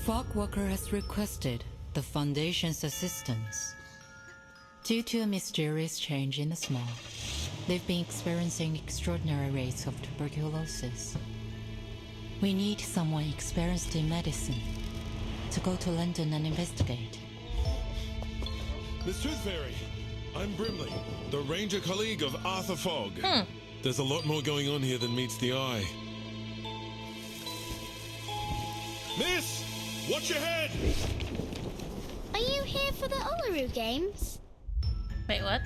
fog worker has requested the Foundation's assistance. Due to a mysterious change in the small, they've been experiencing extraordinary rates of tuberculosis. We need someone experienced in medicine to go to London and investigate. Miss Tooth Fairy, I'm Brimley, the ranger colleague of Arthur Fogg. There's a lot more going on here than meets the eye. Miss! Watch your head! Are you here for the Uluru Games? Wait, what?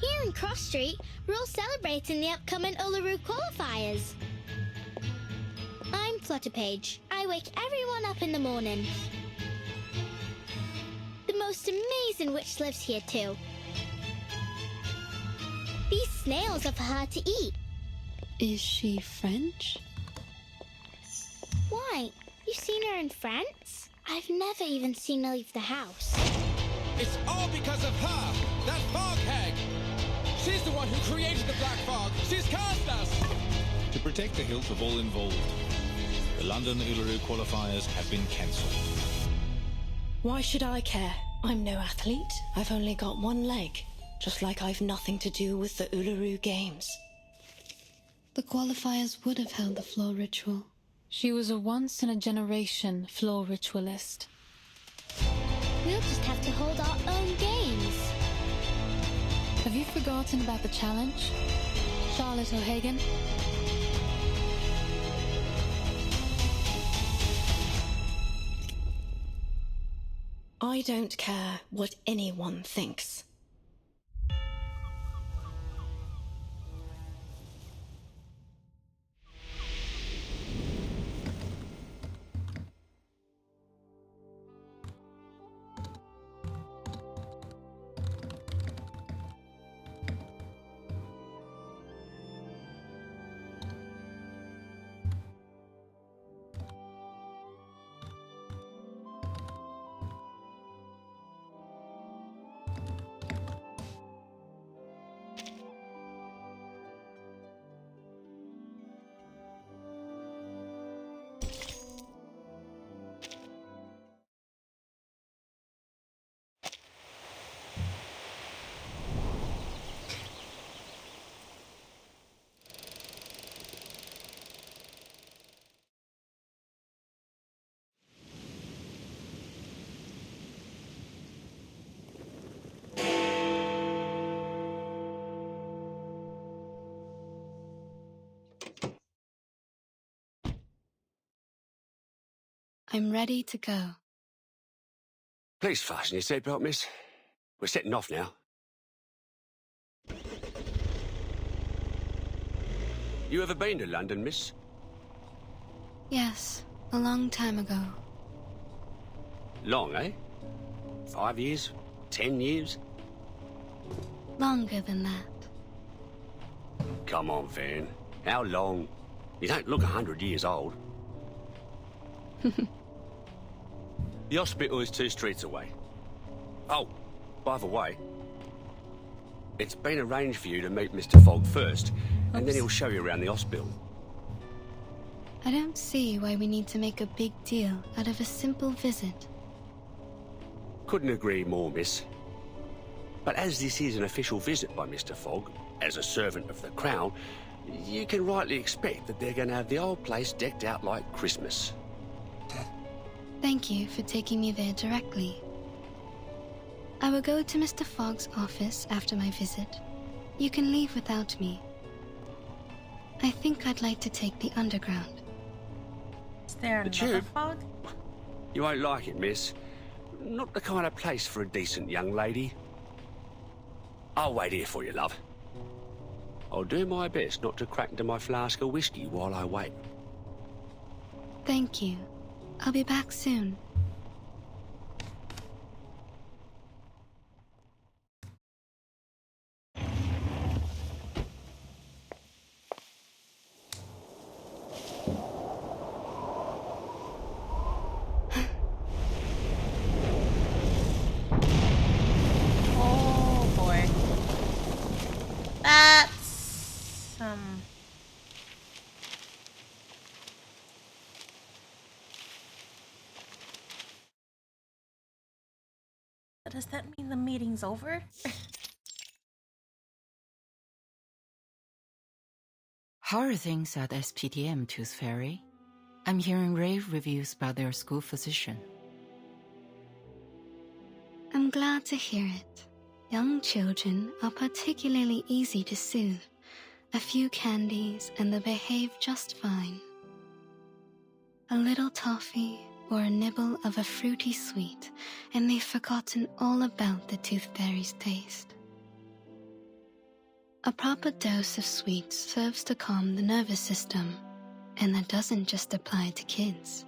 Here in Cross Street, we're all celebrating the upcoming Uluru qualifiers. I'm Flutterpage. I wake everyone up in the morning. The most amazing witch lives here too. These snails are for her to eat. Is she French? Why? You've seen her in France? I've never even seen her leave the house. It's all because of her, that fog hag. She's the one who created the black fog. She's cast us. To protect the health of all involved, the London Uluru qualifiers have been cancelled. Why should I care? I'm no athlete. I've only got one leg. Just like I've nothing to do with the Uluru Games. The qualifiers would have held the floor ritual. She was a once-in-a-generation floor ritualist. We'll just have to hold our own games. Have you forgotten about the challenge, Charlotte O'Hagan? I don't care what anyone thinks. I'm ready to go. Please fasten your seatbelt, miss. We're setting off now. You ever been to London, miss? Yes, a long time ago. Long, eh? 5 years? 10 years? Longer than that. Come on, Van. How long? You don't look 100 years old. The hospital is 2 streets away. Oh, by the way, it's been arranged for you to meet Mr. Fogg first, and then he'll show you around the hospital. I don't see why we need to make a big deal out of a simple visit. Couldn't agree more, miss. But as this is an official visit by Mr. Fogg, as a servant of the Crown, you can rightly expect that they're going to have the whole place decked out like Christmas. Thank you for taking me there directly. I will go to Mr. Fogg's office after my visit. You can leave without me. I think I'd like to take the underground. Is there The another tube? fog? You won't like it, miss. Not the kind of place for a decent young lady. I'll wait here for you, love. I'll do my best not to crack into my flask of whiskey while I wait. Thank you. I'll be back soon. Oh boy. That's So does that mean the meeting's over? How are things at SPDM, Tooth Fairy? I'm hearing rave reviews about their school physician. I'm glad to hear it. Young children are particularly easy to soothe. A few candies and they behave just fine. A little toffee or a nibble of a fruity sweet, and they've forgotten all about the Tooth Fairy's taste. A proper dose of sweets serves to calm the nervous system, and that doesn't just apply to kids.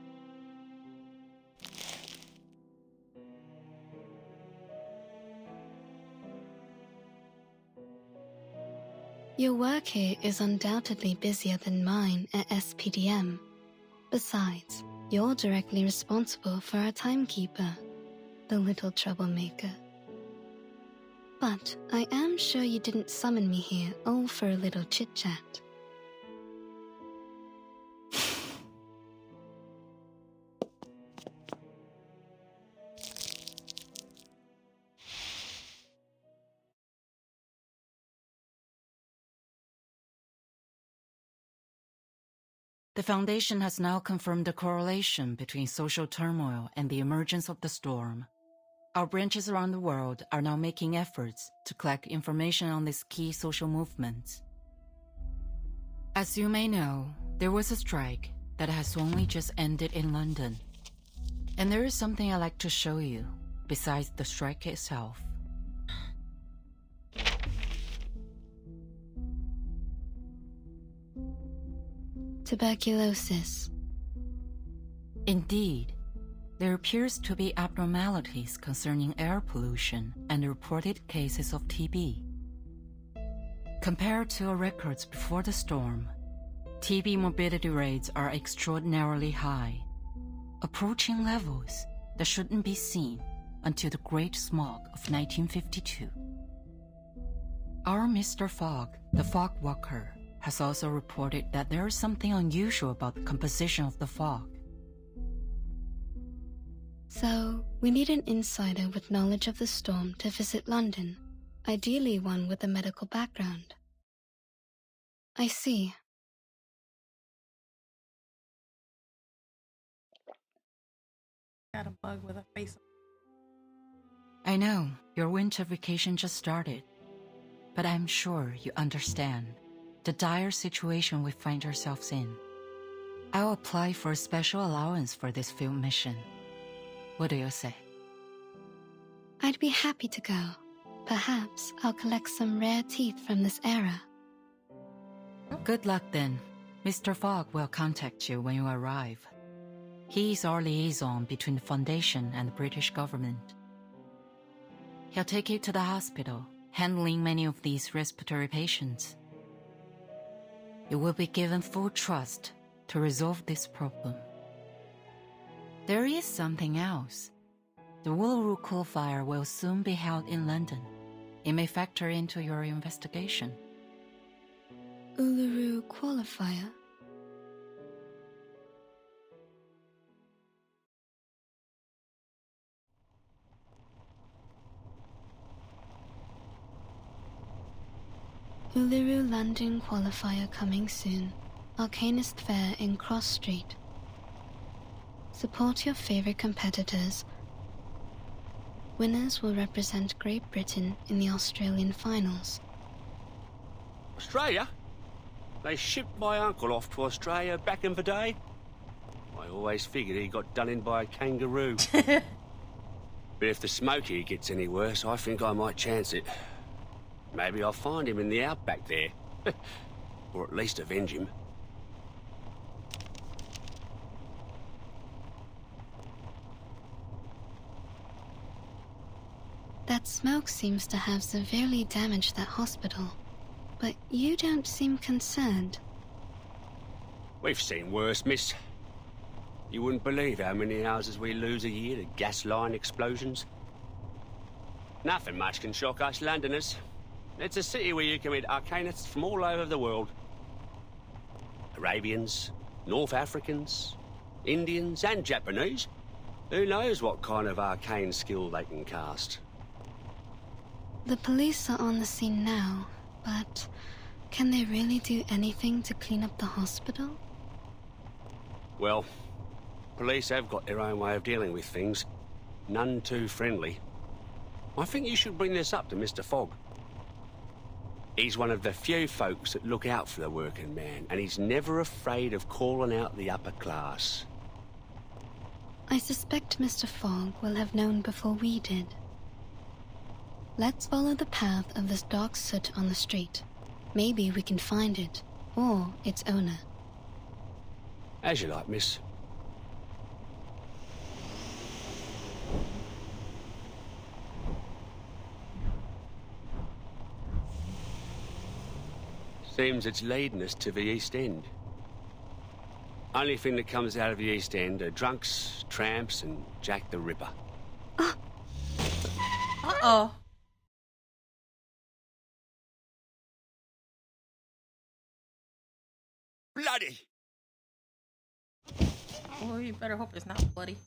Your work here is undoubtedly busier than mine at SPDM. Besides, you're directly responsible for our timekeeper, the little troublemaker. But I am sure you didn't summon me here all for a little chit-chat. The Foundation has now confirmed the correlation between social turmoil and the emergence of the storm. Our branches around the world are now making efforts to collect information on these key social movements. As you may know, there was a strike that has only just ended in London. And there is something I'd like to show you, besides the strike itself. Tuberculosis. Indeed, there appears to be abnormalities concerning air pollution and reported cases of TB. Compared to our records before the storm, TB morbidity rates are extraordinarily high, approaching levels that shouldn't be seen until the Great Smog of 1952. Our Mr. Fogg, the fog walker, has also reported that there is something unusual about the composition of the fog. So, we need an insider with knowledge of the storm to visit London, ideally one with a medical background. I see. Got a bug with a face. I know, your winter vacation just started, but I'm sure you understand the dire situation we find ourselves in. I'll apply for a special allowance for this field mission. What do you say? I'd be happy to go. Perhaps I'll collect some rare teeth from this era. Good luck then. Mr. Fogg will contact you when you arrive. He is our liaison between the Foundation and the British government. He'll take you to the hospital, handling many of these respiratory patients. You will be given full trust to resolve this problem. There is something else. The Uluru qualifier will soon be held in London. It may factor into your investigation. Uluru qualifier? Uluru London qualifier coming soon. Arcanist Fair in Cross Street. Support your favorite competitors. Winners will represent Great Britain in the Australian finals. Australia? They shipped my uncle off to Australia back in the day. I always figured he got done in by a kangaroo. But if the smoky gets any worse, I think I might chance it. Maybe I'll find him in the outback there. Or at least avenge him. That smoke seems to have severely damaged that hospital. But you don't seem concerned. We've seen worse, miss. You wouldn't believe how many houses we lose a year to gas line explosions. Nothing much can shock us Londoners. It's a city where you can meet arcanists from all over the world. Arabians, North Africans, Indians and Japanese. Who knows what kind of arcane skill they can cast. The police are on the scene now, but can they really do anything to clean up the hospital? Well, police have got their own way of dealing with things. None too friendly. I think you should bring this up to Mr. Fogg. He's one of the few folks that look out for the working man, and he's never afraid of calling out the upper class. I suspect Mr. Fogg will have known before we did. Let's follow the path of this dark soot on the street. Maybe we can find it, or its owner. As you like, miss. Seems it's leading us to the East End. Only thing that comes out of the East End are drunks, tramps, and Jack the Ripper. Uh-oh. Bloody! Oh, you better hope it's not bloody.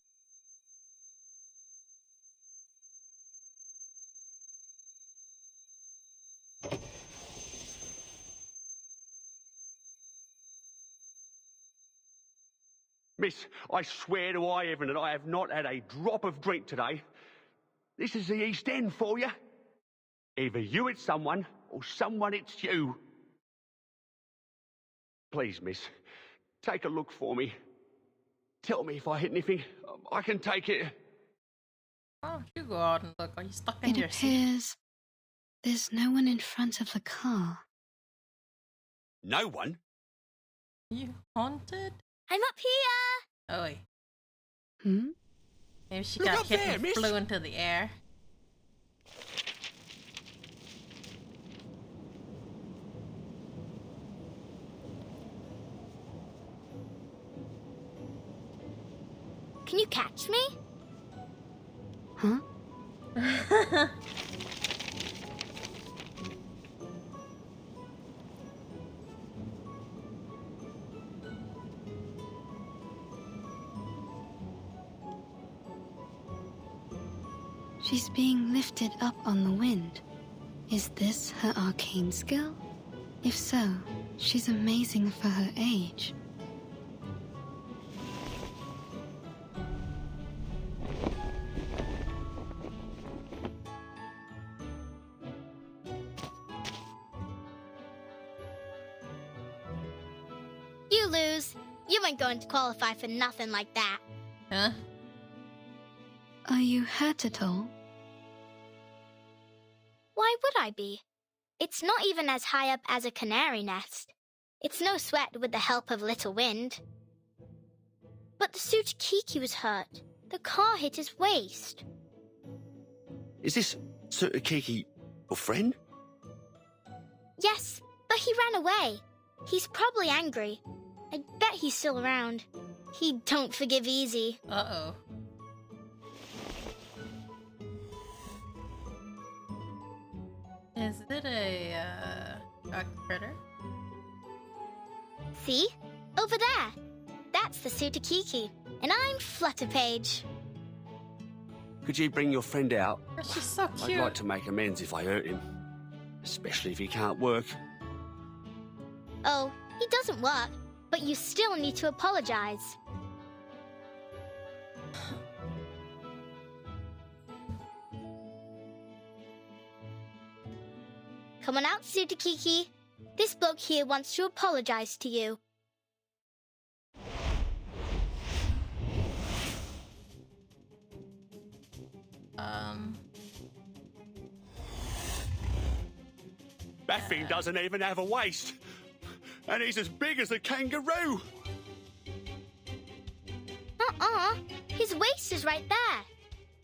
Miss, I swear to high heaven that I have not had a drop of drink today. This is the East End for you. Either you it's someone, or someone it's you. Please, miss, take a look for me. Tell me if I hit anything. I can take it. Why don't you go out and look? Are you stuck in It your seat? appears there's no one in front of the car. No one? You haunted? I'm up here! Oh, wait. Hmm? Maybe she Look got up hit there, and miss. flew into the air. Can you catch me? Huh? She's being lifted up on the wind. Is this her arcane skill? If so, she's amazing for her age. You lose. You ain't going to qualify for nothing like that. Huh? Are you hurt at all? Why would I be? It's not even as high up as a canary nest. It's no sweat with the help of little wind. But the Suchikiki was hurt. The car hit his waist. Is this Sutakiki your friend? Yes, but he ran away. He's probably angry. I bet he's still around. He don't forgive easy. Uh-oh. Is it a critter? See? Over there. That's the Sutakiki. And I'm Flutterpage. Could you bring your friend out? Oh, she's so I'd cute. like to make amends if I hurt him. Especially if he can't work. Oh, he doesn't work, but you still need to apologize. Come on out, Sutakiki. This bloke here wants to apologize to you. That thing doesn't even have a waist. And he's as big as a kangaroo. His waist is right there.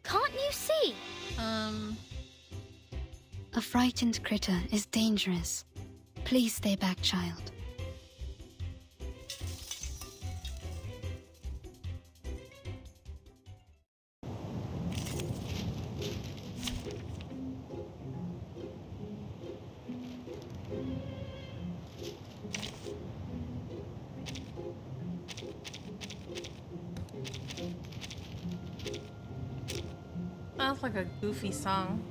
Can't you see? A frightened critter is dangerous. Please stay back, child. Sounds like a goofy song.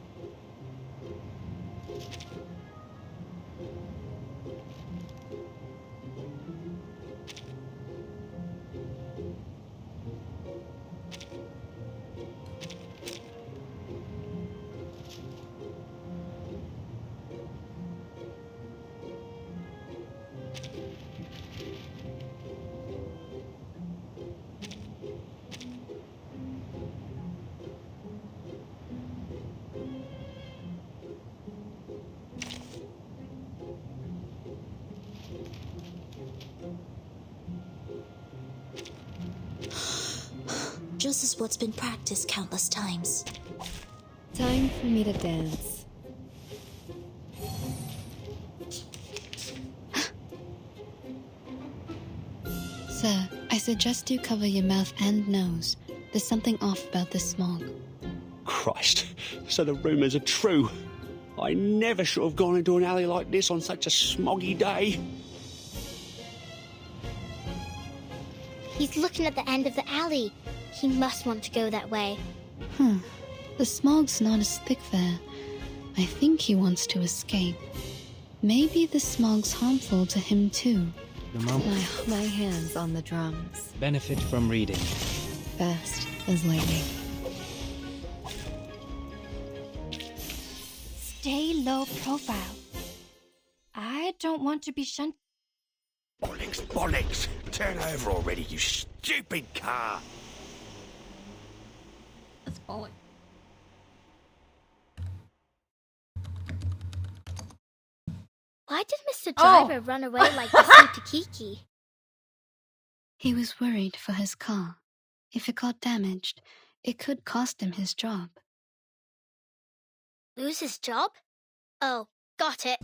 Just as what's been practiced countless times. Time for me to dance. Sir, I suggest you cover your mouth and nose. There's something off about this smog. Christ, so the rumours are true. I never should have gone into an alley like this on such a smoggy day. He's looking at the end of the alley. He must want to go that way. The smog's not as thick there. I think he wants to escape. Maybe the smog's harmful to him too. My hands on the drums. Benefit from reading. Fast as lightning. Stay low profile. I don't want to be shunned. Bollocks, bollocks! Turn over already, you stupid car! That's bullet. Why did Mr. Driver run away like this to Kiki? He was worried for his car. If it got damaged, it could cost him his job. Lose his job? Oh, got it.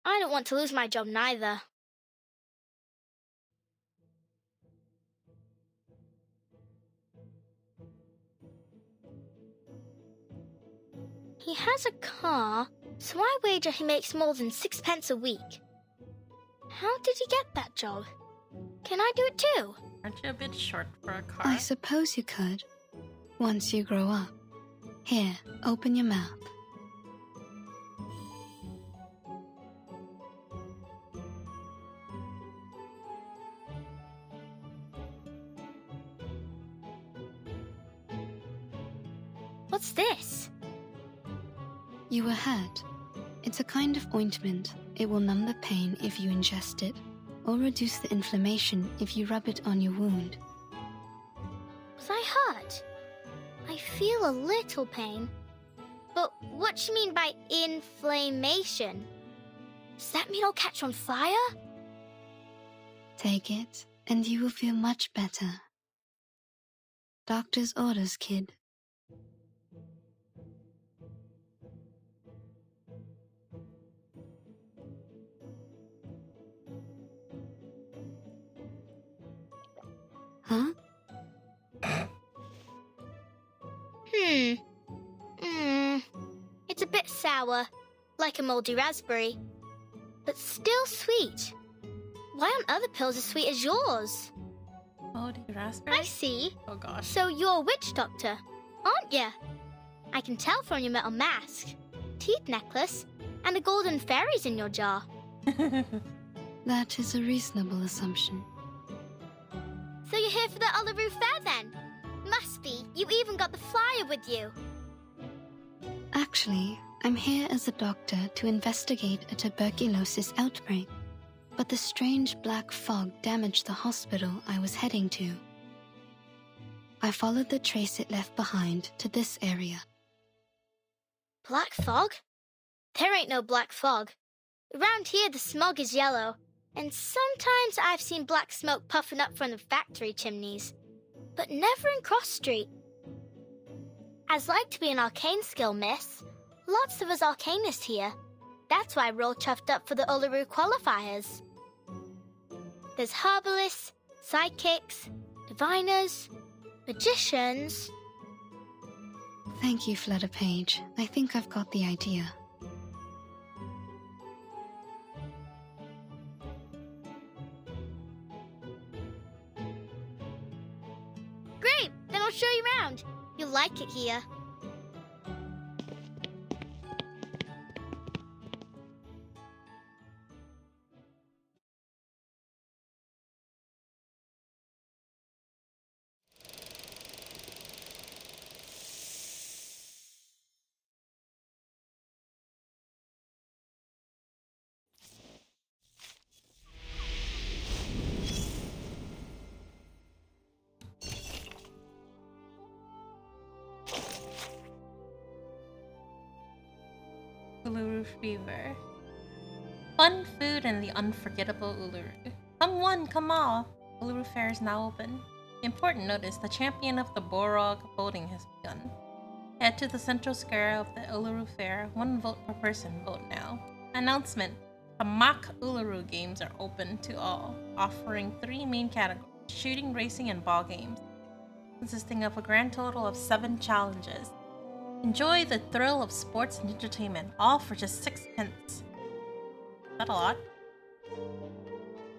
I don't want to lose my job neither. He has a car, so I wager he makes more than 6 pence a week. How did he get that job? Can I do it too? Aren't you a bit short for a car? I suppose you could, once you grow up. Here, open your mouth. What's this? You were hurt. It's a kind of ointment. It will numb the pain if you ingest it, or reduce the inflammation if you rub it on your wound. Was I hurt? I feel a little pain. But what do you mean by inflammation? Does that mean I'll catch on fire? Take it, and you will feel much better. Doctor's orders, kid. Huh? It's a bit sour, like a moldy raspberry, but still sweet. Why aren't other pills as sweet as yours? Moldy raspberry? I see. Oh gosh. So you're a witch doctor, aren't you? I can tell from your metal mask, teeth necklace, and the golden fairies in your jar. That is a reasonable assumption. So you're here for the Uluru Fair then? Must be. You even got the flyer with you. Actually, I'm here as a doctor to investigate a tuberculosis outbreak. But the strange black fog damaged the hospital I was heading to. I followed the trace it left behind to this area. Black fog? There ain't no black fog. Around here the smog is yellow, and sometimes I've seen black smoke puffing up from the factory chimneys, but never in Cross Street. I'd like to be an arcane skill, miss. Lots of us arcanists here. That's why we're all chuffed up for the Uluru qualifiers. There's herbalists, psychics, diviners, magicians. Thank you, Flutter Page. I think I've got the idea. Great! Then I'll show you around. You'll like it here. Uluru Fever. Fun food and the unforgettable Uluru. Come all! Uluru Fair is now open. Important notice, the champion of the Borog voting has begun. Head to the central square of the Uluru Fair. 1 vote per person. Vote now. Announcement. The mock Uluru games are open to all, offering 3 main categories: shooting, racing, and ball games, consisting of a grand total of 7 challenges. Enjoy the thrill of sports and entertainment, all for just 6 pence. Is that a lot?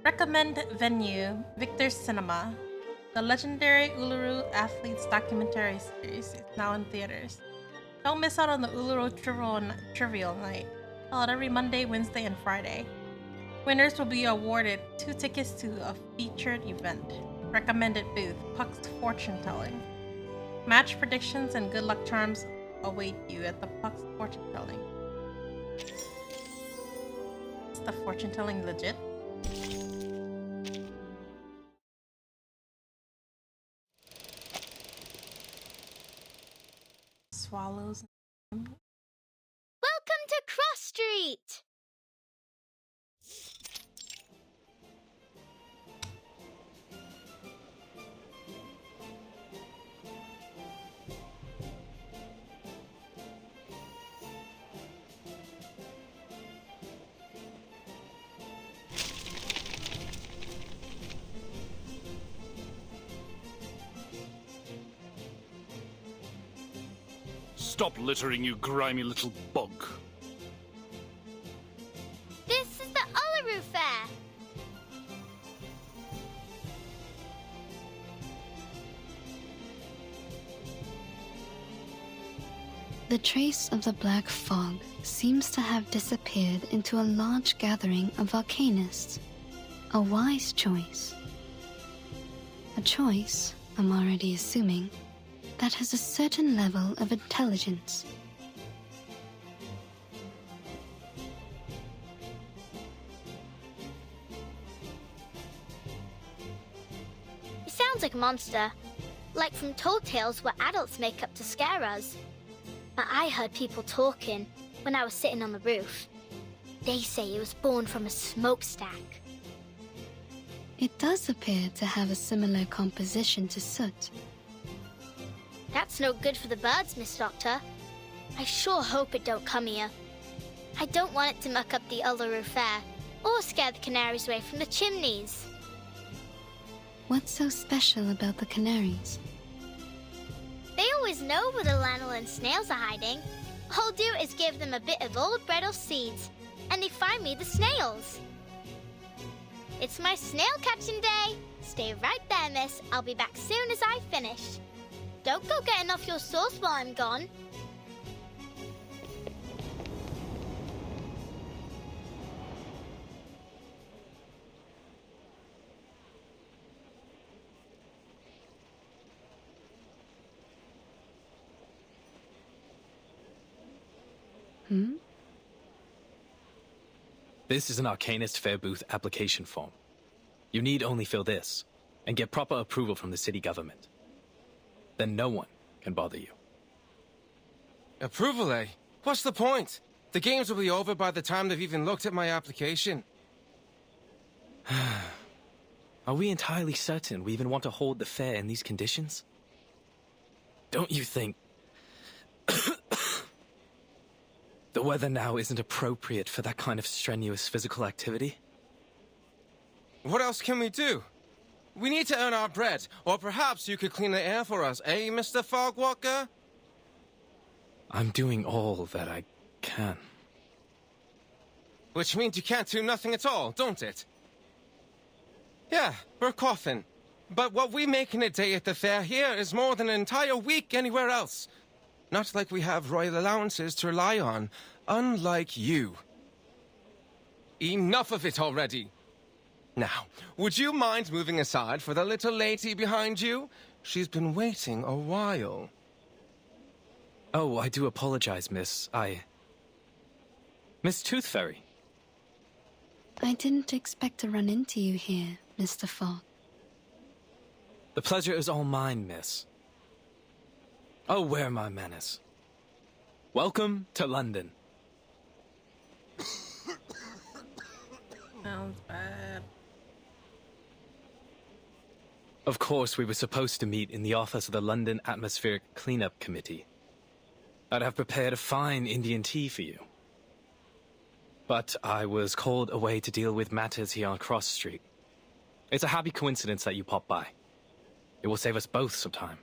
Recommend venue, Victor's Cinema. The legendary Uluru Athletes documentary series is now in theaters. Don't miss out on the Uluru Trivial Night, held every Monday, Wednesday, and Friday. Winners will be awarded 2 tickets to a featured event. Recommended booth, Puck's Fortune Telling. Match predictions and good luck charms await you at the Puck's Fortune Telling. Is the fortune telling legit? Swallows. Welcome to Cross Street! Stop littering, you grimy little bug. This is the Uluru Fair! The trace of the black fog seems to have disappeared into a large gathering of arcanists. A wise choice. A choice, I'm already assuming, that has a certain level of intelligence. He sounds like a monster, like from tall tales where adults make up to scare us. But I heard people talking when I was sitting on the roof. They say it was born from a smokestack. It does appear to have a similar composition to soot. That's no good for the birds, Miss Doctor. I sure hope it don't come here. I don't want it to muck up the Uluru Fair, or scare the canaries away from the chimneys. What's so special about the canaries? They always know where the lanolin snails are hiding. All I'll do is give them a bit of old bread or seeds, and they find me the snails. It's my snail catching day. Stay right there, miss. I'll be back soon as I finish. Don't go getting off your sauce while I'm gone. This is an Arcanist Fair Booth application form. You need only fill this, and get proper approval from the city government. Then no one can bother you. Approval, eh? What's the point? The games will be over by the time they've even looked at my application. Are we entirely certain we even want to hold the fair in these conditions? Don't you think the weather now isn't appropriate for that kind of strenuous physical activity? What else can we do? We need to earn our bread, or perhaps you could clean the air for us, eh, Mr. Fogwalker? I'm doing all that I can. Which means you can't do nothing at all, don't it? Yeah, we're coughing. But what we make in a day at the fair here is more than an entire week anywhere else. Not like we have royal allowances to rely on, unlike you. Enough of it already. Now, would you mind moving aside for the little lady behind you? She's been waiting a while. Oh, I do apologize, miss. Miss Tooth Fairy. I didn't expect to run into you here, Mr. Fogg. The pleasure is all mine, miss. Oh, where are my manners? Welcome to London. Sounds bad. Of course, we were supposed to meet in the office of the London Atmospheric Cleanup Committee. I'd have prepared a fine Indian tea for you. But I was called away to deal with matters here on Cross Street. It's a happy coincidence that you popped by. It will save us both some time.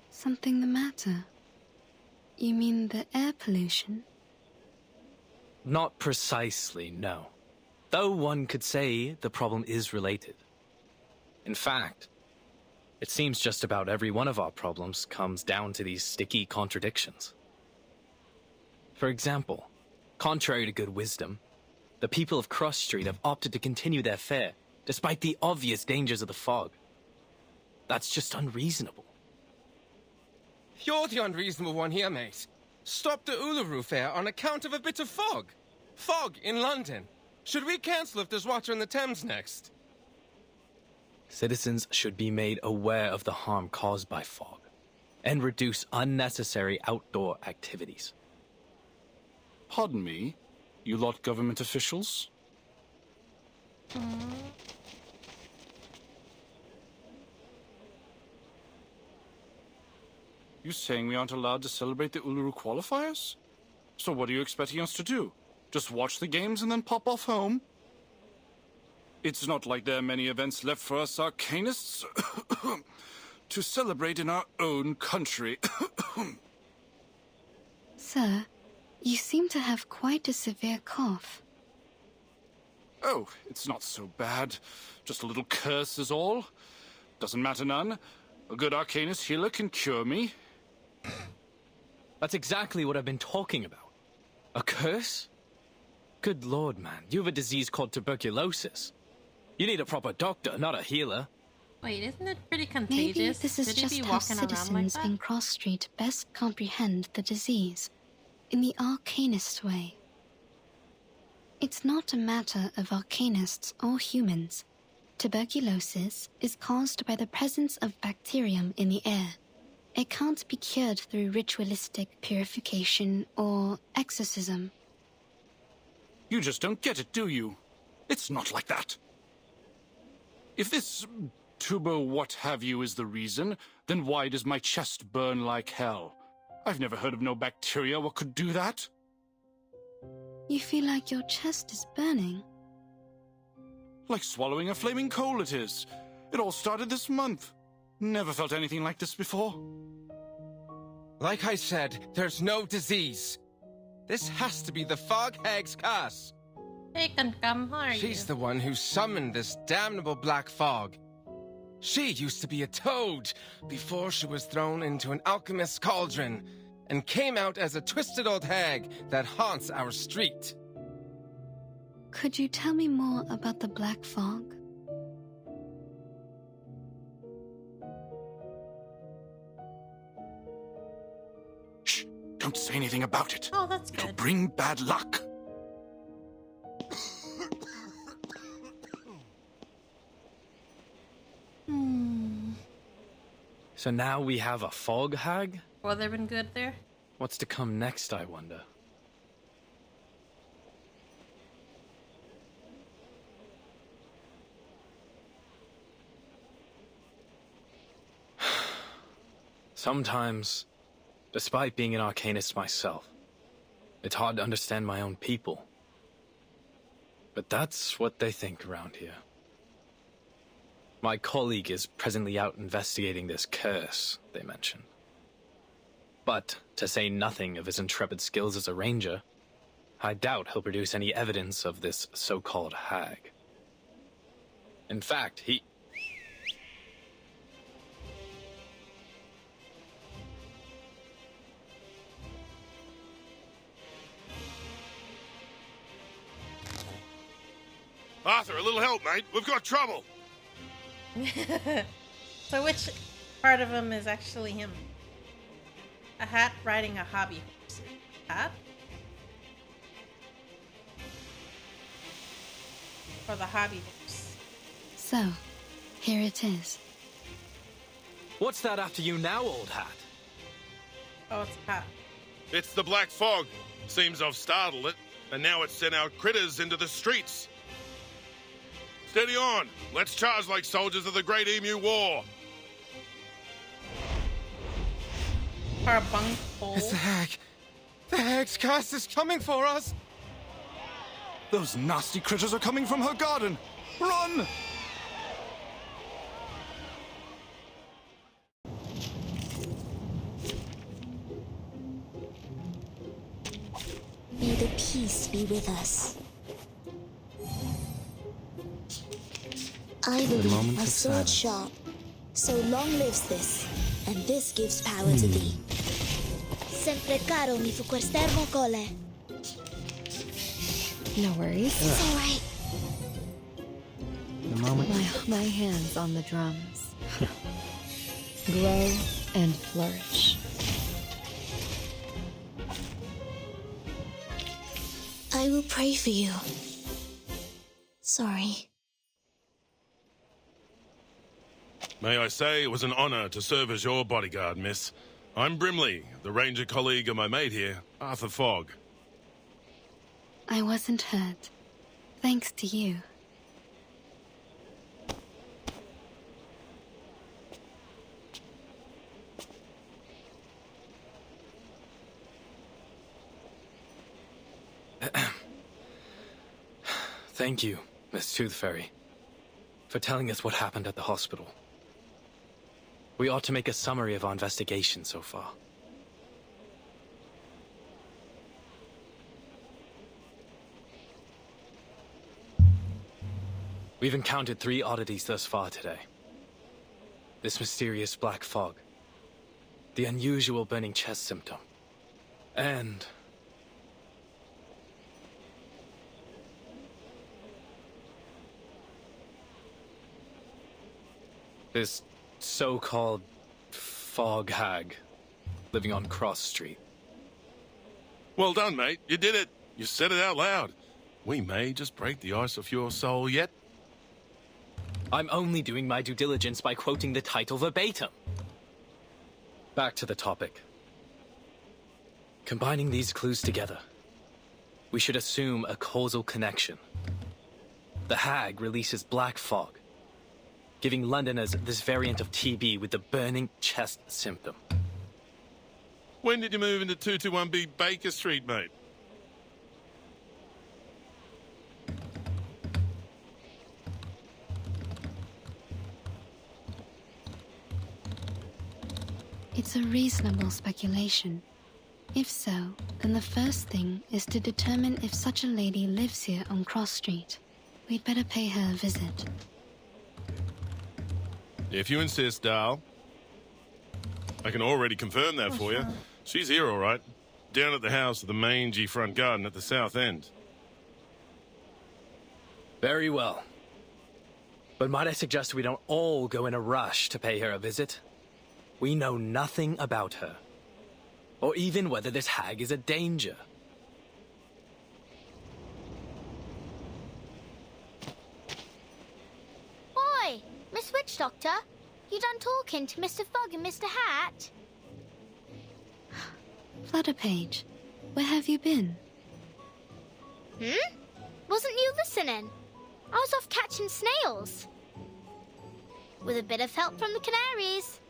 Something the matter? You mean the air pollution? Not precisely, no. Though one could say the problem is related. In fact, it seems just about every one of our problems comes down to these sticky contradictions. For example, contrary to good wisdom, the people of Cross Street have opted to continue their fare, despite the obvious dangers of the fog. That's just unreasonable. You're the unreasonable one here, mate. Stop the Uluru Fair on account of a bit of fog. Fog in London. Should we cancel if there's water in the Thames next? Citizens should be made aware of the harm caused by fog, and reduce unnecessary outdoor activities. Pardon me, you lot government officials? You saying we aren't allowed to celebrate the Uluru qualifiers? So what are you expecting us to do? Just watch the games and then pop off home? It's not like there are many events left for us arcanists to celebrate in our own country. Sir, you seem to have quite a severe cough. Oh, it's not so bad. Just a little curse is all. Doesn't matter none. A good arcanist healer can cure me. That's exactly what I've been talking about. A curse? Good lord, man. You have a disease called tuberculosis. You need a proper doctor, not a healer. Wait, isn't it pretty contagious? Maybe this is Should he just be how walking around like citizens that? in Cross Street best comprehend the disease, in the arcanist way. It's not a matter of arcanists or humans. Tuberculosis is caused by the presence of bacterium in the air. It can't be cured through ritualistic purification or exorcism. You just don't get it, do you? It's not like that. If this tuber what have you is the reason, then why does my chest burn like hell? I've never heard of no bacteria what could do that. You feel like your chest is burning? Like swallowing a flaming coal it is. It all started this month. Never felt anything like this before. Like I said, there's no disease. This has to be the Fog Hag's curse. Hey, Kankam, how are you? She's the one who summoned this damnable black fog. She used to be a toad before she was thrown into an alchemist's cauldron and came out as a twisted old hag that haunts our street. Could you tell me more about the black fog? Shh! Don't say anything about it. Oh, that's It'll good. bring bad luck. So now we have a fog hag? Weather been good there? What's to come next, I wonder? Sometimes, despite being an arcanist myself, it's hard to understand my own people. But that's what they think around here. My colleague is presently out investigating this curse they mentioned. But, to say nothing of his intrepid skills as a ranger, I doubt he'll produce any evidence of this so-called hag. In fact, he... Arthur, a little help, mate. We've got trouble. So which part of him is actually him? A hat riding a hobby horse. Hat? for the hobby books. So, here it is. What's that after you now, old hat? Oh, it's a hat. It's the Black Fog. Seems I've startled it, and now it's sent our critters into the streets. Steady on. Let's charge like soldiers of the Great Emu War. Carbuncle. It's the hag. The hag's cast is coming for us. Those nasty critters are coming from her garden. Run! May the peace be with us. I believe my sword sharp. So long lives this, and this gives power to thee. Sempre caro mi fu quest'ermo cole. No worries. It's all right. The moment. My hands on the drums. Grow and flourish. I will pray for you. Sorry. May I say it was an honor to serve as your bodyguard, miss. I'm Brimley, the ranger colleague of my mate here, Arthur Fogg. I wasn't hurt. Thanks to you. Thank you, Miss Tooth Fairy, for telling us what happened at the hospital. We ought to make a summary of our investigation so far. We've encountered 3 oddities thus far today. This mysterious black fog, the unusual burning chest symptom, and this so-called fog hag living on Cross Street. Well done, mate. You did it. You said it out loud. We may just break the ice of your soul yet. I'm only doing my due diligence by quoting the title verbatim. Back to the topic. Combining these clues together, we should assume a causal connection. The hag releases black fog, giving Londoners this variant of TB with the burning chest symptom. When did you move into 221B Baker Street, mate? It's a reasonable speculation. If so, then the first thing is to determine if such a lady lives here on Cross Street. We'd better pay her a visit. If you insist, Dal. I can already confirm that for you. She's here, all right. Down at the house of the mangy front garden at the south end. Very well. But might I suggest we don't all go in a rush to pay her a visit? We know nothing about her, or even whether this hag is a danger. Oi, Miss Witch Doctor, you done talking to Mr. Fogg and Mr. Hat? Flutterpage, where have you been? Wasn't you listening? I was off catching snails. With a bit of help from the canaries.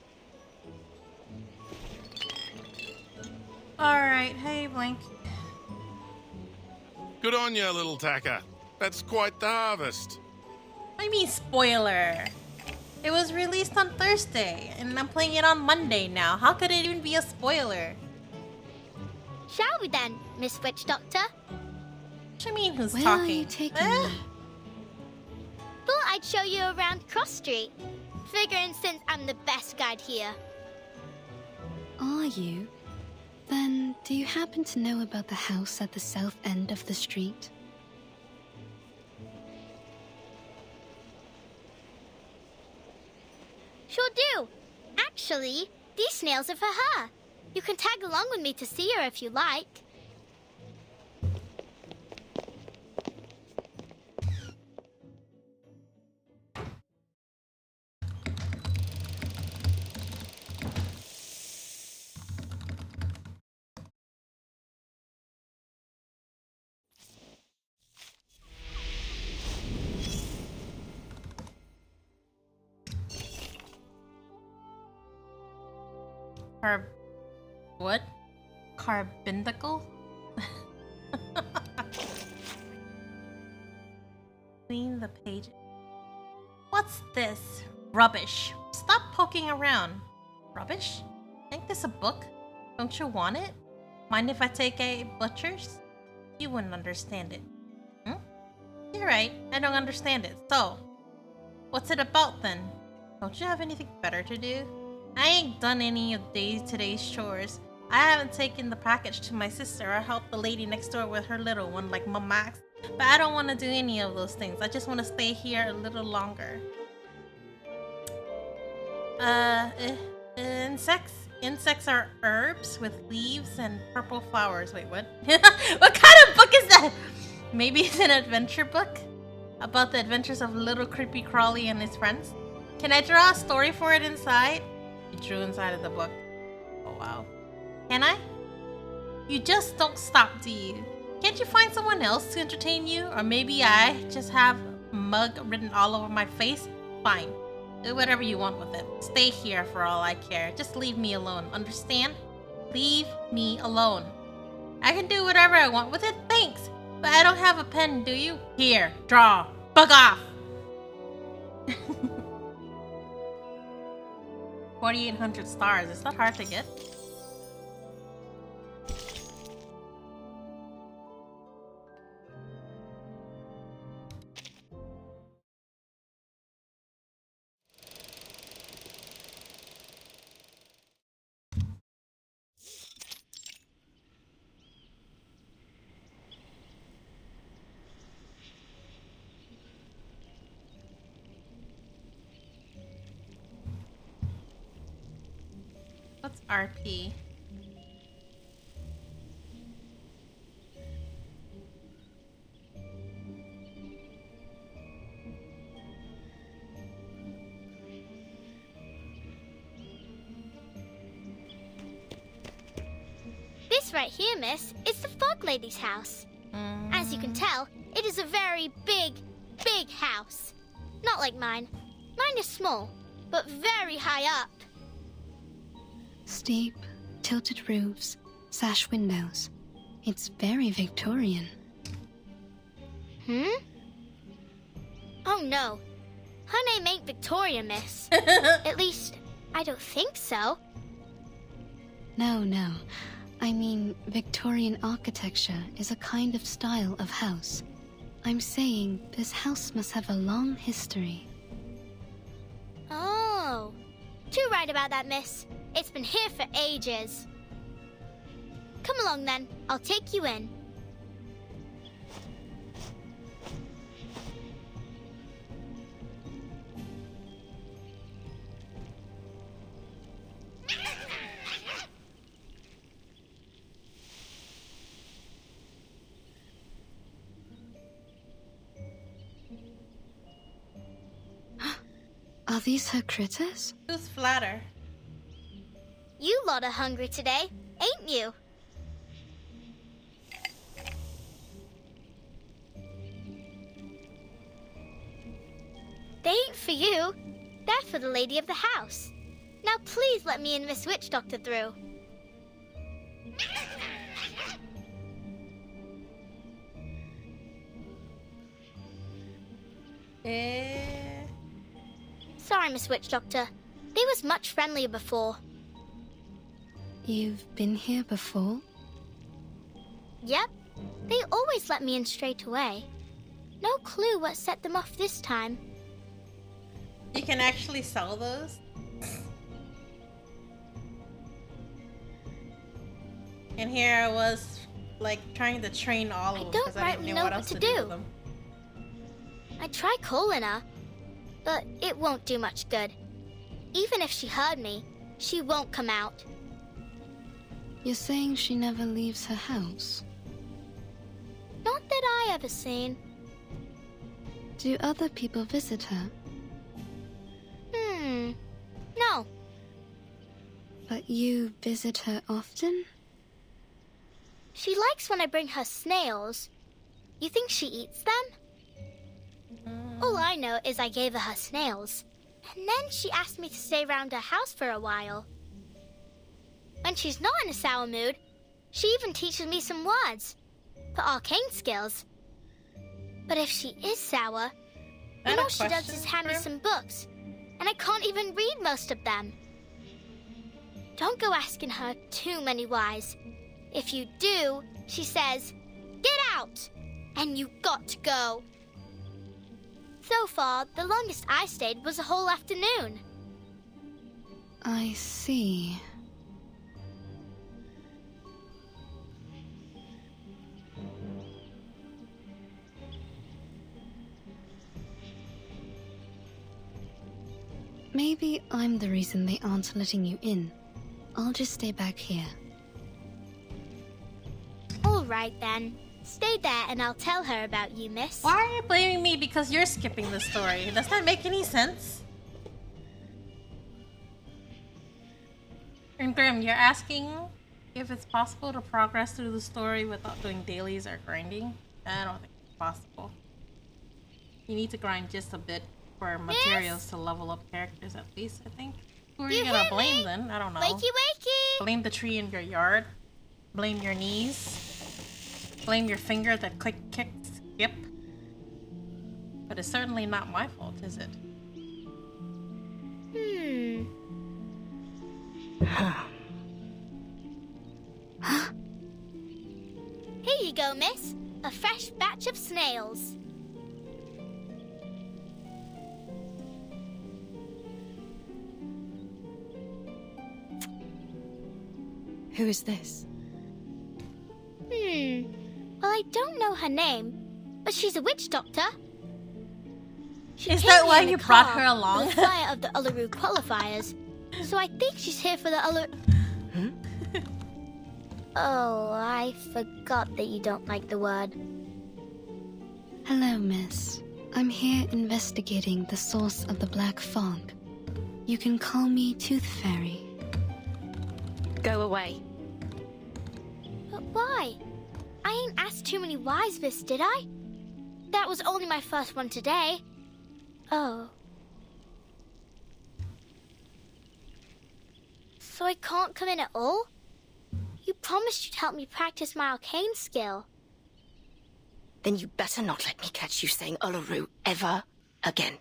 Alright, hey, Blink. Good on you, little tacker. That's quite the harvest. I mean, spoiler. It was released on Thursday, and I'm playing it on Monday now. How could it even be a spoiler? Shall we then, Miss Witch Doctor? What do you mean, who's Where talking? are you taking me? Thought I'd show you around Cross Street. Figuring since I'm the best guide here. Are you? Then, do you happen to know about the house at the south end of the street? Sure do. Actually, these snails are for her. You can tag along with me to see her if you like. What? Carbindicle? Clean the page. What's this? Rubbish. Stop poking around. Rubbish? Think this a book? Don't you want it? Mind if I take a butcher's? You wouldn't understand it. You're right, I don't understand it. So, what's it about then? Don't you have anything better to do? I ain't done any of today's chores. I haven't taken the package to my sister or helped the lady next door with her little one like Mom Max. But I don't want to do any of those things. I just want to stay here a little longer. Insects? Insects are herbs with leaves and purple flowers. Wait, what? What kind of book is that? Maybe it's an adventure book? About the adventures of little creepy crawly and his friends? Can I draw a story for it inside? He drew inside of the book. Oh wow. Can I? You just don't stop, do you? Can't you find someone else to entertain you? Or maybe I just have mug written all over my face? Fine. Do whatever you want with it. Stay here for all I care. Just leave me alone. Understand? Leave me alone. I can do whatever I want with it. Thanks. But I don't have a pen, do you? Here. Draw. Bug off. 4,800 stars. Is that hard to get? What's RP? This right here, miss, is the Fog Lady's house. As you can tell, it is a very big, big house. Not like mine. Mine is small, but very high up. Steep, tilted roofs, sash windows. It's very Victorian. Oh no. Her name ain't Victoria, miss. At least, I don't think so. No. I mean, Victorian architecture is a kind of style of house. I'm saying this house must have a long history. Oh. Too right about that, miss. It's been here for ages. Come along then. I'll take you in. Are these her critters? Who's flatter? You lot are hungry today, ain't you? They ain't for you. They're for the lady of the house. Now please let me and Miss Witch Doctor through. Sorry, Miss Witch Doctor. They was much friendlier before. You've been here before? Yep. They always let me in straight away. No clue what set them off this time. You can actually sell those? And here I was, like, trying to train all of them because I didn't know what else to do with them. I tried calling her, but it won't do much good. Even if she heard me, she won't come out. You're saying she never leaves her house? Not that I ever seen. Do other people visit her? No. But you visit her often? She likes when I bring her snails. You think she eats them? All I know is I gave her snails. And then she asked me to stay around her house for a while. When she's not in a sour mood, she even teaches me some words for arcane skills. But if she is sour, then all she does is hand me some books, and I can't even read most of them. Don't go asking her too many whys. If you do, she says, "Get out!" And you got to go. So far, the longest I stayed was a whole afternoon. I see. Maybe I'm the reason they aren't letting you in. I'll just stay back here. All right, then. Stay there and I'll tell her about you, miss. Why are you blaming me because you're skipping the story? Does that make any sense? And Grim, you're asking if it's possible to progress through the story without doing dailies or grinding? I don't think it's possible. You need to grind just a bit for materials to level up characters at least, I think. Who are you gonna blame then? I don't know. Wakey, wakey! Blame the tree in your yard? Blame your knees? Blame your finger that kicked skip? But it's certainly not my fault, is it? Here you go, miss. A fresh batch of snails. Who is this? Well, I don't know her name, but she's a witch doctor. Is that why you brought her along? The flyer of the Uluru qualifiers. So I think she's here for the Uluru... Oh, I forgot that you don't like the word. Hello, miss. I'm here investigating the source of the black fog. You can call me Tooth Fairy. Go away. But why? I ain't asked too many whys, miss, did I? That was only my first one today. Oh. So I can't come in at all? You promised you'd help me practice my arcane skill. Then you better not let me catch you saying Uluru ever again.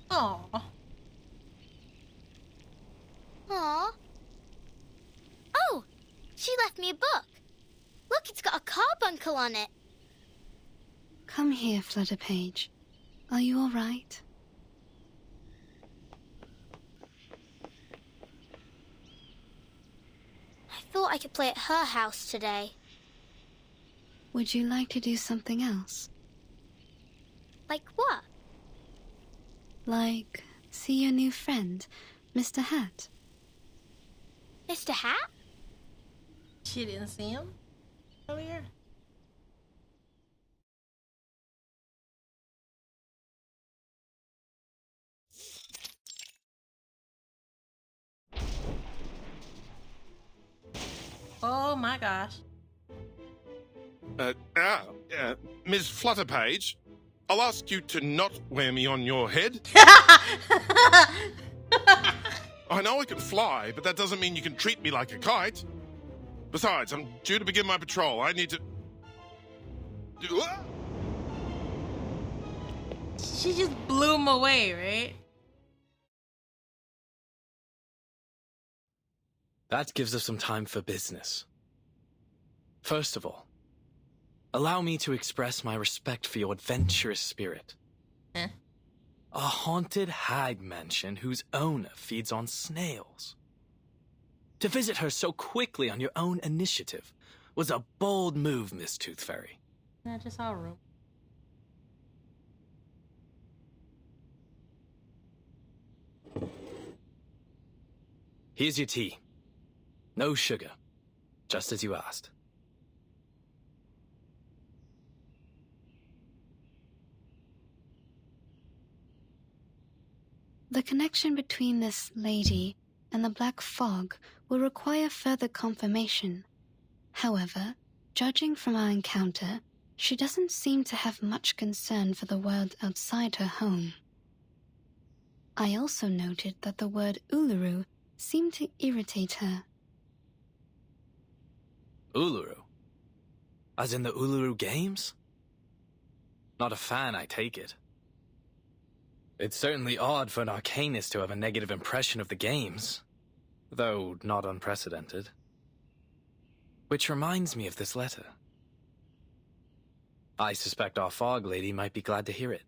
Aww. Aww. Oh, she left me a book. Look, it's got a carbuncle on it. Come here, Flutterpage. Are you all right? I thought I could play at her house today. Would you like to do something else? Like what? Like, see your new friend, Mr. Hat. Mr. Hat? She didn't see him earlier? Oh my gosh. Ms. Flutterpage, I'll ask you to not wear me on your head. I know I can fly, but that doesn't mean you can treat me like a kite. Besides, I'm due to begin my patrol. I need to... She just blew him away, right? That gives us some time for business. First of all, allow me to express my respect for your adventurous spirit. Eh? A haunted hag mansion whose owner feeds on snails. To visit her so quickly on your own initiative was a bold move, Miss Tooth Fairy. Yeah, just our room. Here's your tea. No sugar, just as you asked. The connection between this lady and the black fog will require further confirmation. However, judging from our encounter, She doesn't seem to have much concern for the world outside her home. I also noted that the word Uluru seemed to irritate her. Uluru? As in the Uluru Games? Not a fan, I take it. It's certainly odd for an arcanist to have a negative impression of the games, though not unprecedented. Which reminds me of this letter. I suspect our fog lady might be glad to hear it.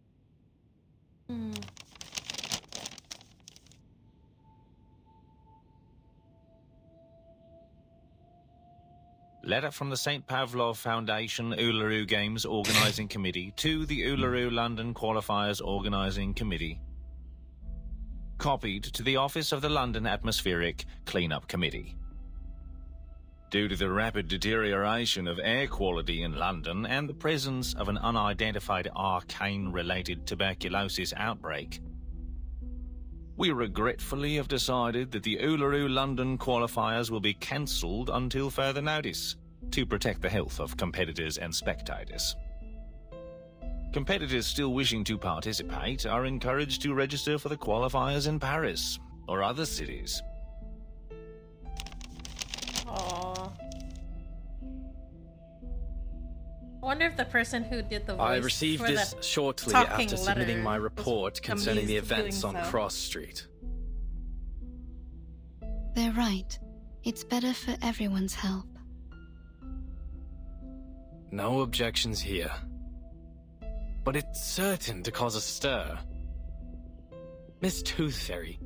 Letter from the St. Pavlov Foundation Uluru Games Organising Committee to the Uluru London Qualifiers Organising Committee. Copied to the Office of the London Atmospheric Cleanup Committee. Due to the rapid deterioration of air quality in London and the presence of an unidentified arcane-related tuberculosis outbreak, we regretfully have decided that the Uluru London qualifiers will be cancelled until further notice, to protect the health of competitors and spectators. Competitors still wishing to participate are encouraged to register for the qualifiers in Paris or other cities. Aww. I wonder if the person who did the voice I received for this that shortly talking after submitting letter my report concerning the amused doing events on so. Cross Street. They're right. It's better for everyone's health. No objections here. But it's certain to cause a stir. Miss Tooth Fairy,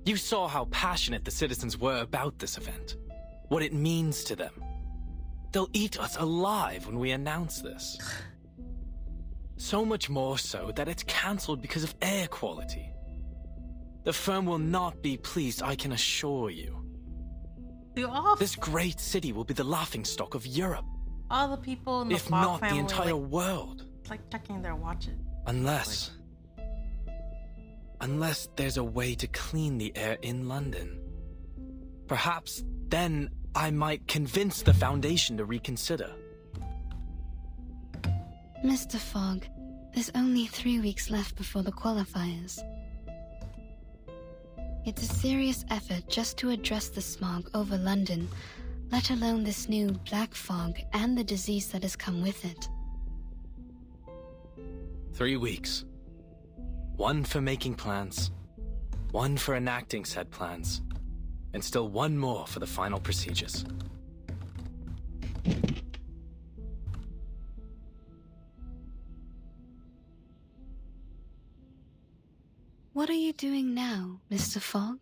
you saw how passionate the citizens were about this event. What it means to them. They'll eat us alive when we announce this. So much more so that it's cancelled because of air quality. The firm will not be pleased, I can assure you. This great city will be the laughingstock of Europe. All the people in the if Fogg not family, the entire like, world. It's like checking their watches. Unless there's a way to clean the air in London. Perhaps then I might convince the Foundation to reconsider. Mr. Fogg, there's only 3 weeks left before the qualifiers. It's a serious effort just to address the smog over London, let alone this new black fog and the disease that has come with it. 3 weeks. 1 for making plans, 1 for enacting said plans, and still 1 more for the final procedures. What are you doing now, Mr. Fogg?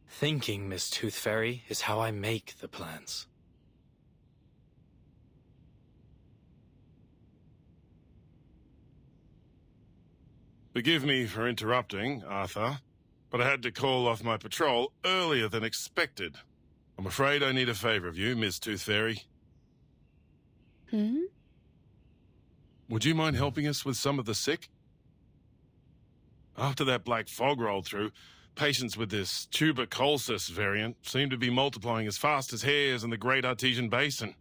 Thinking, Miss Tooth Fairy, is how I make the plans. Forgive me for interrupting, Arthur, but I had to call off my patrol earlier than expected. I'm afraid I need a favor of you, Miss Tooth Fairy. Would you mind helping us with some of the sick? After that black fog rolled through, patients with this tuberculosis variant seem to be multiplying as fast as hares in the Great Artesian Basin.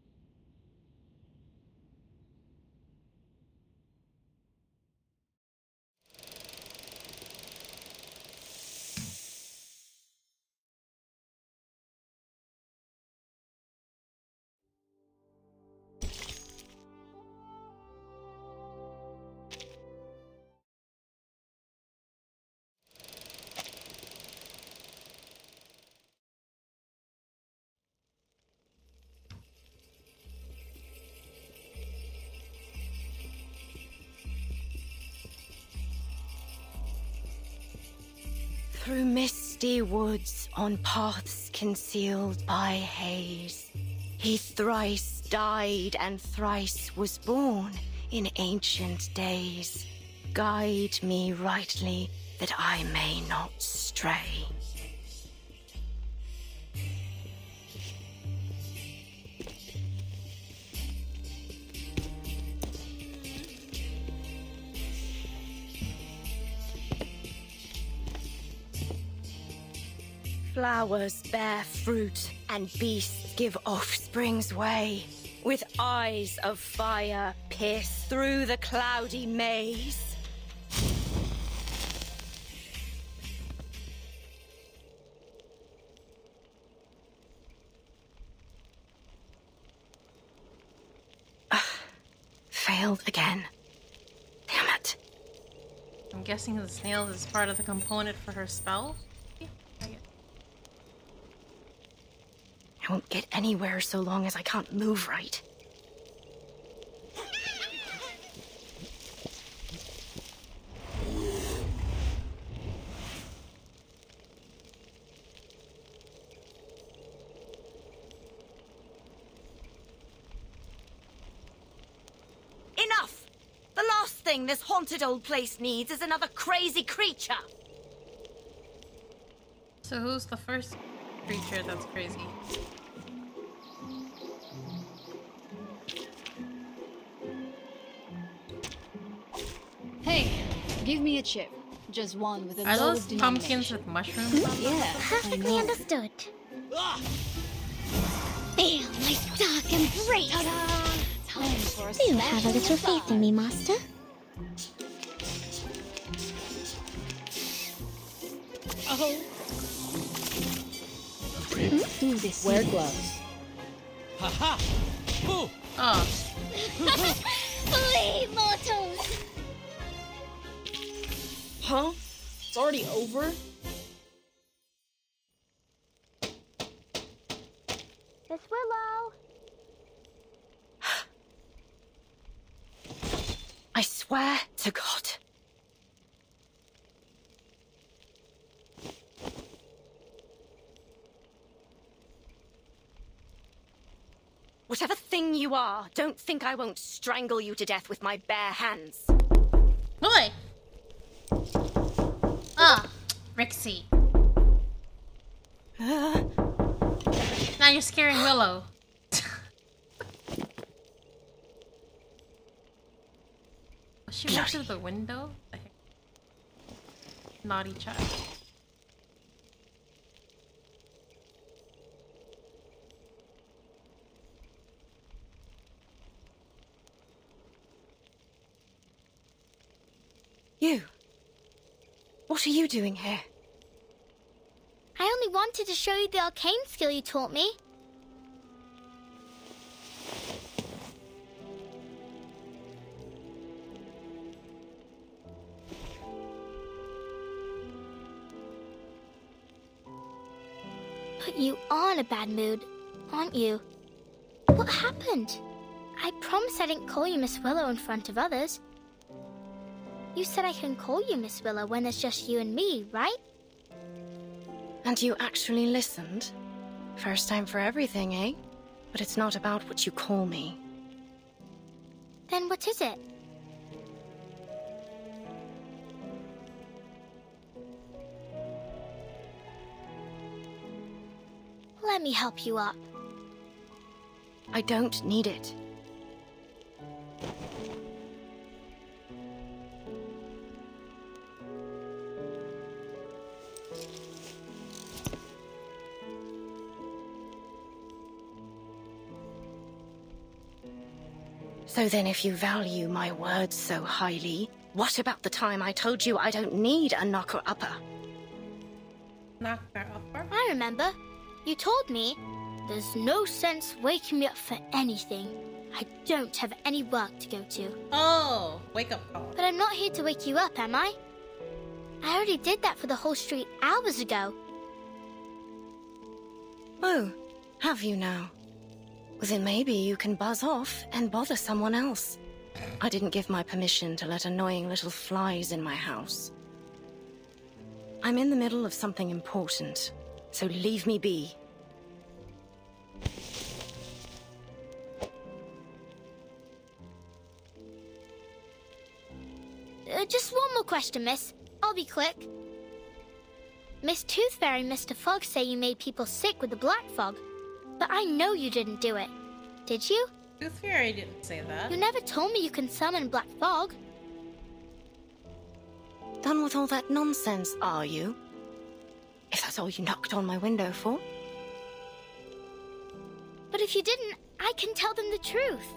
Through misty woods, on paths concealed by haze, he thrice died and thrice was born in ancient days. Guide me rightly, that I may not stray. Flowers bear fruit, and beasts give offspring's way. with eyes of fire pierce through the cloudy maze. Failed again. Damn it. I'm guessing the snail is part of the component for her spell. I won't get anywhere so long as I can't move right. Enough! The last thing this haunted old place needs is another crazy creature. So who's the first creature that's crazy? Hey, give me a chip. Just one with a Are low those pumpkins with mushrooms on them? Yeah, Perfectly understood. Feel my dark embrace. Time for a Do have a little faith in me, Master. Oh. Do this. Wear gloves. Haha! Boo! Oh. Flee, mortals! Huh? It's already over? Miss Willow! I swear to God. Whatever thing you are, don't think I won't strangle you to death with my bare hands. Boy! Ah, Rixie. Now you're scaring Willow. She went through the window? The heck? Naughty child. You. What are you doing here? I only wanted to show you the arcane skill you taught me. But you are in a bad mood, aren't you? What happened? I promised I didn't call you Miss Willow in front of others. You said I can call you Miss Willow when there's just you and me, right? And you actually listened? First time for everything, eh? But it's not about what you call me. Then what is it? Let me help you up. I don't need it. So then if you value my words so highly, what about the time I told you I don't need a knocker-upper? Knocker-upper? I remember. You told me, there's no sense waking me up for anything. I don't have any work to go to. Oh, wake up call. But I'm not here to wake you up, am I? I already did that for the whole street hours ago. Oh, have you now? Then maybe you can buzz off and bother someone else. I didn't give my permission to let annoying little flies in my house. I'm in the middle of something important, so leave me be. Just one more question, miss. I'll be quick. Miss Tooth Fairy and Mr. Fog say you made people sick with the black fog. But I know you didn't do it. Did you? Tooth Fairy didn't say that. You never told me you can summon black fog. Done with all that nonsense, are you? If that's all you knocked on my window for. But if you didn't, I can tell them the truth.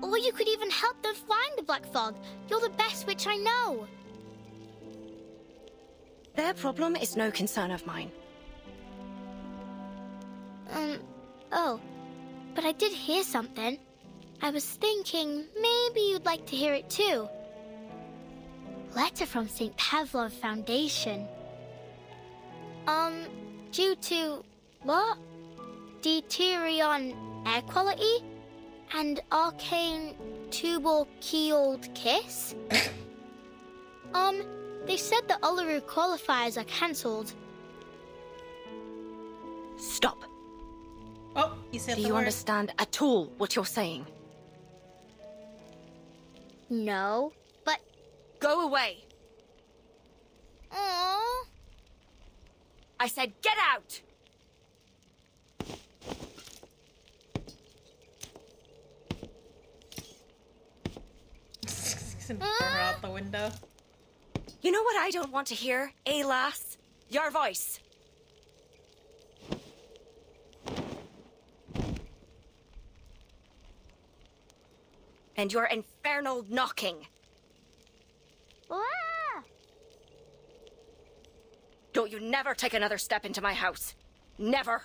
Or you could even help them find the Black Fog. You're the best witch I know. Their problem is no concern of mine. Oh. But I did hear something. I was thinking maybe you'd like to hear it too. Letter from St. Pavlov Foundation. Due to... what? Deuterion air quality? And arcane tubal-keeled kiss? They said the Uluru qualifiers are cancelled. Stop. Oh, he said Do the you word. understand at all what you're saying? No, but... Go away. Aww. I said get out! He's gonna throw her out the window. You know what I don't want to hear, eh, lass? Your voice. And your infernal knocking. Ah! Don't you never take another step into my house. Never.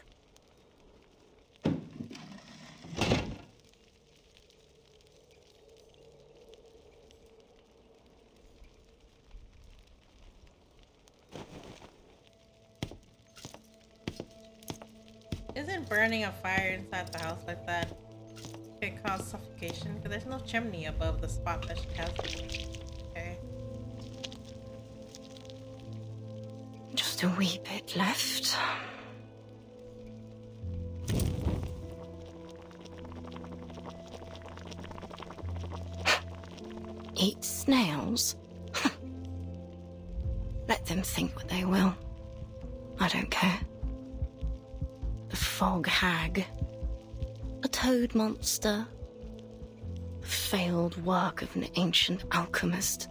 Isn't burning a fire inside the house like that could cause suffocation? Because there's no chimney above the spot that she has. Okay. Just a wee bit left. Eat snails? Let them think what they will. I don't care. The fog hag. A toad monster. The failed work of an ancient alchemist.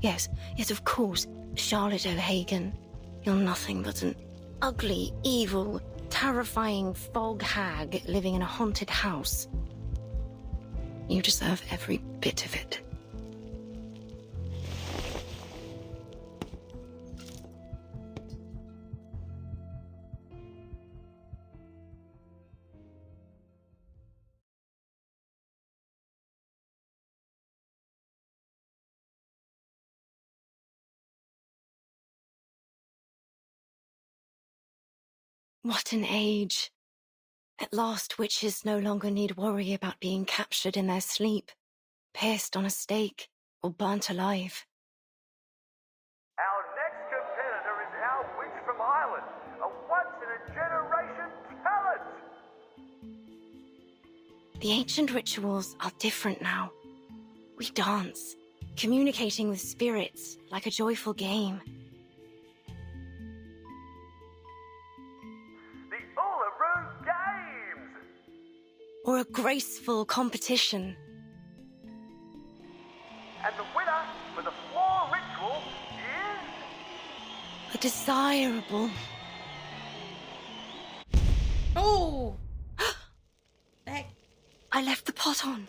Yes, of course, Charlotte O'Hagan. You're nothing but an ugly, evil, terrifying fog hag living in a haunted house. You deserve every bit of it. What an age. At last, witches no longer need worry about being captured in their sleep, pierced on a stake, or burnt alive. Our next competitor is our witch from Ireland, a once-in-a-generation talent! The ancient rituals are different now. We dance, communicating with spirits like a joyful game. The Uluru Games! Or a graceful competition. And the winner for the floor ritual is... A desirable. Oh! Heck. I left the pot on.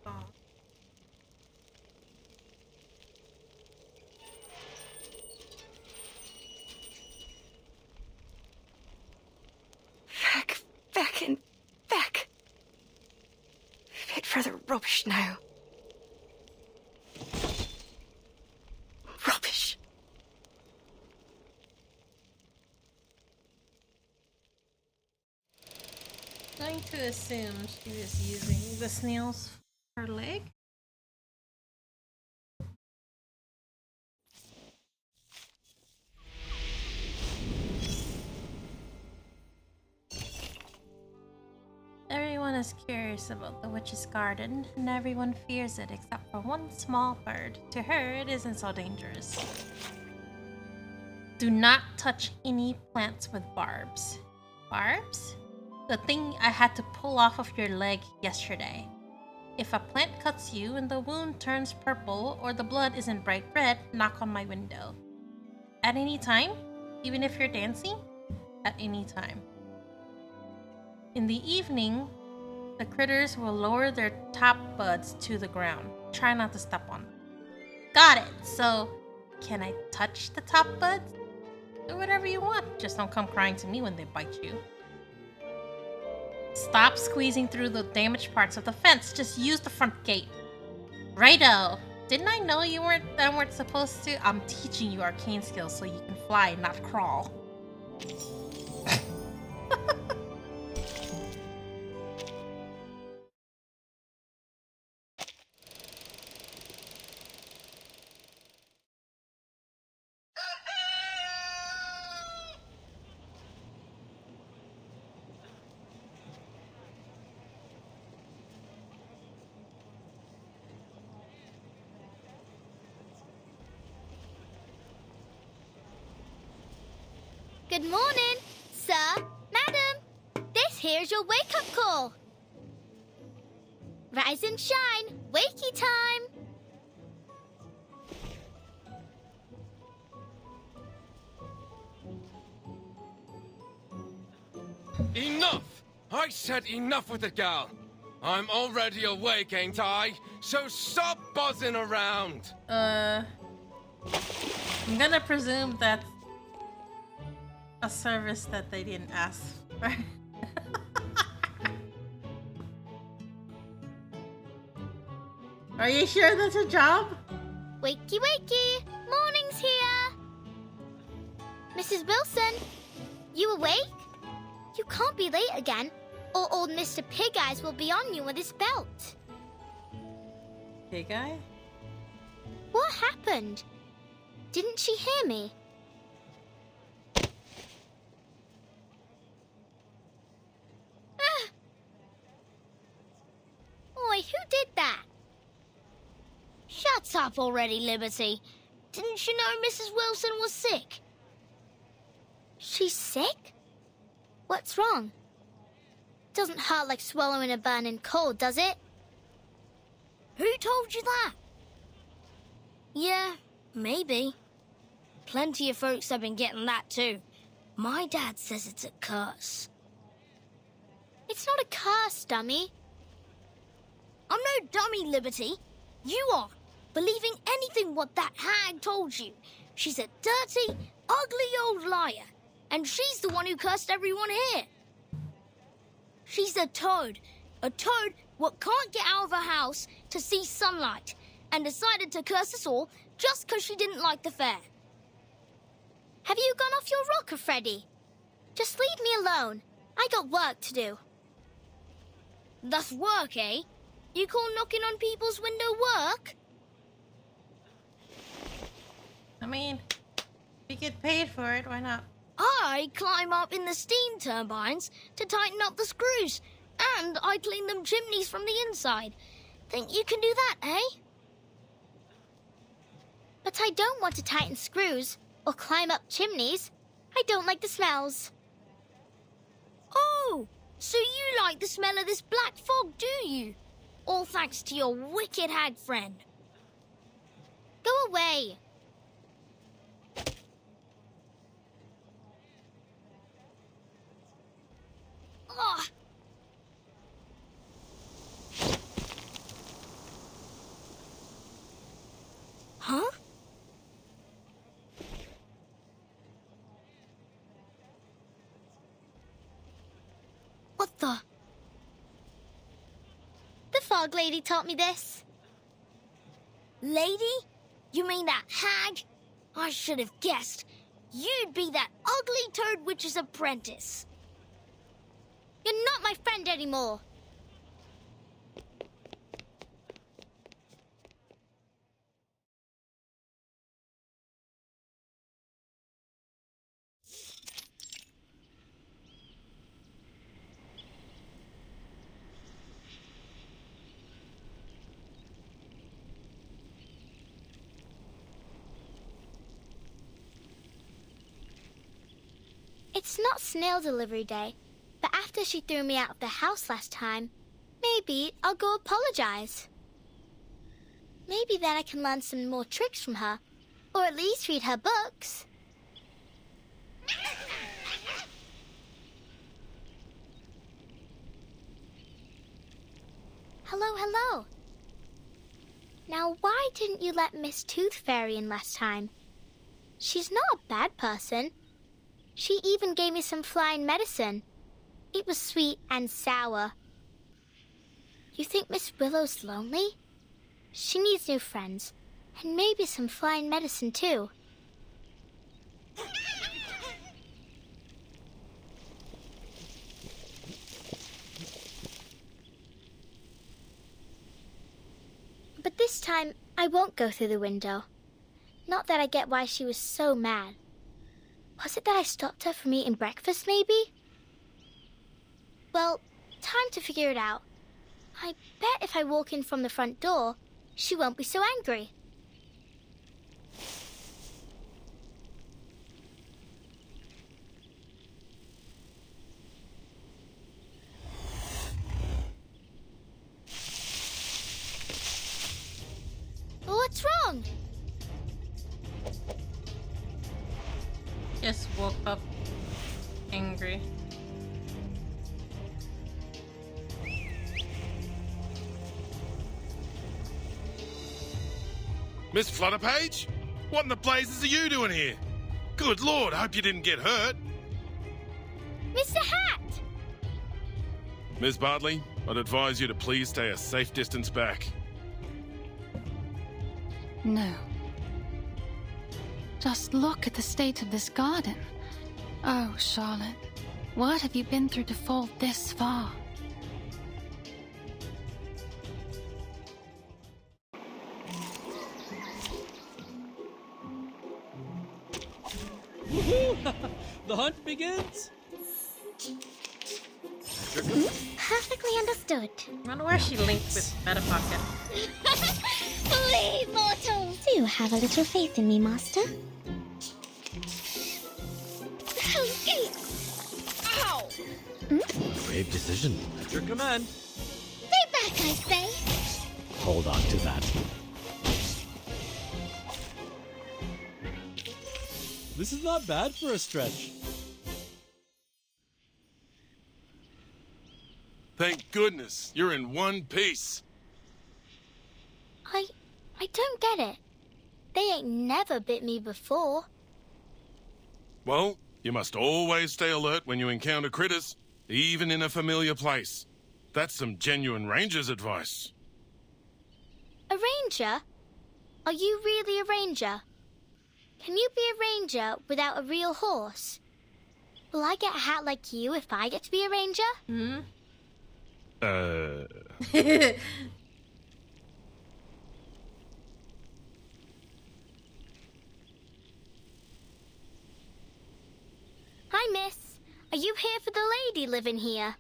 Oh. Back and back. Fit for the rubbish now. Rubbish. Going to assume she was using the snails for her leg. Everyone is curious about the witch's garden, and everyone fears it except for one small bird. To her, it isn't so dangerous. Do not touch any plants with barbs. Barbs? The thing I had to pull off of your leg yesterday. If a plant cuts you and the wound turns purple or the blood isn't bright red, knock on my window. At any time? Even if you're dancing? At any time. In the evening, the critters will lower their top buds to the ground. Try not to step on them. Got it! So, can I touch the top buds? Do whatever you want. Just don't come crying to me when they bite you. Stop squeezing through the damaged parts of the fence. Just use the front gate. Righto. Didn't I know you weren't supposed to? I'm teaching you arcane skills so you can fly, not crawl. Good morning, sir, madam. This here's your wake-up call. Rise and shine, wakey time. Enough! I said enough with the gal. I'm already awake, ain't I? So stop buzzing around. I'm gonna presume that's a service that they didn't ask for. Are you sure that's a job? Wakey, wakey, morning's here. Mrs. Wilson, you awake? You can't be late again, or old Mr. Pig Eyes will be on you with his belt. Pig Eye? What happened? Didn't she hear me? Oi, who did that? Shut up already, Liberty. Didn't you know Mrs. Wilson was sick? She's sick? What's wrong? Doesn't hurt like swallowing a burning coal, does it? Who told you that? Yeah, maybe. Plenty of folks have been getting that too. My dad says it's a curse. It's not a curse, dummy. I'm no dummy, Liberty. You are, believing anything what that hag told you. She's a dirty, ugly old liar, and she's the one who cursed everyone here. She's a toad what can't get out of her house to see sunlight, and decided to curse us all just 'cause she didn't like the fair. Have you gone off your rocker, Freddy? Just leave me alone. I got work to do. That's work, eh? You call knocking on people's window work? I mean, if you get paid for it, why not? I climb up in the steam turbines to tighten up the screws, and I clean them chimneys from the inside. Think you can do that, eh? But I don't want to tighten screws or climb up chimneys. I don't like the smells. Oh, so you like the smell of this black fog, do you? All thanks to your wicked hag friend. Go away. Ugh. Huh? What the? The fog lady taught me this. Lady? You mean that hag? I should have guessed. You'd be that ugly toad witch's apprentice. You're not my friend anymore. It's not snail delivery day, but after she threw me out of the house last time, maybe I'll go apologize. Maybe then I can learn some more tricks from her, or at least read her books. Hello, hello. Now, why didn't you let Miss Tooth Fairy in last time? She's not a bad person. She even gave me some flying medicine. It was sweet and sour. You think Miss Willow's lonely? She needs new friends, and maybe some flying medicine too. But this time, I won't go through the window. Not that I get why she was so mad. Was it that I stopped her from eating breakfast, maybe? Well, time to figure it out. I bet if I walk in from the front door, she won't be so angry. What's wrong? Just woke up angry. Miss Flutterpage? What in the blazes are you doing here? Good Lord, I hope you didn't get hurt. Mr. Hat! Miss Bartley, I'd advise you to please stay a safe distance back. No. Just look at the state of this garden. Oh, Charlotte, what have you been through to fall this far? Woohoo! The hunt begins! Perfectly understood. I wonder where she linked with Meta Pocket. Believe, mortals! Do you have a little faith in me, Master? Ow! Brave decision. At your command. Stay back, I say! Hold on to that. This is not bad for a stretch. Thank goodness, you're in one piece. I don't get it. They ain't never bit me before. Well, you must always stay alert when you encounter critters, even in a familiar place. That's some genuine ranger's advice. A ranger? Are you really a ranger? Can you be a ranger without a real horse? Will I get a hat like you if I get to be a ranger? Hmm? Hi, miss. Are you here for the lady living here?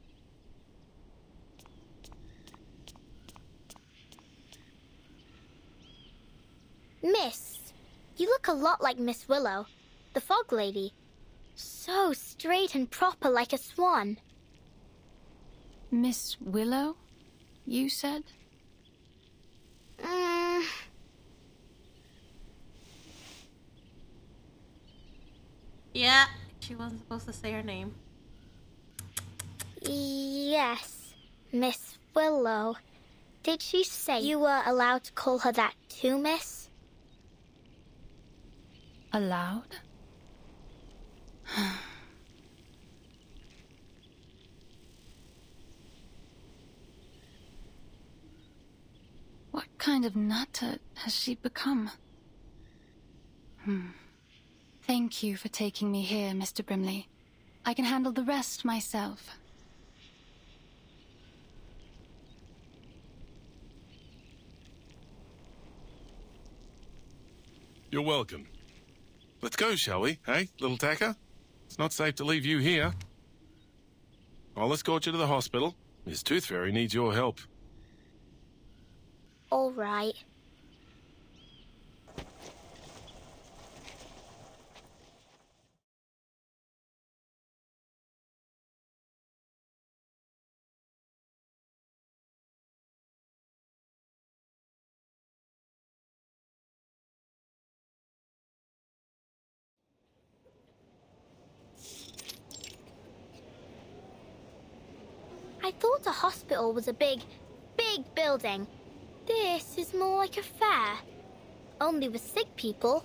Miss, you look a lot like Miss Willow, the fog lady. So straight and proper like a swan. Miss Willow, you said? Yeah, she wasn't supposed to say her name. Yes, Miss Willow. Did she say you were allowed to call her that too, miss? Allowed? What kind of nutter has she become? Thank you for taking me here, Mr. Brimley. I can handle the rest myself. You're welcome. Let's go, shall we? Hey, little tacker? It's not safe to leave you here. I'll escort you to the hospital. Miss Tooth Fairy needs your help. All right. I thought a hospital was a big building. This is more like a fair. Only with sick people.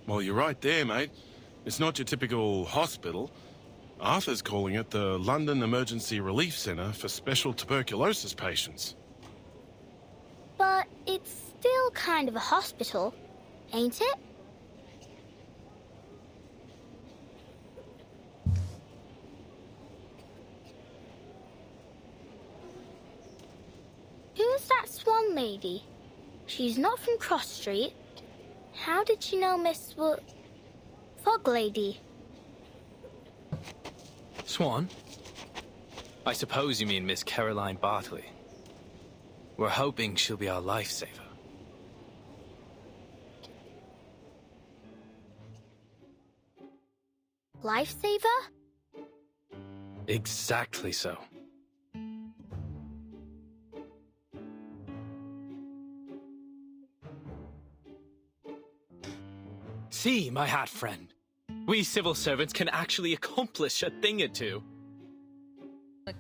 Well, you're right there, mate. It's not your typical hospital. Arthur's calling it the London Emergency Relief Centre for Special Tuberculosis Patients. But it's still kind of a hospital, ain't it? Who's that Swan lady? She's not from Cross Street. How did she know Miss Fog Lady? Swan? I suppose you mean Miss Caroline Bartley. We're hoping she'll be our lifesaver. Lifesaver? Exactly so. See, my hat friend. We civil servants can actually accomplish a thing or two.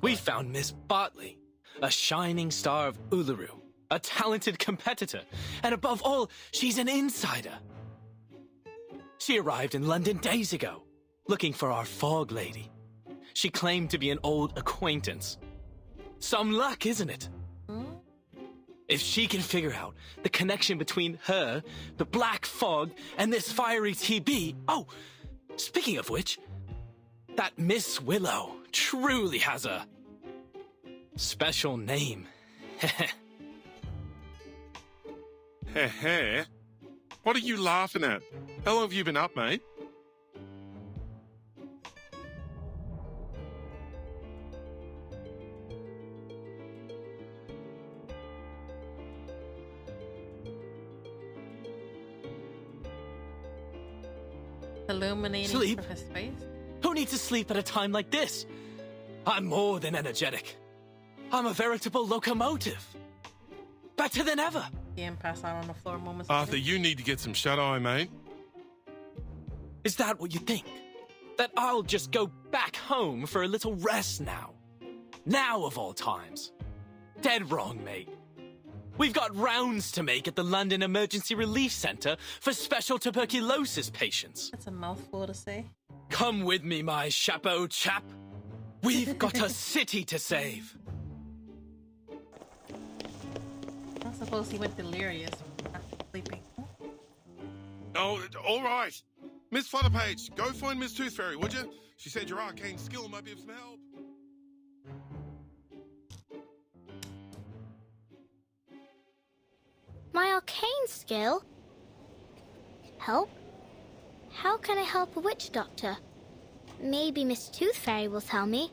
We found Miss Bartley, a shining star of Uluru, a talented competitor, and above all, she's an insider. She arrived in London days ago, looking for our Fog Lady. She claimed to be an old acquaintance. Some luck, isn't it? If she can figure out the connection between her, the Black Fog, and this fiery TB... Oh, speaking of which, that Miss Willow truly has a special name. Heh. What are you laughing at? How long have you been up, mate? Illuminating Sleep? from his face. Who needs to sleep at a time like this? I'm more than energetic. I'm a veritable locomotive. Better than ever. Ian passed out on the floor moments Arthur, later. you need to get some shut-eye, mate. Is that what you think? That I'll just go back home for a little rest now? Now of all times? Dead wrong, mate. We've got rounds to make at the London Emergency Relief Centre for special tuberculosis patients. That's a mouthful to say. Come with me, my chapeau chap. We've got a city to save. I suppose he went delirious after sleeping. Oh, all right. Miss Flutterpage, go find Miss Tooth Fairy, would you? She said your arcane skill might be of some help. My arcane skill? Help? How can I help a witch doctor? Maybe Miss Tooth Fairy will tell me.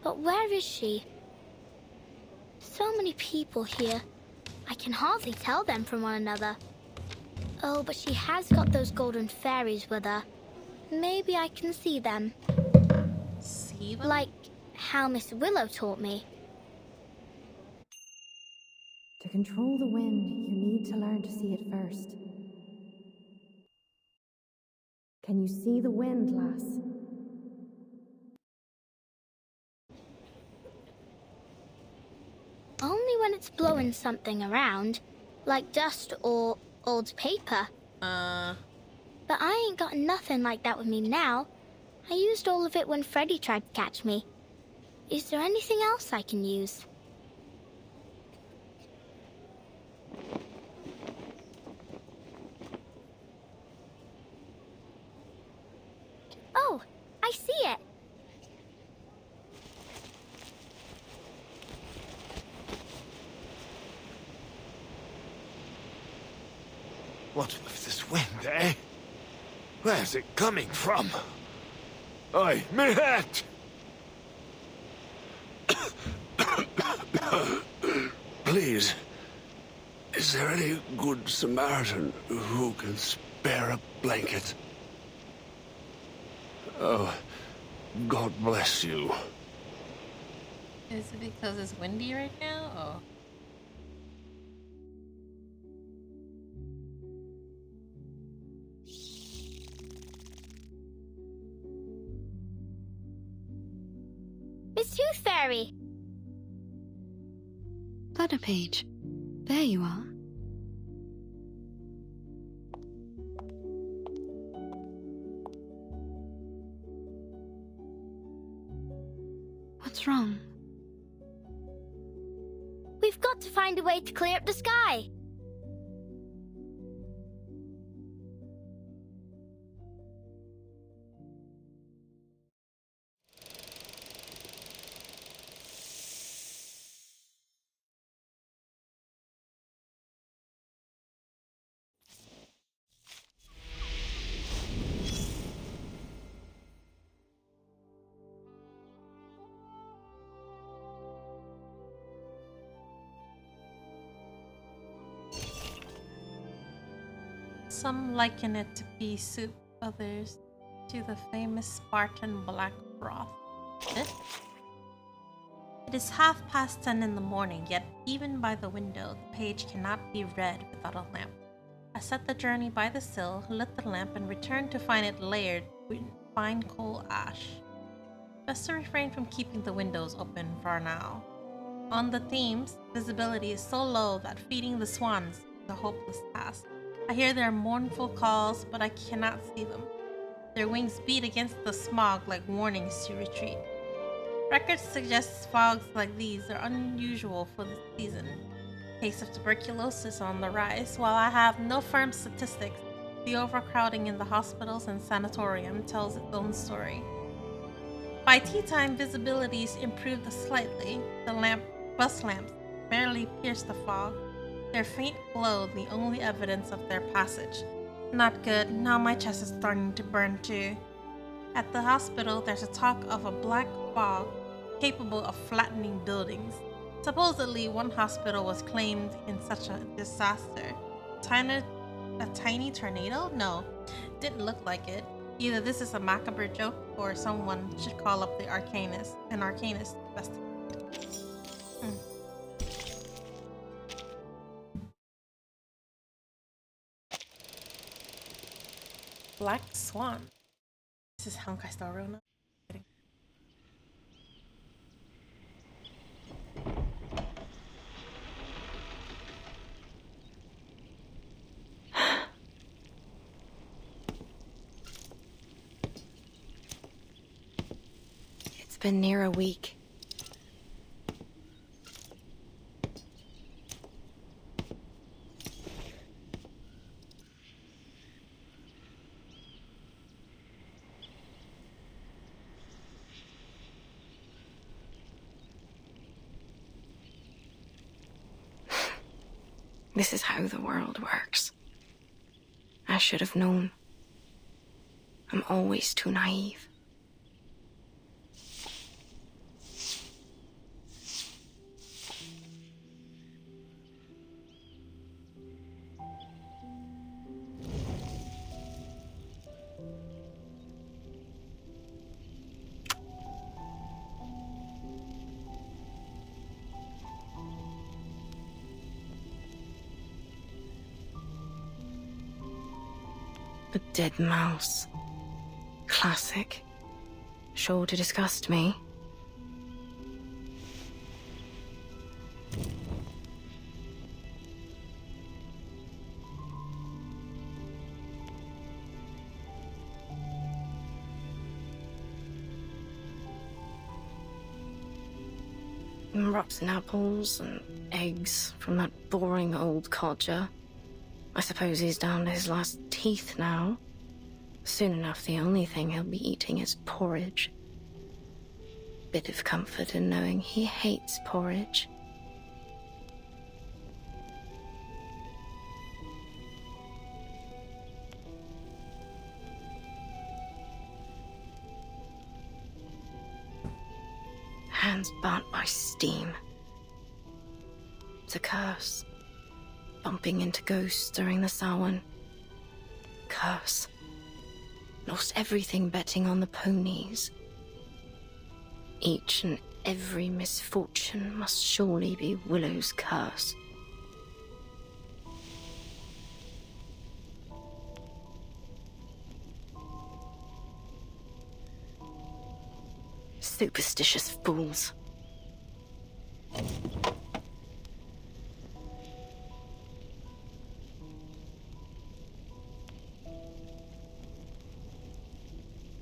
But where is she? So many people here. I can hardly tell them from one another. Oh, but she has got those golden fairies with her. Maybe I can see them. See them? Like how Miss Willow taught me. To control the wind, you need to learn to see it first. Can you see the wind, lass? Only when it's blowing something around, like dust or old paper. But I ain't got nothing like that with me now. I used all of it when Freddy tried to catch me. Is there anything else I can use? Oh, I see it. What with this wind, eh? Where's it coming from? Oi, me hat! Please, is there any good Samaritan who can spare a blanket? Oh, God bless you. Is it because it's windy right now? Oh. Miss Tooth Fairy! Flutterpage, there you are. What's wrong? We've got to find a way to clear up the sky. Some liken it to pea soup, others to the famous Spartan black broth. It is 10:30 in the morning, yet even by the window, the page cannot be read without a lamp. I set the journey by the sill, lit the lamp, and returned to find it layered with fine coal ash. Best to refrain from keeping the windows open for now. On the Thames, visibility is so low that feeding the swans is a hopeless task. I hear their mournful calls, but I cannot see them. Their wings beat against the smog like warnings to retreat. Records suggest fogs like these are unusual for the season. Case of tuberculosis on the rise. While I have no firm statistics, the overcrowding in the hospitals and sanatorium tells its own story. By tea time, visibilities improved slightly. The bus lamps barely pierced the fog. Their faint glow, the only evidence of their passage. Not good, now my chest is starting to burn too. At the hospital, there's a talk of a black fog capable of flattening buildings. Supposedly, one hospital was claimed in such a disaster. A tiny tornado? No, didn't look like it. Either this is a macabre joke, or someone should call up an arcanist to investigate. Black Swan. This is Honkai Star Rona. It's been near a week. This is how the world works. I should have known. I'm always too naive. A dead mouse. Classic. Sure to disgust me. Rotten apples and eggs from that boring old codger. I suppose he's down to his last teeth now. Soon enough, the only thing he'll be eating is porridge. Bit of comfort in knowing he hates porridge. Hands burnt by steam. It's a curse. Bumping into ghosts during the Samhain. Curse. Lost everything betting on the ponies. Each and every misfortune must surely be Willow's curse. Superstitious fools.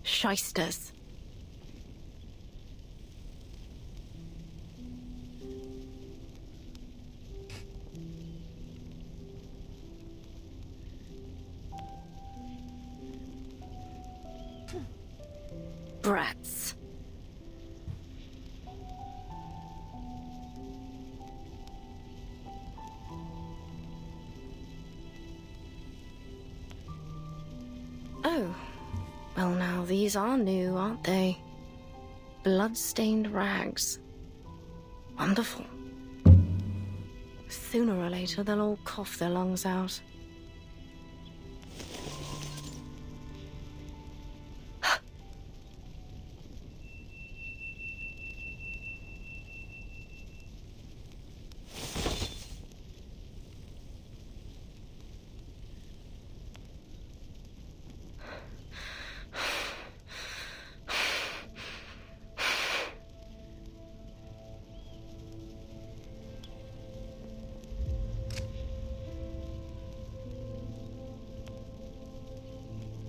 Shysters. Brats. Oh. Well, now these are new, aren't they? Blood-stained rags. Wonderful. Sooner or later, they'll all cough their lungs out.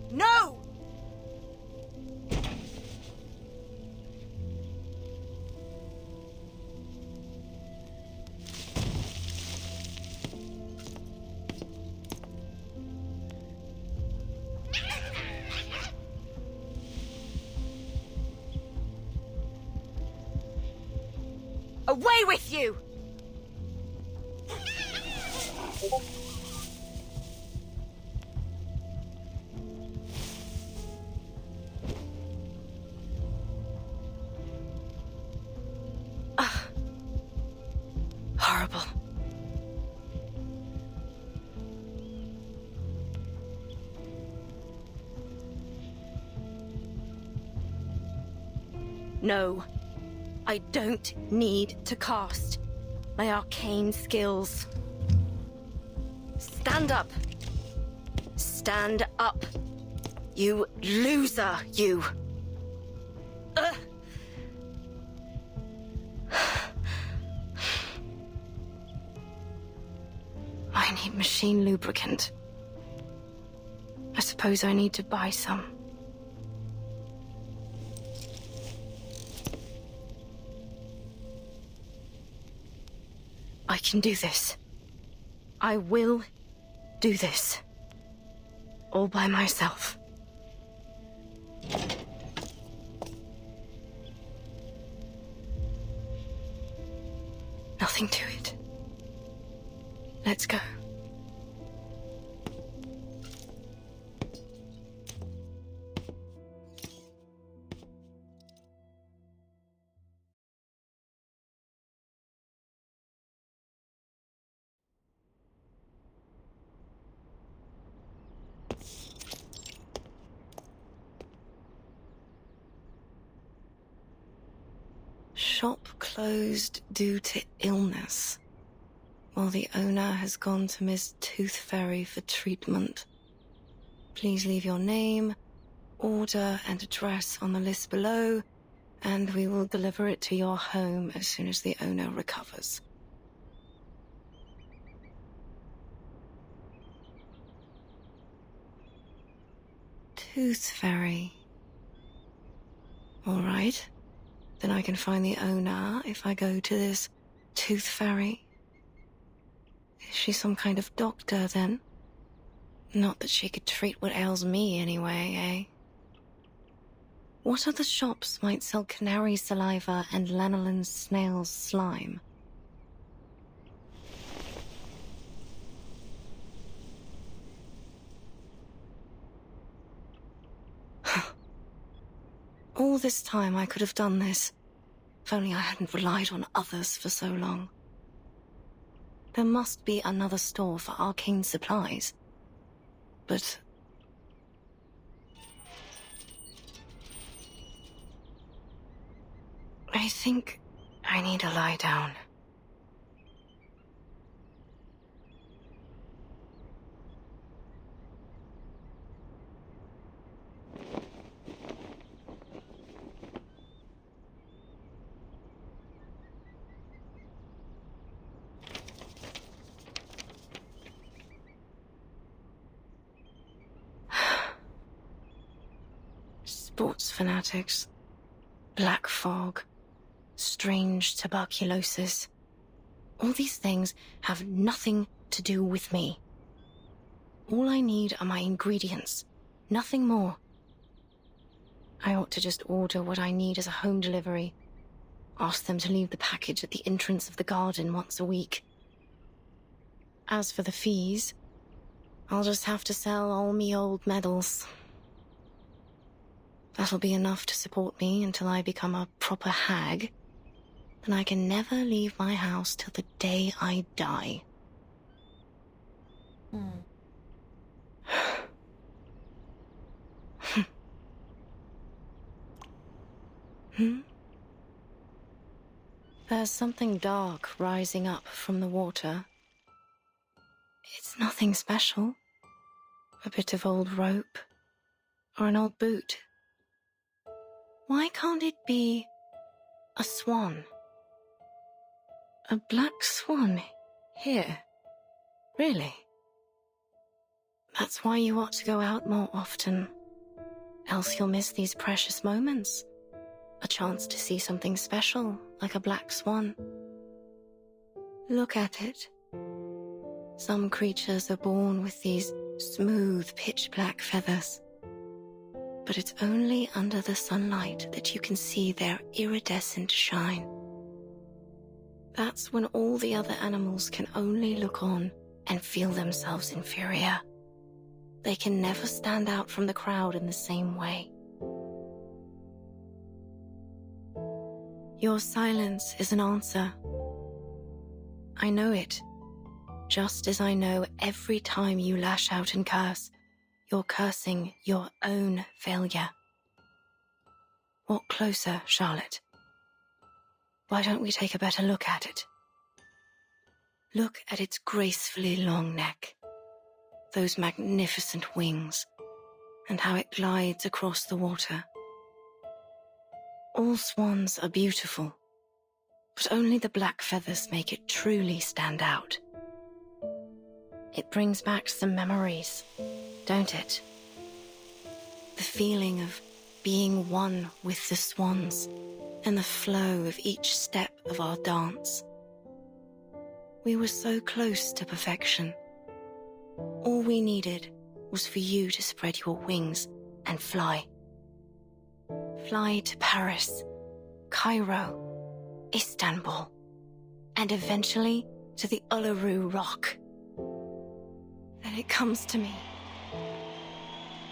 No! Away with you! Horrible. No. I don't need to cast my arcane skills. Stand up. Stand up. You loser, you. I need machine lubricant. I suppose I need to buy some. I can do this. I will do this. All by myself. Nothing to it. Let's go. Shop closed due to illness, while the owner has gone to Miss Tooth Fairy for treatment. Please leave your name, order, and address on the list below, and we will deliver it to your home as soon as the owner recovers. Tooth Fairy. All right. Then I can find the owner if I go to this Tooth Fairy. Is she some kind of doctor, then? Not that she could treat what ails me anyway, eh? What other shops might sell canary saliva and lanolin snail's slime? All this time I could have done this, if only I hadn't relied on others for so long. There must be another store for arcane supplies. But... I think I need to lie down. Sports fanatics, black fog, strange tuberculosis. All these things have nothing to do with me. All I need are my ingredients, nothing more. I ought to just order what I need as a home delivery. Ask them to leave the package at the entrance of the garden once a week. As for the fees, I'll just have to sell all me old medals. That'll be enough to support me until I become a proper hag. Then I can never leave my house till the day I die. There's something dark rising up from the water. It's nothing special. A bit of old rope, or an old boot. Why can't it be a swan? A black swan here? Really? That's why you ought to go out more often. Else you'll miss these precious moments. A chance to see something special, like a black swan. Look at it. Some creatures are born with these smooth, pitch-black feathers. But it's only under the sunlight that you can see their iridescent shine. That's when all the other animals can only look on and feel themselves inferior. They can never stand out from the crowd in the same way. Your silence is an answer. I know it, just as I know every time you lash out and curse, you're cursing your own failure. Walk closer, Charlotte. Why don't we take a better look at it? Look at its gracefully long neck, those magnificent wings, and how it glides across the water. All swans are beautiful, but only the black feathers make it truly stand out. It brings back some memories, don't it? The feeling of being one with the swans and the flow of each step of our dance. We were so close to perfection. All we needed was for you to spread your wings and fly. Fly to Paris, Cairo, Istanbul, and eventually to the Uluru Rock. Then it comes to me,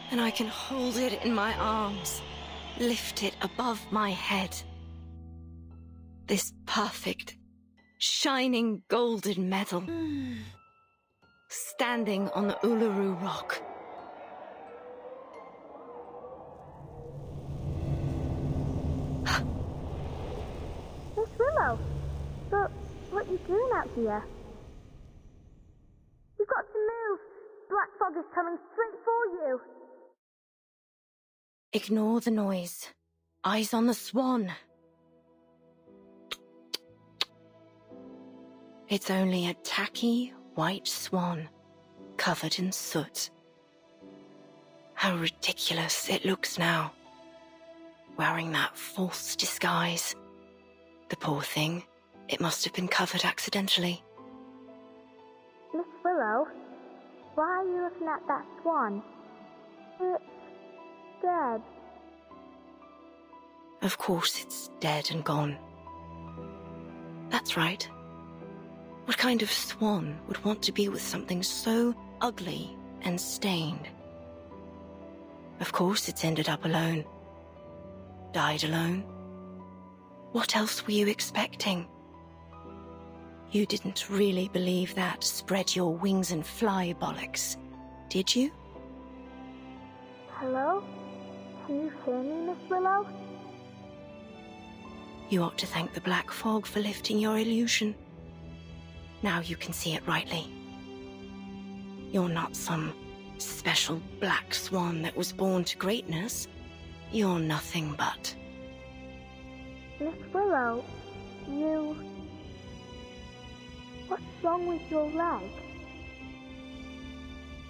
and I can hold it in my arms, lift it above my head. This perfect, shining golden medal, standing on the Uluru Rock. Miss Willow, but what are you doing out here? You've got to move. Black fog is coming straight for you. Ignore the noise. Eyes on the swan. It's only a tacky white swan covered in soot. How ridiculous it looks now, wearing that false disguise. The poor thing, it must have been covered accidentally. Miss Willow, why are you looking at that swan? It's dead. Of course it's dead and gone. That's right. What kind of swan would want to be with something so ugly and stained? Of course it's ended up alone. Died alone. What else were you expecting? You didn't really believe that spread your wings and fly bollocks, did you? Hello? Can you hear me, Miss Willow? You ought to thank the black fog for lifting your illusion. Now you can see it rightly. You're not some special black swan that was born to greatness. You're nothing but... Miss Willow, you... What's wrong with your leg?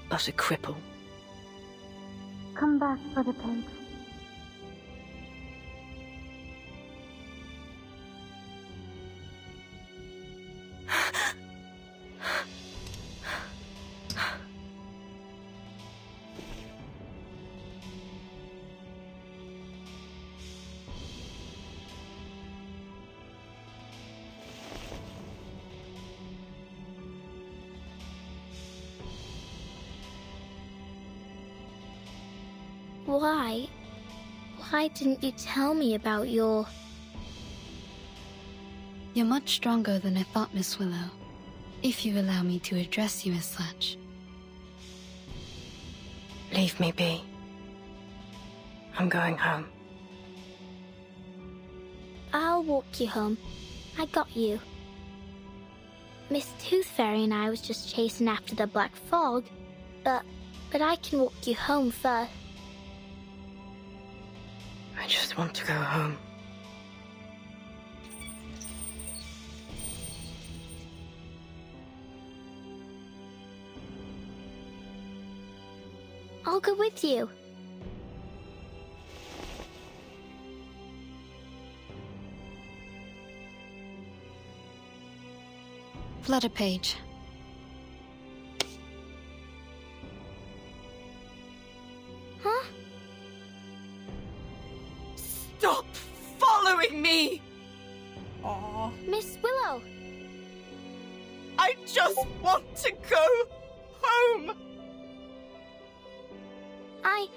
but a cripple. Come back for the page. Why didn't you tell me about your... You're much stronger than I thought, Miss Willow. If you allow me to address you as such. Leave me be. I'm going home. I'll walk you home. I got you. Miss Tooth Fairy and I was just chasing after the black fog, but I can walk you home first. I just want to go home. I'll go with you. Flutter Page. Huh? Stop following me! Aww. Miss Willow! I just want to go home! I...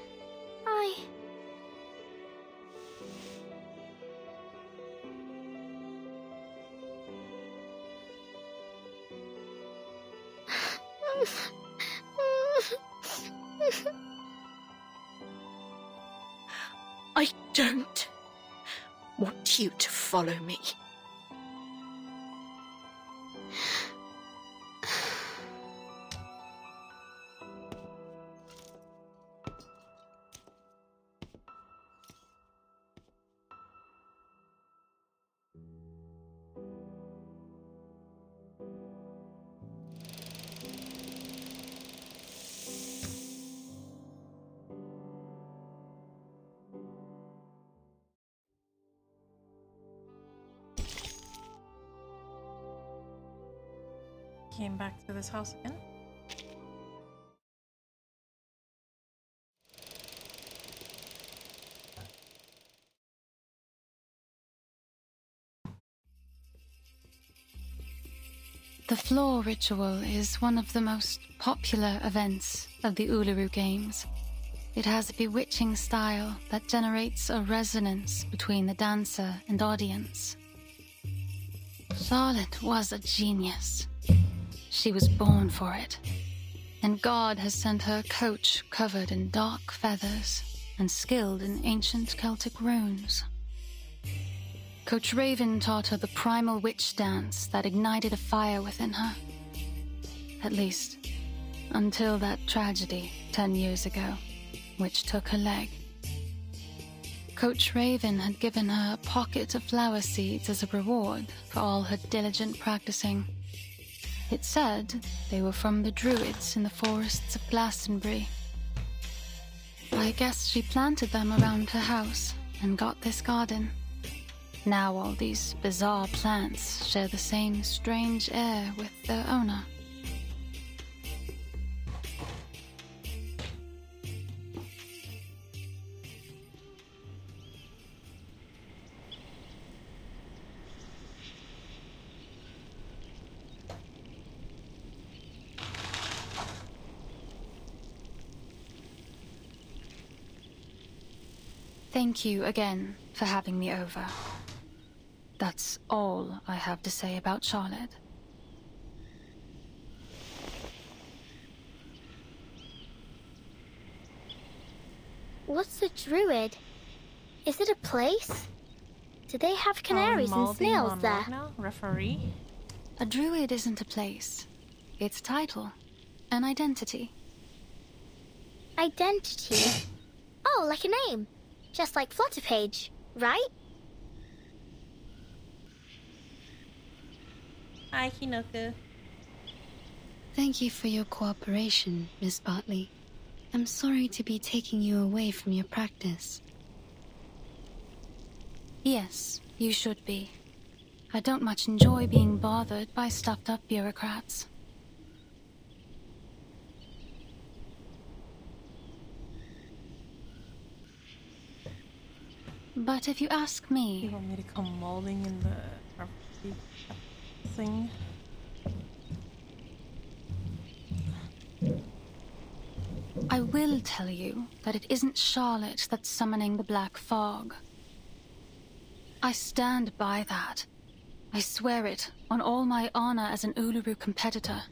I don't want you to follow me. Came back to this house again. The floor ritual is one of the most popular events of the Uluru Games. It has a bewitching style that generates a resonance between the dancer and audience. Charlotte was a genius. She was born for it, and God has sent her a coach covered in dark feathers and skilled in ancient Celtic runes. Coach Raven taught her the primal witch dance that ignited a fire within her. At least, until that tragedy 10 years ago, which took her leg. Coach Raven had given her a pocket of flower seeds as a reward for all her diligent practicing. It said they were from the druids in the forests of Glastonbury. I guess she planted them around her house and got this garden. Now all these bizarre plants share the same strange air with their owner. Thank you again for having me over. That's all I have to say about Charlotte. What's a druid? Is it a place? Do they have canaries and snails there? Referee? A druid isn't a place. It's a title. An identity. Identity? Oh, like a name. Just like Flutterpage, right? Hi, Hinoku. Thank you for your cooperation, Miss Bartley. I'm sorry to be taking you away from your practice. Yes, you should be. I don't much enjoy being bothered by stuffed-up bureaucrats. But if you ask me... You want me to come molding in the thing? I will tell you that it isn't Charlotte that's summoning the black fog. I stand by that. I swear it on all my honor as an Uluru competitor.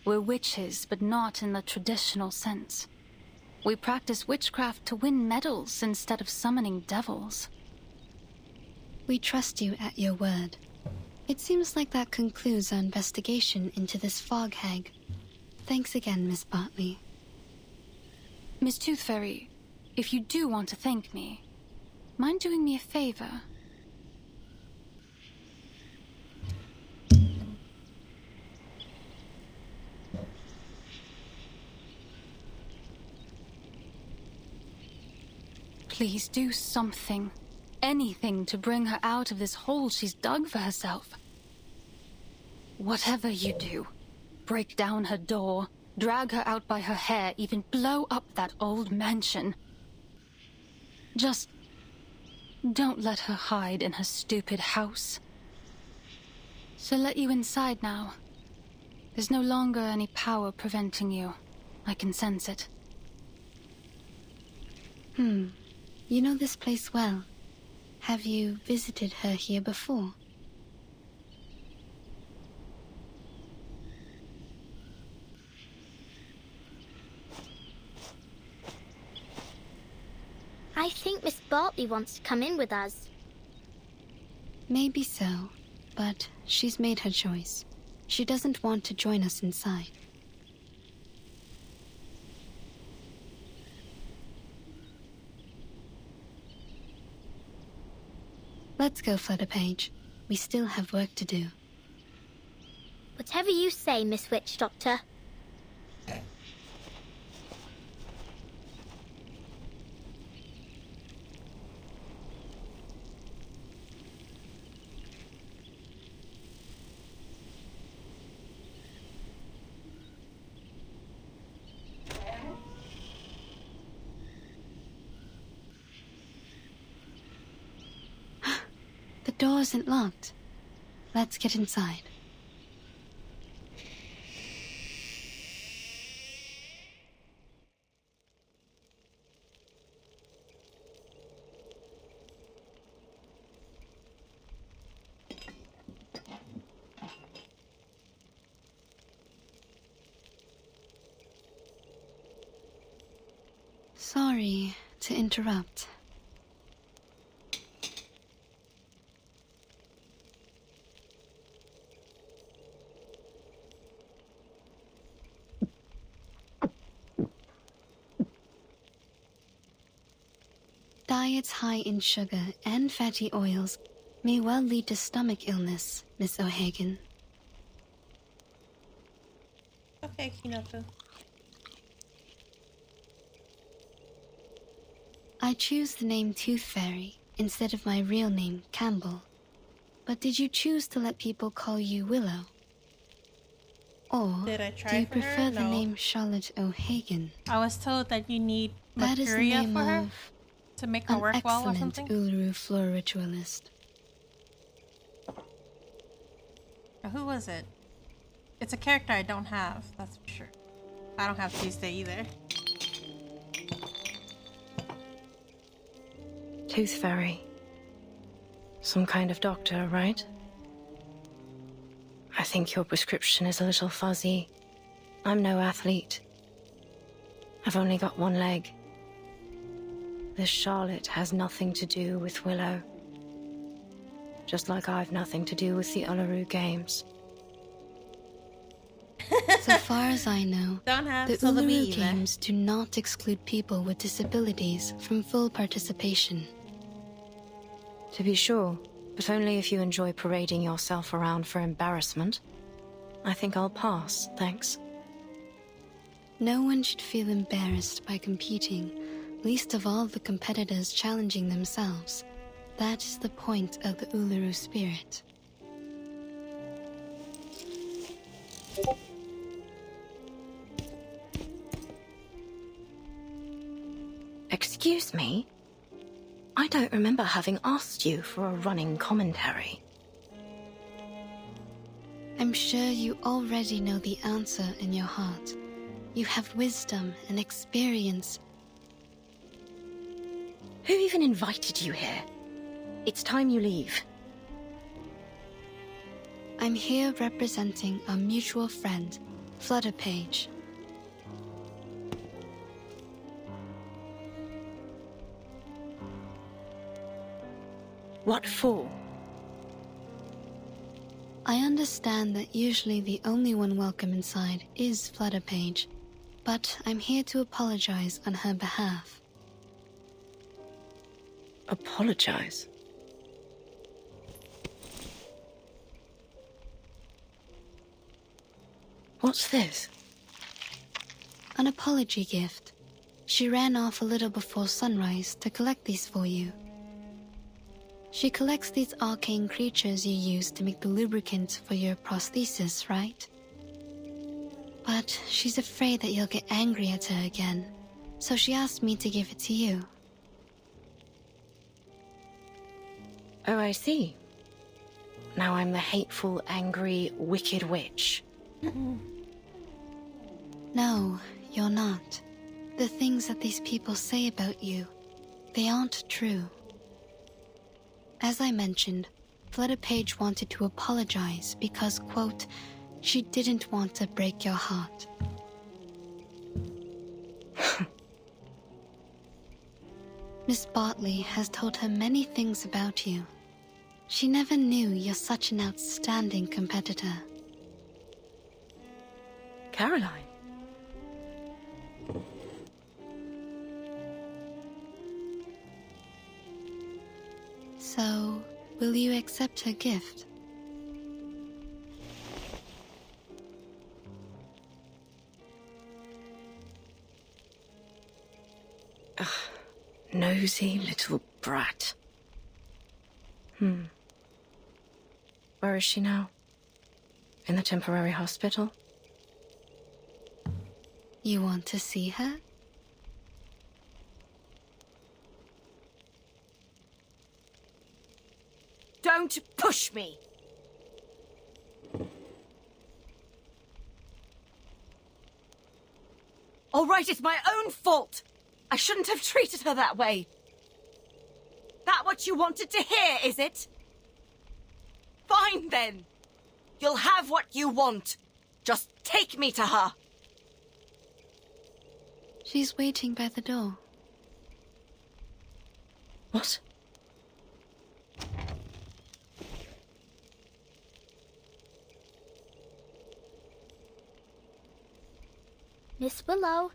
We're witches, but not in the traditional sense. We practice witchcraft to win medals instead of summoning devils. We trust you at your word. It seems like that concludes our investigation into this fog hag. Thanks again, Miss Bartley. Miss Tooth Fairy, if you do want to thank me, mind doing me a favor? Please do something. Anything to bring her out of this hole she's dug for herself. Whatever you do, break down her door, drag her out by her hair, even blow up that old mansion. Just don't let her hide in her stupid house. She'll let you inside now. There's no longer any power preventing you. I can sense it. You know this place well. Have you visited her here before? I think Miss Bartley wants to come in with us. Maybe so, but she's made her choice. She doesn't want to join us inside. Let's go, Flutterpage. We still have work to do. Whatever you say, Miss Witch Doctor. The door isn't locked. Let's get inside. Sorry to interrupt. Diets high in sugar and fatty oils may well lead to stomach illness, Miss O'Hagan. Okay, Kinoko. I choose the name Tooth Fairy instead of my real name, Campbell. But did you choose to let people call you Willow? Or Did I try do you for prefer her? the No. name Charlotte O'Hagan? I was told that you need That is the Mercuria name for her of to make her an work well or excellent something. Uluru floor ritualist. Who was it? It's a character I don't have, that's for sure. I don't have Tuesday either. Tooth Fairy. Some kind of doctor, right? I think your prescription is a little fuzzy. I'm no athlete. I've only got one leg. This Charlotte has nothing to do with Willow. Just like I've nothing to do with the Uluru Games. So far as I know, Don't have the so the Uluru bee either. Games do not exclude people with disabilities from full participation. To be sure, but only if you enjoy parading yourself around for embarrassment. I think I'll pass, thanks. No one should feel embarrassed by competing, least of all the competitors challenging themselves. That is the point of the Uluru spirit. Excuse me? I don't remember having asked you for a running commentary. I'm sure you already know the answer in your heart. You have wisdom and experience. Who even invited you here? It's time you leave. I'm here representing our mutual friend, Flutterpage. What for? I understand that usually the only one welcome inside is Flutterpage, but I'm here to apologize on her behalf. Apologize? What's this? An apology gift. She ran off a little before sunrise to collect these for you. She collects these arcane creatures you use to make the lubricant for your prosthesis, right? But she's afraid that you'll get angry at her again, so she asked me to give it to you. Oh, I see. Now I'm the hateful, angry, wicked witch. No, you're not. The things that these people say about you, they aren't true. As I mentioned, Flutterpage wanted to apologize because, quote, she didn't want to break your heart. Miss Bartley has told her many things about you. She never knew you're such an outstanding competitor. Caroline? So, will you accept her gift? Ugh, nosy little brat. Where is she now? In the temporary hospital? You want to see her? Don't push me! All right, it's my own fault. I shouldn't have treated her that way. That what you wanted to hear, is it? Fine, then. You'll have what you want. Just take me to her. She's waiting by the door. What? Miss Willow.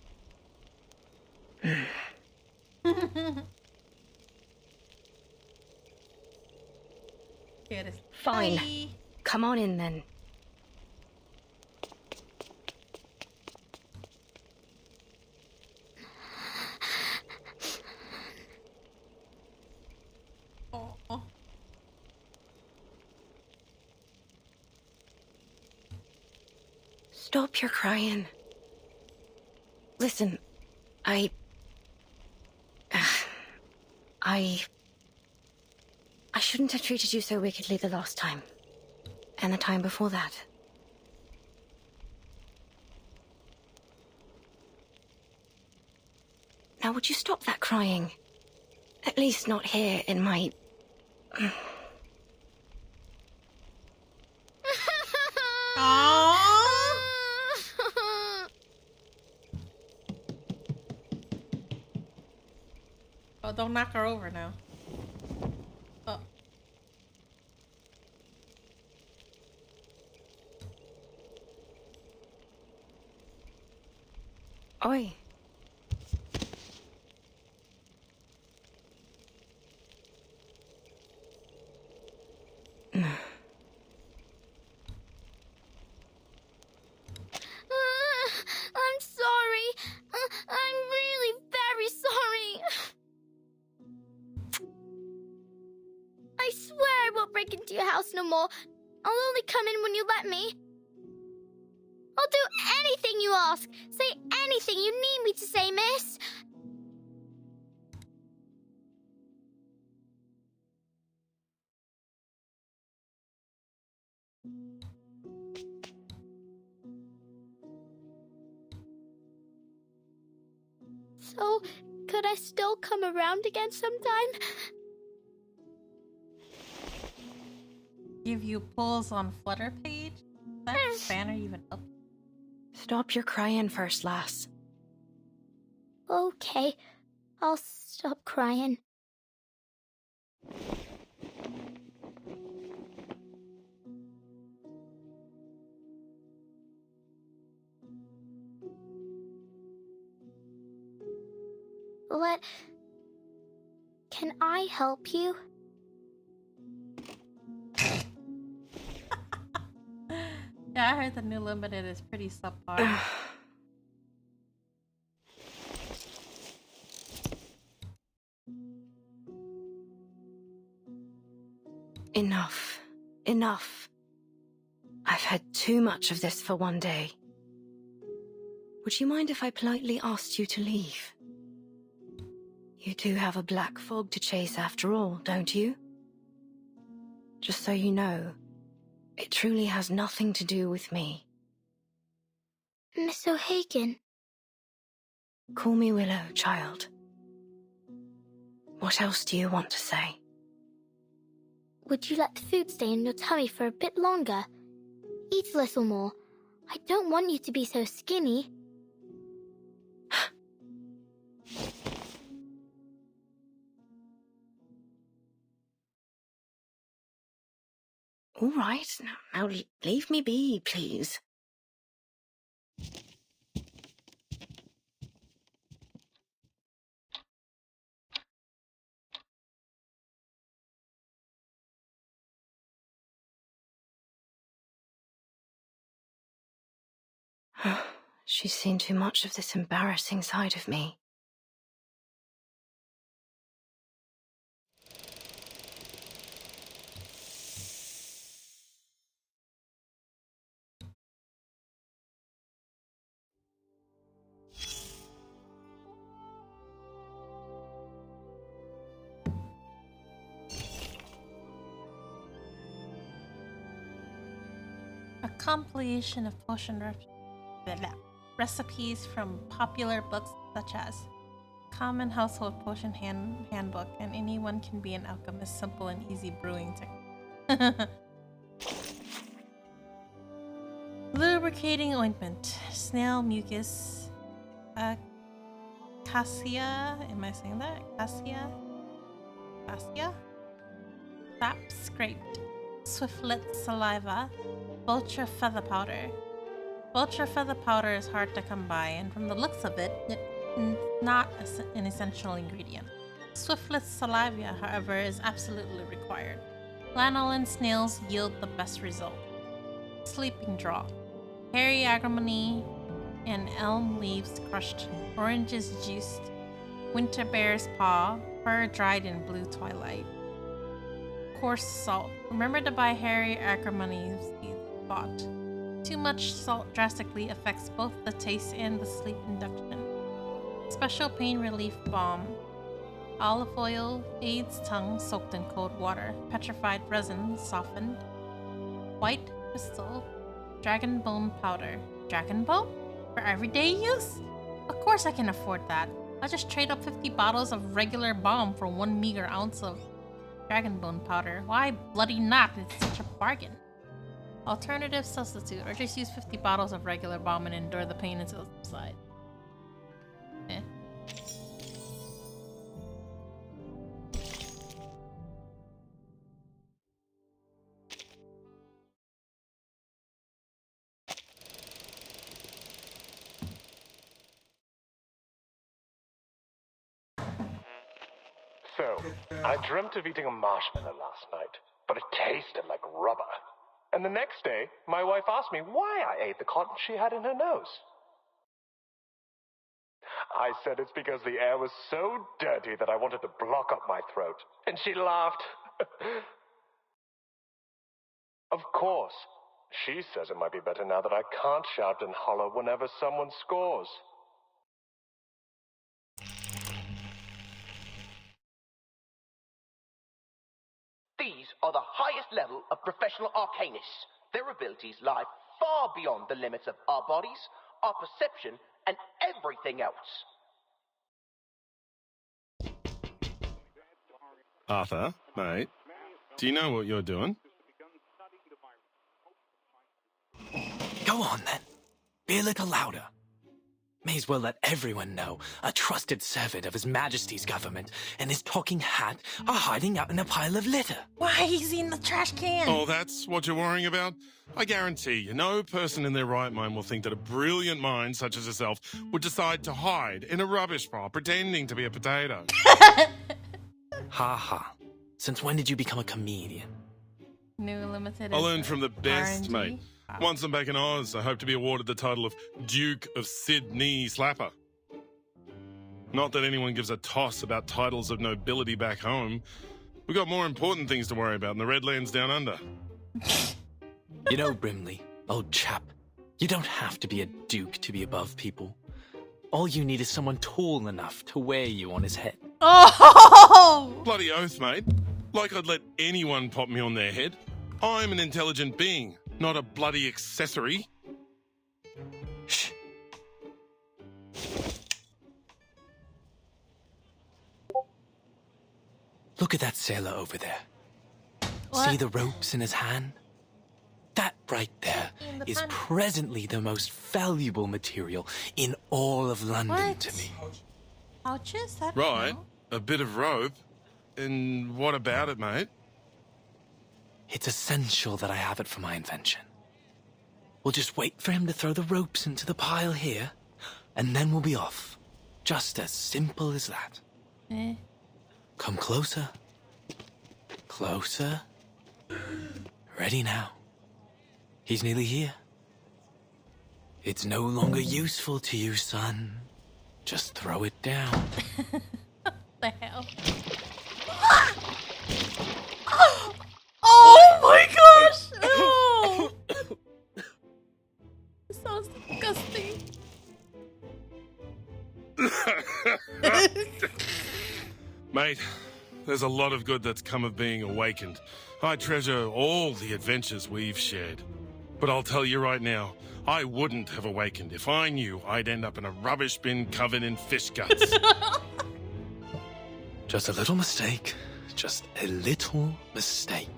Fine. Come on in, then. Stop your crying. Listen, I shouldn't have treated you so wickedly the last time. And the time before that. Now, would you stop that crying? At least not here in my... Oh, don't knock her over now. Oh. Enjoy. I'm sorry. I'm really very sorry. I swear I won't break into your house no more. I'll only come in when you let me. I'll do anything you ask. Say anything you need me to say, miss. So, could I still come around again sometime? Give you pulls on Flutter page? That banner even up? Stop your crying first, lass. Okay, I'll stop crying. Can I help you? Yeah, I heard the new limited is pretty subpar. Enough. Enough. I've had too much of this for one day. Would you mind if I politely asked you to leave? You do have a black fog to chase after all, don't you? Just so you know, it truly has nothing to do with me. Miss O'Hagan. Call me Willow, child. What else do you want to say? Would you let the food stay in your tummy for a bit longer? Eat a little more. I don't want you to be so skinny. All right, now leave me be, please. She's seen too much of this embarrassing side of me. A compilation of potion recipes from popular books such as Common Household Potion Handbook and Anyone Can Be an Alchemist Simple and Easy Brewing Technique. Lubricating ointment, snail mucus, cassia. Am I saying that? Cassia? Sap scraped, swiftlet saliva, vulture feather powder. Vulture feather powder is hard to come by, and from the looks of it, it's not an essential ingredient. Swiftlet saliva, however, is absolutely required. Lanolin snails yield the best result. Sleeping draught, hairy agrimony and elm leaves crushed, oranges juiced, winter bear's paw, fur dried in blue twilight. Coarse salt. Remember to buy hairy agrimony seeds bought. Too much salt drastically affects both the taste and the sleep induction. Special pain relief balm. Olive oil aids tongue soaked in cold water. Petrified resin softened. White crystal. Dragon bone powder. Dragon bone? For everyday use? Of course I can afford that. I'll just trade up 50 bottles of regular balm for 1 meager ounce of dragon bone powder. Why bloody not? It's such a bargain. Alternative substitute, or just use 50 bottles of regular balm and endure the pain until it subsides. So, I dreamt of eating a marshmallow last night, but it tasted like rubber. And the next day, my wife asked me why I ate the cotton she had in her nose. I said it's because the air was so dirty that I wanted to block up my throat. And she laughed. Of course, she says it might be better now that I can't shout and holler whenever someone scores. These are the highest level of professional arcanists. Their abilities lie far beyond the limits of our bodies, our perception, and everything else. Arthur, mate, do you know what you're doing? Go on, then. Be a little louder. May as well let everyone know a trusted servant of His Majesty's government and his talking hat are hiding out in a pile of litter. Why is he in the trash can? Oh, that's what you're worrying about? I guarantee you, no person in their right mind will think that a brilliant mind such as yourself would decide to hide in a rubbish pile pretending to be a potato. Ha ha. Since when did you become a comedian? New limited. I learned from the best, RNG. mate. Once I'm back in Oz, I hope to be awarded the title of Duke of Sydney Slapper. Not that anyone gives a toss about titles of nobility back home. We've got more important things to worry about in the Redlands down under. You know, Brimley, old chap, you don't have to be a duke to be above people. All you need is someone tall enough to wear you on his head. Oh! Bloody oath, mate. Like I'd let anyone pop me on their head. I'm an intelligent being, not a bloody accessory. Shh. Look at that sailor over there. What? See the ropes in his hand? That right there is presently the most valuable material in all of London to me. Pouches? I don't Right, know. a bit of rope. And what about it, mate? It's essential that I have it for my invention. We'll just wait for him to throw the ropes into the pile here, and then we'll be off. Just as simple as that. Eh. Come closer. Closer. Ready now. He's nearly here. It's no longer useful to you, son. Just throw it down. The hell? Oh my gosh! Oh! This sounds disgusting. Mate, there's a lot of good that's come of being awakened. I treasure all the adventures we've shared. But I'll tell you right now, I wouldn't have awakened if I knew I'd end up in a rubbish bin covered in fish guts. Just a little mistake. Just a little mistake.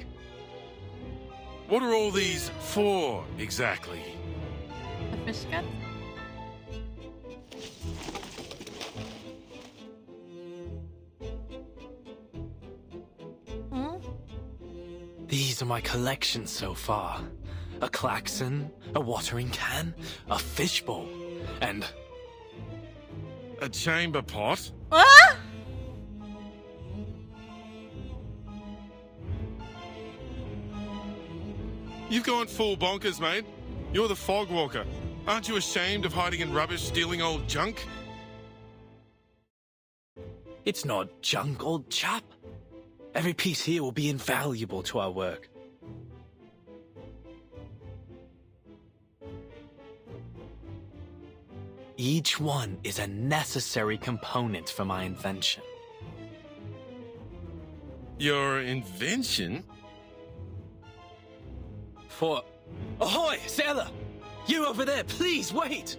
What are all these for, exactly? The fish guts? Hmm? These are my collections so far. A klaxon, a watering can, a fishbowl, and... A chamber pot? What? You've gone full bonkers, mate. You're the fog walker. Aren't you ashamed of hiding in rubbish, stealing old junk? It's not junk, old chap. Every piece here will be invaluable to our work. Each one is a necessary component for my invention. Your invention? For... Ahoy, sailor! You over there, please wait!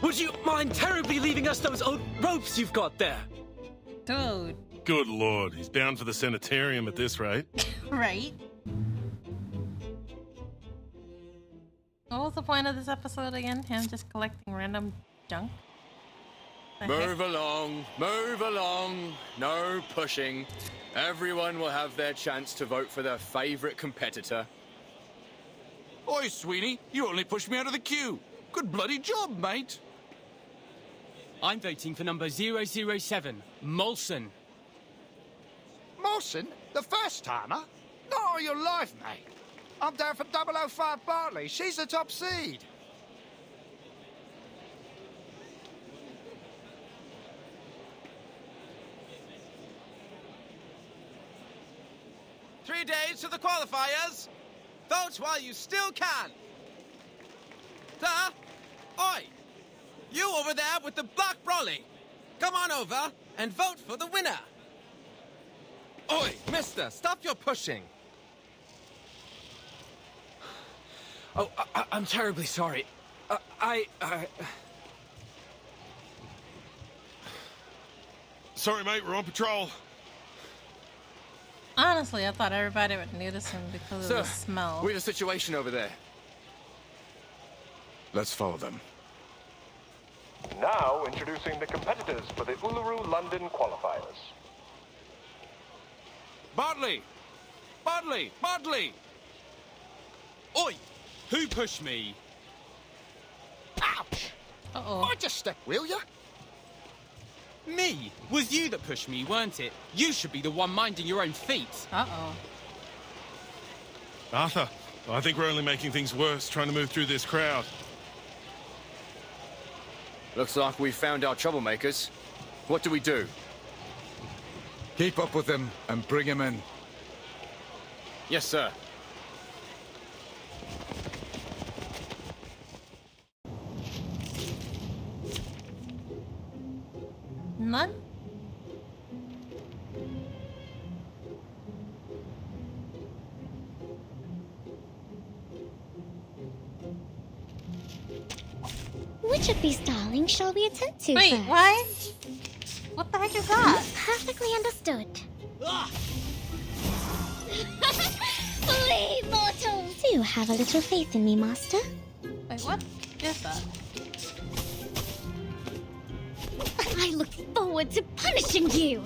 Would you mind terribly leaving us those old ropes you've got there? Dude. Good lord, he's bound for the sanitarium at this rate. Right? What was the point of this episode again? Him just collecting random junk? The Move along, no pushing. Everyone will have their chance to vote for their favourite competitor. Oi, Sweeney, you only pushed me out of the queue. Good bloody job, mate. I'm voting for number 007, Molson. Molson? The first-timer? Not all your life, mate. I'm down for 005 Bartley. She's the top seed. Three days to the qualifiers. Vote while you still can. Sir? Oi! You over there with the black brolly. Come on over and vote for the winner. Oi, mister, stop your pushing. Oh, I'm terribly sorry. Sorry, mate, we're on patrol. Honestly, I thought everybody would notice him because of the smell. We have a situation over there. Let's follow them. Now introducing the competitors for the Uluru London qualifiers. Bartley! Bartley! Bartley! Oi! Who pushed me? Ouch! Uh-oh. Mind your step, will ya? Me? Was you that pushed me, weren't it? You should be the one minding your own feet. Uh-oh. Arthur, I think we're only making things worse trying to move through this crowd. Looks like we found our troublemakers. What do we do? Keep up with them and bring him in. Yes, sir. None? Which of these darlings shall we attend to Wait, first? what? What the heck is that? Perfectly understood. Flee, mortals! Do have a little faith in me, master. Wait, what is that? I look forward to punishing you!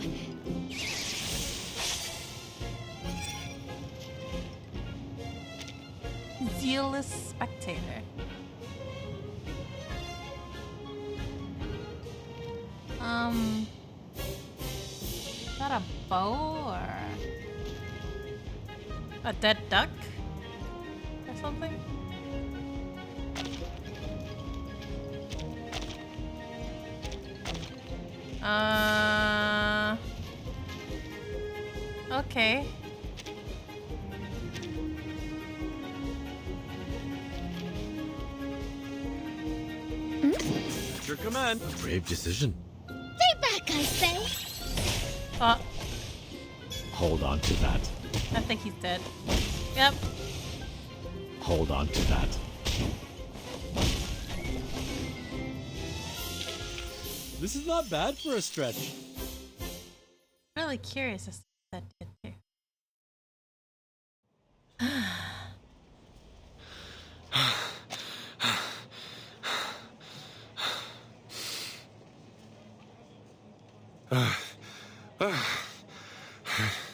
Zealous spectator. Is that a bow or a dead duck or something? Okay. At your command. A brave decision. Stay back, I say! Hold on to that. I think he's dead. Yep. Hold on to that. This is not bad for a stretch. Really curious as to what that did too.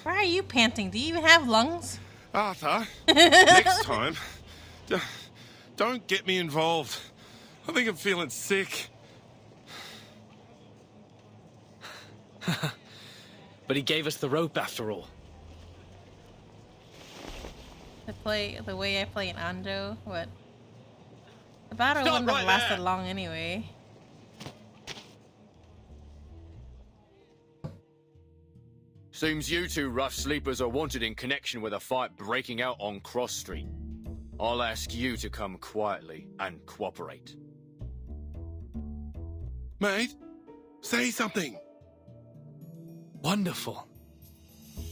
Why are you panting? Do you even have lungs? Arthur, next time, don't get me involved. I think I'm feeling sick. But he gave us the rope after all. The way I play in Ando, what? The battle Stop wouldn't have right lasted there. long anyway. Seems you two rough sleepers are wanted in connection with a fight breaking out on Cross Street. I'll ask you to come quietly and cooperate. Mate, say something. Wonderful.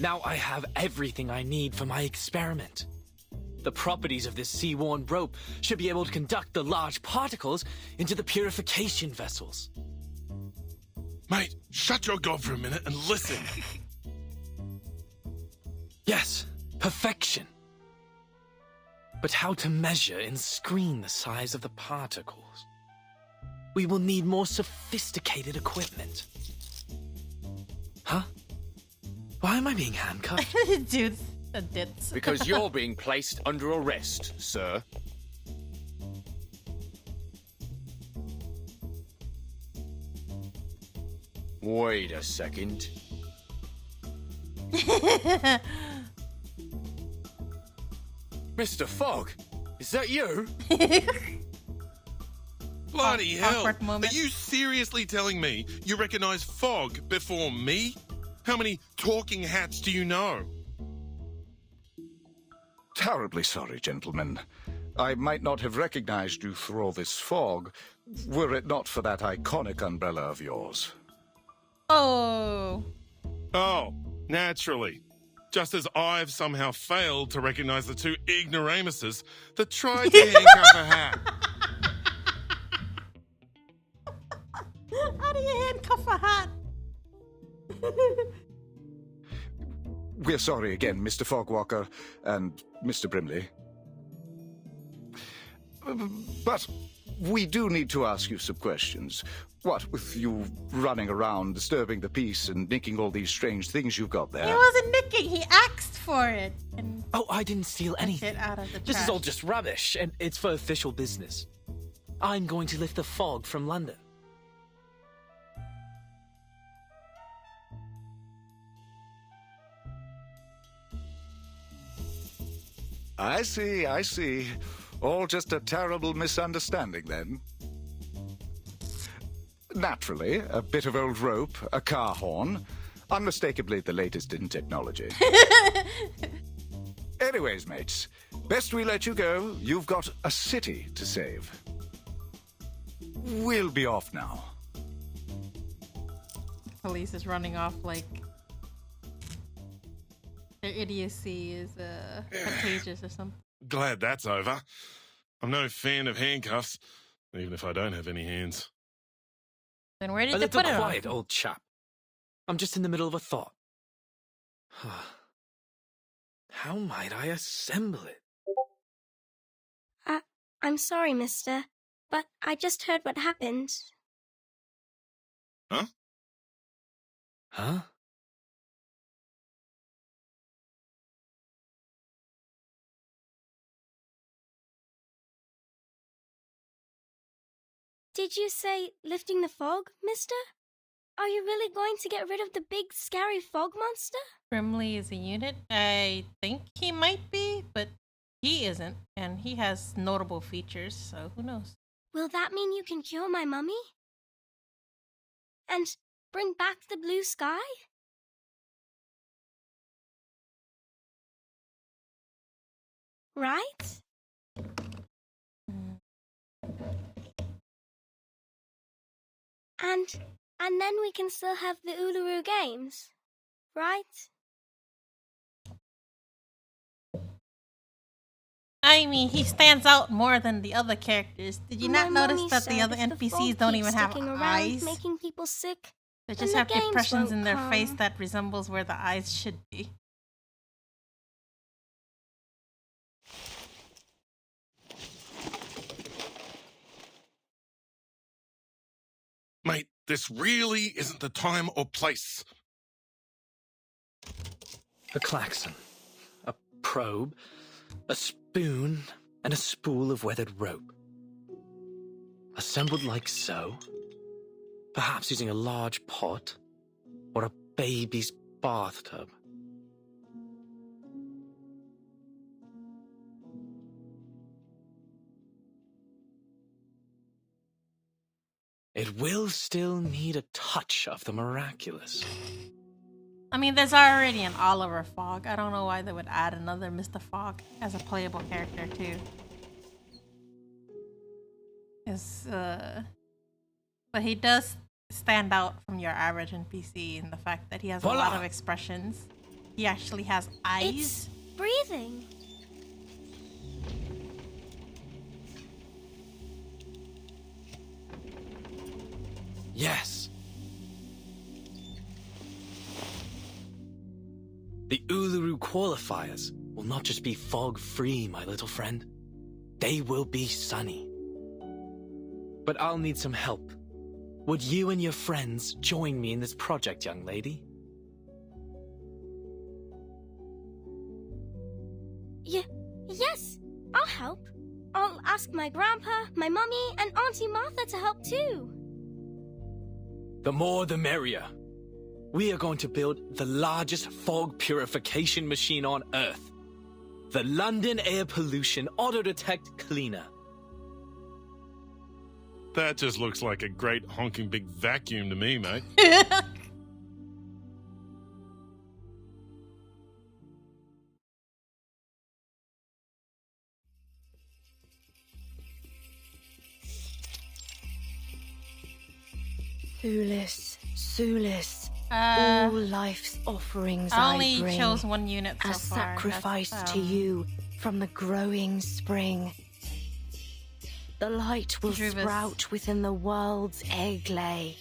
Now I have everything I need for my experiment. The properties of this sea-worn rope should be able to conduct the large particles into the purification vessels. Mate, shut your gob for a minute and listen. Yes, perfection. But how to measure and screen the size of the particles? We will need more sophisticated equipment. Huh? Why am I being handcuffed? Dude, the dits. Because you're being placed under arrest, sir. Wait a second. Mr. Fogg, is that you? Bloody hell! Awkward moment. Are you seriously telling me you recognize Fogg before me? How many talking hats do you know? Terribly sorry, gentlemen. I might not have recognized you through all this fog, were it not for that iconic umbrella of yours. Oh. Oh, naturally. Just as I've somehow failed to recognize the two ignoramuses that tried to handcuff a hat. How do you handcuff a hat? We're sorry again, Mr. Fogwalker and Mr. Brimley. But we do need to ask you some questions. What with you running around, disturbing the peace, and nicking all these strange things you've got there? He wasn't nicking, he asked for it. And Oh, I didn't steal anything. it out of the This is trash. all just rubbish, and it's for official business. I'm going to lift the fog from London. I see. All just a terrible misunderstanding, then. Naturally, a bit of old rope, a car horn, unmistakably the latest in technology. Anyways, mates, best we let you go. You've got a city to save. We'll be off now. Police is running off like their idiocy is contagious or something. Glad that's over. I'm no fan of handcuffs, even if I don't have any hands. Then where did A they little put it quiet, on? old chap. I'm just in the middle of a thought. How might I assemble it? I'm sorry, mister, but I just heard what happened. Huh? Huh? Did you say lifting the fog, mister? Are you really going to get rid of the big, scary fog monster? Brimley is a unit? I think he might be, but he isn't, and he has notable features, so who knows? Will that mean you can cure my mummy? And bring back the blue sky? Right? And then we can still have the Uluru Games, right? I mean, he stands out more than the other characters. Did you not My notice mummy that the said other if the NPCs fog don't keeps even have sticking around, eyes? making people sick, They then just the have games depressions won't in their face come. that resembles where the eyes should be. Mate, this really isn't the time or place. A klaxon, a probe, a spoon, and a spool of weathered rope. Assembled like so. Perhaps using a large pot or a baby's bathtub. It will still need a touch of the miraculous. I mean, there's already an Oliver Fogg. I don't know why they would add another Mr. Fogg as a playable character, too. But he does stand out from your average NPC in the fact that he has a lot Voila! of expressions. He actually has eyes. It's breathing. Yes. The Uluru qualifiers will not just be fog-free, my little friend. They will be sunny. But I'll need some help. Would you and your friends join me in this project, young lady? Yes, I'll help. I'll ask my grandpa, my mummy, and Auntie Martha to help too. The more the merrier. We are going to build the largest fog purification machine on Earth. The London Air Pollution Auto-Detect Cleaner. That just looks like a great honking big vacuum to me, mate. Sulis, all life's offerings I I only bring chose one unit so as far. sacrifice That's, to you from the growing spring. The light will Druvis. sprout within the world's egg lay.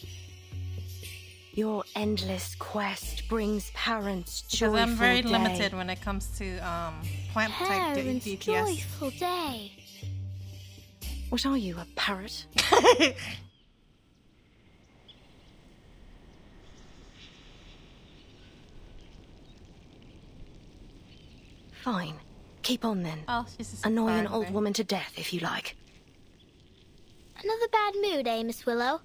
Your endless quest brings parents joyful Because I'm very day. limited when it comes to plant type Parents' DPS. joyful day. What are you, a parrot? Fine. Keep on then. Oh, she's a Annoy an survivor. old woman to death if you like. Another bad mood, eh, Miss Willow?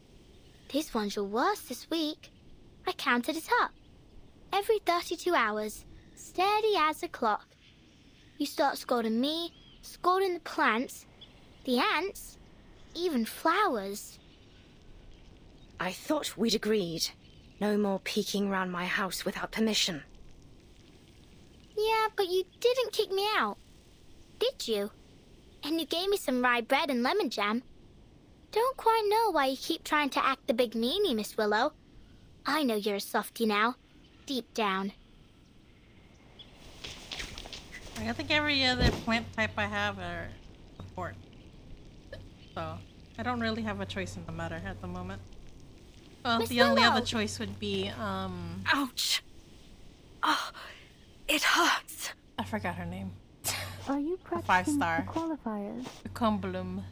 This one's your worst this week. I counted it up. Every 32 hours, steady as a clock. You start scolding me, scolding the plants, the ants, even flowers. I thought we'd agreed. No more peeking round my house without permission. Yeah, but you didn't kick me out, did you? And you gave me some rye bread and lemon jam. Don't quite know why you keep trying to act the big meanie, Miss Willow. I know you're a softie now, deep down. I think every other plant type I have are support. So, I don't really have a choice in the matter at the moment. Well, Miss the only Willow. other choice would be, Ouch! Oh, it hurts. I forgot her name. Are you A 5-star. the qualifiers? Kumbloom.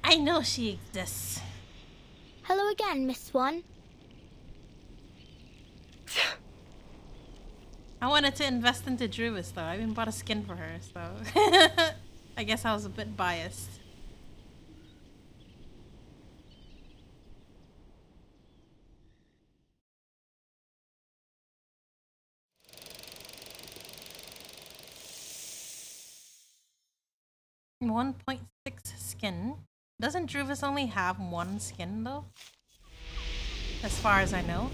I know she exists. Hello again, Miss Swan. I wanted to invest into Druvis though. I even bought a skin for her, so I guess I was a bit biased. .6 skin. Doesn't Druvis only have one skin though? As far as I know.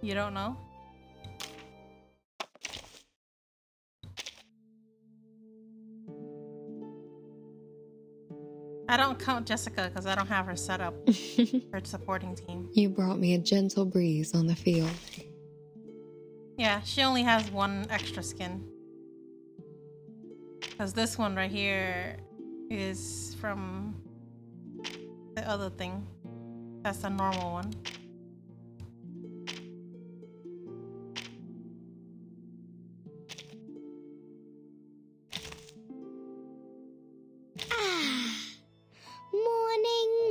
You don't know? I don't count Jessica because I don't have her set up for supporting team. You brought me a gentle breeze on the field. Yeah, she only has one extra skin. Because this one right here is from the other thing. That's the normal one.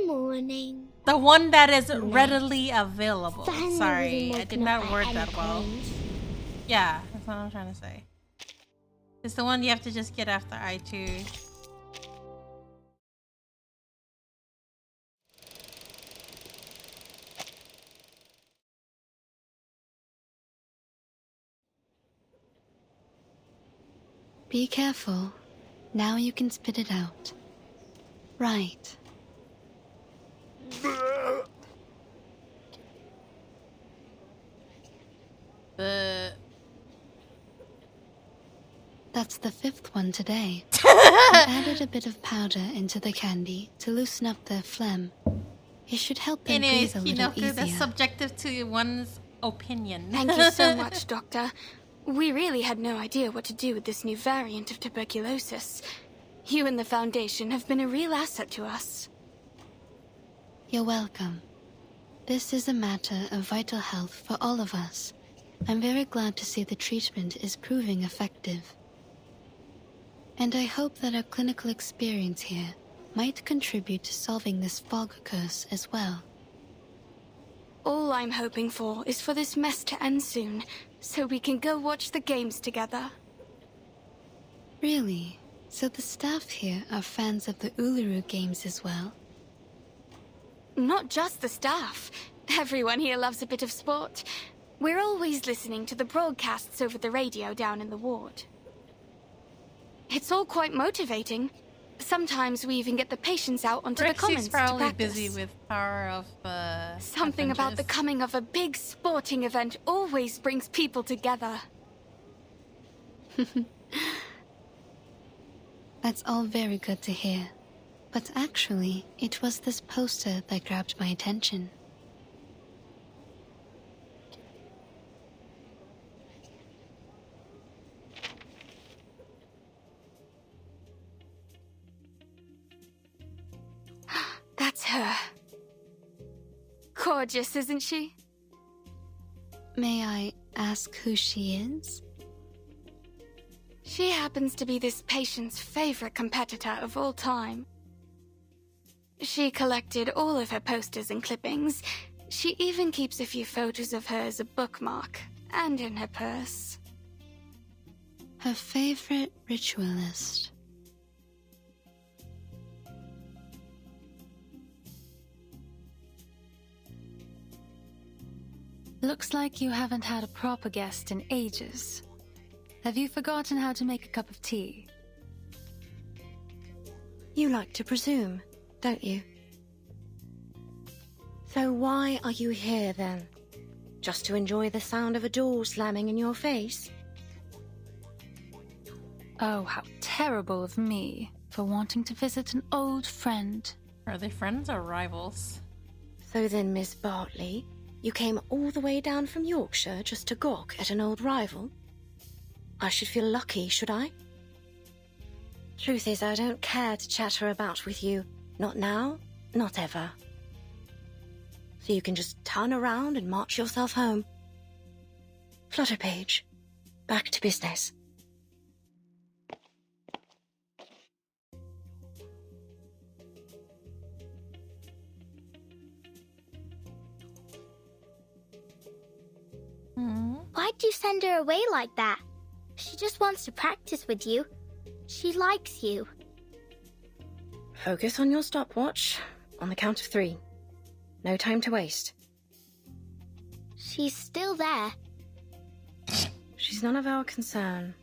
Morning. The one that is readily available. Finally Sorry, I woken did up not at word any that well. point. Yeah, that's what I'm trying to say. It's the one you have to just get after I2. Be careful. Now you can spit it out. Right. That's the 5th one today. I added a bit of powder into the candy to loosen up their phlegm. It should help them Anyways, breathe a little Pinocchio, that's easier. subjective to one's opinion. Thank you so much, Doctor. We really had no idea what to do with this new variant of tuberculosis. You and the Foundation have been a real asset to us. You're welcome. This is a matter of vital health for all of us. I'm very glad to see the treatment is proving effective. And I hope that our clinical experience here might contribute to solving this fog curse as well. All I'm hoping for is for this mess to end soon, so we can go watch the games together. Really? So the staff here are fans of the Uluru games as well? Not just the staff. Everyone here loves a bit of sport. We're always listening to the broadcasts over the radio down in the ward. It's all quite motivating. Sometimes we even get the patients out onto the commons to probably practice. busy with Power of Something about the coming of a big sporting event always brings people together. That's all very good to hear. But actually, it was this poster that grabbed my attention. That's her. Gorgeous, isn't she? May I ask who she is? She happens to be this patient's favorite competitor of all time. She collected all of her posters and clippings. She even keeps a few photos of her as a bookmark, and in her purse. Her favorite ritualist. Looks like you haven't had a proper guest in ages. Have you forgotten how to make a cup of tea? You like to presume, don't you? So why are you here then? Just to enjoy the sound of a door slamming in your face? Oh, how terrible of me for wanting to visit an old friend. Are they friends or rivals? So then, Miss Bartley, you came all the way down from Yorkshire just to gawk at an old rival? I should feel lucky, should I? Truth is, I don't care to chatter about with you. Not now, not ever. So you can just turn around and march yourself home. Flutterpage, back to business. Why'd you send her away like that? She just wants to practice with you. She likes you. Focus on your stopwatch. On the count of 3. No time to waste. She's still there. She's none of our concern.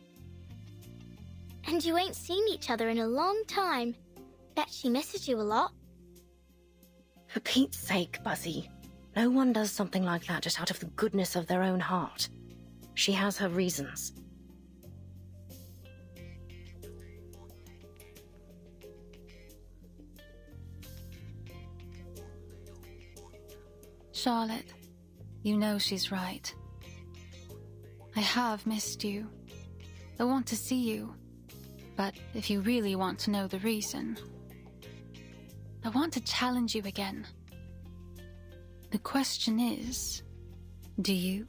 And you ain't seen each other in a long time. Bet she misses you a lot. For Pete's sake, Buzzy. No one does something like that just out of the goodness of their own heart. She has her reasons. Charlotte, you know she's right. I have missed you. I want to see you. But if you really want to know the reason, I want to challenge you again. The question is, do you?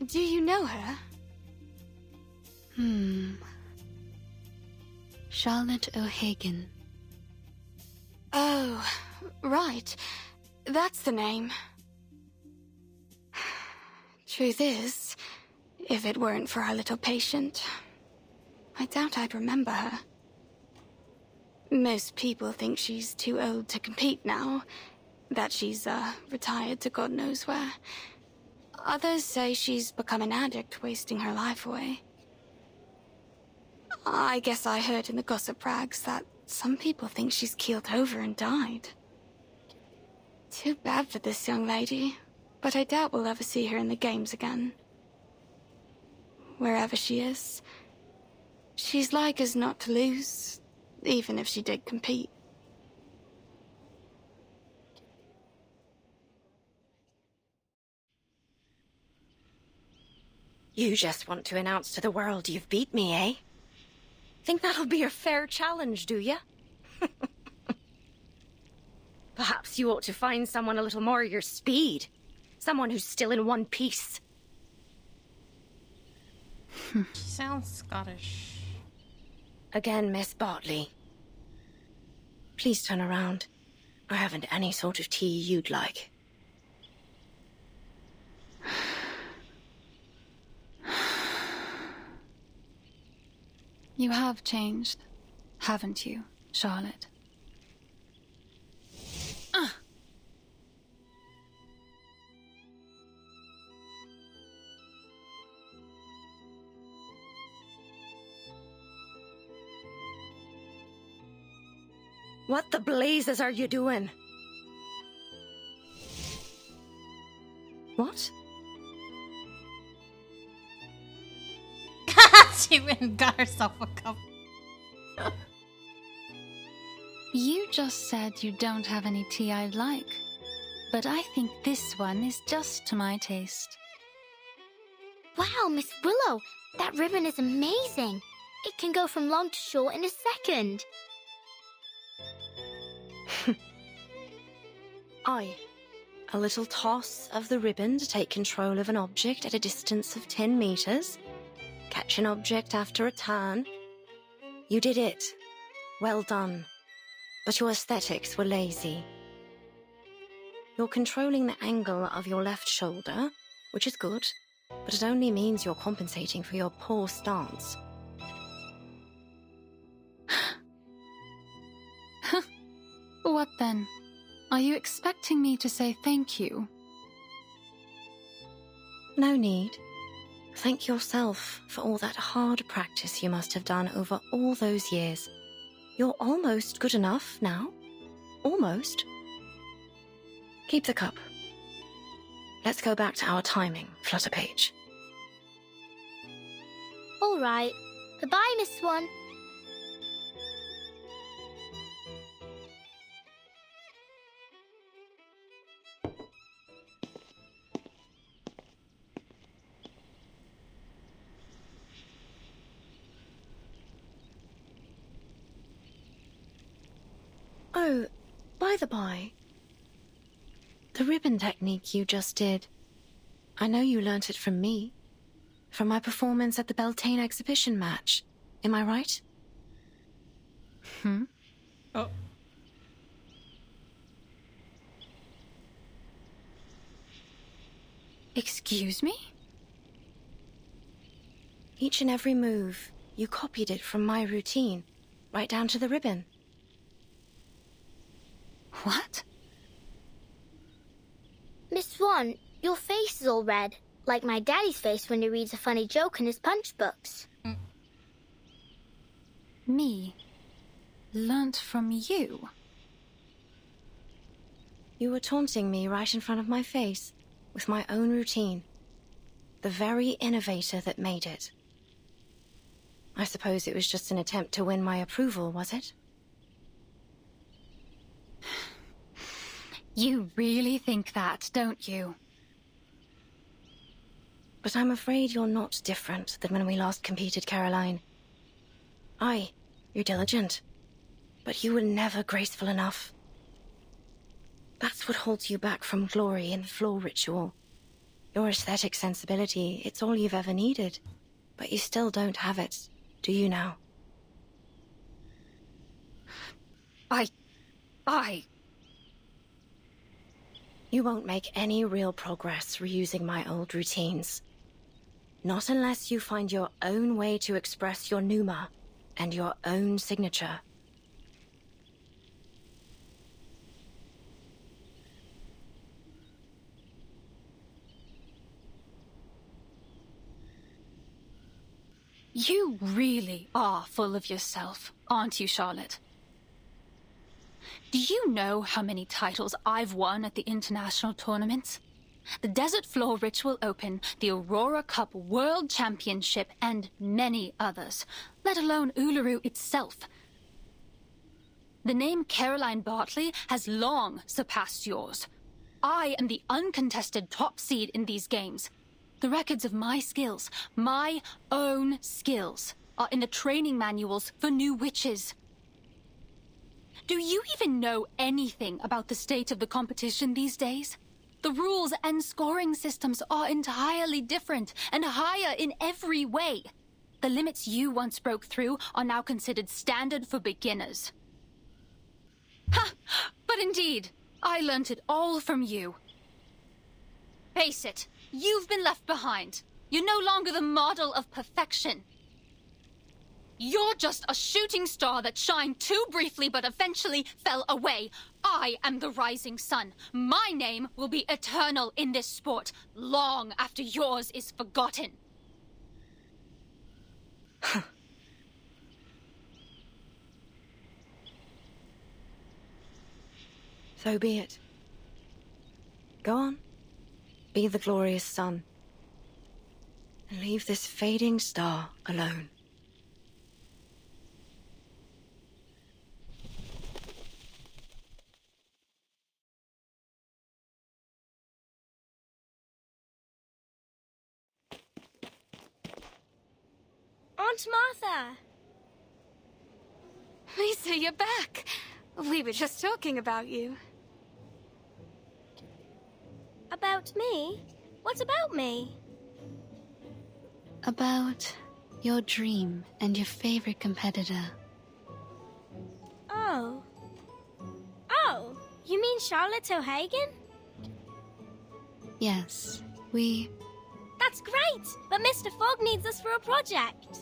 Do you know her? Charlotte O'Hagan. Oh, right. That's the name. Truth is, if it weren't for our little patient, I doubt I'd remember her. Most people think she's too old to compete now, that she's, retired to God knows where. Others say she's become an addict, wasting her life away. I guess I heard in the gossip rags that some people think she's keeled over and died. Too bad for this young lady, but I doubt we'll ever see her in the games again. Wherever she is, she's like as not to lose, even if she did compete. You just want to announce to the world you've beat me, eh? Think that'll be a fair challenge, do you? Perhaps you ought to find someone a little more your speed. Someone who's still in one piece. She sounds Scottish. Again, Miss Bartley. Please turn around. I haven't any sort of tea you'd like. You have changed, haven't you, Charlotte? What the blazes are you doing? What? She went and got herself a cup. You just said you don't have any tea I'd like, but I think this one is just to my taste. Wow, Miss Willow, that ribbon is amazing. It can go from long to short in a second. A little toss of the ribbon to take control of an object at a distance of 10 meters. Catch an object after a turn. You did it. Well done. But your aesthetics were lazy. You're controlling the angle of your left shoulder, which is good, but it only means you're compensating for your poor stance. What then? Are you expecting me to say thank you? No need. Thank yourself for all that hard practice you must have done over all those years. You're almost good enough now. Almost. Keep the cup. Let's go back to our timing, Flutterpage. All right. Goodbye, Miss Swan. Oh, by the by, the ribbon technique you just did, I know you learnt it from me, from my performance at the Beltane exhibition match. Am I right? Oh. Excuse me? Each and every move, you copied it from my routine, right down to the ribbon. What? Miss Swan, your face is all red, like my daddy's face when he reads a funny joke in his punch books. Me? Learnt from you? You were taunting me right in front of my face, with my own routine. The very innovator that made it. I suppose it was just an attempt to win my approval, was it? You really think that, don't you? But I'm afraid you're not different than when we last competed, Caroline. Aye, you're diligent, but you were never graceful enough. That's what holds you back from glory in the floor ritual. Your aesthetic sensibility, it's all you've ever needed, but you still don't have it, do you now? You won't make any real progress reusing my old routines. Not unless you find your own way to express your pneuma and your own signature. You really are full of yourself, aren't you, Charlotte? Do you know how many titles I've won at the international tournaments? The Desert Floor Ritual Open, the Aurora Cup World Championship, and many others, let alone Uluru itself. The name Caroline Bartley has long surpassed yours. I am the uncontested top seed in these games. The records of my skills, my own skills, are in the training manuals for new witches. Do you even know anything about the state of the competition these days? The rules and scoring systems are entirely different and higher in every way. The limits you once broke through are now considered standard for beginners. Ha! But indeed, I learnt it all from you. Face it, you've been left behind. You're no longer the model of perfection. You're just a shooting star that shined too briefly but eventually fell away. I am the rising sun. My name will be eternal in this sport, long after yours is forgotten. So be it. Go on. Be the glorious sun. And leave this fading star alone. Aunt Martha! Lisa, you're back. We were just talking about you. About me? What about me? About your dream and your favorite competitor. Oh. Oh, you mean Charlotte O'Hagan? Yes, we... That's great, but Mr. Fogg needs us for a project.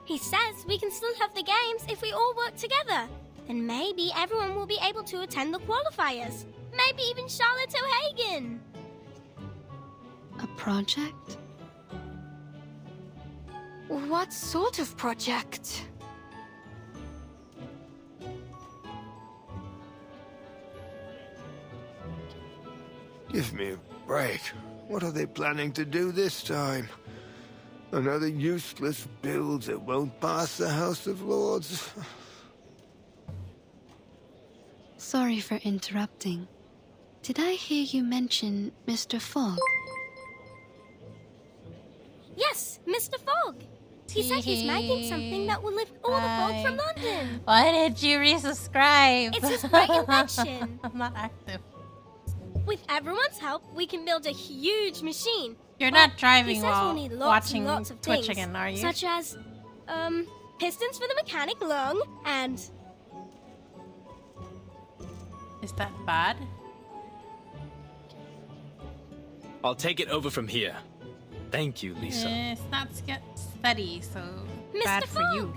He says we can still have the games if we all work together. Then maybe everyone will be able to attend the qualifiers. Maybe even Charlotte O'Hagan. a project? What sort of project? Give me a break. What are they planning to do this time? Another useless build that won't pass the House of Lords? Sorry for interrupting. Did I hear you mention Mr. Fogg? Yes, Mr. Fogg. He said he's making something that will lift all the fog from London. Why did you resubscribe? It's his great invention. I'm not active. With everyone's help, we can build a huge machine. You're But not driving he says while we'll need lots watching and lots of Twitch things, again, are you? Such as, pistons for the mechanic lung and... Is that bad? I'll take it over from here. Thank you, Lisa. It's not steady, so Mr. bad for you.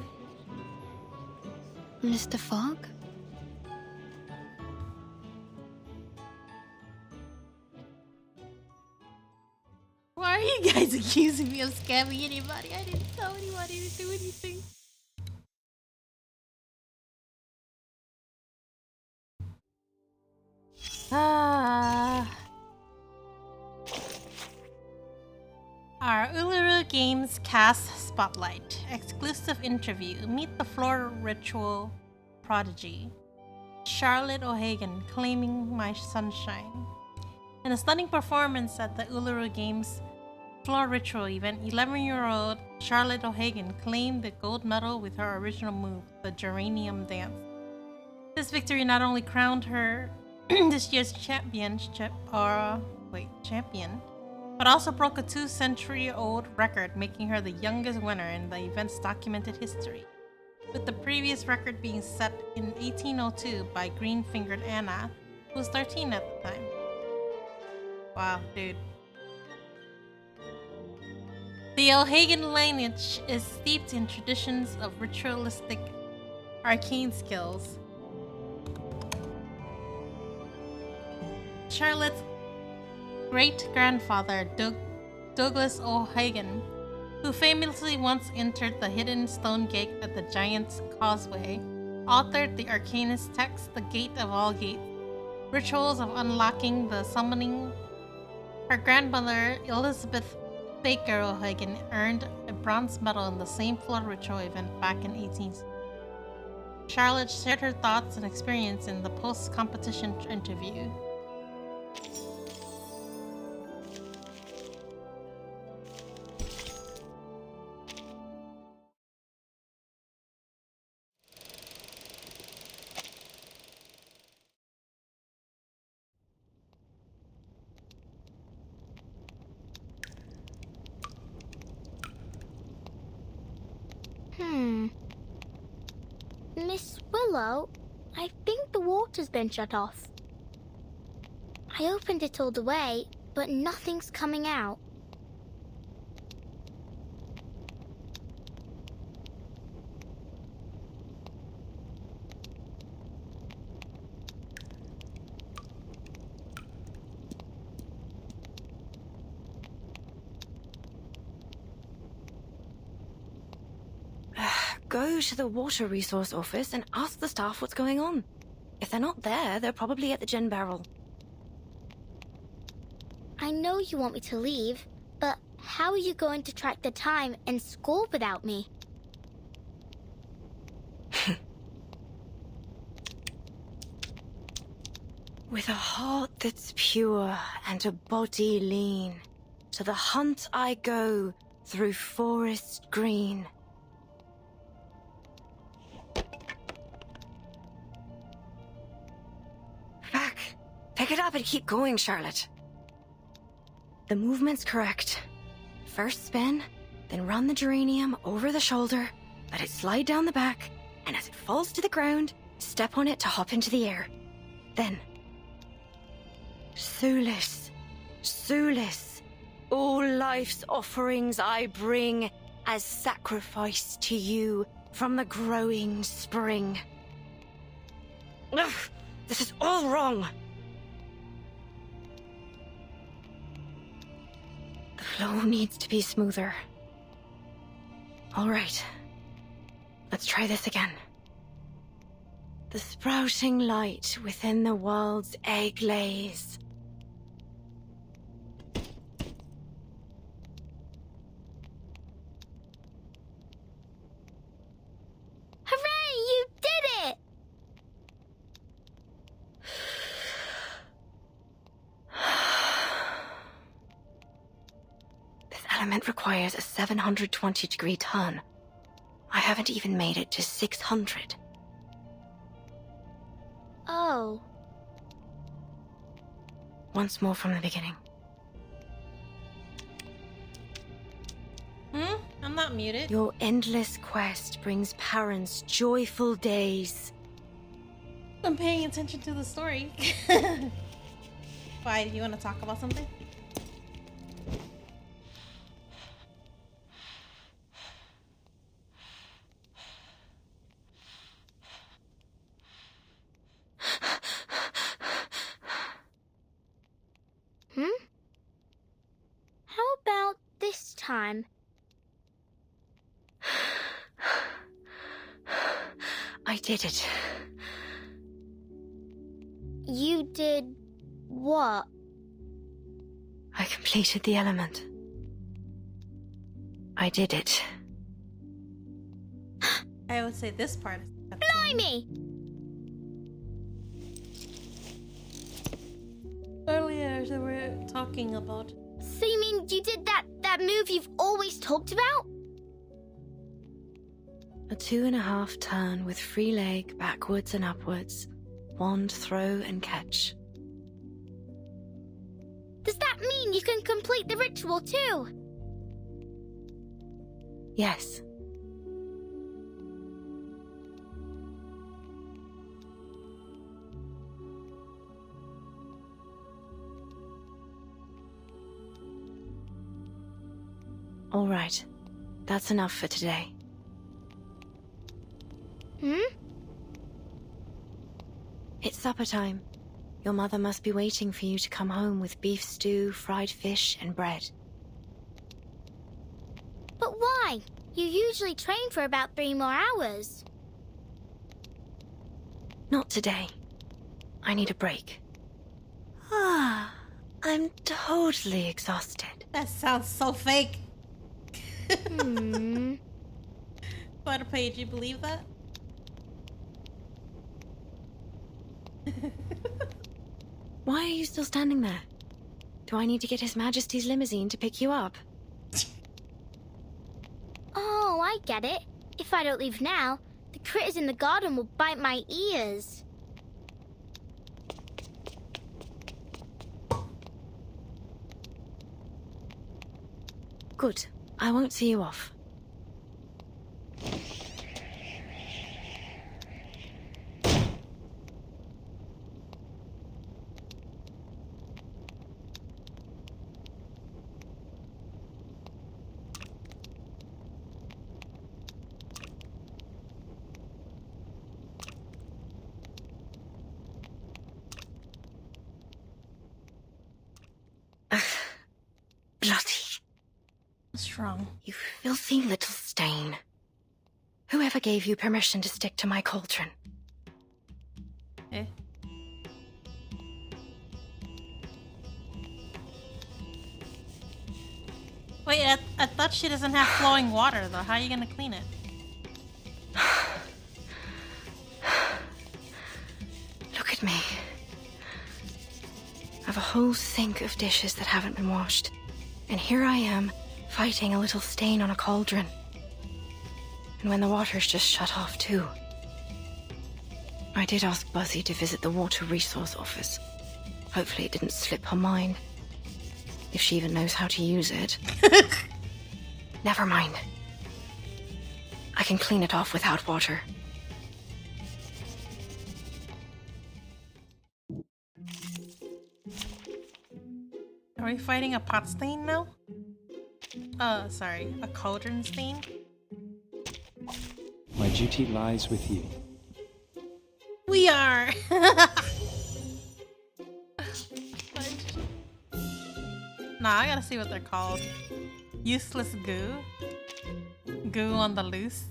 Mr. Fogg? Why are you guys accusing me of scamming anybody? I didn't tell anybody to do anything. Our Uluru Games cast spotlight. Exclusive interview. Meet the floor ritual prodigy. Charlotte O'Hagan claiming my sunshine. In a stunning performance at the Uluru Games floor ritual event, 11-year-old Charlotte O'Hagan claimed the gold medal with her original move, the geranium dance. This victory not only crowned her this year's champion, but also broke a 2-century-old record, making her the youngest winner in the event's documented history, with the previous record being set in 1802 by green-fingered Anna, who was 13 at the time. Wow, dude. The O'Hagan lineage is steeped in traditions of ritualistic arcane skills. Charlotte's great-grandfather, Douglas O'Hagan, who famously once entered the hidden stone gate at the Giant's Causeway, authored the Arcanist text, The Gate of All Gates, rituals of unlocking the summoning. Her grandmother, Elizabeth Baker O'Hagan, earned a bronze medal in the same floor ritual event back in 1860. Charlotte shared her thoughts and experience in the post-competition interview. Miss Willow, I think the water's been shut off. I opened it all the way, but nothing's coming out. Go to the water resource office and ask the staff what's going on. If they're not there, they're probably at the gin barrel. I know you want me to leave, but how are you going to track the time and score without me? With a heart that's pure and a body lean, to the hunt I go through forest green. Back. Pick it up and keep going, Charlotte. The movement's correct. First spin, then run the geranium over the shoulder, let it slide down the back, and as it falls to the ground, step on it to hop into the air. Then, Sulis, Sulis, all life's offerings I bring as sacrifice to you from the growing spring. Ugh, this is all wrong. The flow needs to be smoother. All right, let's try this again. The sprouting light within the world's egg lays. Hooray! You did it! This element requires a 720-degree turn. I haven't even made it to 600. Oh. Once more from the beginning. I'm not muted. Your endless quest brings parents joyful days. I'm paying attention to the story. Why, do you want to talk about something? How about this time? I did it. You did what? I completed the element. I did it. I would say this part is... Blimey! Earlier, they were talking about... So you mean you did that move you've always talked about? A 2.5 turn with free leg backwards and upwards. Wand throw and catch. Does that mean you can complete the ritual too? Yes. All right. That's enough for today. It's supper time. Your mother must be waiting for you to come home with beef stew, fried fish, and bread. But why? You usually train for about 3 more hours. Not today. I need a break. I'm totally exhausted. That sounds so fake. Butterpage, you believe that? Why are you still standing there? Do I need to get His Majesty's limousine to pick you up? Oh, I get it. If I don't leave now, the critters in the garden will bite my ears. Good. I won't see you off. What's wrong? You filthy little stain. Whoever gave you permission to stick to my cauldron? Eh? Wait, I thought she doesn't have flowing water, though. How are you gonna clean it? Look at me. I have a whole sink of dishes that haven't been washed. And here I am, fighting a little stain on a cauldron. And when the water's just shut off, too. I did ask Buzzy to visit the Water Resource Office. Hopefully it didn't slip her mind. If she even knows how to use it. Never mind. I can clean it off without water. Are we fighting a pot stain now? Sorry, a cauldron stain? My duty lies with you. We are! Nah, I gotta see what they're called. Useless goo? Goo on the loose?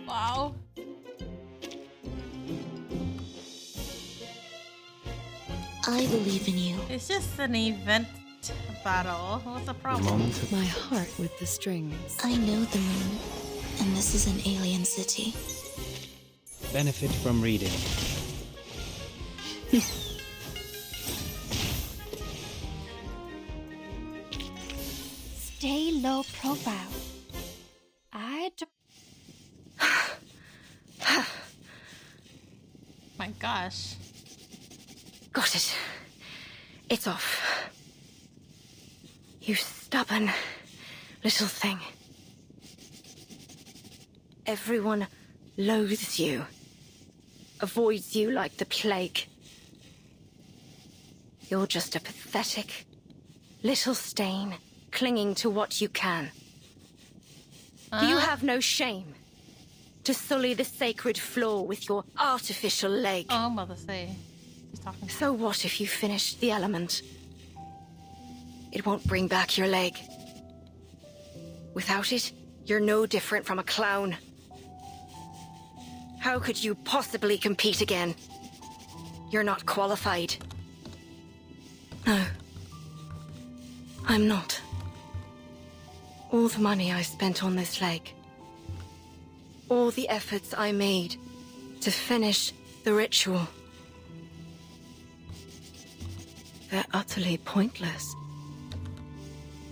Wow. I believe in you. It's just an event battle. What's the problem? My heart with the strings. I know the moon, and this is an alien city. Benefit from reading. Stay low profile. My gosh. Got it. It's off. You stubborn little thing. Everyone loathes you. Avoids you like the plague. You're just a pathetic little stain clinging to what you can. Do you have no shame to sully the sacred floor with your artificial leg? Oh, I'm about to say. She's talking. So what if you finish the element? It won't bring back your leg. Without it, you're no different from a clown. How could you possibly compete again? You're not qualified. No. I'm not. All the money I spent on this leg, all the efforts I made to finish the ritual, they're utterly pointless.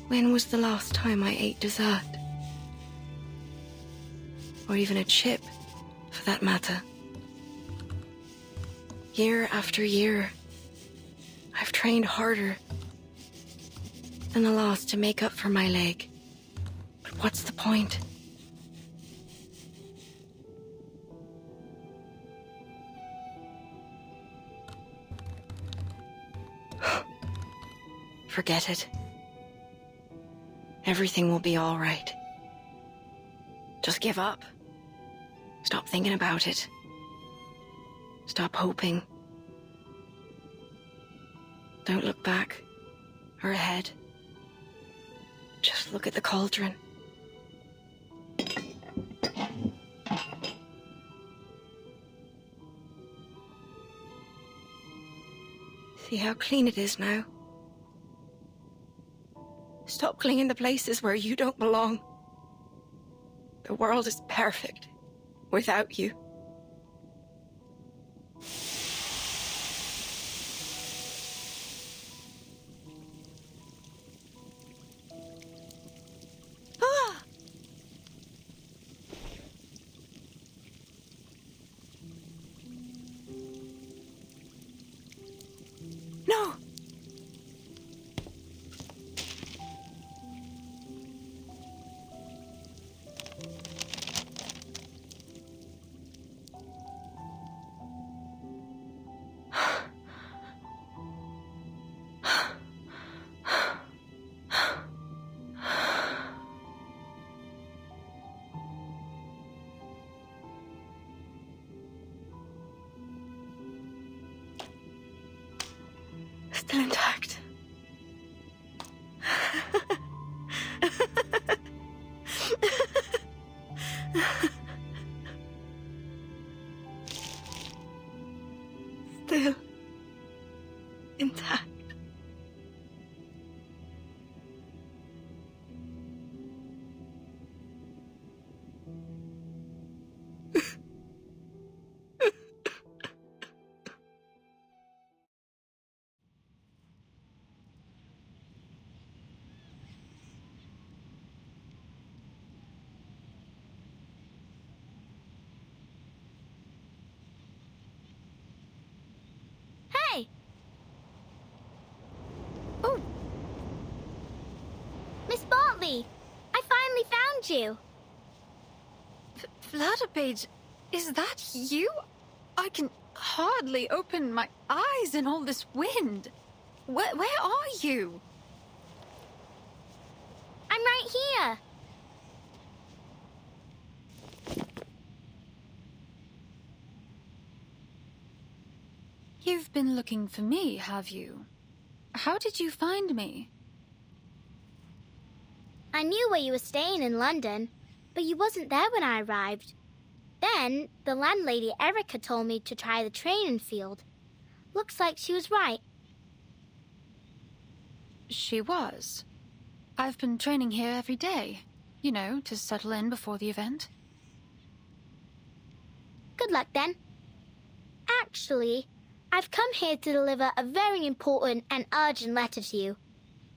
When was the last time I ate dessert? Or even a chip, for that matter? Year after year, I've trained harder than the last to make up for my leg. But what's the point? Forget it. Everything will be all right. Just give up. Stop thinking about it. Stop hoping. Don't look back or ahead. Just look at the cauldron. See how clean it is now? Stop clinging to places where you don't belong. The world is perfect without you. Ah! No! Bartley! I finally found you! Flutterpage, is that you? I can hardly open my eyes in all this wind. Where are you? I'm right here! You've been looking for me, have you? How did you find me? I knew where you were staying in London, but you wasn't there when I arrived. Then, the landlady Erica told me to try the training field. Looks like she was right. She was. I've been training here every day. You know, to settle in before the event. Good luck, then. Actually, I've come here to deliver a very important and urgent letter to you.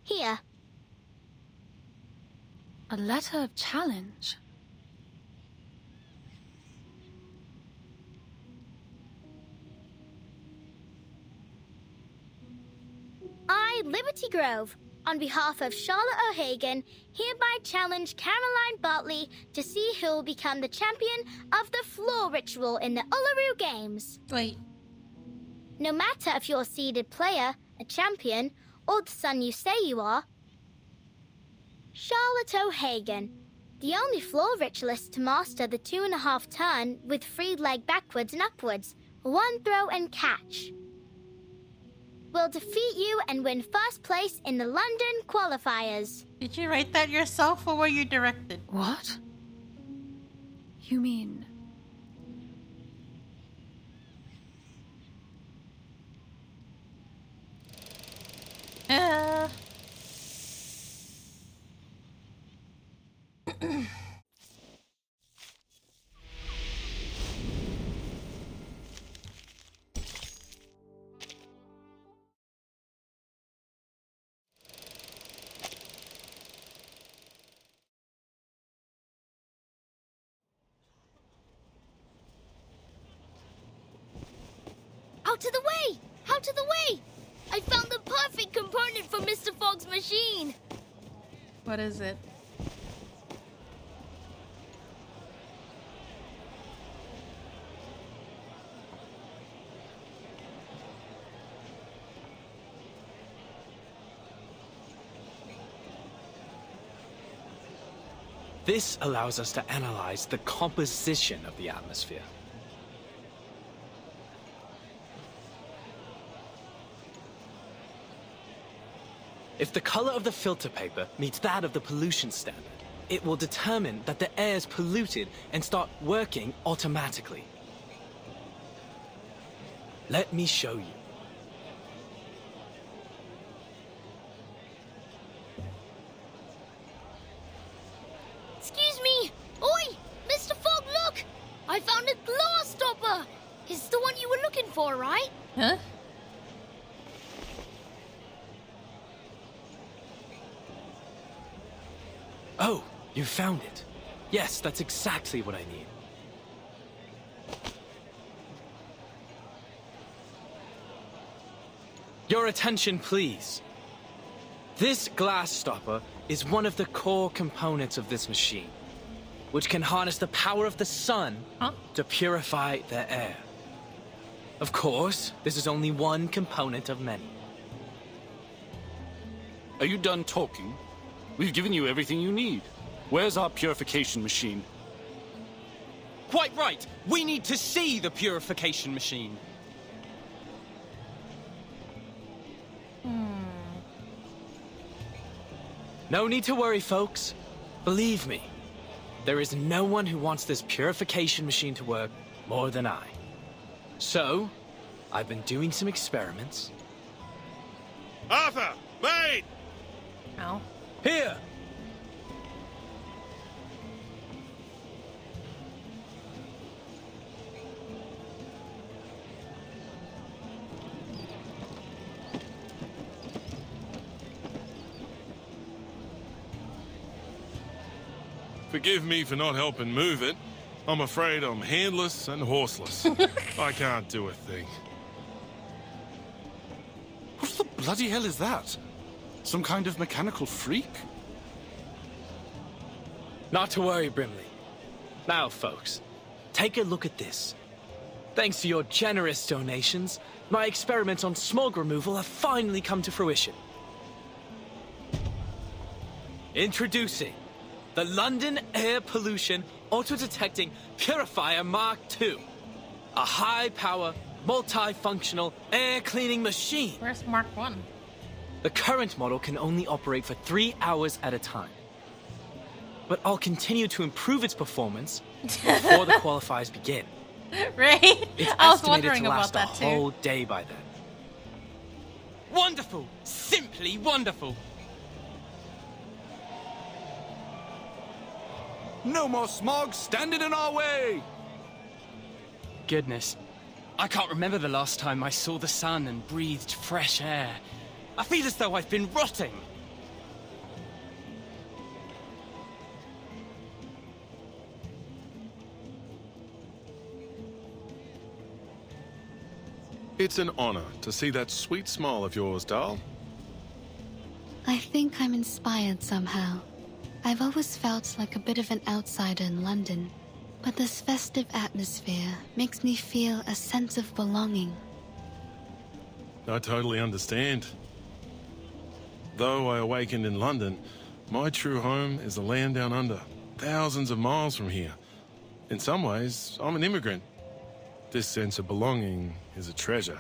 Here. A letter of challenge? I, Liberty Grove, on behalf of Charlotte O'Hagan, hereby challenge Caroline Bartley to see who will become the champion of the floor ritual in the Uluru Games. Wait. No matter if you're a seeded player, a champion, or the son you say you are, Charlotte O'Hagan, the only floor ritualist to master the 2.5 turn with free leg backwards and upwards, 1 throw and catch, will defeat you and win first place in the London qualifiers. Did you write that yourself or were you directed? What? You mean... Out of the way! Out of the way! I found the perfect component for Mr. Fogg's machine! What is it? This allows us to analyze the composition of the atmosphere. If the color of the filter paper meets that of the pollution standard, it will determine that the air is polluted and start working automatically. Let me show you. Excuse me! Oi! Mr. Fogg, look! I found a glass stopper! It's the one you were looking for, right? Huh? Oh, you found it. Yes, that's exactly what I need. Your attention, please. This glass stopper is one of the core components of this machine, which can harness the power of the sun to purify the air. Of course, this is only one component of many. Are you done talking? We've given you everything you need. Where's our purification machine? Quite right. We need to see the purification machine. No need to worry, folks. Believe me, there is no one who wants this purification machine to work more than I. So, I've been doing some experiments. Arthur! Mate! Ow. Here! Forgive me for not helping move it. I'm afraid I'm handless and horseless. I can't do a thing. What the bloody hell is that? Some kind of mechanical freak? Not to worry, Brimley. Now, folks, take a look at this. Thanks to your generous donations, my experiments on smog removal have finally come to fruition. Introducing the London Air Pollution Auto-Detecting Purifier Mark II. A high-power, multifunctional air cleaning machine. Where's Mark 1? The current model can only operate for 3 hours at a time. But I'll continue to improve its performance before the qualifiers begin. Right? It's I was estimated wondering to about last that a too. whole day by then. Wonderful! Simply wonderful! No more smog standing in our way! Goodness. I can't remember the last time I saw the sun and breathed fresh air. I feel as though I've been rotting. It's an honor to see that sweet smile of yours, Dal. I think I'm inspired somehow. I've always felt like a bit of an outsider in London, but this festive atmosphere makes me feel a sense of belonging. I totally understand. Though I awakened in London, my true home is the land down under, thousands of miles from here. In some ways, I'm an immigrant. This sense of belonging is a treasure.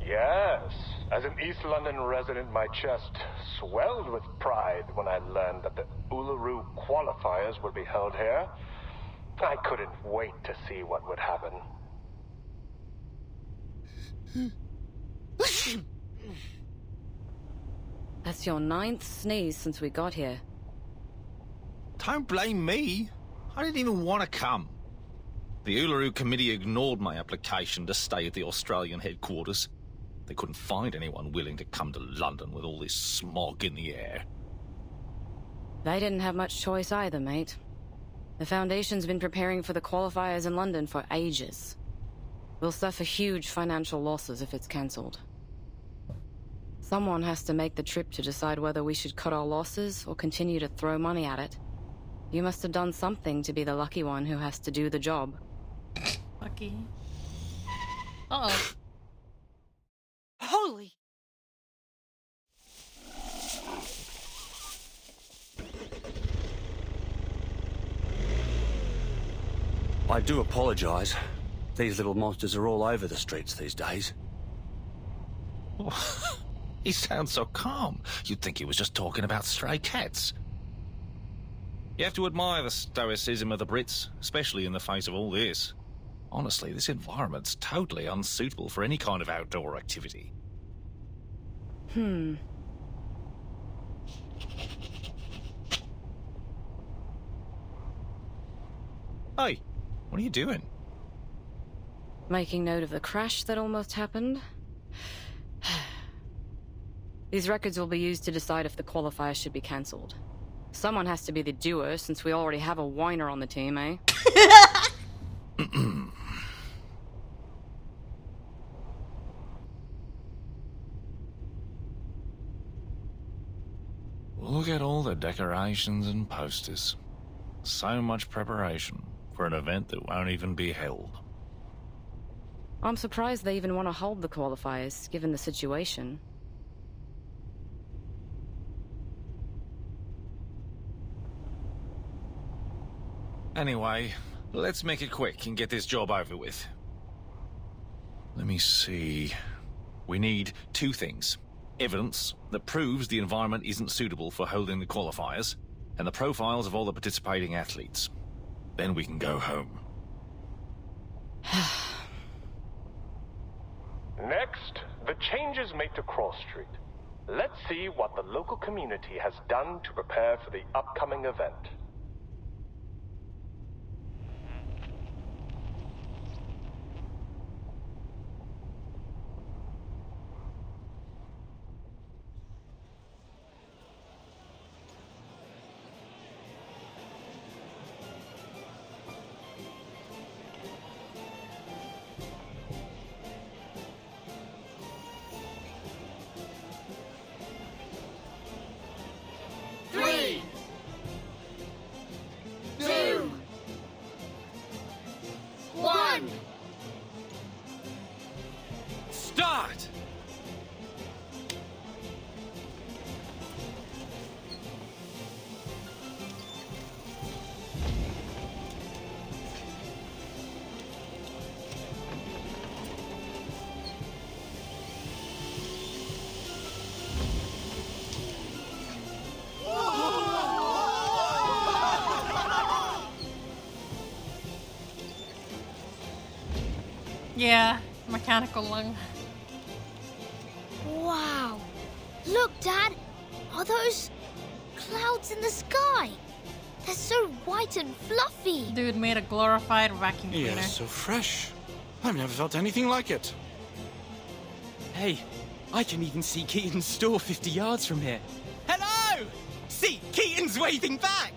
Yes, as an East London resident, my chest swelled with pride when I learned that the Uluru qualifiers would be held here. I couldn't wait to see what would happen. That's your 9th sneeze since we got here. Don't blame me. I didn't even want to come. The Uluru Committee ignored my application to stay at the Australian headquarters. They couldn't find anyone willing to come to London with all this smog in the air. They didn't have much choice either, mate. The Foundation's been preparing for the qualifiers in London for ages. We'll suffer huge financial losses if it's cancelled. Someone has to make the trip to decide whether we should cut our losses or continue to throw money at it. You must have done something to be the lucky one who has to do the job. Lucky. Uh-oh. Holy! I do apologize. These little monsters are all over the streets these days. He sounds so calm. You'd think he was just talking about stray cats. You have to admire the stoicism of the Brits, especially in the face of all this. Honestly, this environment's totally unsuitable for any kind of outdoor activity. Hey, what are you doing? Making note of the crash that almost happened. These records will be used to decide if the qualifier should be cancelled. Someone has to be the doer, since we already have a whiner on the team, eh? Look at all the decorations and posters. So much preparation for an event that won't even be held. I'm surprised they even want to hold the qualifiers, given the situation. Anyway, let's make it quick and get this job over with. Let me see. We need 2 things. Evidence that proves the environment isn't suitable for holding the qualifiers, and the profiles of all the participating athletes. Then we can go home. Next, the changes made to Cross Street. Let's see what the local community has done to prepare for the upcoming event. Time! Start! Yeah, mechanical lung. Wow. Look, Dad. Are those clouds in the sky? They're so white and fluffy. Dude made a glorified vacuum cleaner. Yeah, so fresh. I've never felt anything like it. Hey, I can even see Keaton's store 50 yards from here. Hello! See, Keaton's waving back!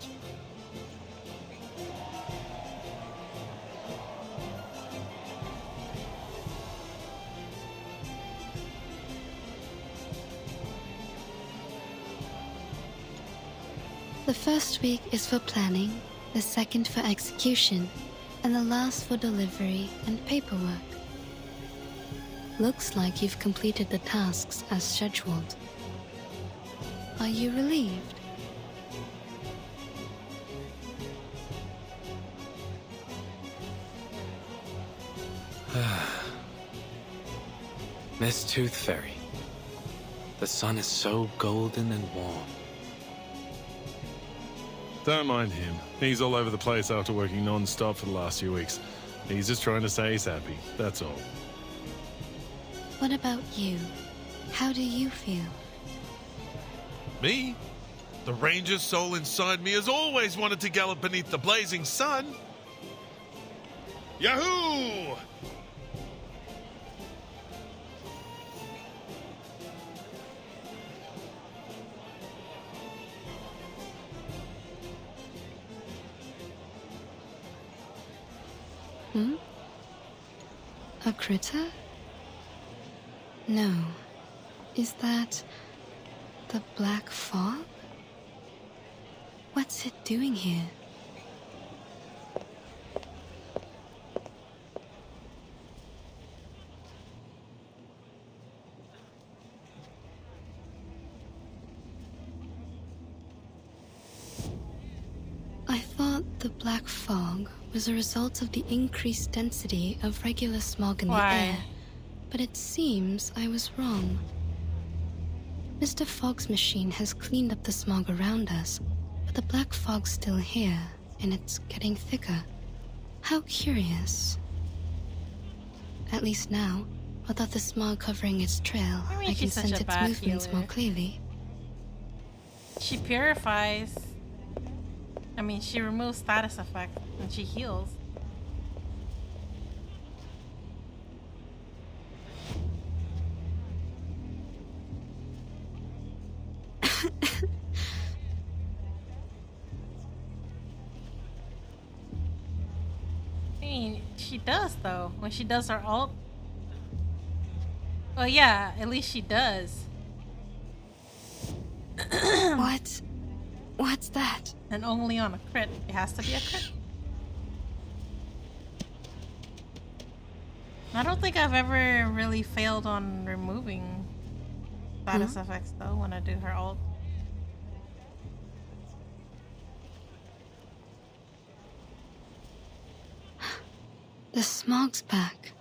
The first week is for planning, the second for execution, and the last for delivery and paperwork. Looks like you've completed the tasks as scheduled. Are you relieved? Miss Tooth Fairy. The sun is so golden and warm. Don't mind him. He's all over the place after working non-stop for the last few weeks. He's just trying to say he's happy, that's all. What about you? How do you feel? Me? The ranger soul inside me has always wanted to gallop beneath the blazing sun. Yahoo! A critter? No. Is that the black fog? What's it doing here? I thought the black fog was a result of the increased density of regular smog in the air, but it seems I was wrong. Mr. Fogg's machine has cleaned up the smog around us, but the black fog's still here, and it's getting thicker. How curious. At least now, without the smog covering its trail, I can sense its movements more clearly. She purifies. I mean, she removes status effects and she heals. I mean, she does though. When she does her ult. Well, yeah, at least she does. What? What's that? And only on a crit. It has to be a crit. I don't think I've ever really failed on removing status effects though when I do her ult. The smog's back.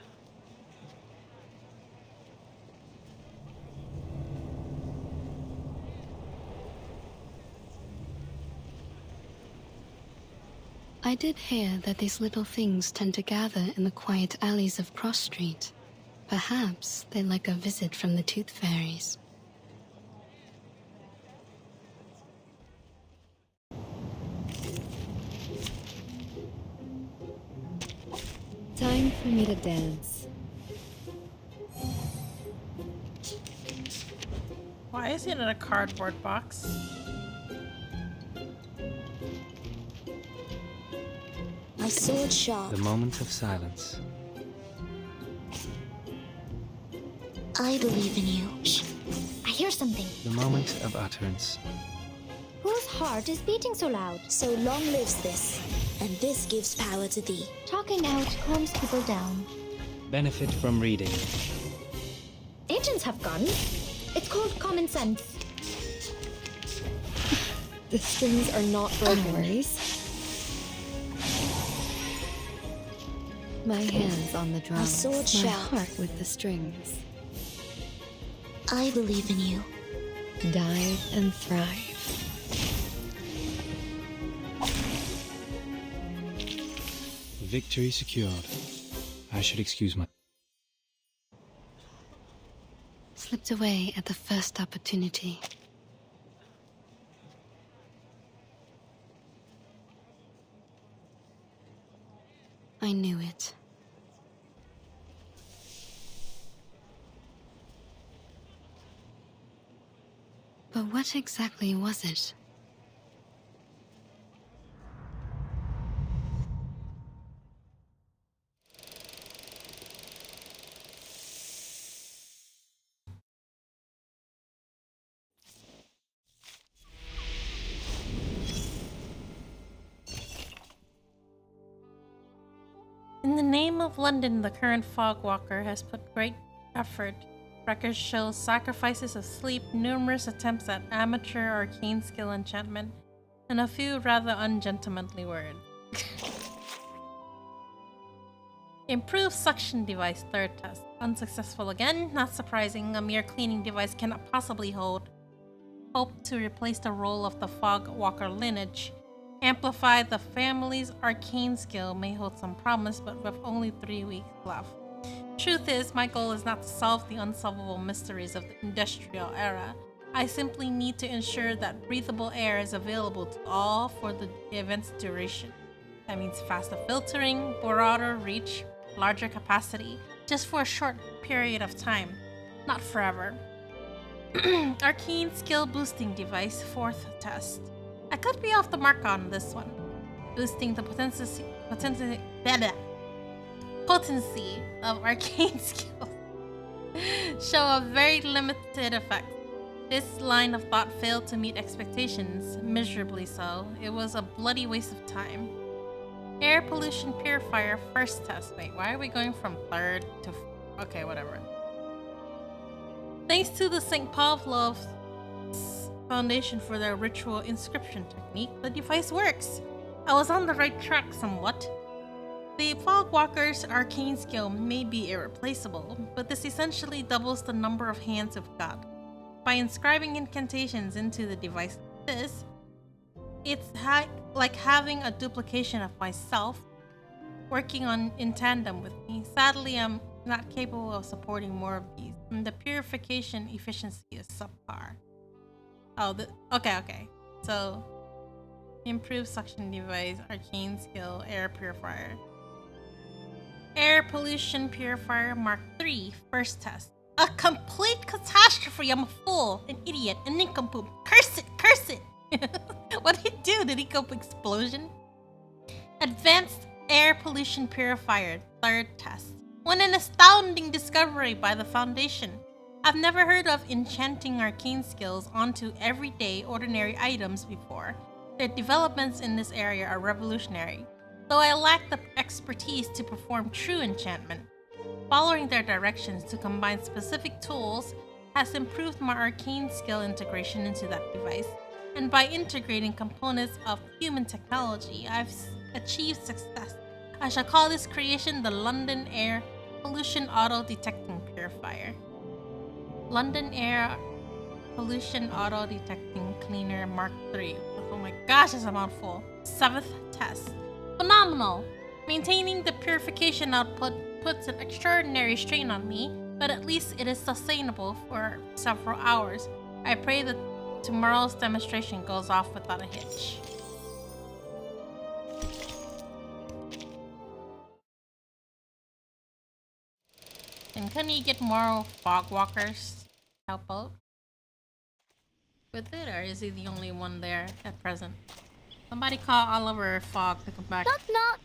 I did hear that these little things tend to gather in the quiet alleys of Cross Street. Perhaps they like a visit from the Tooth Fairies. Time for me to dance. Why is it in a cardboard box? My sword sharp. The moment of silence. I believe in you. Shh. I hear something. The moment of utterance. Whose heart is beating so loud? So long lives this, and this gives power to thee. Talking out calms people down. Benefit from reading. Ancients have guns. It's called common sense. The strings are not broken. Worries. My hands on the drums. sword My sharp. heart with the strings. I believe in you. Die and thrive. Victory secured. I should excuse my... Slipped away at the first opportunity. I knew it. But what exactly was it? In the name of London, the current Fogwalker has put great effort. Records show sacrifices of sleep, numerous attempts at amateur arcane skill enchantment, and a few rather ungentlemanly words. Improved suction device, third test. Unsuccessful again, not surprising. A mere cleaning device cannot possibly hold hope to replace the role of the Fogwalker lineage. Amplify the family's arcane skill may hold some promise, but with only 3 weeks left. Truth is, my goal is not to solve the unsolvable mysteries of the industrial era. I simply need to ensure that breathable air is available to all for the event's duration. That means faster filtering, broader reach, larger capacity, just for a short period of time, not forever. Arcane skill boosting device, fourth test. I could be off the mark on this one. Boosting the potency of arcane skills show a very limited effect. This line of thought failed to meet expectations, miserably so. It was a bloody waste of time. Air pollution purifier, first test. Wait, why are we going from third to... Okay, whatever. Thanks to the St. Pavlov's Foundation for their ritual inscription technique, the device works. I was on the right track somewhat. The Fogwalker's arcane skill may be irreplaceable, but this essentially doubles the number of hands we've got. By inscribing incantations into the device like this, it's like having a duplication of myself working in tandem with me. Sadly, I'm not capable of supporting more of these, and the purification efficiency is subpar. Oh, okay. So, improved suction device, arcane skill, air purifier. Air pollution purifier Mark III, first test. A complete catastrophe. I'm a fool, an idiot, a nincompoop. Curse it! What did he do? Did he go explosion? Advanced air pollution purifier, third test. What an astounding discovery by the Foundation. I've never heard of enchanting arcane skills onto everyday, ordinary items before. Their developments in this area are revolutionary, though I lack the expertise to perform true enchantment. Following their directions to combine specific tools has improved my arcane skill integration into that device, and by integrating components of human technology, I've achieved success. I shall call this creation the London Air Pollution Auto Detecting Purifier. London Air Pollution Auto Detecting Cleaner Mark III. Oh my gosh, it's a mouthful. Seventh test. Phenomenal! Maintaining the purification output puts an extraordinary strain on me, but at least it is sustainable for several hours. I pray that tomorrow's demonstration goes off without a hitch. And can you get more Fogwalkers help out with it, or is he the only one there at present? Somebody call Oliver Fogg to come back. Knock knock!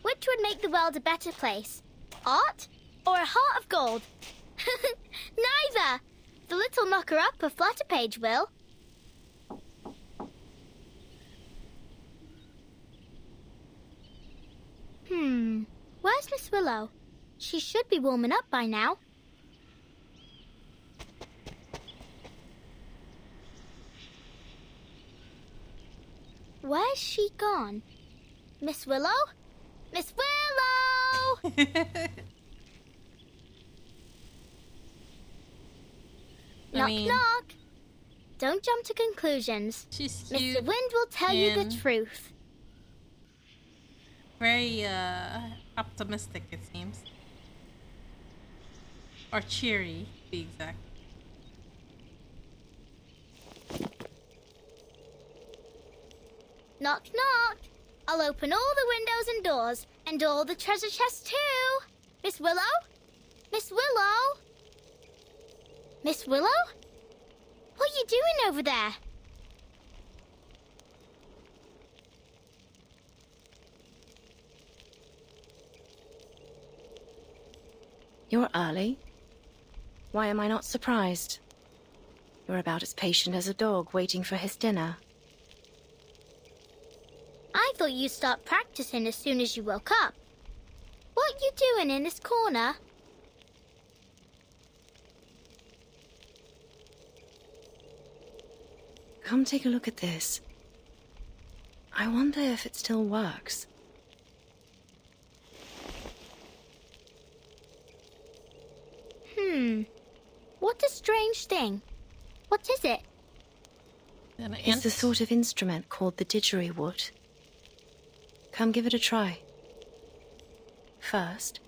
Which would make the world a better place? Art or a heart of gold? Neither! The little knocker-up of Flutterpage will. Where's Miss Willow? She should be warming up by now. Where's she gone? Miss Willow? Miss Willow! Knock, knock. Don't jump to conclusions. She's Mr. cute Wind will tell you the and truth. very optimistic, it seems. Or cheery, to be exact. Knock, knock. I'll open all the windows and doors, and all the treasure chests too. Miss Willow? Miss Willow? Miss Willow? What are you doing over there? You're early. Why am I not surprised? You're about as patient as a dog waiting for his dinner. I thought you'd start practicing as soon as you woke up. What are you doing in this corner? Come take a look at this. I wonder if it still works. What a strange thing. What is it? It's the sort of instrument called the didgeridoo. Come give it a try. First,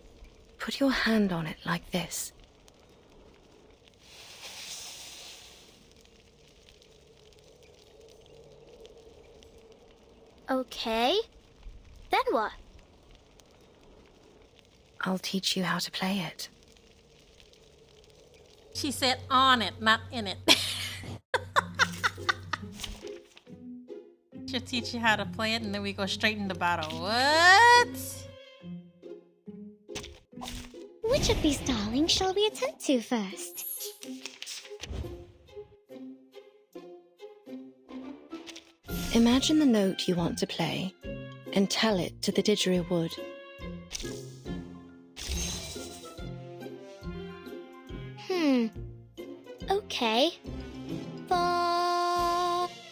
put your hand on it like this. Okay. Then what? I'll teach you how to play it. She said on it, not in it. She'll teach you how to play it and then we go straight into battle. What? Which of these darlings shall we attend to first? Imagine the note you want to play and tell it to the didgeridoo. Okay.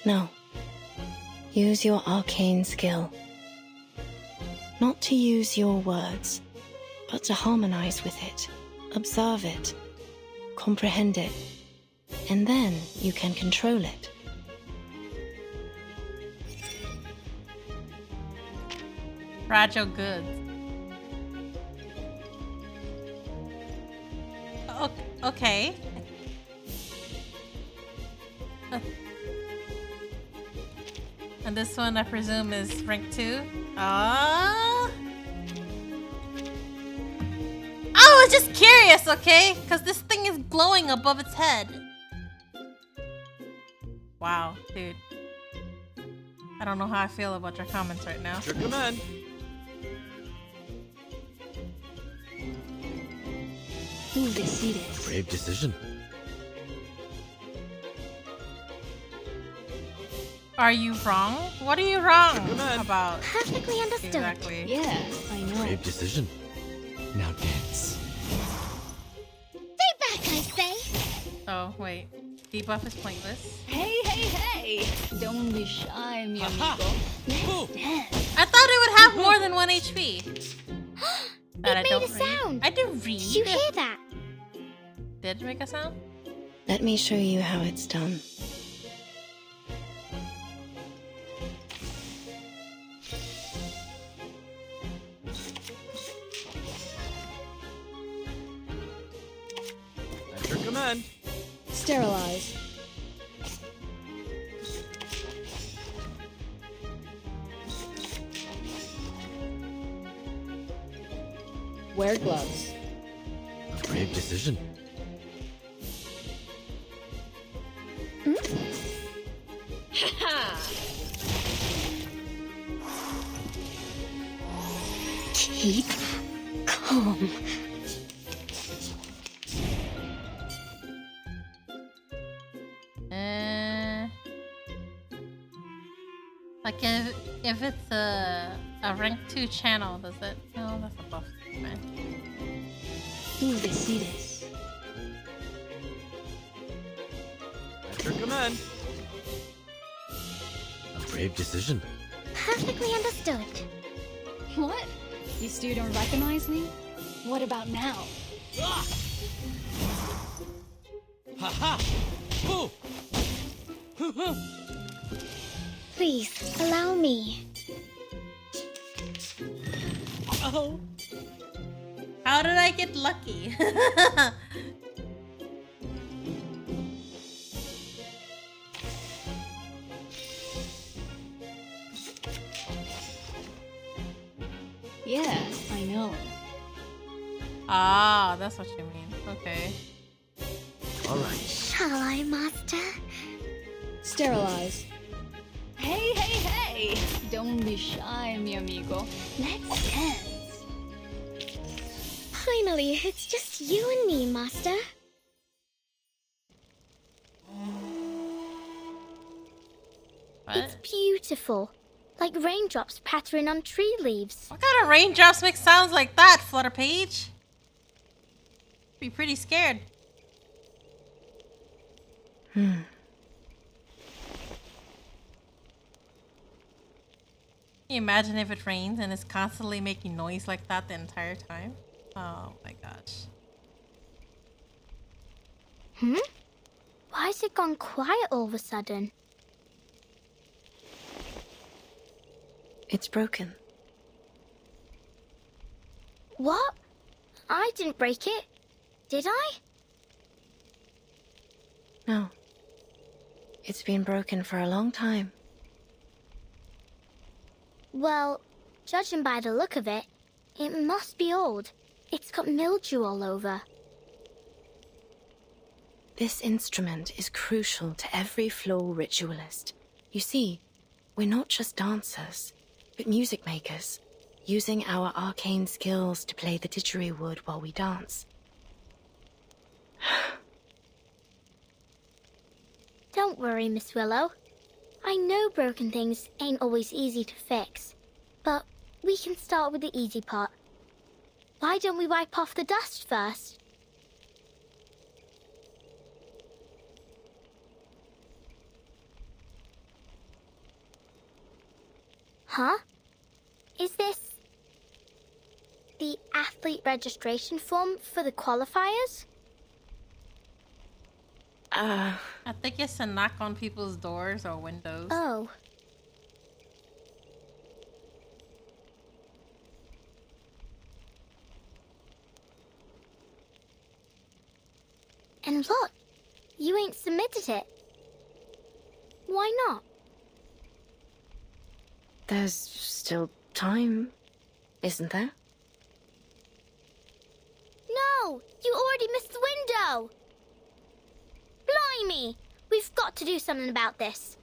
No. Use your arcane skill. Not to use your words, but to harmonize with it, observe it, comprehend it, and then you can control it. Fragile goods. Okay. And this one, I presume, is rank 2. I was just curious, okay? Because this thing is glowing above its head. Wow, dude. I don't know how I feel about your comments right now. Your command. Brave decision. Are you wrong? What are you wrong about? Perfectly understood. Exactly. Yeah, I know. Brave decision. Now dance. Stay back, I say! Oh, wait. Debuff is pointless. Hey! Don't be shy, mi amigo. I thought it would have more than 1 HP. That It I made don't a sound. I do read. Did you hear that? Did it make a sound? Let me show you how it's done. At your command. Sterilize. Wear gloves. A brave decision. Keep calm. Like if it's a rank rank 2 channel, does it? No, that's a buff. Man. Tú decides. At your command. A brave decision. Perfectly understood. What? You still don't recognize me? What about now? Ha-ha! Ooh! Please, allow me. Oh. How did I get lucky? Yeah, I know. Ah, that's what you mean. Okay. Alright. Shall I, Master? Sterilize. Hey, hey, hey! Don't be shy, mi amigo. Let's dance. Finally, it's just you and me, Master. What? It's beautiful. Like raindrops pattering on tree leaves. What kind of raindrops make sounds like that, Flutter Page? Be pretty scared. Hmm. Can you imagine if it rains and it's constantly making noise like that the entire time? Oh my gosh. Why has it gone quiet all of a sudden? It's broken. What? I didn't break it. Did I? No. It's been broken for a long time. Well, judging by the look of it, it must be old. It's got mildew all over. This instrument is crucial to every floor ritualist. You see, we're not just dancers, but music makers, using our arcane skills to play the didgeridoo while we dance. Don't worry, Miss Willow. I know broken things ain't always easy to fix, but we can start with the easy part. Why don't we wipe off the dust first? Huh? Is this the athlete registration form for the qualifiers? I think it's to knock on people's doors or windows. Oh. And look, you ain't submitted it. Why not? There's still time, isn't there? No! You already missed the window! Blimey! We've got to do something about this.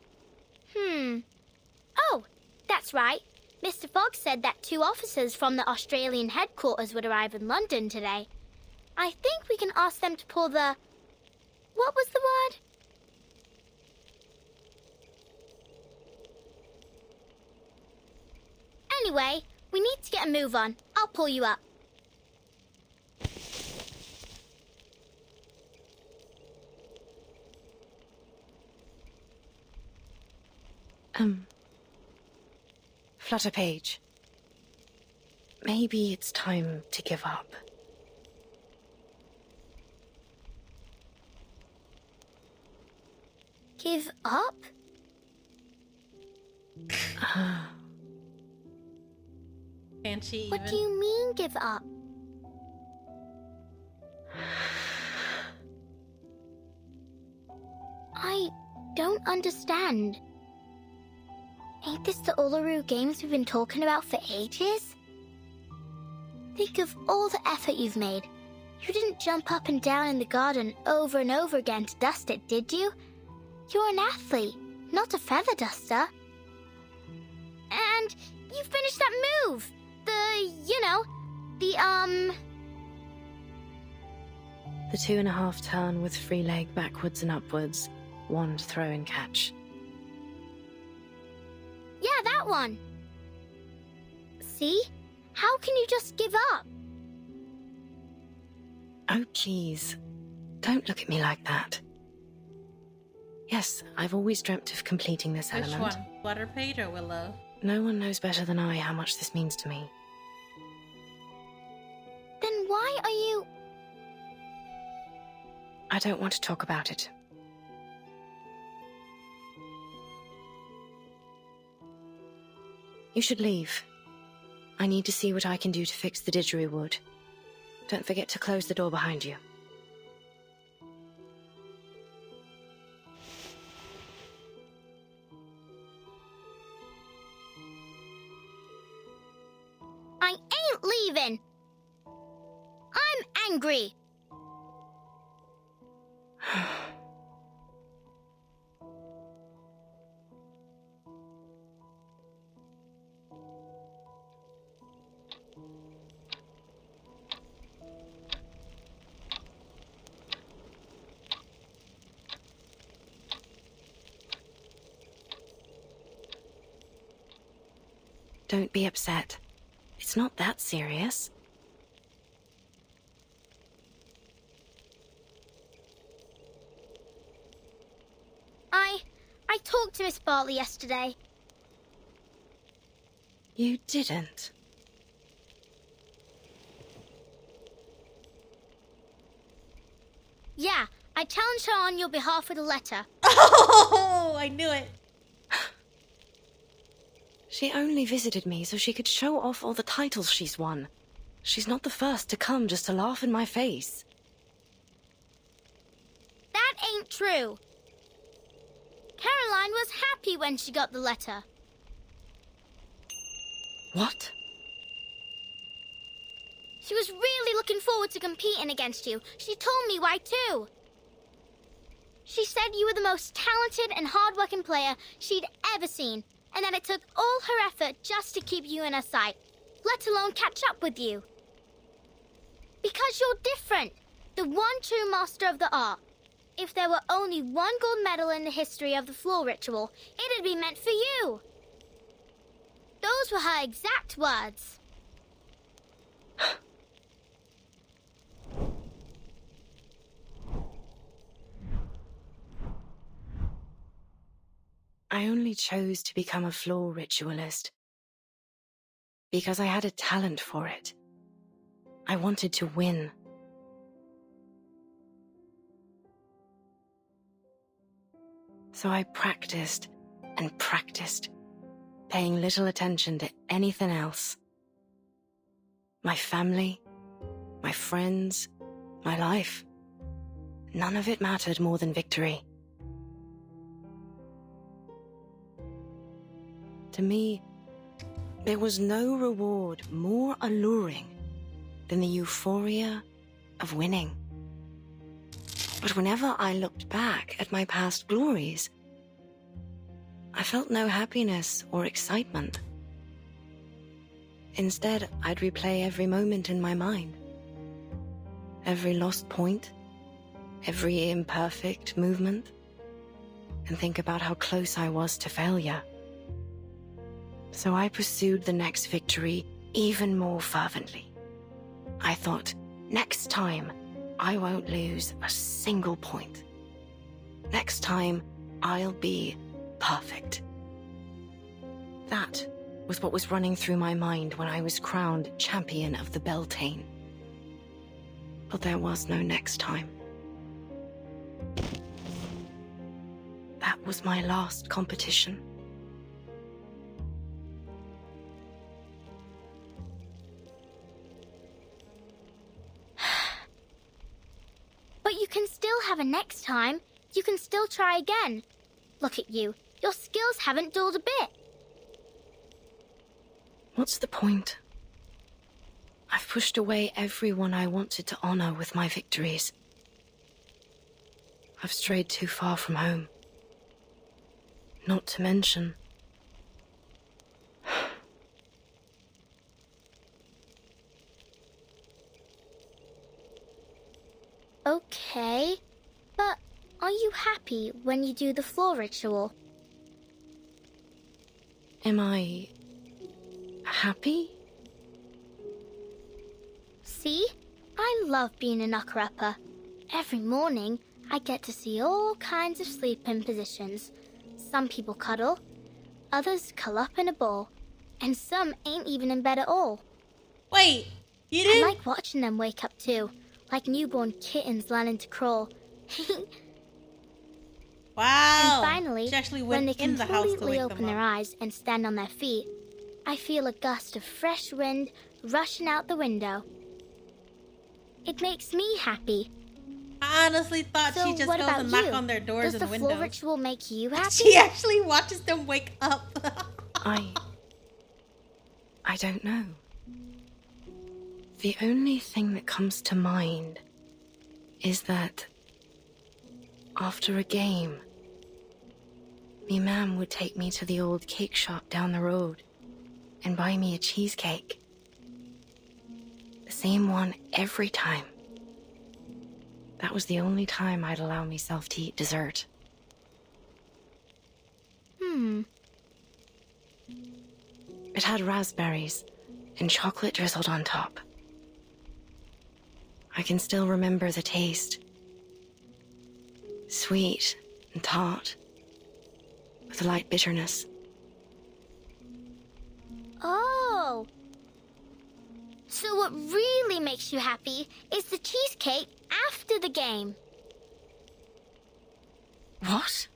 Oh, that's right. Mr. Fogg said that 2 officers from the Australian headquarters would arrive in London today. I think we can ask them to pull the... What was the word? Anyway, we need to get a move on. I'll pull you up. Flutter Page. Maybe it's time to give up. Give up? Can't she What do you mean, give up? I don't understand. Ain't this the Uluru games we've been talking about for ages? Think of all the effort you've made. You didn't jump up and down in the garden over and over again to dust it, did you? You're an athlete, not a feather duster. And you finished that move! The 2.5 turn with free leg backwards and upwards, wand throw and catch. Yeah, that one. See? How can you just give up? Oh, please. Don't look at me like that. Yes, I've always dreamt of completing this Which element. one? Flutter Page or Willow? No one knows better than I how much this means to me. Then why are you... I don't want to talk about it. You should leave. I need to see what I can do to fix the didgeridoo. Don't forget to close the door behind you. I ain't leaving. I'm angry. Don't be upset. It's not that serious. I talked to Miss Bartley yesterday. You didn't. Yeah, I challenged her on your behalf with a letter. Oh, I knew it. She only visited me so she could show off all the titles she's won. She's not the first to come just to laugh in my face. That ain't true. Caroline was happy when she got the letter. What? She was really looking forward to competing against you. She told me why too. She said you were the most talented and hard-working player she'd ever seen, and that it took all her effort just to keep you in her sight, let alone catch up with you. Because you're different, the one true master of the art. If there were only one gold medal in the history of the floor ritual, it'd be meant for you. Those were her exact words. I only chose to become a floor ritualist because I had a talent for it. I wanted to win. So I practiced and practiced, paying little attention to anything else. My family, my friends, my life. None of it mattered more than victory. To me, there was no reward more alluring than the euphoria of winning. But whenever I looked back at my past glories, I felt no happiness or excitement. Instead, I'd replay every moment in my mind. Every lost point, every imperfect movement, and think about how close I was to failure. So I pursued the next victory even more fervently. I thought, next time, I won't lose a single point. Next time, I'll be perfect. That was what was running through my mind when I was crowned champion of the Beltane. But there was no next time. That was my last competition. But you can still have a next time. You can still try again. Look at you. Your skills haven't dulled a bit. What's the point? I've pushed away everyone I wanted to honor with my victories. I've strayed too far from home. Not to mention... Okay, but are you happy when you do the floor ritual? Am I... happy? See? I love being a knocker-upper. Every morning, I get to see all kinds of sleeping positions. Some people cuddle, others curl up in a ball, and some ain't even in bed at all. Wait, you I didn't? like watching them wake up too, like newborn kittens learning to crawl. Wow. And finally, She actually when went they in the house to completely wake open them their up. eyes and stand on their feet, I feel a gust of fresh wind rushing out the window. It makes me happy. I honestly thought So she just what goes about and knock you? on their doors Does and the floor windows. ritual make you happy? She actually watches them wake up. I don't know. The only thing that comes to mind is that after a game, me mam would take me to the old cake shop down the road and buy me a cheesecake. The same one every time. That was the only time I'd allow myself to eat dessert. It had raspberries and chocolate drizzled on top. I can still remember the taste. Sweet and tart, with a light bitterness. Oh! So what really makes you happy is the cheesecake after the game. What?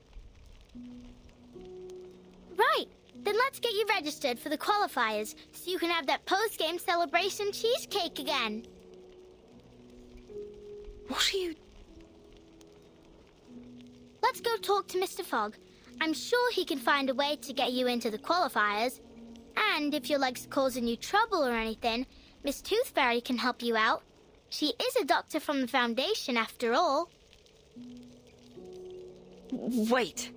Right. Then let's get you registered for the qualifiers so you can have that post-game celebration cheesecake again. What are you... Let's go talk to Mr. Fogg. I'm sure he can find a way to get you into the qualifiers. And if your leg's causing you trouble or anything, Miss Tooth Fairy can help you out. She is a doctor from the Foundation, after all. Wait.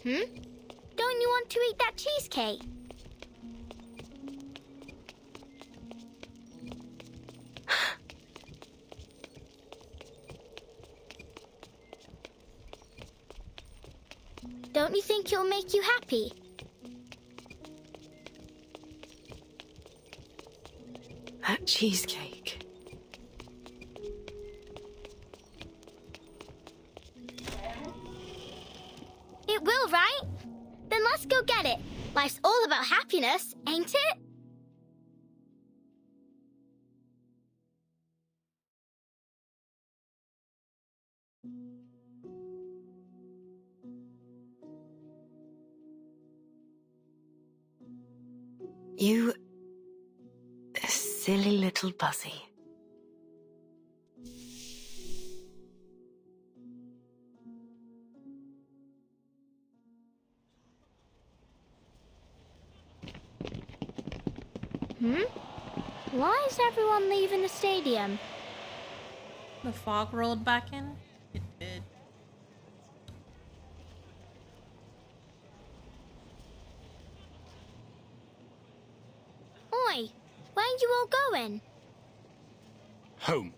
Don't you want to eat that cheesecake? Don't you think it'll make you happy? That cheesecake. It will, right? Then let's go get it. Life's all about happiness, ain't it? You... silly little Buzzy. Why is everyone leaving the stadium? The fog rolled back in? It did. Oi, where are you all going? Home.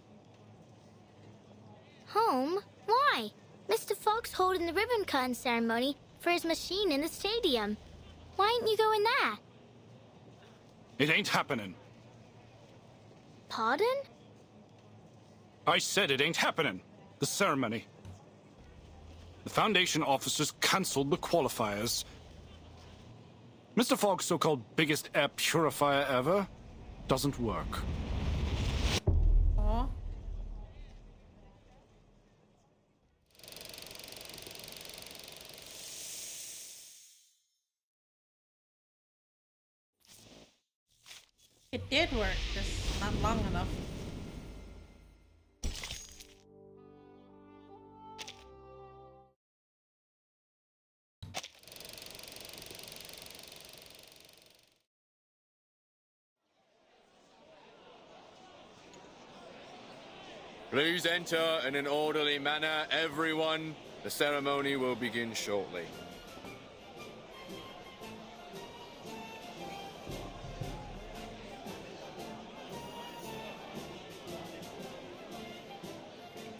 Home? Why? Mr. Fogg's holding the ribbon cutting ceremony for his machine in the stadium. Why ain't you going there? It ain't happening. Pardon? I said it ain't happening. The ceremony. The Foundation officers cancelled the qualifiers. Mr. Fogg's so-called biggest air purifier ever doesn't work. Aw. It did work, just not long enough. Please enter in an orderly manner, everyone. The ceremony will begin shortly.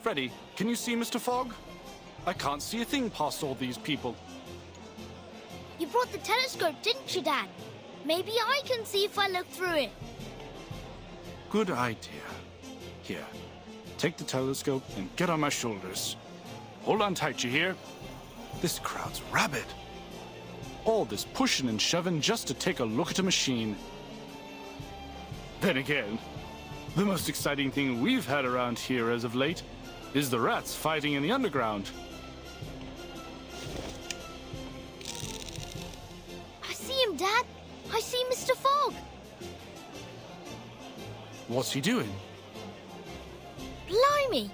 Freddy, can you see Mr. Fogg? I can't see a thing past all these people. You brought the telescope, didn't you, Dad? Maybe I can see if I look through it. Good idea. Here, take the telescope and get on my shoulders. Hold on tight, you hear? This crowd's rabid. All this pushing and shoving just to take a look at a machine. Then again, the most exciting thing we've had around here as of late is the rats fighting in the underground. I see him, Dad. I see Mr. Fogg. What's he doing? Blimey!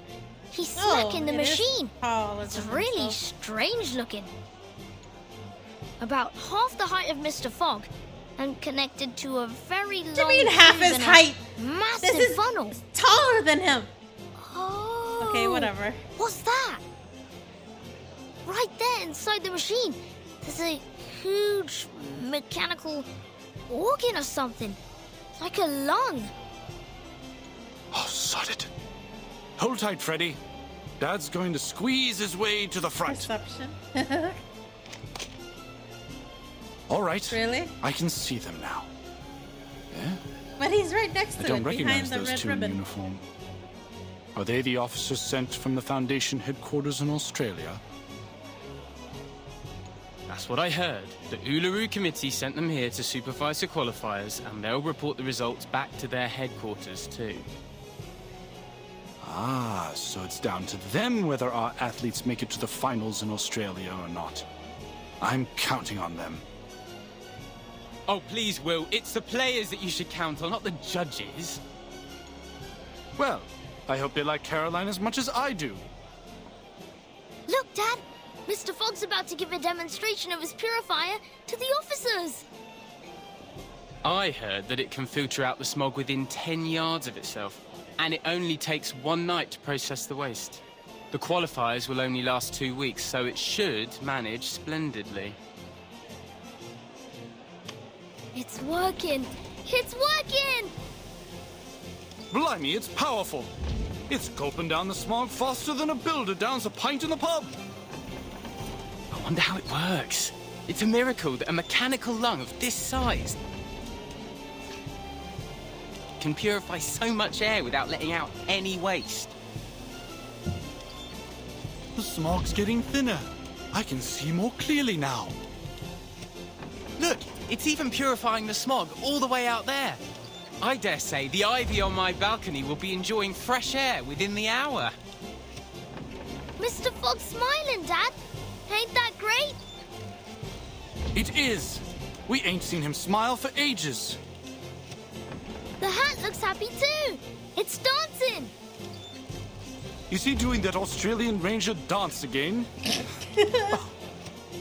He's smacking the it is machine. taller It's than really himself. strange looking. About half the height of Mr. Fogg, and connected to a very long. Do you mean half tube his and a height? Massive This is funnel. taller than him. Oh. Okay, whatever. What's that? Right there inside the machine, there's a huge mechanical organ or something, like a lung. Oh, sod it. Hold tight, Freddy. Dad's going to squeeze his way to the front. Perception. All right. Really? I can see them now. Yeah? But he's right next I to don't it, behind recognize the those red two ribbon. in uniform. Are they the officers sent from the Foundation headquarters in Australia? That's what I heard. The Uluru Committee sent them here to supervise the qualifiers, and they'll report the results back to their headquarters too. Ah, so it's down to them whether our athletes make it to the finals in Australia or not. I'm counting on them. Oh, please, Will. It's the players that you should count on, not the judges. Well, I hope they like Caroline as much as I do. Look, Dad! Mr. Fogg's about to give a demonstration of his purifier to the officers! I heard that it can filter out the smog within 10 yards of itself, and it only takes one night to process the waste. The qualifiers will only last 2 weeks, so it should manage splendidly. It's working! It's working! Blimey, it's powerful. It's gulping down the smog faster than a builder downs a pint in the pub. I wonder how it works. It's a miracle that a mechanical lung of this size can purify so much air without letting out any waste. The smog's getting thinner. I can see more clearly now. Look, it's even purifying the smog all the way out there. I dare say the ivy on my balcony will be enjoying fresh air within the hour. Mr. Fogg's smiling, Dad! Ain't that great? It is. We ain't seen him smile for ages. The hat looks happy too! It's dancing! Is he doing that Australian Ranger dance again?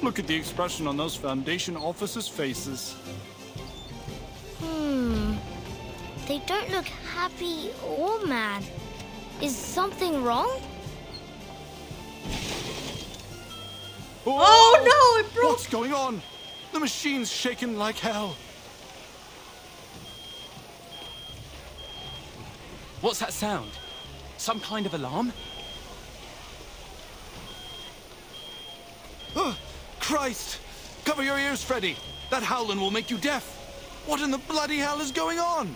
Look at the expression on those Foundation officers' faces. They don't look happy or mad. Is something wrong? Oh no, it broke! What's going on? The machine's shaking like hell. What's that sound? Some kind of alarm? Christ! Cover your ears, Freddy. That howling will make you deaf. What in the bloody hell is going on?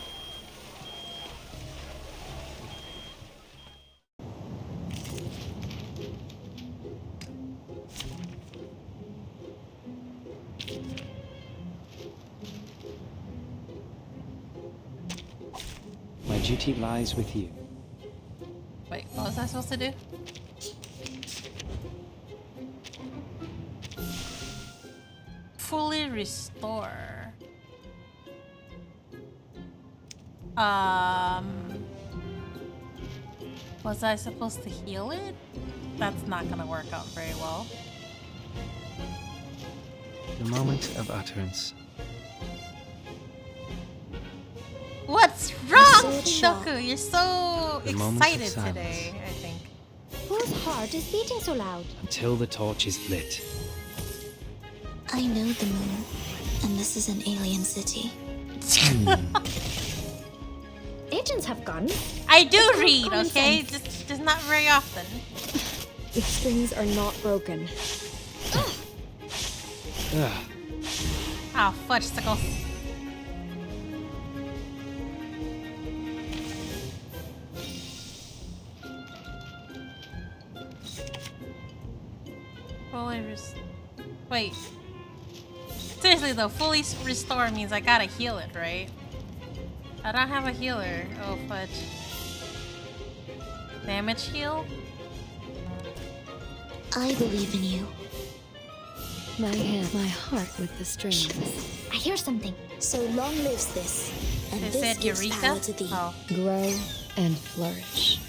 My duty lies with you. Wait, what was I supposed to do? Fully restore. Was I supposed to heal it? That's not gonna work out very well. The moment of utterance. What's wrong, so sharp. Hidoku? You're so The moment of excited silence. today, I think. Whose heart is beating so loud? Until the torch is lit. I know the moon, and this is an alien city. Agents have guns. I do It's called read, common okay? sense. Just not very often. The strings are not broken. Oh, fudgesicles. Wait. Seriously though, fully restore means I gotta heal it, right? I don't have a healer. Oh, fudge. Damage heal? I believe in you. My hand, my heart with the strings. I hear something. So long lives this, and They this said gives Eureka? power to thee. Oh. Grow and flourish.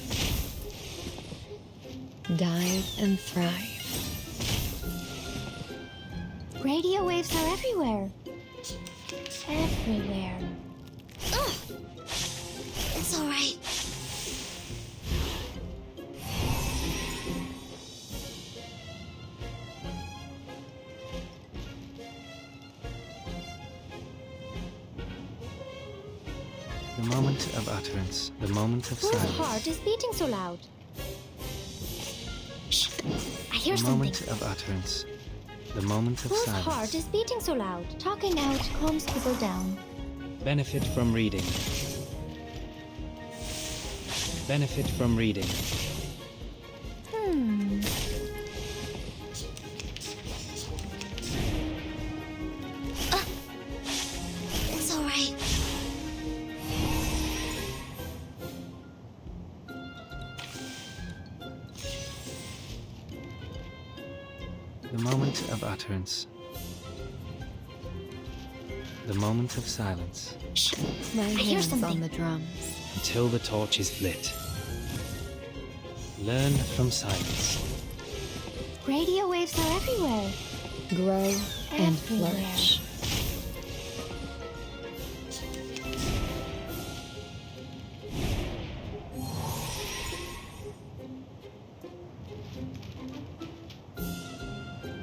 Die and thrive. Radio waves are everywhere. Everywhere. Ugh. It's all right. The moment of utterance, the moment of Whose silence. heart is beating so loud? Shh. I hear The something. moment of utterance, the moment of Whose silence. heart is beating so loud? Talking out calms people down. Benefit from reading. Benefit from reading. Hmm. It's all right. The moment of utterance. The moment of silence. Shh. My I hear hands something. on the drums. Until the torch is lit. Learn from silence. Radio waves are everywhere. Grow and Everywhere. flourish.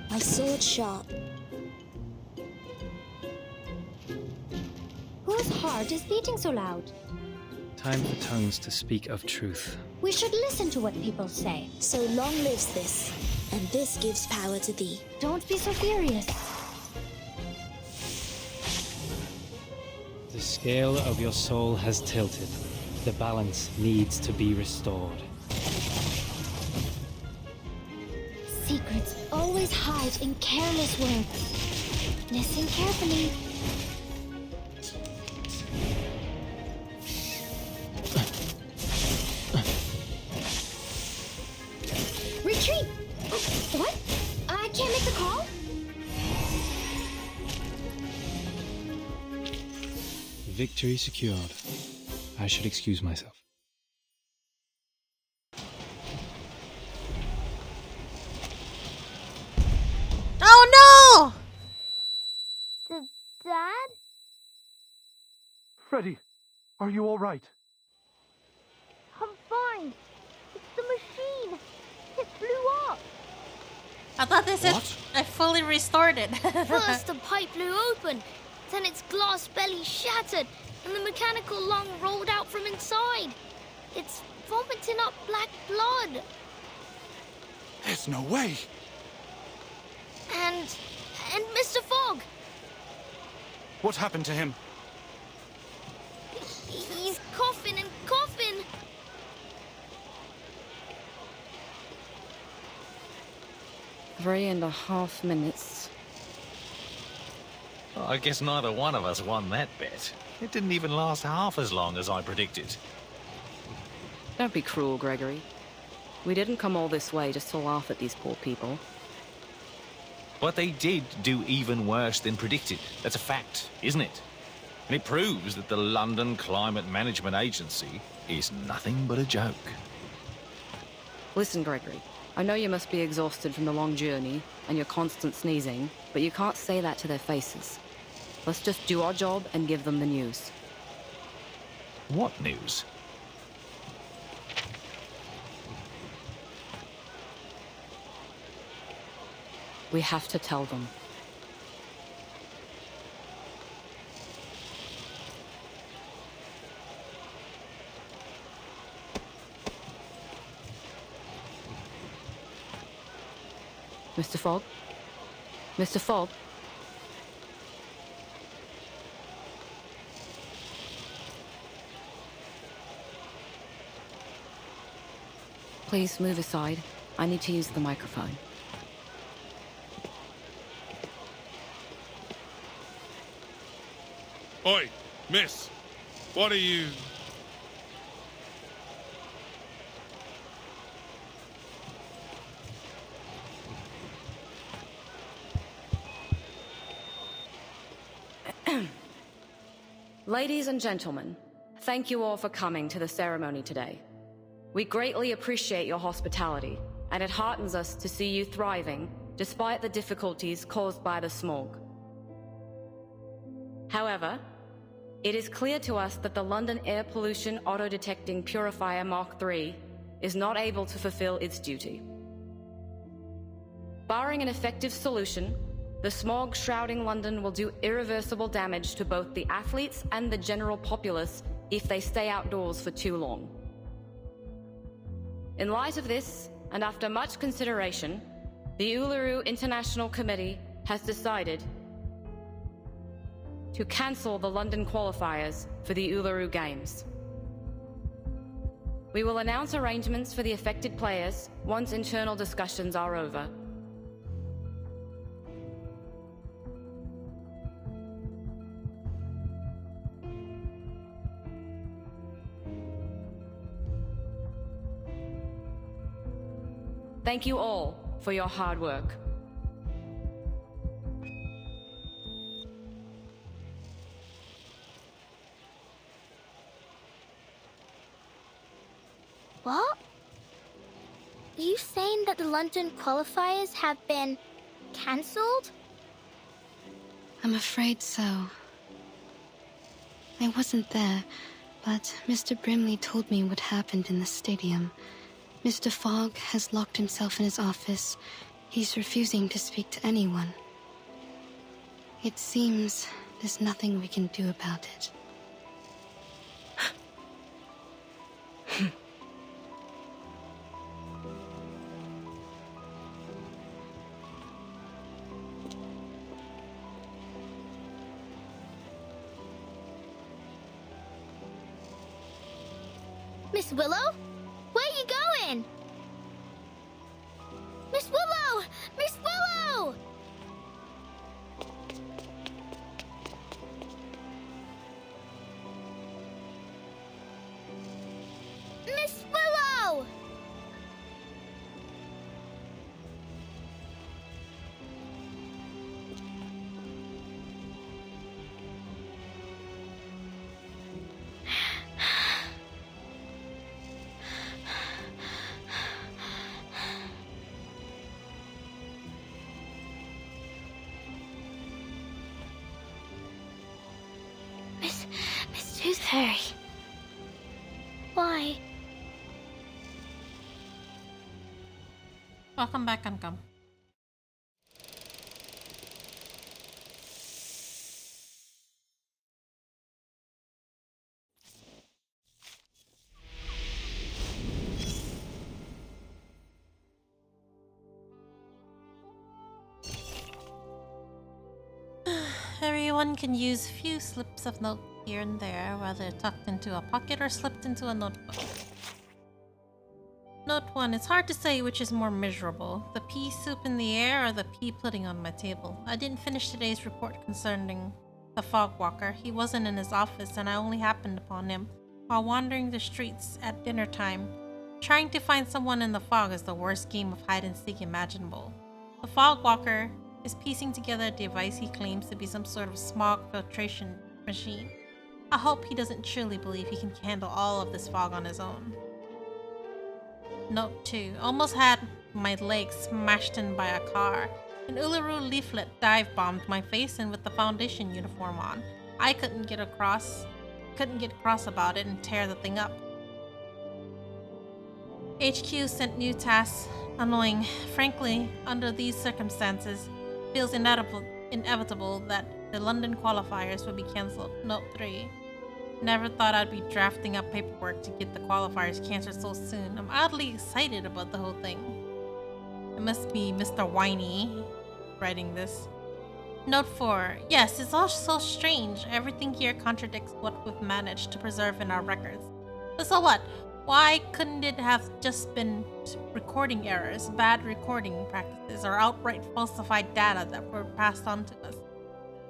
My sword sharp. Whose heart is beating so loud? Time for tongues to speak of truth. We should listen to what people say. So long lives this, and this gives power to thee. Don't be so furious. The scale of your soul has tilted. The balance needs to be restored. Secrets always hide in careless words. Listen carefully. Retreat! What? I can't make the call? Victory secured. I should excuse myself. Oh no! Dad? Freddy, are you all right? I'm fine. It's the machine. It blew up. I thought this is. I fully restored it. First, the pipe blew open. Then its glass belly shattered, and the mechanical lung rolled out from inside. It's vomiting up black blood. There's no way. And Mr. Fogg. What happened to him? He's coughing and coughing. 3.5 minutes. Well, I guess neither one of us won that bet. It didn't even last half as long as I predicted. Don't be cruel, Gregory. We didn't come all this way just to laugh at these poor people. But they did do even worse than predicted. That's a fact, isn't it? And it proves that the London Climate Management Agency is nothing but a joke. Listen, Gregory. I know you must be exhausted from the long journey and your constant sneezing, but you can't say that to their faces. Let's just do our job and give them the news. What news? We have to tell them. Mr. Fogg? Mr. Fogg? Please move aside. I need to use the microphone. Oi, miss. What are you... Ladies and gentlemen, thank you all for coming to the ceremony today. We greatly appreciate your hospitality, and it heartens us to see you thriving despite the difficulties caused by the smog. However, it is clear to us that the London Air Pollution Auto-Detecting Purifier Mark III is not able to fulfill its duty. Barring an effective solution, the smog shrouding London will do irreversible damage to both the athletes and the general populace if they stay outdoors for too long. In light of this, and after much consideration, the Uluru International Committee has decided to cancel the London qualifiers for the Uluru Games. We will announce arrangements for the affected players once internal discussions are over. Thank you all for your hard work. What? Are you saying that the London qualifiers have been cancelled? I'm afraid so. I wasn't there, but Mr. Brimley told me what happened in the stadium. Mr. Fogg has locked himself in his office. He's refusing to speak to anyone. It seems there's nothing we can do about it. Miss Willow? Where are you going? Miss Willow! Miss Willow! Miss Willow! Miss Tooth Fairy. Why? Welcome back, Uncom. Everyone can use a few slips of note here and there, whether tucked into a pocket or slipped into a notebook. Note 1. It's hard to say which is more miserable, the pea soup in the air or the pea pudding on my table. I didn't finish today's report concerning the fog walker. He wasn't in his office and I only happened upon him while wandering the streets at dinner time. Trying to find someone in the fog is the worst game of hide and seek imaginable. The fog walker is piecing together a device he claims to be some sort of smog filtration machine. I hope he doesn't truly believe he can handle all of this fog on his own. Note 2. Almost had my leg smashed in by a car. An Uluru leaflet dive-bombed my face in with the Foundation uniform on. I couldn't get cross about it and tear the thing up. HQ sent new tasks. Annoying. Frankly, under these circumstances, feels inevitable that the London qualifiers will be cancelled. Note 3. Never thought I'd be drafting up paperwork to get the qualifiers cancelled so soon. I'm oddly excited about the whole thing. It must be Mr. Whiny writing this. Note 4. Yes, it's all so strange. Everything here contradicts what we've managed to preserve in our records. But so what? Why couldn't it have just been recording errors, bad recording practices, or outright falsified data that were passed on to us?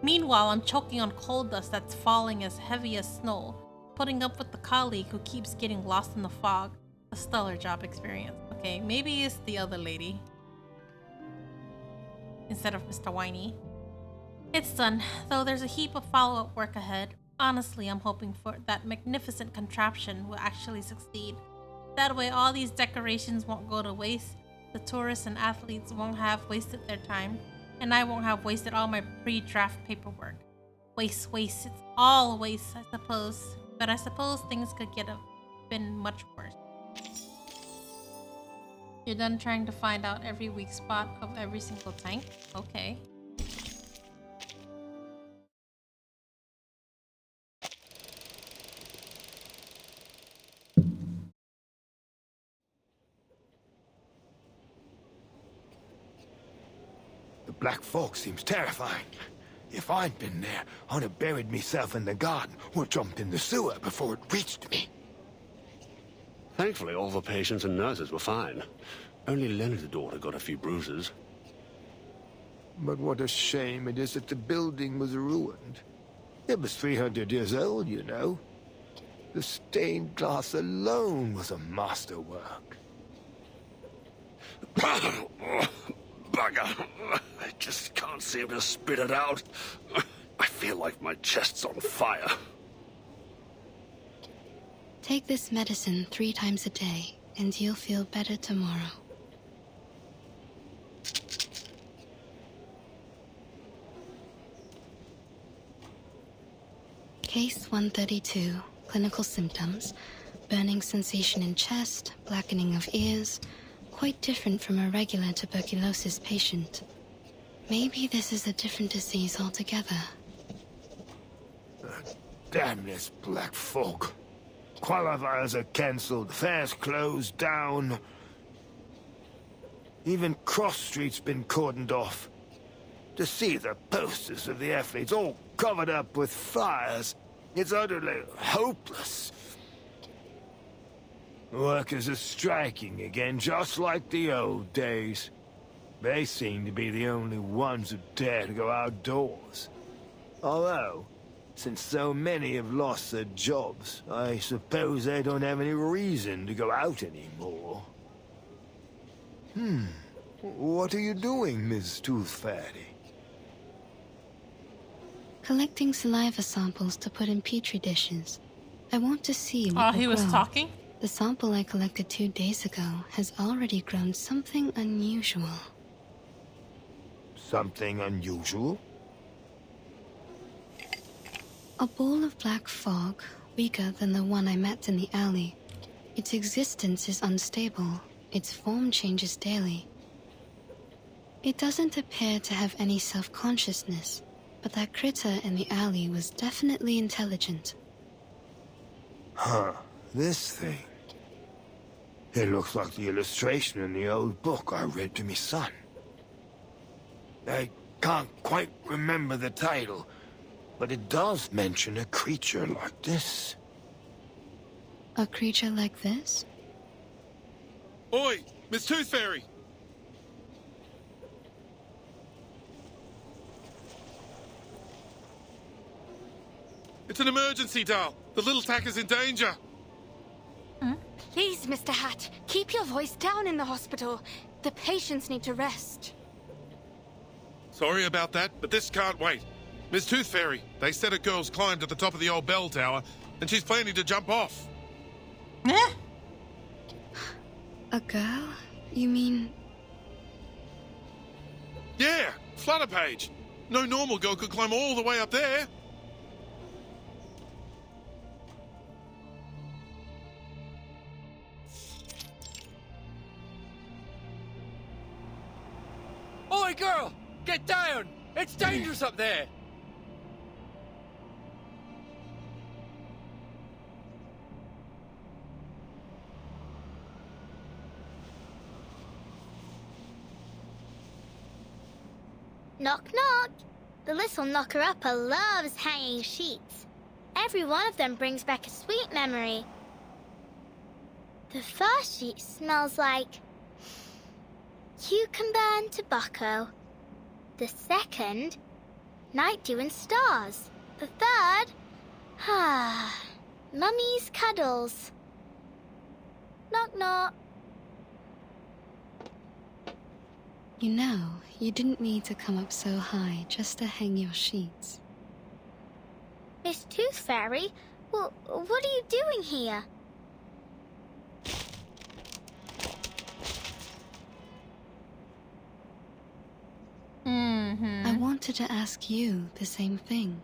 Meanwhile, I'm choking on coal dust that's falling as heavy as snow, putting up with the colleague who keeps getting lost in the fog. A stellar job experience. Okay, maybe it's the other lady instead of Mr. Whiny. It's done, though there's a heap of follow-up work ahead. Honestly, I'm hoping for that magnificent contraption will actually succeed. That way all these decorations won't go to waste, the tourists and athletes won't have wasted their time, and I won't have wasted all my pre-draft paperwork. Waste, it's all waste, I suppose. But I suppose things could have been much worse. You're done trying to find out every weak spot of every single tank? Okay. The black fog seems terrifying. If I'd been there, I'd have buried myself in the garden or jumped in the sewer before it reached me. Thankfully, all the patients and nurses were fine. Only Leonard's daughter got a few bruises. But what a shame it is that the building was ruined. It was 300 years old, you know. The stained glass alone was a masterwork. Bugger! I just can't seem to spit it out. I feel like my chest's on fire. Take this medicine 3 times a day, and you'll feel better tomorrow. Case 132. Clinical symptoms. Burning sensation in chest, blackening of ears. Quite different from a regular tuberculosis patient. Maybe this is a different disease altogether. Damn this black fog. Qualifiers are cancelled, fairs closed down. Even Cross Street's been cordoned off. To see the posters of the athletes all covered up with fires, it's utterly hopeless. Workers are striking again, just like the old days. They seem to be the only ones who dare to go outdoors. Although, since so many have lost their jobs, I suppose they don't have any reason to go out anymore. What are you doing, Miss Tooth Fairy? Collecting saliva samples to put in petri dishes. I want to see what Oh, he was grow. talking? The sample I collected 2 days ago has already grown something unusual. Something unusual? A ball of black fog, weaker than the one I met in the alley. Its existence is unstable. Its form changes daily. It doesn't appear to have any self-consciousness, but that critter in the alley was definitely intelligent. Huh, this thing. It looks like the illustration in the old book I read to me son. I can't quite remember the title, but it does mention a creature like this. A creature like this? Oi, Miss Tooth Fairy! It's an emergency, Dal. The little tacker's in danger. Please, Mr. Hat, keep your voice down in the hospital. The patients need to rest. Sorry about that, but this can't wait. Miss Tooth Fairy, they said a girl's climbed to the top of the old bell tower, and she's planning to jump off. A girl? You mean... Yeah, Flutterpage. No normal girl could climb all the way up there. Oi, girl! Get down! It's dangerous up there! Knock, knock. The little knocker-upper loves hanging sheets. Every one of them brings back a sweet memory. The first sheet smells like cucumber and tobacco. The second, night dew and stars. The third, mummy's cuddles. Knock, knock. You know, you didn't need to come up so high just to hang your sheets. Miss Tooth Fairy, well, what are you doing here? I wanted to ask you the same thing.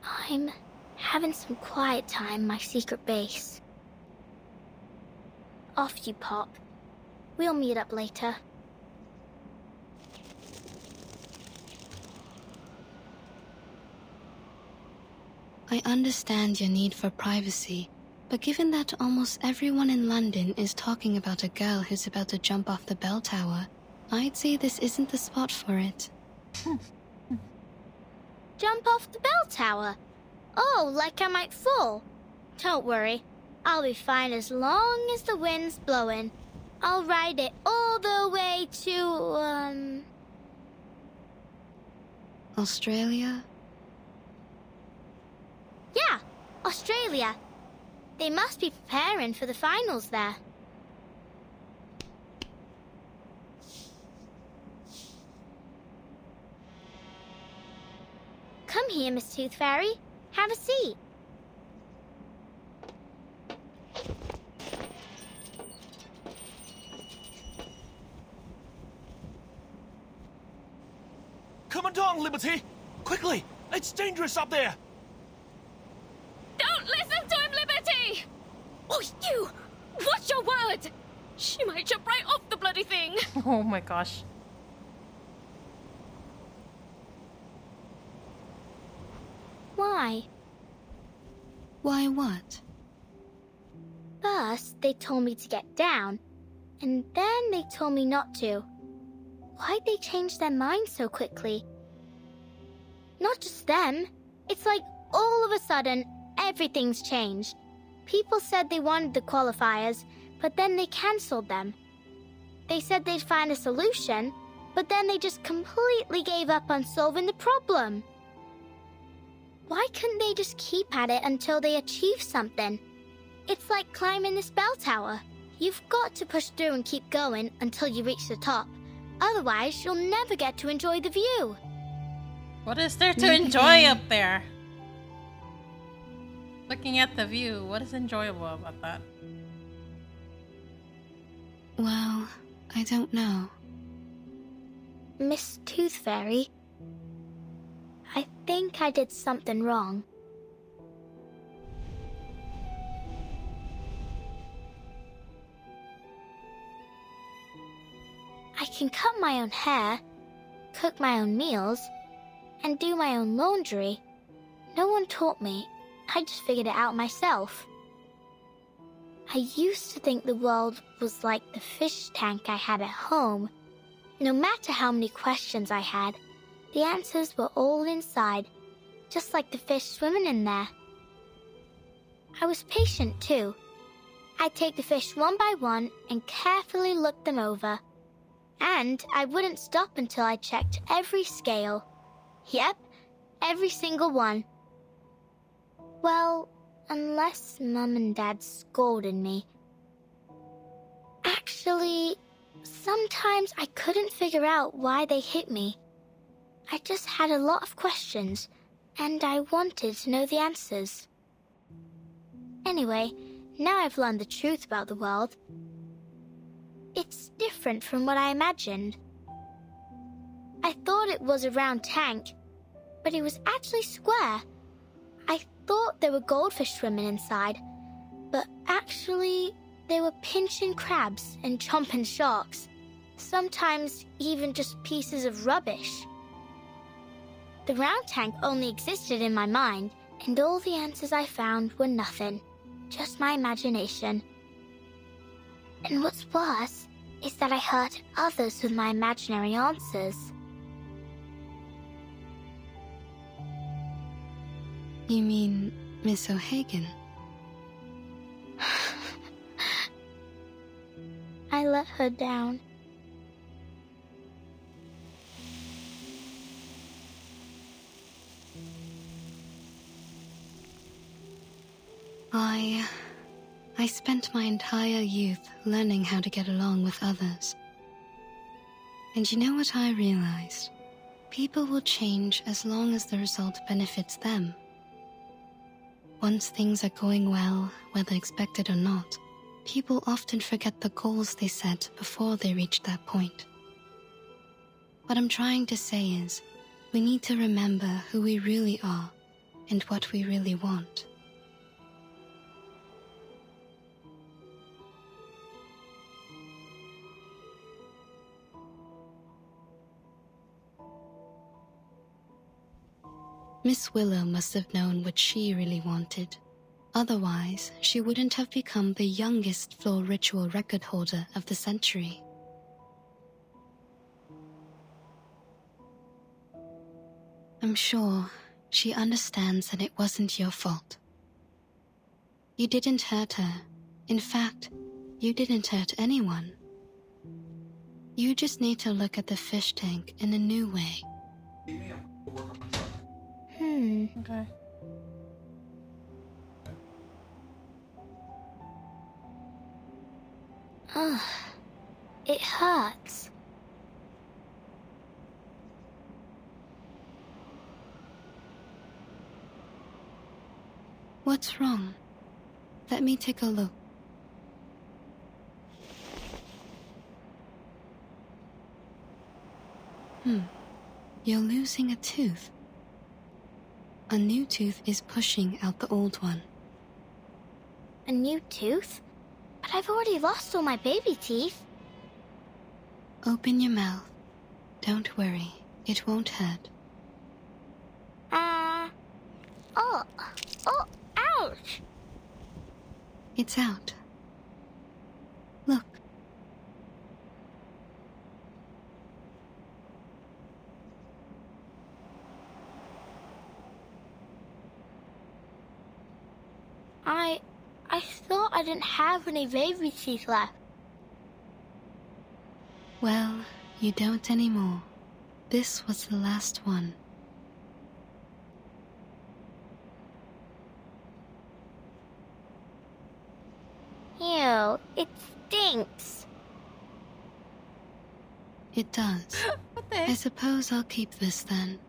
I'm having some quiet time in my secret base. Off you pop. We'll meet up later. I understand your need for privacy, but given that almost everyone in London is talking about a girl who's about to jump off the bell tower, I'd say this isn't the spot for it. Jump off the bell tower? Oh, like I might fall. Don't worry. I'll be fine as long as the wind's blowing. I'll ride it all the way to, Australia? Yeah, Australia. They must be preparing for the finals there. Come here, Miss Tooth Fairy. Have a seat. Come on, Liberty! Quickly! It's dangerous up there! Don't listen to him, Liberty! Oh, you! Watch your word! She might jump right off the bloody thing! Oh my gosh. Why? Why what? First, they told me to get down, and then they told me not to. Why'd they change their minds so quickly? Not just them. It's like all of a sudden, everything's changed. People said they wanted the qualifiers, but then they cancelled them. They said they'd find a solution, but then they just completely gave up on solving the problem. Why couldn't they just keep at it until they achieve something? It's like climbing this bell tower. You've got to push through and keep going until you reach the top. Otherwise, you'll never get to enjoy the view. What is there to enjoy up there? Looking at the view, what is enjoyable about that? Well, I don't know. Miss Tooth Fairy, I think I did something wrong. I can cut my own hair, cook my own meals, and do my own laundry. No one taught me. I just figured it out myself. I used to think the world was like the fish tank I had at home. No matter how many questions I had, the answers were all inside, just like the fish swimming in there. I was patient too. I'd take the fish one by one and carefully look them over. And I wouldn't stop until I checked every scale. Yep, every single one. Well, unless Mum and Dad scolded me. Actually, sometimes I couldn't figure out why they hit me. I just had a lot of questions, and I wanted to know the answers. Anyway, now I've learned the truth about the world. It's different from what I imagined. I thought it was a round tank, but it was actually square. I thought there were goldfish swimming inside, but actually they were pinching crabs and chomping sharks, sometimes even just pieces of rubbish. The round tank only existed in my mind, and all the answers I found were nothing, just my imagination. And what's worse, is that I hurt others with my imaginary answers. You mean Miss O'Hagan? I let her down. I spent my entire youth learning how to get along with others. And you know what I realized? People will change as long as the result benefits them. Once things are going well, whether expected or not, people often forget the goals they set before they reach that point. What I'm trying to say is, we need to remember who we really are and what we really want. Miss Willow must have known what she really wanted. Otherwise, she wouldn't have become the youngest floor ritual record holder of the century. I'm sure she understands that it wasn't your fault. You didn't hurt her. In fact, you didn't hurt anyone. You just need to look at the fish tank in a new way. Okay. Ugh. It hurts. What's wrong? Let me take a look. You're losing a tooth. A new tooth is pushing out the old one. A new tooth? But I've already lost all my baby teeth. Open your mouth. Don't worry, it won't hurt. Ouch! It's out. Look. I thought I didn't have any baby teeth left. Well, you don't anymore. This was the last one. Ew, it stinks. It does. What the heck? I suppose I'll keep this then.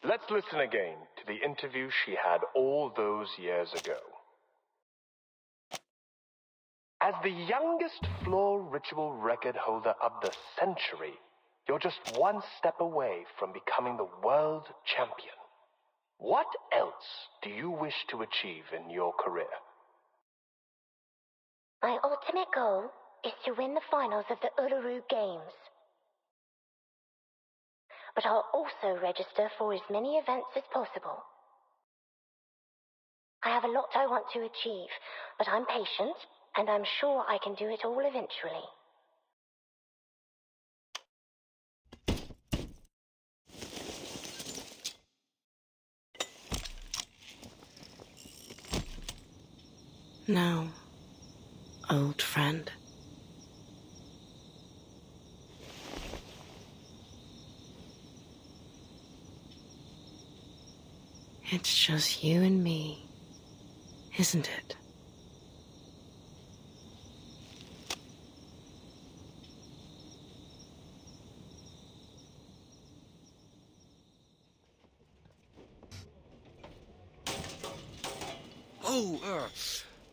Let's listen again to the interview she had all those years ago. As the youngest floor ritual record holder of the century, you're just one step away from becoming the world champion. What else do you wish to achieve in your career? My ultimate goal is to win the finals of the Uluru Games. But I'll also register for as many events as possible. I have a lot I want to achieve, but I'm patient, and I'm sure I can do it all eventually. Now, old friend. It's just you and me, isn't it?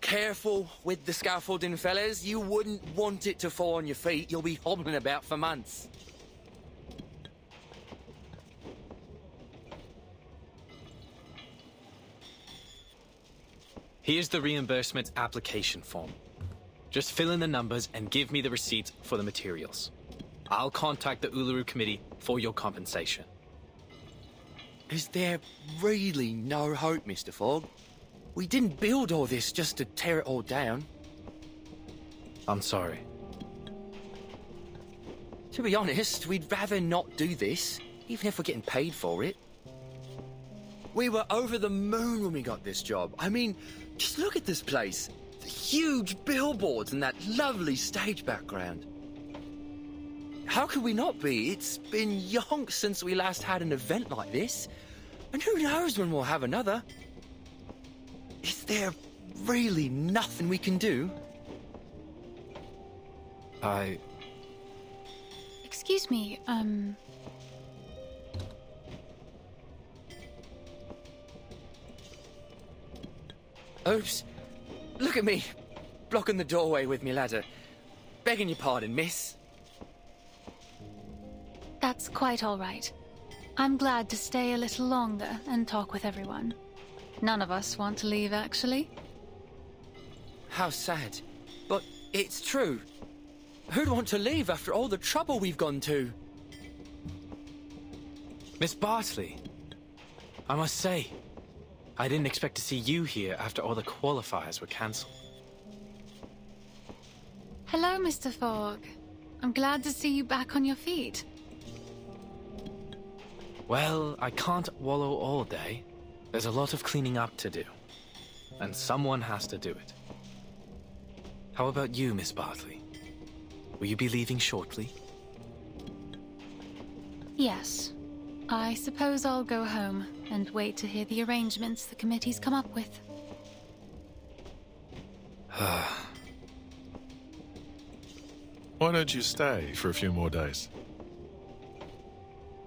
Careful with the scaffolding, fellas. You wouldn't want it to fall on your feet. You'll be hobbling about for months. Here's the reimbursement application form. Just fill in the numbers and give me the receipts for the materials. I'll contact the Uluru Committee for your compensation. Is there really no hope, Mr. Fogg? We didn't build all this just to tear it all down. I'm sorry. To be honest, we'd rather not do this, even if we're getting paid for it. We were over the moon when we got this job. I mean, just look at this place. The huge billboards and that lovely stage background. How could we not be? It's been yonks since we last had an event like this. And who knows when we'll have another. Is there really nothing we can do? Excuse me, Oops. Look at me, blocking the doorway with me ladder. Begging your pardon, miss. That's quite all right. I'm glad to stay a little longer and talk with everyone. None of us want to leave, actually. How sad. But it's true. Who'd want to leave after all the trouble we've gone to? Miss Bartley, I must say, I didn't expect to see you here after all the qualifiers were cancelled. Hello, Mr. Fogg. I'm glad to see you back on your feet. Well, I can't wallow all day. There's a lot of cleaning up to do. And someone has to do it. How about you, Miss Bartley? Will you be leaving shortly? Yes. I suppose I'll go home and wait to hear the arrangements the committee's come up with. Why don't you stay for a few more days?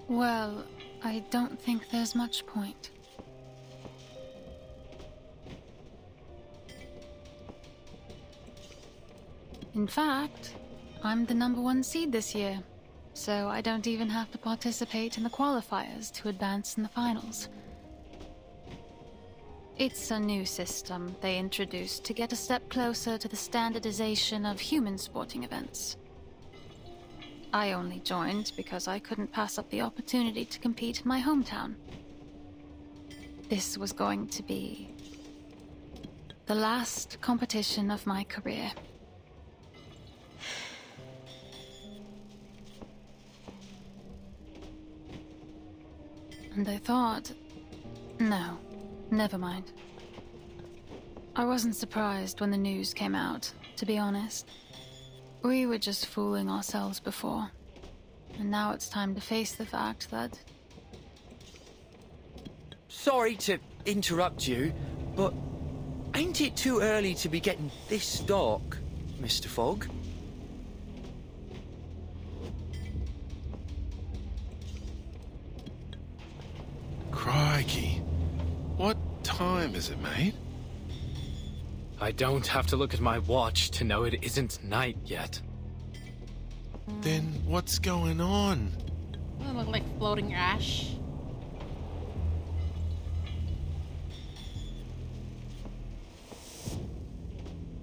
Well, I don't think there's much point. In fact, I'm the #1 seed this year, so I don't even have to participate in the qualifiers to advance in the finals. It's a new system they introduced to get a step closer to the standardization of human sporting events. I only joined because I couldn't pass up the opportunity to compete in my hometown. This was going to be the last competition of my career. And I thought, no, never mind. I wasn't surprised when the news came out, to be honest. We were just fooling ourselves before. And now it's time to face the fact that... Sorry to interrupt you, but ain't it too early to be getting this dark, Mr. Fogg? Crikey. What time is it, mate? I don't have to look at my watch to know it isn't night yet. Then what's going on? They look like floating ash.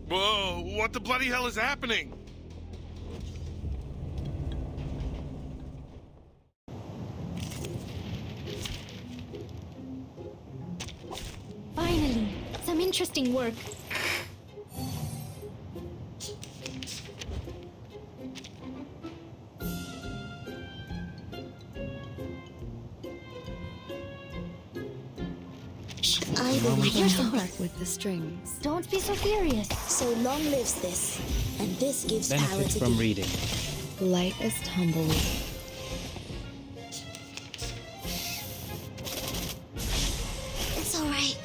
Whoa, what the bloody hell is happening? Finally, some interesting work. I will be Here's the part with the strings. Don't be so furious. So long lives this, and this gives power Benefits to from thee. reading. Light as tumbleweed. It's all right.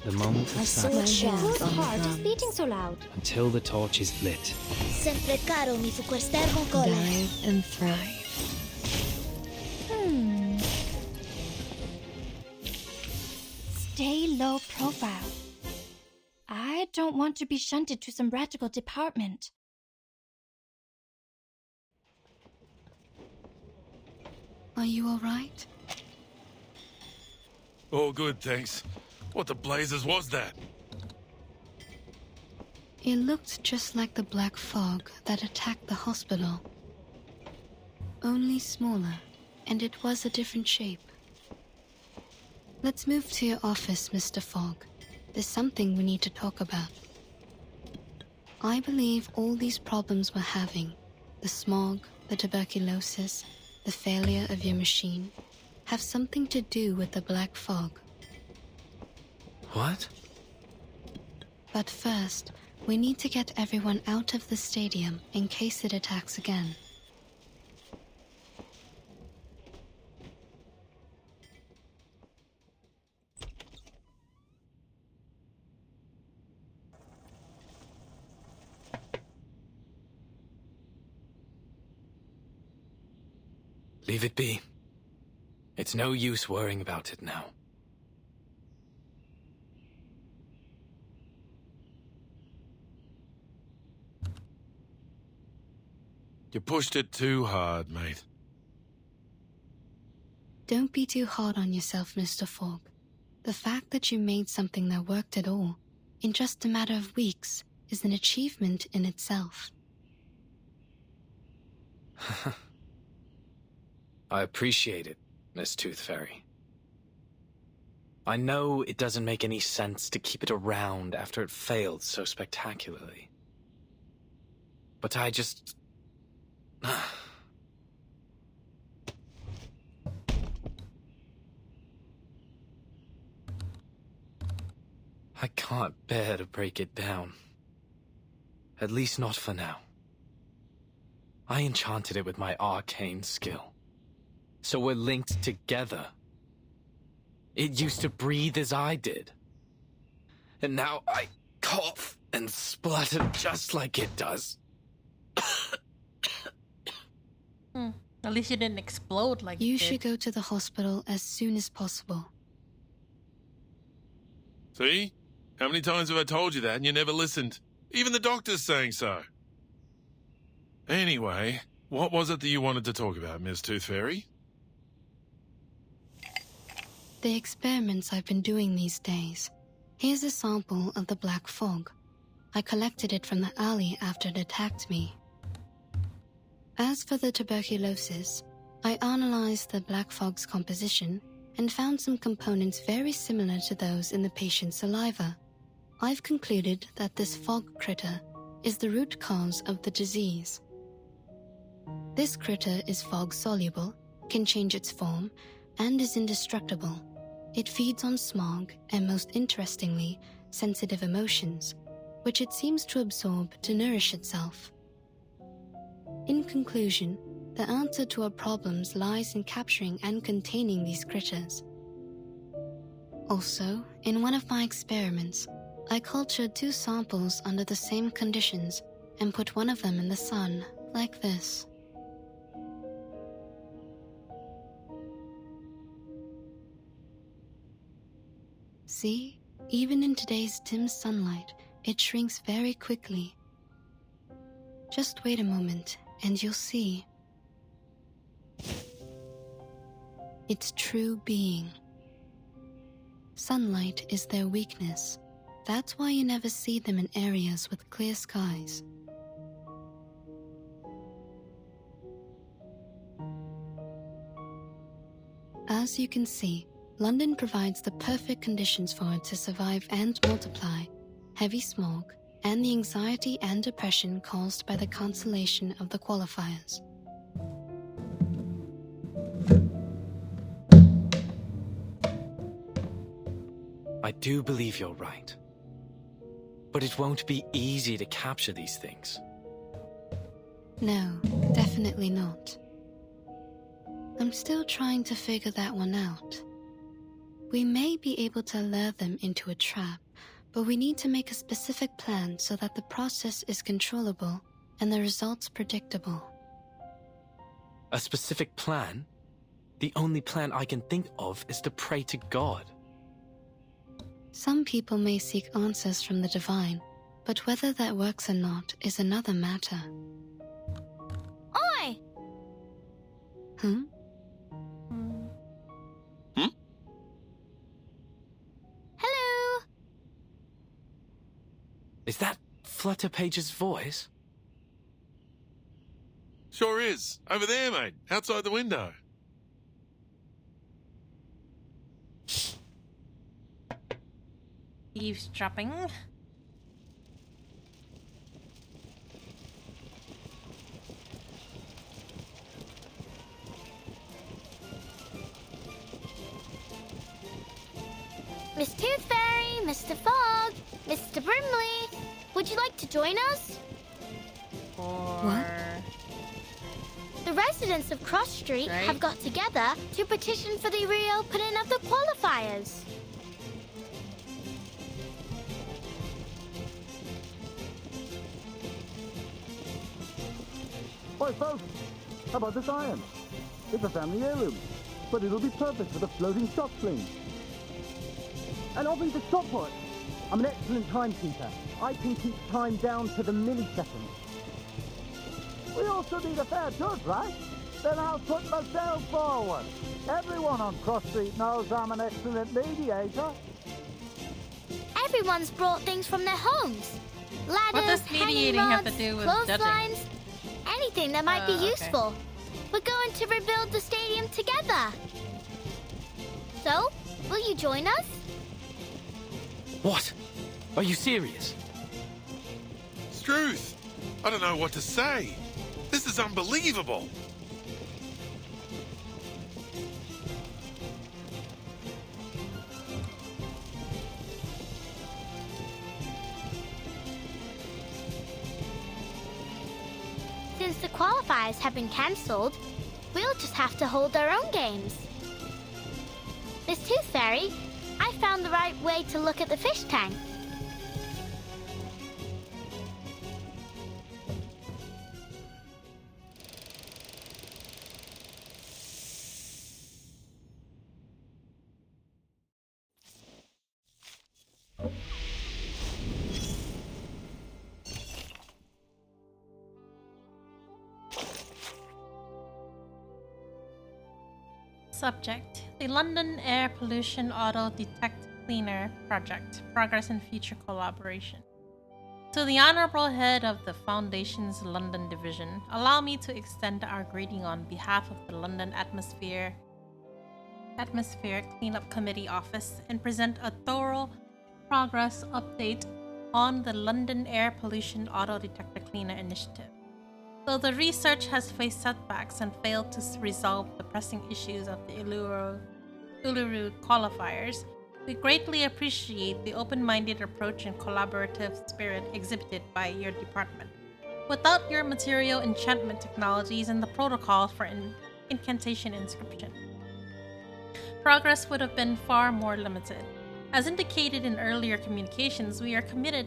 The moment My of sword sacrifice. shines Whose on the heart is ground. beating so loud? Until the torch is lit. Sempre caro mi fu quest'ergo cola. Dive and thrive. Hmm. stay low profile. I don't want to be shunted to some radical department. Are you all right? All good, thanks. What the blazes was that? It looked just like the black fog that attacked the hospital. Only smaller, and it was a different shape. Let's move to your office, Mr. Fogg. There's something we need to talk about. I believe all these problems we're having, the smog, the tuberculosis, the failure of your machine, have something to do with the black fog. What? But first, we need to get everyone out of the stadium in case it attacks again. Leave it be. It's no use worrying about it now. You pushed it too hard, mate. Don't be too hard on yourself, Mr. Fogg. The fact that you made something that worked at all, in just a matter of weeks, is an achievement in itself. I appreciate it, Miss Tooth Fairy. I know it doesn't make any sense to keep it around after it failed so spectacularly. But I just... I can't bear to break it down. At least not for now. I enchanted it with my arcane skill. So we're linked together. It used to breathe as I did. And now I cough and splutter just like it does. At least you didn't explode like you should go to the hospital as soon as possible. See? How many times have I told you that and you never listened? Even the doctor's saying so. Anyway, what was it that you wanted to talk about, Miss Tooth Fairy? The experiments I've been doing these days. Here's a sample of the black fog. I collected it from the alley after it attacked me. As for the tuberculosis, I analyzed the black fog's composition and found some components very similar to those in the patient's saliva. I've concluded that this fog critter is the root cause of the disease. This critter is fog-soluble, can change its form, and is indestructible. It feeds on smog and, most interestingly, sensitive emotions, which it seems to absorb to nourish itself. In conclusion, the answer to our problems lies in capturing and containing these critters. Also, in one of my experiments, I cultured 2 samples under the same conditions and put one of them in the sun, like this. See? Even in today's dim sunlight, it shrinks very quickly. Just wait a moment, and you'll see. Its true being. Sunlight is their weakness. That's why you never see them in areas with clear skies. As you can see, London provides the perfect conditions for it to survive and multiply, heavy smog, and the anxiety and depression caused by the cancellation of the qualifiers. I do believe you're right. But it won't be easy to capture these things. No, definitely not. I'm still trying to figure that one out. We may be able to lure them into a trap, but we need to make a specific plan so that the process is controllable and the results predictable. A specific plan? The only plan I can think of is to pray to God. Some people may seek answers from the divine, but whether that works or not is another matter. Oi! Hmm? Hello! Is that Flutterpage's voice? Sure is. Over there, mate. Outside the window. Eavesdropping. Miss Tooth Fairy, Mr. Fogg, Mr. Brimley, would you like to join us? What? The residents of Cross Street have got together to petition for the reopening of the qualifiers. Oi, folks! How about this iron? It's a family heirloom, but it'll be perfect for the floating shot fling. And I'll be the stopwatch. I'm an excellent timekeeper. I can keep time down to the millisecond. We also need a fair judge, right? Then I'll put myself forward. Everyone on Cross Street knows I'm an excellent mediator. Everyone's brought things from their homes. Ladders, What does mediating hanging have rods, to do with clotheslines, judging? anything that might be Okay. useful. We're going to rebuild the stadium together. So, will you join us? What? Are you serious? Struth! I don't know what to say. This is unbelievable. Since the qualifiers have been cancelled, we'll just have to hold our own games. Miss Tooth Fairy, I found the right way to look at the fish tank. Subject: the London Air Pollution Auto Detect Cleaner Project. Progress and future collaboration. To the Honourable Head of the Foundation's London Division, allow me to extend our greeting on behalf of the London Atmosphere Cleanup Committee Office and present a thorough progress update on the London Air Pollution Auto Detector Cleaner Initiative. Though the research has faced setbacks and failed to resolve the pressing issues of the Uluru qualifiers, we greatly appreciate the open-minded approach and collaborative spirit exhibited by your department. Without your material enchantment technologies and the protocols for incantation inscription, progress would have been far more limited. As indicated in earlier communications, we are committed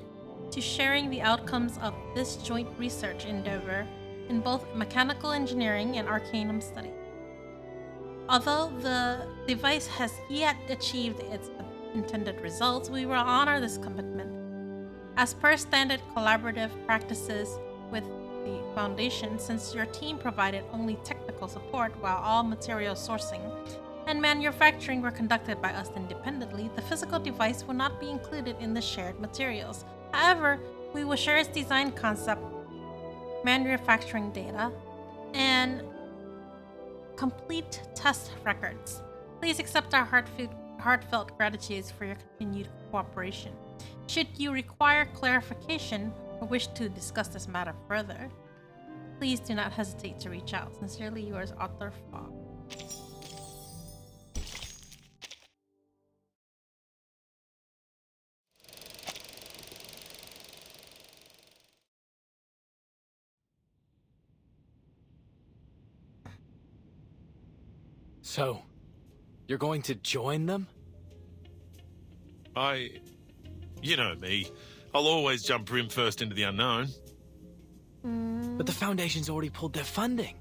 to sharing the outcomes of this joint research endeavor in both mechanical engineering and arcanum study. Although the device has yet achieved its intended results, we will honor this commitment. As per standard collaborative practices with the Foundation, since your team provided only technical support while all material sourcing and manufacturing were conducted by us independently, the physical device will not be included in the shared materials. However, we will share its design concept, manufacturing data, and complete test records. Please accept our heartfelt gratitude for your continued cooperation. Should you require clarification or wish to discuss this matter further, please do not hesitate to reach out. Sincerely yours, Arthur Fogg. So, you're going to join them? You know me. I'll always jump brim first into the unknown. But the Foundation's already pulled their funding.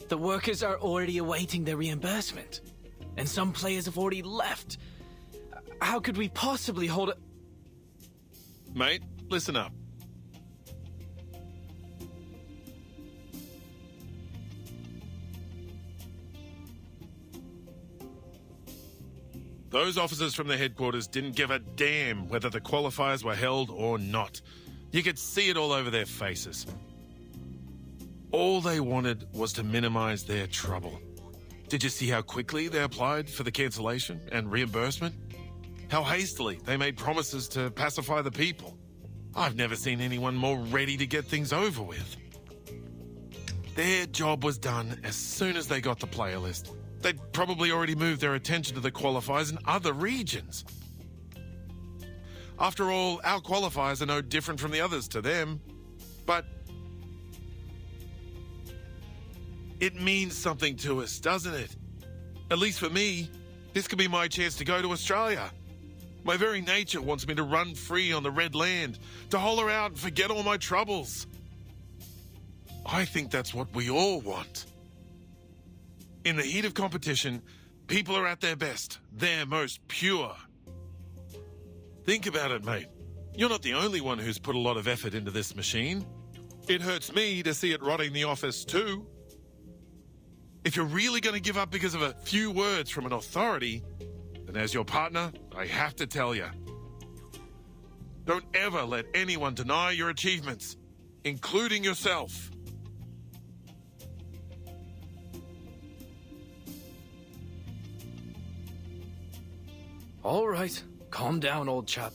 The workers are already awaiting their reimbursement. And some players have already left. How could we possibly hold it? Mate, listen up. Those officers from the headquarters didn't give a damn whether the qualifiers were held or not. You could see it all over their faces. All they wanted was to minimize their trouble. Did you see how quickly they applied for the cancellation and reimbursement? How hastily they made promises to pacify the people. I've never seen anyone more ready to get things over with. Their job was done as soon as they got the player list. They'd probably already moved their attention to the qualifiers in other regions. After all, our qualifiers are no different from the others to them. But it means something to us, doesn't it? At least for me, this could be my chance to go to Australia. My very nature wants me to run free on the Red Land, to holler out and forget all my troubles. I think that's what we all want. In the heat of competition, people are at their best, their most pure. Think about it, mate. You're not the only one who's put a lot of effort into this machine. It hurts me to see it rotting the office too. If you're really going to give up because of a few words from an authority, then as your partner, I have to tell you, don't ever let anyone deny your achievements, including yourself. All right, calm down, old chap.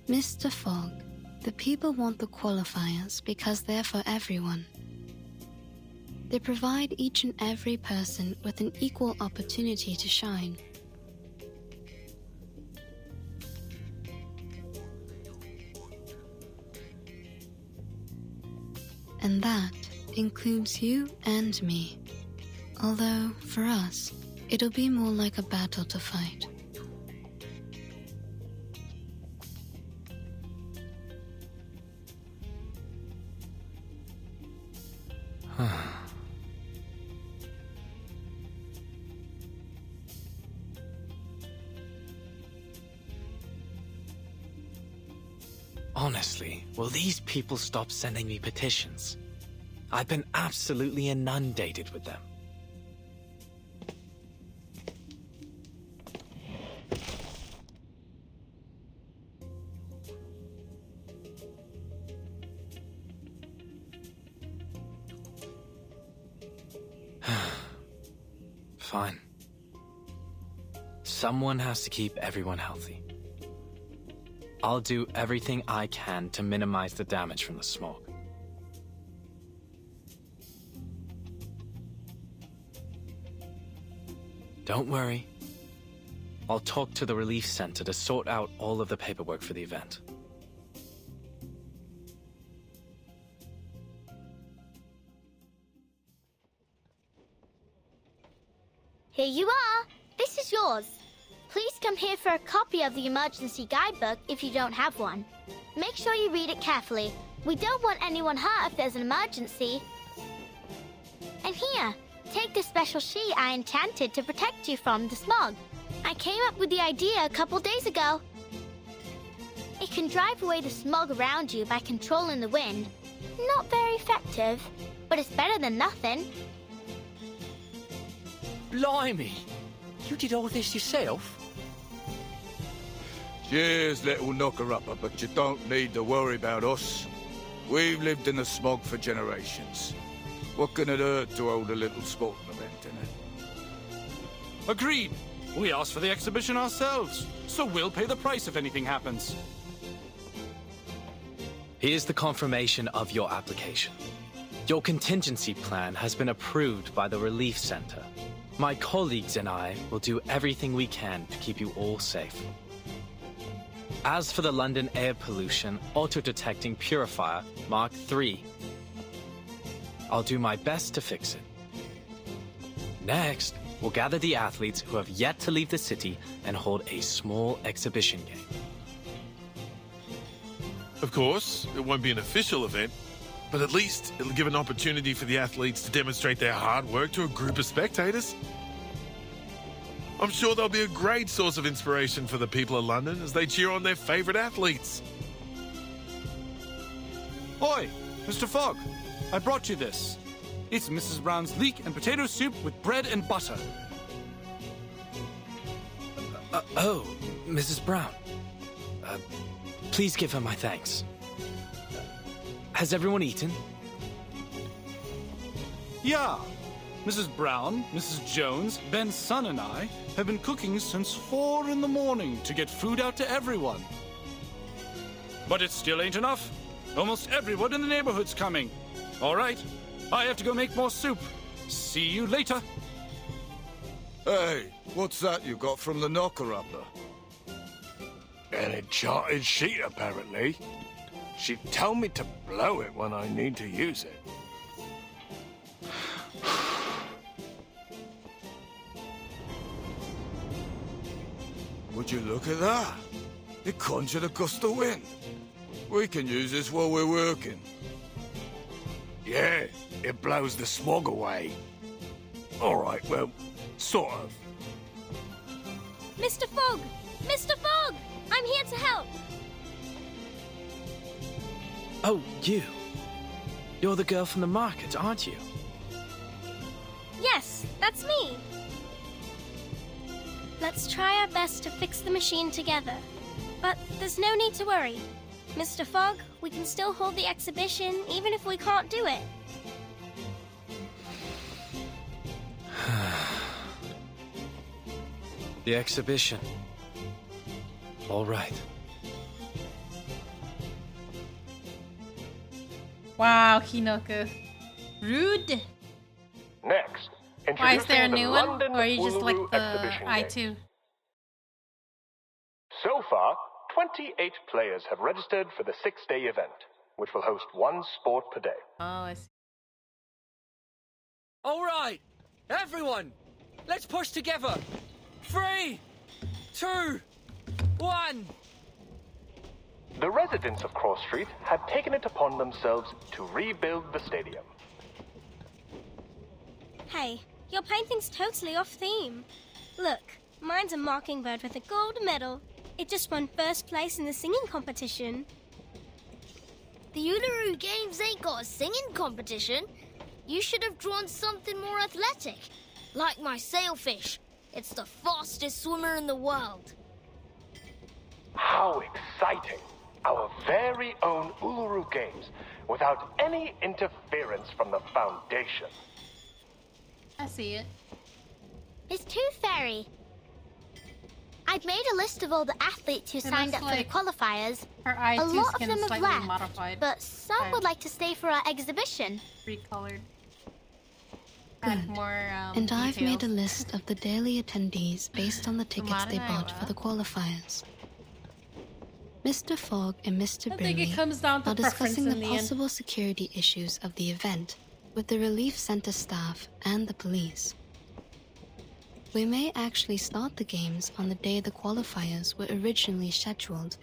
Mr. Fogg, the people want the qualifiers because they're for everyone. They provide each and every person with an equal opportunity to shine. And that includes you and me. Although, for us, it'll be more like a battle to fight. Honestly, will these people stop sending me petitions? I've been absolutely inundated with them. Fine. Someone has to keep everyone healthy. I'll do everything I can to minimize the damage from the smog. Don't worry. I'll talk to the relief center to sort out all of the paperwork for the event. Here you are. This is yours. Please come here for a copy of the emergency guidebook if you don't have one. Make sure you read it carefully. We don't want anyone hurt if there's an emergency. And here, take this special sheet I enchanted to protect you from the smog. I came up with the idea a couple days ago. It can drive away the smog around you by controlling the wind. Not very effective, but it's better than nothing. Blimey! You did all this yourself? Cheers, little knocker-upper, but you don't need to worry about us. We've lived in the smog for generations. What can it hurt to hold a little sporting event in it? Agreed. We asked for the exhibition ourselves, so we'll pay the price if anything happens. Here's the confirmation of your application. Your contingency plan has been approved by the Relief Center. My colleagues and I will do everything we can to keep you all safe. As for the London air pollution auto-detecting purifier Mark III, I'll do my best to fix it. Next, we'll gather the athletes who have yet to leave the city and hold a small exhibition game. Of course, it won't be an official event, but at least it'll give an opportunity for the athletes to demonstrate their hard work to a group of spectators. I'm sure they'll be a great source of inspiration for the people of London as they cheer on their favourite athletes. Oi, Mr. Fogg, I brought you this. It's Mrs. Brown's leek and potato soup with bread and butter. Oh, Mrs. Brown. Please give her my thanks. Has everyone eaten? Yeah. Mrs. Brown, Mrs. Jones, Ben's son and I have been cooking since 4 in the morning to get food out to everyone. But it still ain't enough. Almost everyone in the neighborhood's coming. All right, I have to go make more soup. See you later. Hey, what's that you got from the knocker-upper? An enchanted sheet, apparently. She'd tell me to blow it when I need to use it. Would you look at that? It conjured a gust of wind. We can use this while we're working. Yeah, it blows the smog away. All right, well, sort of. Mr. Fogg! Mr. Fogg! I'm here to help! Oh, you. You're the girl from the market, aren't you? Yes, that's me. Let's try our best to fix the machine together. But there's no need to worry. Mr. Fogg, we can still hold the exhibition even if we can't do it. The exhibition. All right. Wow, Hinoku. Rude. Next, Why is there a introducing the new one? London Or are you just like Uluru the exhibition I2? So far, 28 players have registered for the 6-day event, which will host one sport per day. Oh, I see. All right, everyone, let's push together. 3, 2, 1. The residents of Cross Street had taken it upon themselves to rebuild the stadium. Hey, your painting's totally off theme. Look, mine's a mockingbird with a gold medal. It just won first place in the singing competition. The Uluru Games ain't got a singing competition. You should have drawn something more athletic, like my sailfish. It's the fastest swimmer in the world. How exciting! Our very own Uluru Games, without any interference from the Foundation. I see it. It's Tooth Fairy. I've made a list of all the athletes who signed up for the qualifiers. Her eye A lot of skin them is have slightly left, modified. but some would like to stay for our exhibition. Recolored. Good. Add more And I've made a details. list of the daily attendees based on the tickets they bought for the qualifiers. Mr. Fogg and Mr. I think it Brimley comes down to are discussing preference the in the end. possible security issues of the event with the relief center staff and the police. We may actually start the games on the day the qualifiers were originally scheduled.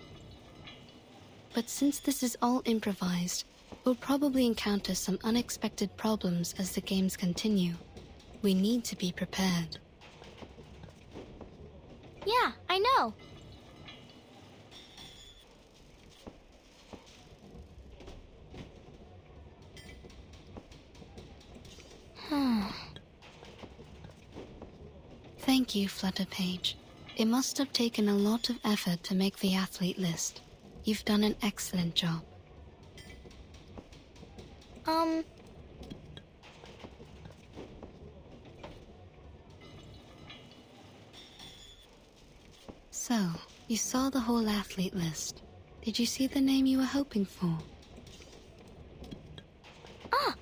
But since this is all improvised, we'll probably encounter some unexpected problems as the games continue. We need to be prepared. Yeah, I know. Thank you, Flutterpage. It must have taken a lot of effort to make the athlete list. You've done an excellent job. So, you saw the whole athlete list. Did you see the name you were hoping for? Ah!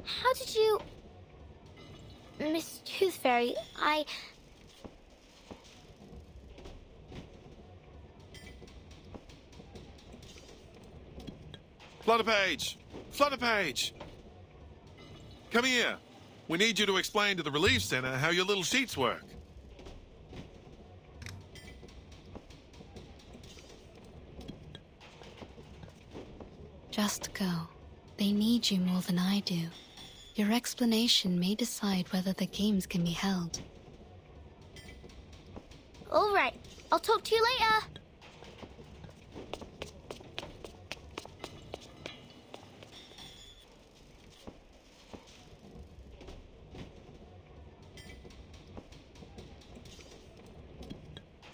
How did you... Miss Tooth Fairy, Flutterpage! Flutterpage! Come here. We need you to explain to the relief center how your little sheets work. Just go. They need you more than I do. Your explanation may decide whether the games can be held. All right. I'll talk to you later.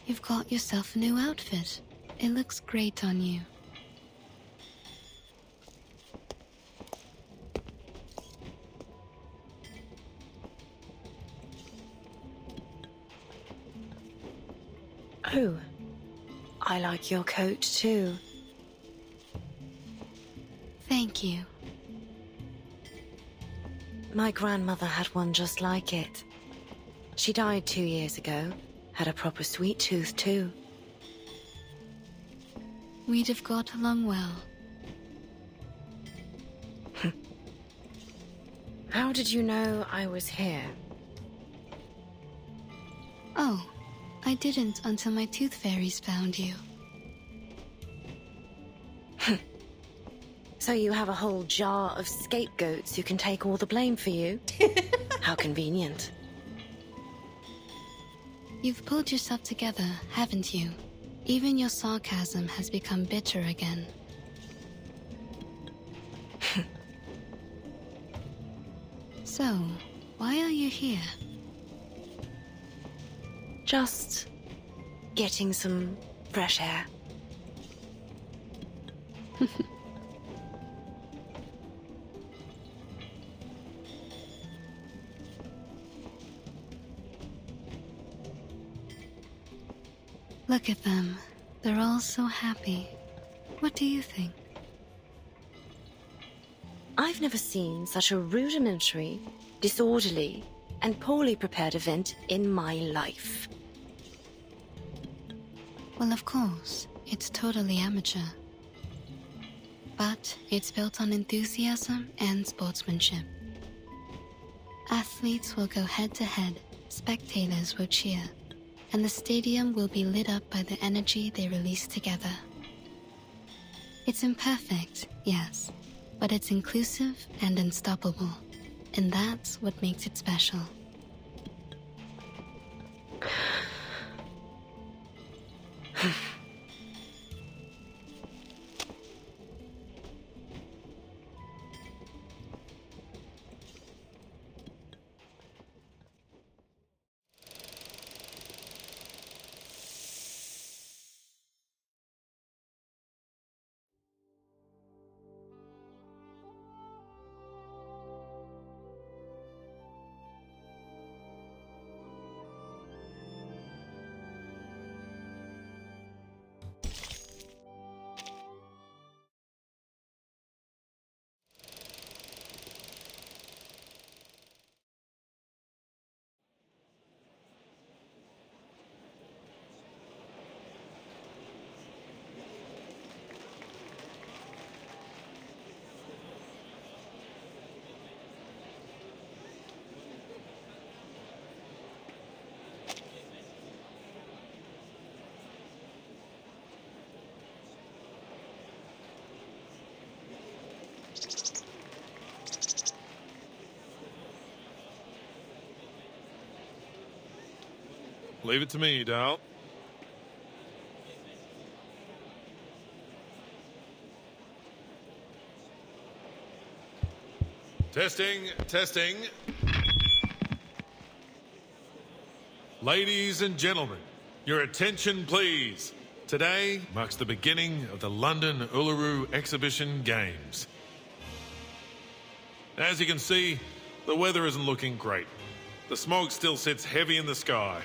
You've got yourself a new outfit. It looks great on you. Oh, I like your coat too. Thank you. My grandmother had one just like it. She died 2 years ago. Had a proper sweet tooth too. We'd have got along well. How did you know I was here? Oh, I didn't until my tooth fairies found you. So you have a whole jar of scapegoats who can take all the blame for you? How convenient. You've pulled yourself together, haven't you? Even your sarcasm has become bitter again. So, why are you here? Just getting some fresh air. Look at them. They're all so happy. What do you think? I've never seen such a rudimentary, disorderly, and poorly prepared event in my life. Well, of course, it's totally amateur. But it's built on enthusiasm and sportsmanship. Athletes will go head-to-head, spectators will cheer, and the stadium will be lit up by the energy they release together. It's imperfect, yes, but it's inclusive and unstoppable, and that's what makes it special. Leave it to me, Dal. Testing, testing. Ladies and gentlemen, your attention please. Today marks the beginning of the London Uluru Exhibition Games. As you can see, the weather isn't looking great. The smog still sits heavy in the sky.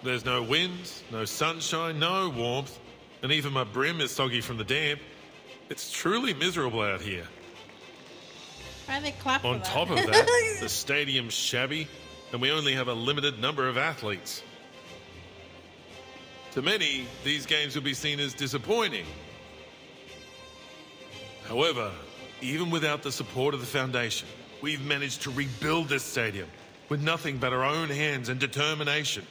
There's no wind, no sunshine, no warmth, and even my brim is soggy from the damp. It's truly miserable out here. Why they clap for On that? top of that, the stadium's shabby, and we only have a limited number of athletes. To many, these games will be seen as disappointing. However, even without the support of the Foundation, we've managed to rebuild this stadium with nothing but our own hands and determination.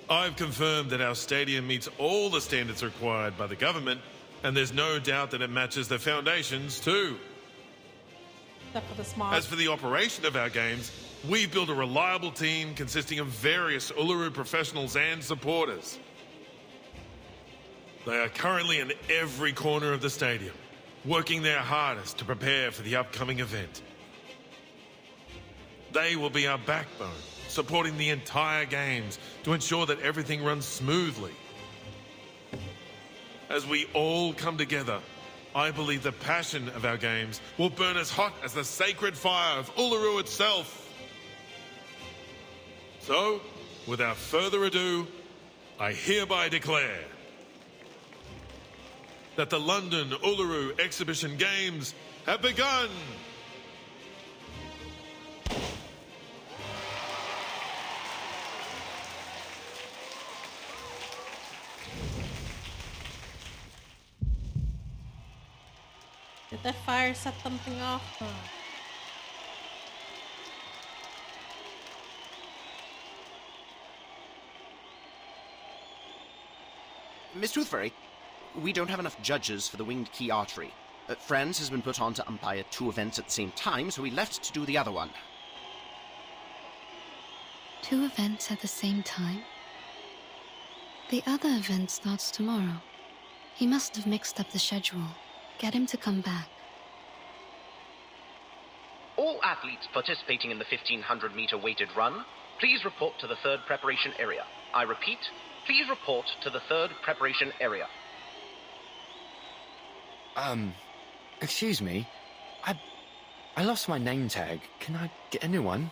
I've confirmed that our stadium meets all the standards required by the government And there's no doubt that it matches the foundations too. Except for the smog. As for the operation of our games, we've built a reliable team consisting of various Uluru professionals and supporters. They are currently in every corner of the stadium, working their hardest to prepare for the upcoming event. They will be our backbone, supporting the entire games to ensure that everything runs smoothly. As we all come together, I believe the passion of our games will burn as hot as the sacred fire of Uluru itself. So, without further ado, I hereby declare that the London Uluru Exhibition Games have begun! Did that fire set something off? Oh. Miss Toothfairy, we don't have enough judges for the Winged Key Archery. Franz has been put on to umpire 2 events at the same time, so we left to do the other one. 2 events at the same time? The other event starts tomorrow. He must have mixed up the schedule. Get him to come back. All athletes participating in the 1500-meter weighted run, please report to the 3rd preparation area. I repeat, please report to the 3rd preparation area. Excuse me. I lost my name tag. Can I get a new one?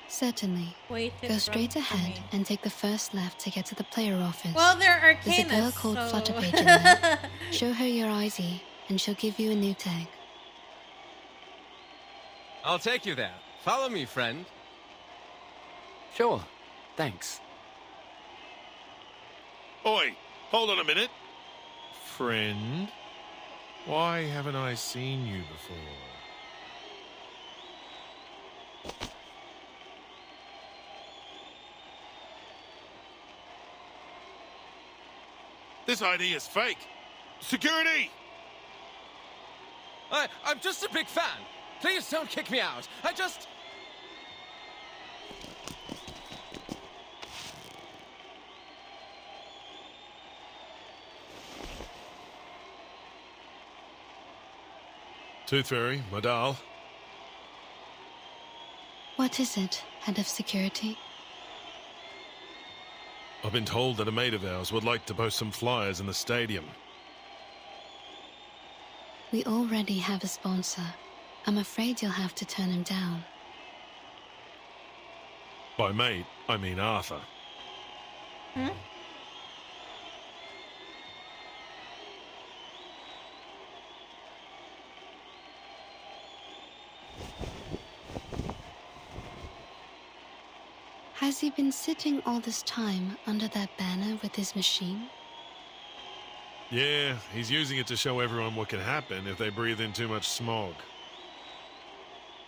Certainly. Go straight ahead and take the first left to get to the player office. Well, they're arcanists, There's a girl called so... Flutterpage in there. Show her your ID, and she'll give you a new tag. I'll take you there. Follow me, friend. Sure. Thanks. Oi, hold on a minute. Friend, why haven't I seen you before? This ID is fake. Security! I'm just a big fan. Please don't kick me out. I just... Tooth Fairy, my doll. What is it, Head of Security? I've been told that a mate of ours would like to post some flyers in the stadium. We already have a sponsor. I'm afraid you'll have to turn him down. By mate, I mean Arthur. Hmm? Has he been sitting all this time under that banner with his machine? Yeah, he's using it to show everyone what can happen if they breathe in too much smog.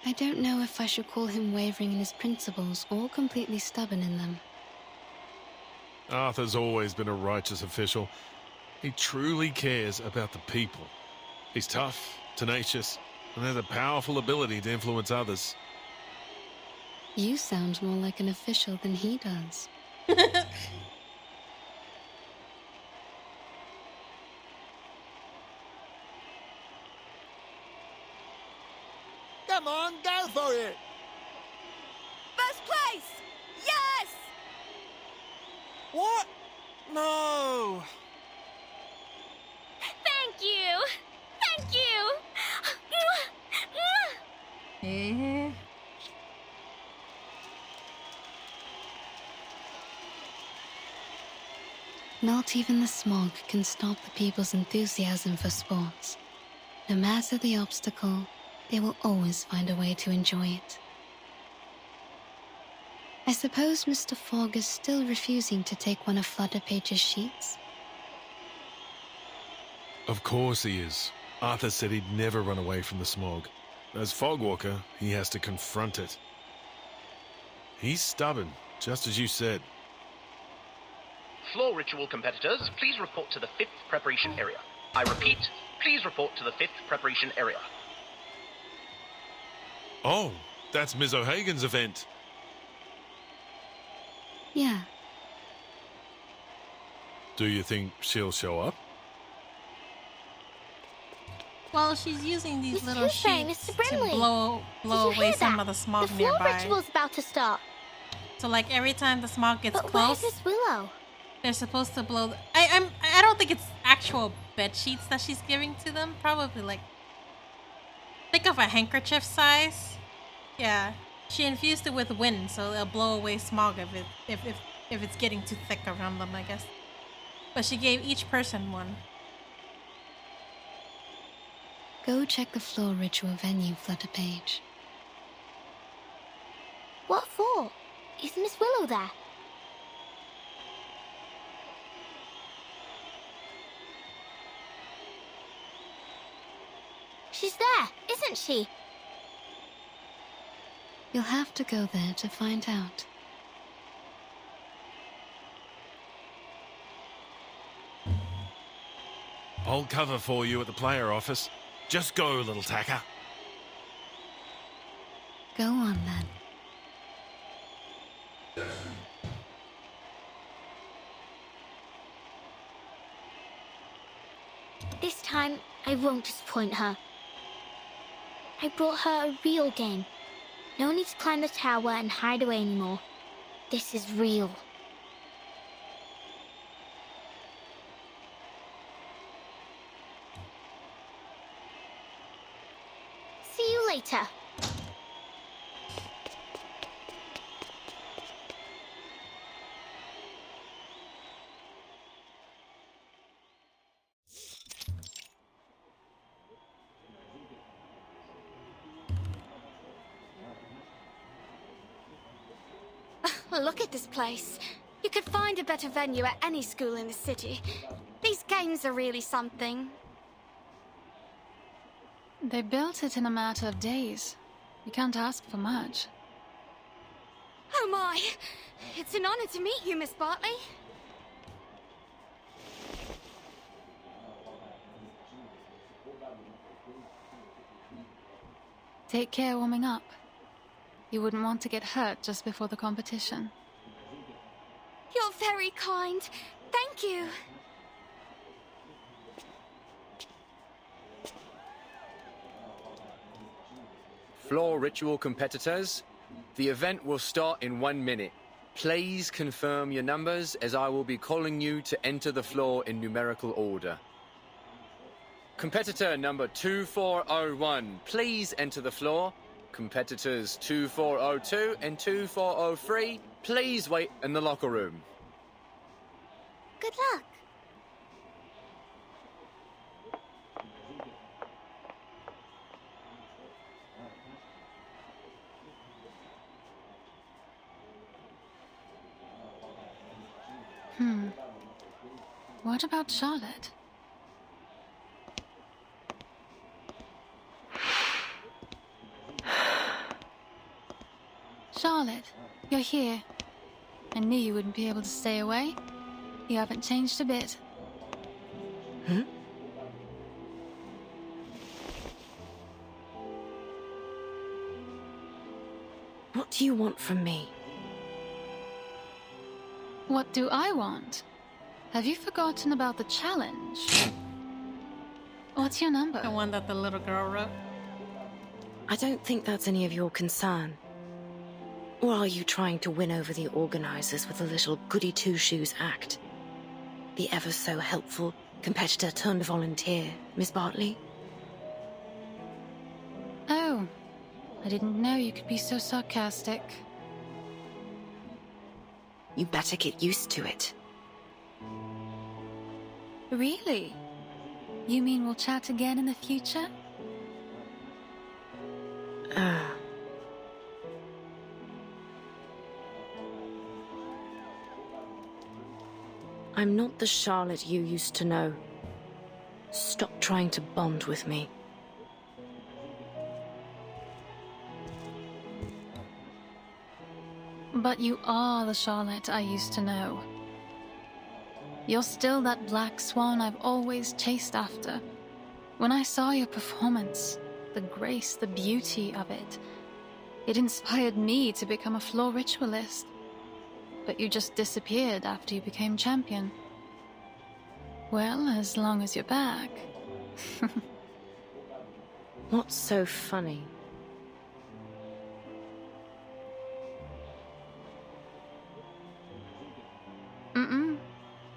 I don't know if I should call him wavering in his principles or completely stubborn in them. Arthur's always been a righteous official. He truly cares about the people. He's tough, tenacious, and has a powerful ability to influence others. You sound more like an official than he does. Come on, go for it! First place! Yes! What? No! Thank you! Thank you! Eh? Not even the smog can stop the people's enthusiasm for sports. No matter the obstacle, they will always find a way to enjoy it. I suppose Mr. Fogg is still refusing to take one of Flutterpage's sheets? Of course he is. Arthur said he'd never run away from the smog. As Fogwalker, he has to confront it. He's stubborn, just as you said. Floor ritual competitors, please report to the 5th preparation area. I repeat, please report to the 5th preparation area. Oh, that's Ms. O'Hagan's event. Yeah. Do you think she'll show up? Well, she's using these Miss little Tooth Fairy, sheets Mr. to Brimley. blow Did you away hear some that? of the smog The floor nearby. ritual's about to start. So like every time the smog gets But close, where's Miss Willow? they're supposed to blow. I don't think it's actual bed sheets that she's giving to them. Probably like think of a handkerchief size. Yeah, she infused it with wind, so it'll blow away smog if it's getting too thick around them, I guess. But she gave each person one. Go check the floor ritual venue, Flutterpage. What for? Is Miss Willow there? She's there, isn't she? You'll have to go there to find out. I'll cover for you at the player office. Just go, little tacker. Go on then. This time, I won't disappoint her. I brought her a real game. No need to climb the tower and hide away anymore. This is real. See you later. Look at this place. You could find a better venue at any school in the city. These games are really something. They built it in a matter of days. You can't ask for much. Oh my! It's an honor to meet you, Miss Bartley. Take care warming up. You wouldn't want to get hurt just before the competition. You're very kind. Thank you. Floor ritual competitors, the event will start in 1 minute. Please confirm your numbers as I will be calling you to enter the floor in numerical order. Competitor number 2401, please enter the floor. Competitors 2402 and 2403, please wait in the locker room. Good luck. What about Charlotte? Charlotte, you're here. I knew you wouldn't be able to stay away. You haven't changed a bit. Hmm? What do you want from me? What do I want? Have you forgotten about the challenge? What's your number? The one that the little girl wrote. I don't think that's any of your concern. Or are you trying to win over the organizers with a little goody-two-shoes act? The ever-so-helpful competitor turned volunteer, Miss Bartley? Oh, I didn't know you could be so sarcastic. You better get used to it. Really? You mean we'll chat again in the future? I'm not the Charlotte you used to know. Stop trying to bond with me. But you are the Charlotte I used to know. You're still that black swan I've always chased after. When I saw your performance, the grace, the beauty of it, it inspired me to become a floor ritualist. But you just disappeared after you became champion. Well, as long as you're back. What's so funny?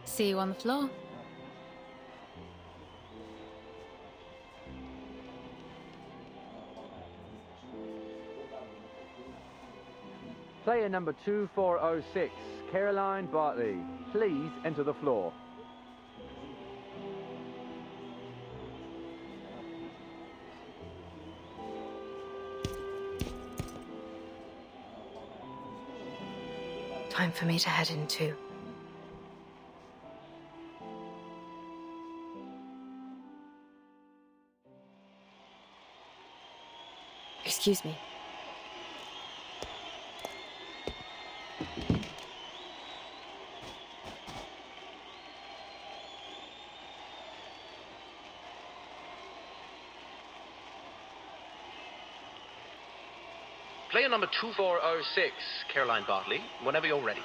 See you on the floor. Player number 2406, Caroline Bartley. Please enter the floor. Time for me to head in too. Excuse me. Player number 2406, Caroline Bartley, whenever you're ready.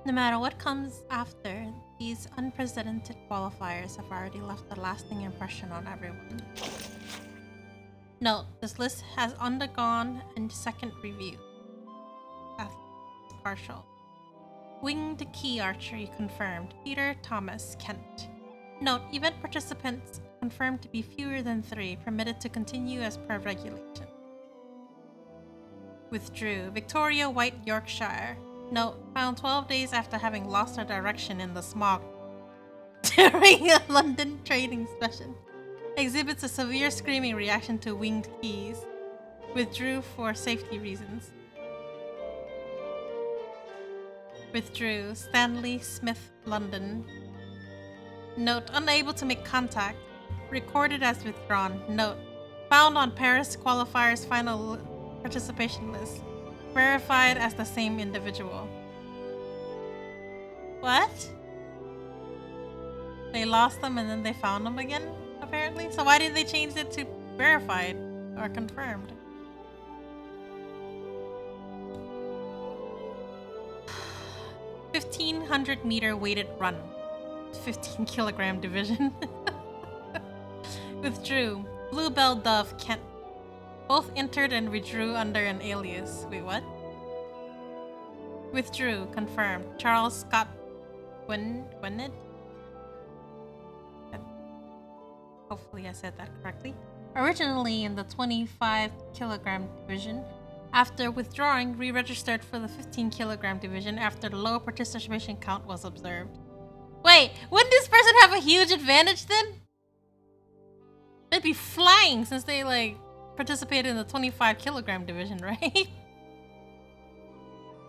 No matter what comes after, these unprecedented qualifiers have already left a lasting impression on everyone. Note, this list has undergone a second review. Athletes, partial. Winged key archery confirmed, Peter Thomas Kent. Note, event participants confirmed to be fewer than 3, permitted to continue as per regulation. Withdrew, Victoria White, Yorkshire. Note, found 12 days after having lost her direction in the smog during a London trading session. Exhibits a severe screaming reaction to winged keys. Withdrew for safety reasons. Withdrew, Stanley Smith, London. Note, unable to make contact. Recorded as withdrawn. Note, found on Paris qualifiers final participation list. Verified as the same individual. What? They lost them and then they found them again, apparently? So why did they change it to verified or confirmed? $1,500-meter weighted run. 15-kilogram division. Withdrew. Bluebell Dove Kent. Both entered and withdrew under an alias. Wait, what? Withdrew. Confirmed. Charles Scott Gwynedd? Hopefully I said that correctly. Originally in the 25-kilogram division. After withdrawing, re-registered for the 15-kilogram division after the low participation count was observed. Wait, wouldn't this person have a huge advantage then? They'd be flying since they, like, participated in the 25-kilogram division, right?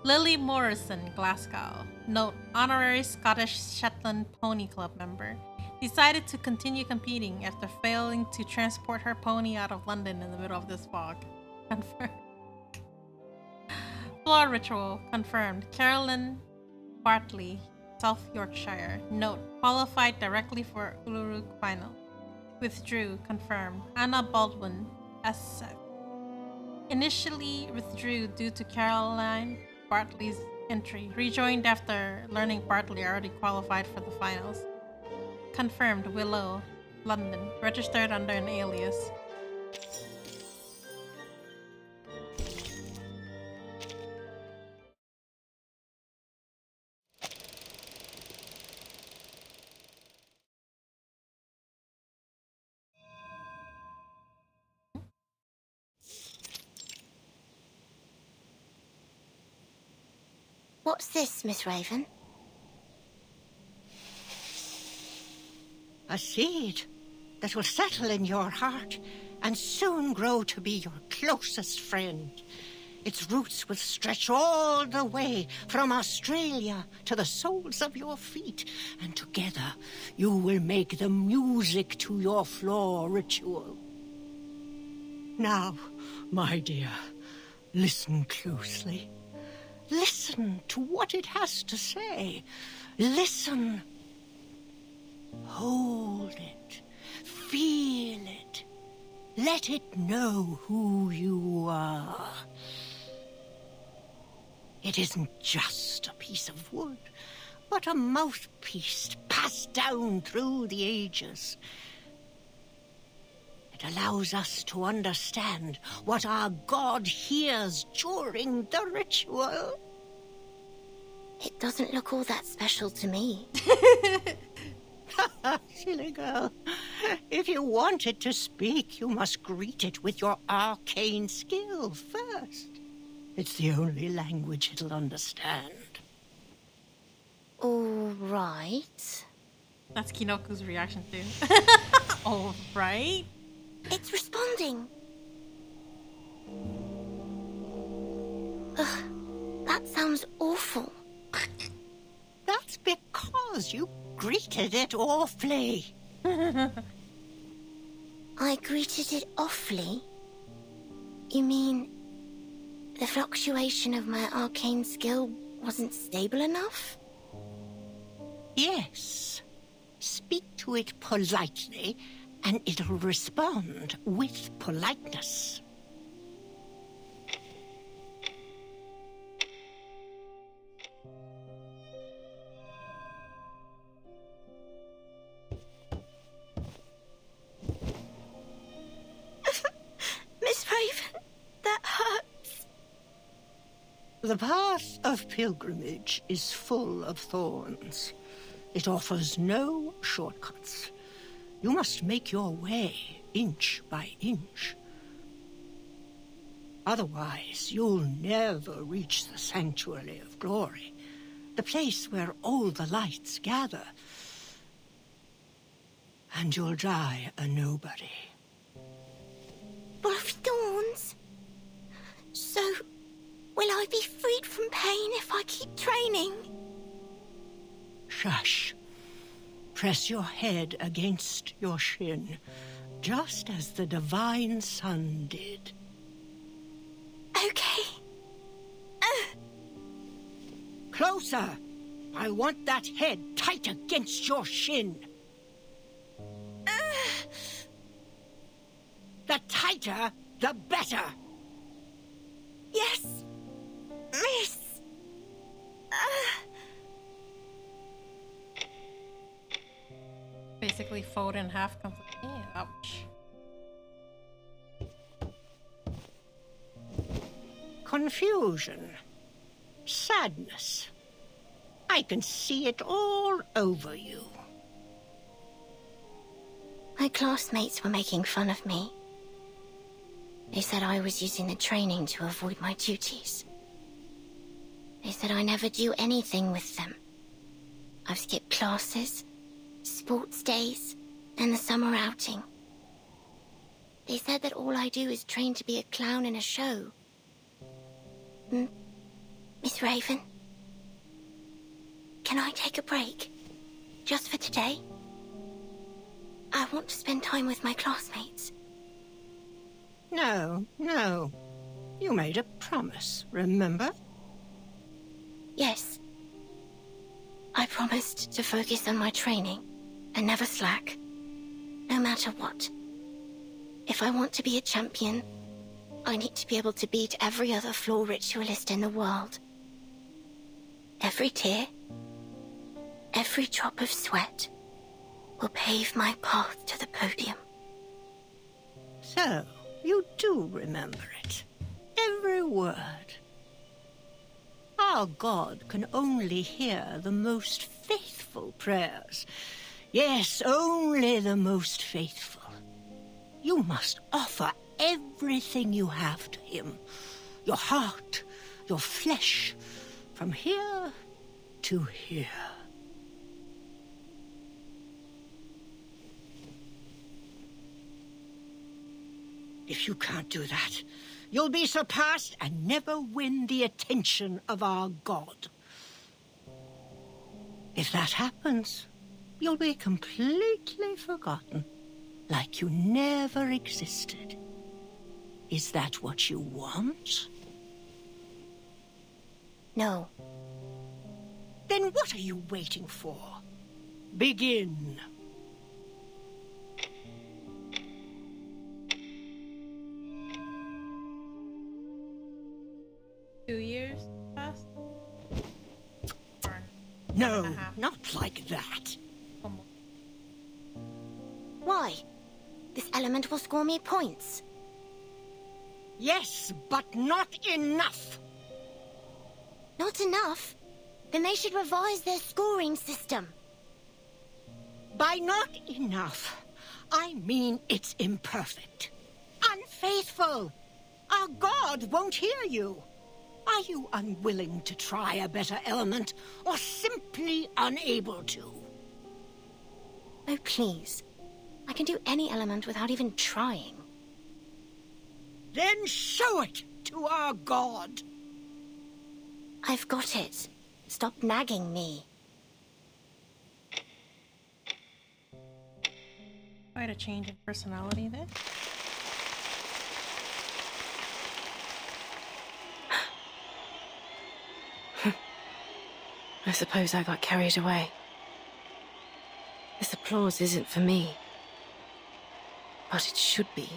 Lily Morrison, Glasgow. Note, honorary Scottish Shetland Pony Club member. Decided to continue competing after failing to transport her pony out of London in the middle of this fog. Confirmed. Floor ritual. Confirmed. Carolyn Bartley, South Yorkshire. Note, qualified directly for Uluru final. Withdrew. Confirmed. Anna Baldwin, Essex. Initially withdrew due to Caroline Bartley's entry. Rejoined after learning Bartley already qualified for the finals. Confirmed. Willow, London. Registered under an alias. What's this, Miss Raven? A seed that will settle in your heart and soon grow to be your closest friend. Its roots will stretch all the way from Australia to the soles of your feet, and together you will make the music to your floor ritual. Now, my dear, listen closely. Listen to what it has to say. Listen. Hold it. Feel it. Let it know who you are. It isn't just a piece of wood, but a mouthpiece passed down through the ages. It allows us to understand what our God hears during the ritual. It doesn't look all that special to me. Silly girl. If you want it to speak, you must greet it with your arcane skill first. It's the only language it'll understand. All right. That's Kinoku's reaction too. All right. It's responding. Ugh, that sounds awful. That's because you greeted it awfully. I greeted it awfully? You mean the fluctuation of my arcane skill wasn't stable enough? Yes. Speak to it politely, and it'll respond with politeness. Miss Raven, that hurts. The path of pilgrimage is full of thorns. It offers no shortcuts. You must make your way inch by inch. Otherwise, you'll never reach the Sanctuary of Glory, the place where all the lights gather. And you'll die a nobody. Full of thorns? So, will I be freed from pain if I keep training? Shush. Press your head against your shin, just as the divine sun did. Okay. Closer! I want that head tight against your shin. The tighter, the better. Yes, miss. Basically fold in half completely. Ouch. Confusion. Sadness. I can see it all over you. My classmates were making fun of me. They said I was using the training to avoid my duties. They said I never do anything with them. I've skipped classes, sports days, and the summer outing. They said that all I do is train to be a clown in a show. Miss Raven, can I take a break? Just for today? I want to spend time with my classmates. No, no. You made a promise, remember? Yes. I promised to focus on my training and never slack, no matter what. If I want to be a champion, I need to be able to beat every other floor ritualist in the world. Every tear, every drop of sweat will pave my path to the podium. So, you do remember it. Every word. Our God can only hear the most faithful prayers. Yes, only the most faithful. You must offer everything you have to him. Your heart, your flesh, from here to here. If you can't do that, you'll be surpassed and never win the attention of our god. If that happens, you'll be completely forgotten, like you never existed. Is that what you want? No. Then what are you waiting for? Begin. Years passed? No, not like that. Why? This element will score me points. Yes, but not enough. Not enough? Then they should revise their scoring system. By not enough, I mean it's imperfect. Unfaithful. Our god won't hear you. Are you unwilling to try a better element, or simply unable to? Oh, please. I can do any element without even trying. Then show it to our god. I've got it. Stop nagging me. Quite a change in personality there. I suppose I got carried away. This applause isn't for me. But it should be.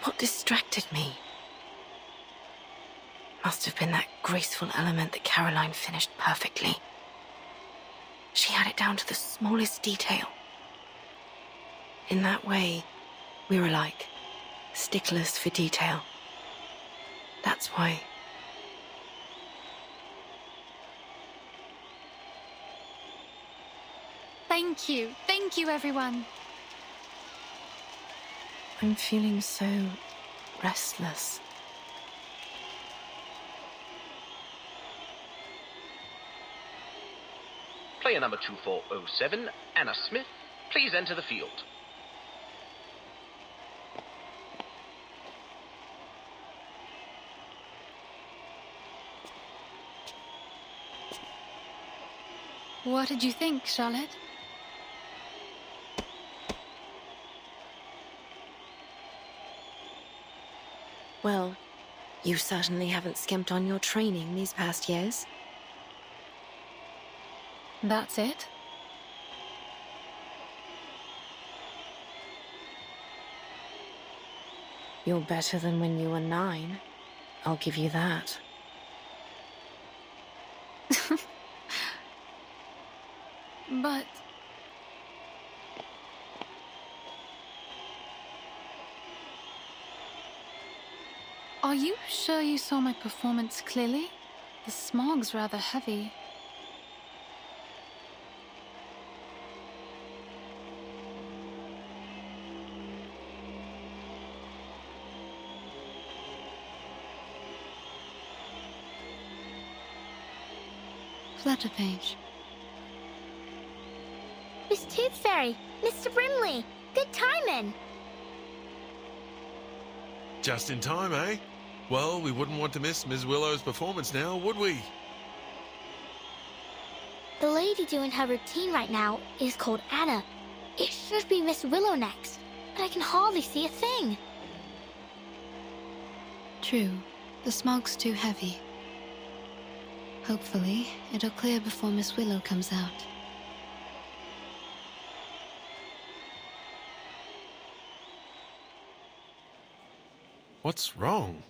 What distracted me? Must have been that graceful element that Caroline finished perfectly. She had it down to the smallest detail. In that way, we were like sticklers for detail. That's why. Thank you everyone. I'm feeling so restless. Player number 2407, Anna Smith, please enter the field. What did you think, Charlotte? Well, you certainly haven't skimped on your training these past years. That's it? You're better than when you were 9. I'll give you that. But... Are you sure you saw my performance clearly? The smog's rather heavy. Flutter page. Miss Tooth Fairy, Mr. Brimley, good timing. Just in time, eh? Well, we wouldn't want to miss Ms. Willow's performance now, would we? The lady doing her routine right now is called Anna. It should be Miss Willow next, but I can hardly see a thing. True, the smog's too heavy. Hopefully, it'll clear before Miss Willow comes out. What's wrong?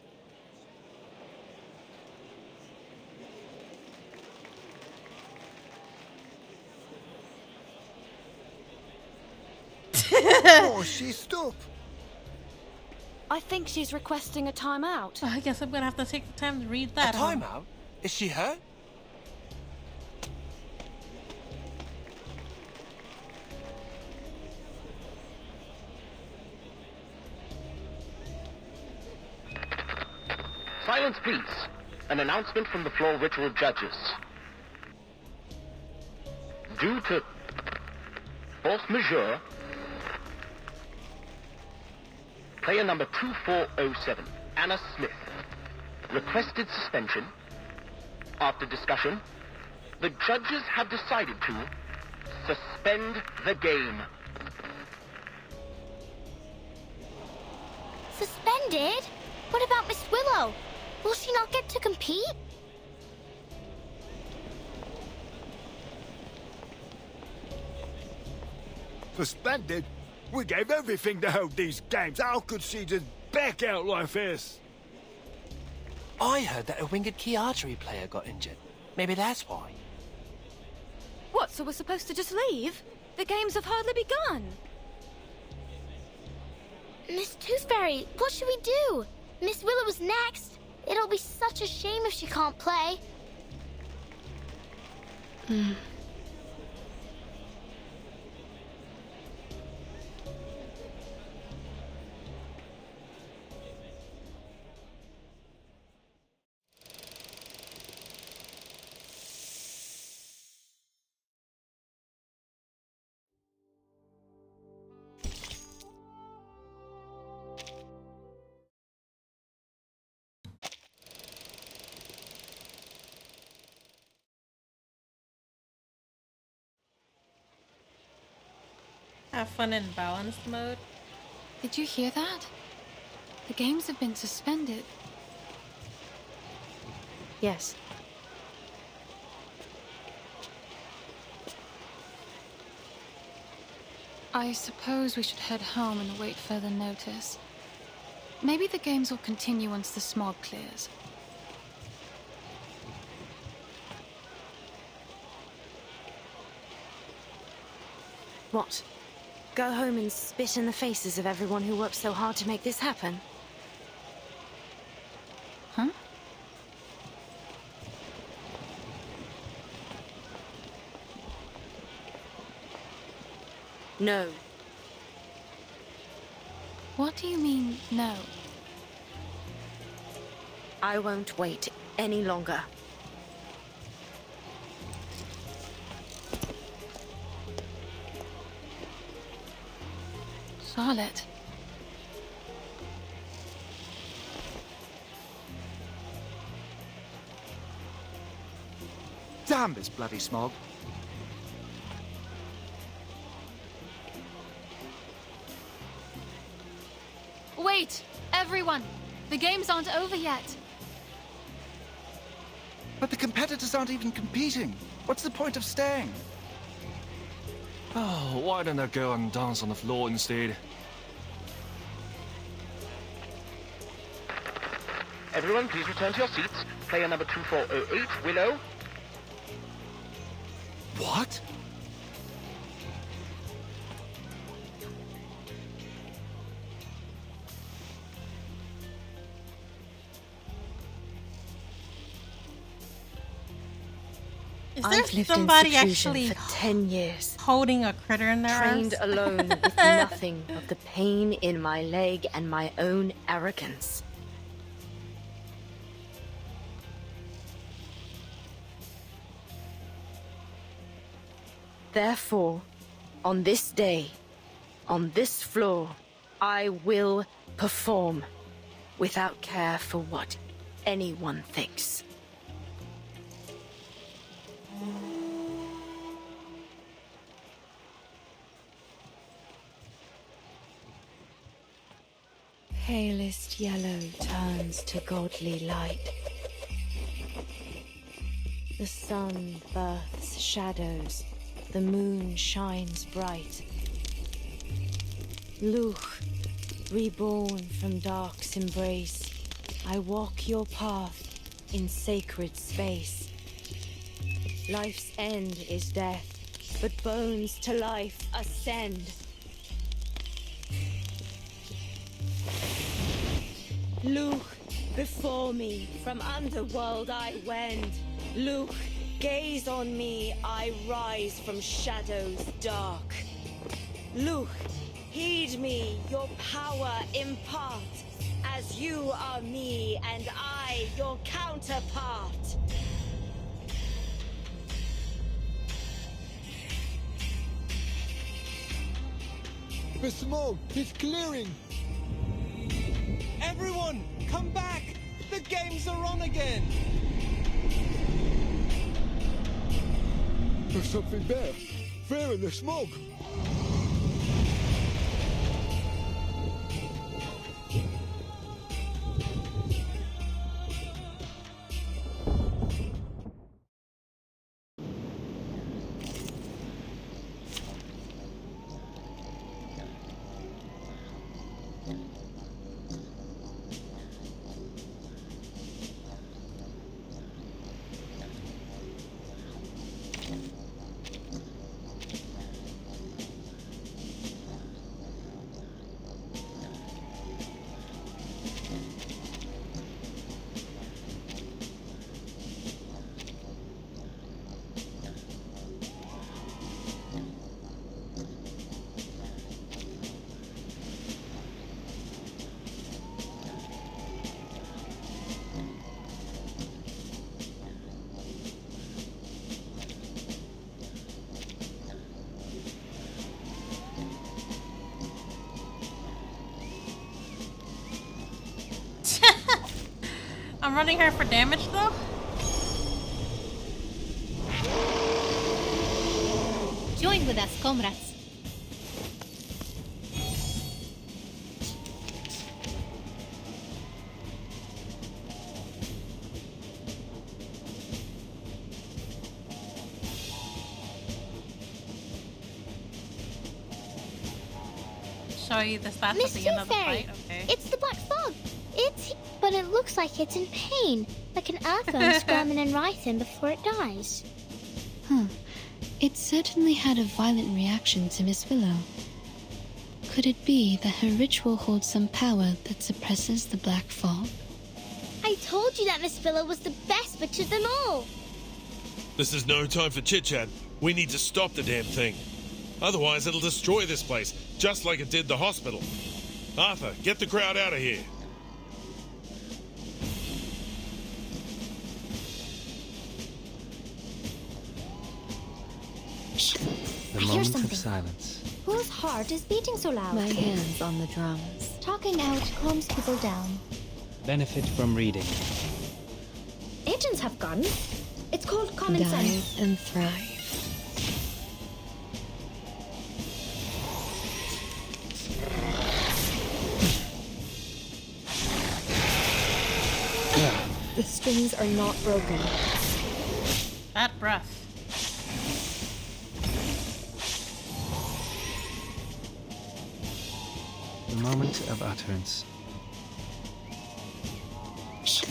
Oh, she's stuck. I think she's requesting a timeout. I guess I'm gonna have to take the time to read that. A timeout? Is she hurt? Silence, please. An announcement from the floor ritual judges. Due to force majeure, player number 2407, Anna Smith, requested suspension. After discussion, the judges have decided to suspend the game. Suspended? What about Miss Willow? Will she not get to compete? Suspended? We gave everything to hold these games. How could she just back out like this? I heard that a winged key archery player got injured. Maybe that's why. What, so we're supposed to just leave? The games have hardly begun. Miss Tooth Fairy, what should we do? Miss Willow is next. It'll be such a shame if she can't play. Have fun in balanced mode. Did you hear that? The games have been suspended. Yes. I suppose we should head home and await further notice. Maybe the games will continue once the smog clears. What? Go home and spit in the faces of everyone who worked so hard to make this happen? Huh? No. What do you mean, no? I won't wait any longer. Charlotte. Damn this bloody smog. Wait! Everyone! The games aren't over yet. But the competitors aren't even competing. What's the point of staying? Oh, why don't I go and dance on the floor instead? Everyone, please return to your seats. Player number 2408, Willow. What? Is there I've lived somebody in seclusion actually for 10 years, holding a critter in their trained arms? alone with nothing but the pain in my leg and my own arrogance. Therefore, on this day, on this floor, I will perform without care for what anyone thinks. Palest yellow turns to godly light. The sun births shadows, the moon shines bright. Luch, reborn from dark's embrace, I walk your path in sacred space. Life's end is death, but bones to life ascend. Luch, before me, from underworld I wend. Luch, gaze on me, I rise from shadows dark. Luch, heed me, your power impart, as you are me and I your counterpart. The smoke is clearing. Everyone, come back! The games are on again! There's something there. There in the smoke. I'm running her for damage though? Join with us, comrades. Show you the stats Miss at the end of the Tooth fight? Fairy, Okay. it's the Black Fog. But it looks like it's in pain, like an earthworm squirming and writhing before it dies. Huh. It certainly had a violent reaction to Miss Willow. Could it be that her ritual holds some power that suppresses the Black Fog? I told you that Miss Willow was the best witch of them all. This is no time for chit-chat. We need to stop the damn thing. Otherwise, it'll destroy this place, just like it did the hospital. Arthur, get the crowd out of here. The I hear moment something. of silence. Whose heart is beating so loud? My hands on the drums. Talking out calms people down. Benefit from reading. Agents have guns. It's called common Dive sense. and thrive. The strings are not broken. That breath. The moment of utterance. Shh.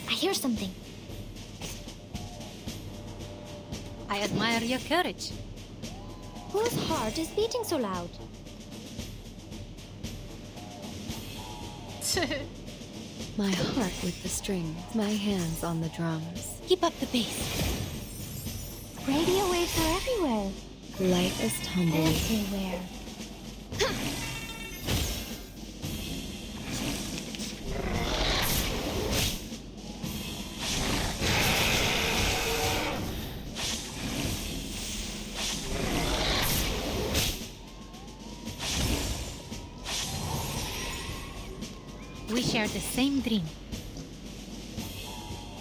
I hear something. I admire your courage. Whose heart is beating so loud? My heart with the strings. My hands on the drums. Keep up the pace. Radio waves are everywhere. Light as tumbleweed. Everywhere. We share the same dream.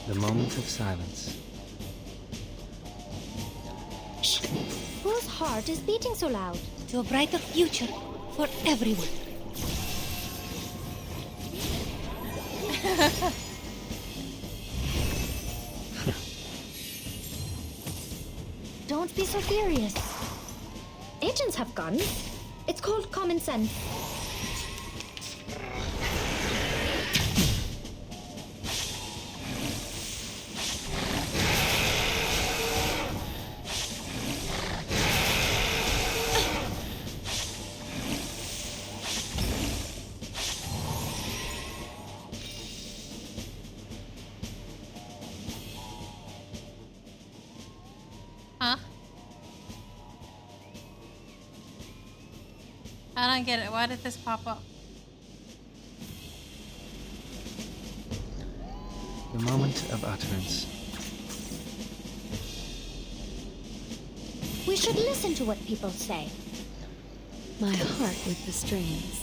The moment of silence. Shh. Whose heart is beating so loud? To a brighter future for everyone. Don't be so furious. Agents have guns. It's called common sense. Huh? I don't get it. Why did this pop up? The moment of utterance. We should listen to what people say. My heart with the strings.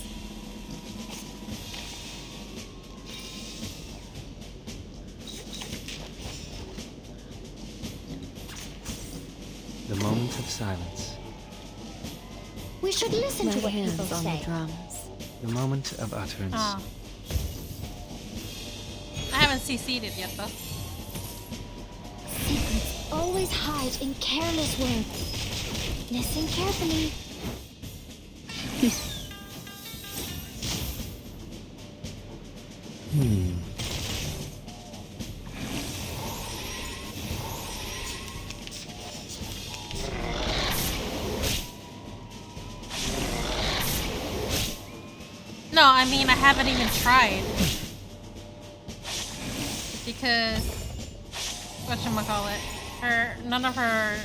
The moment of silence. We should listen My to what hands people on say. the drums. The moment of utterance. Oh. I haven't CC'd it yet, though. Secrets always hide in careless words. Listen carefully. No, I mean, I haven't even tried. Because, whatchamacallit, none of her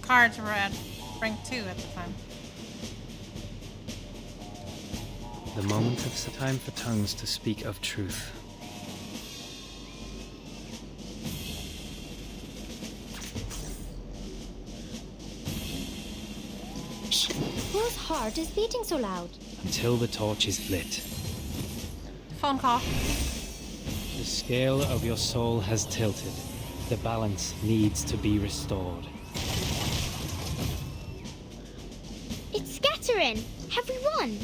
cards were at rank 2 at the time. The moment of time for tongues to speak of truth. Shh! Whose heart is beating so loud? Until the torch is lit. Phone call. The scale of your soul has tilted. The balance needs to be restored. It's scattering. Have we won?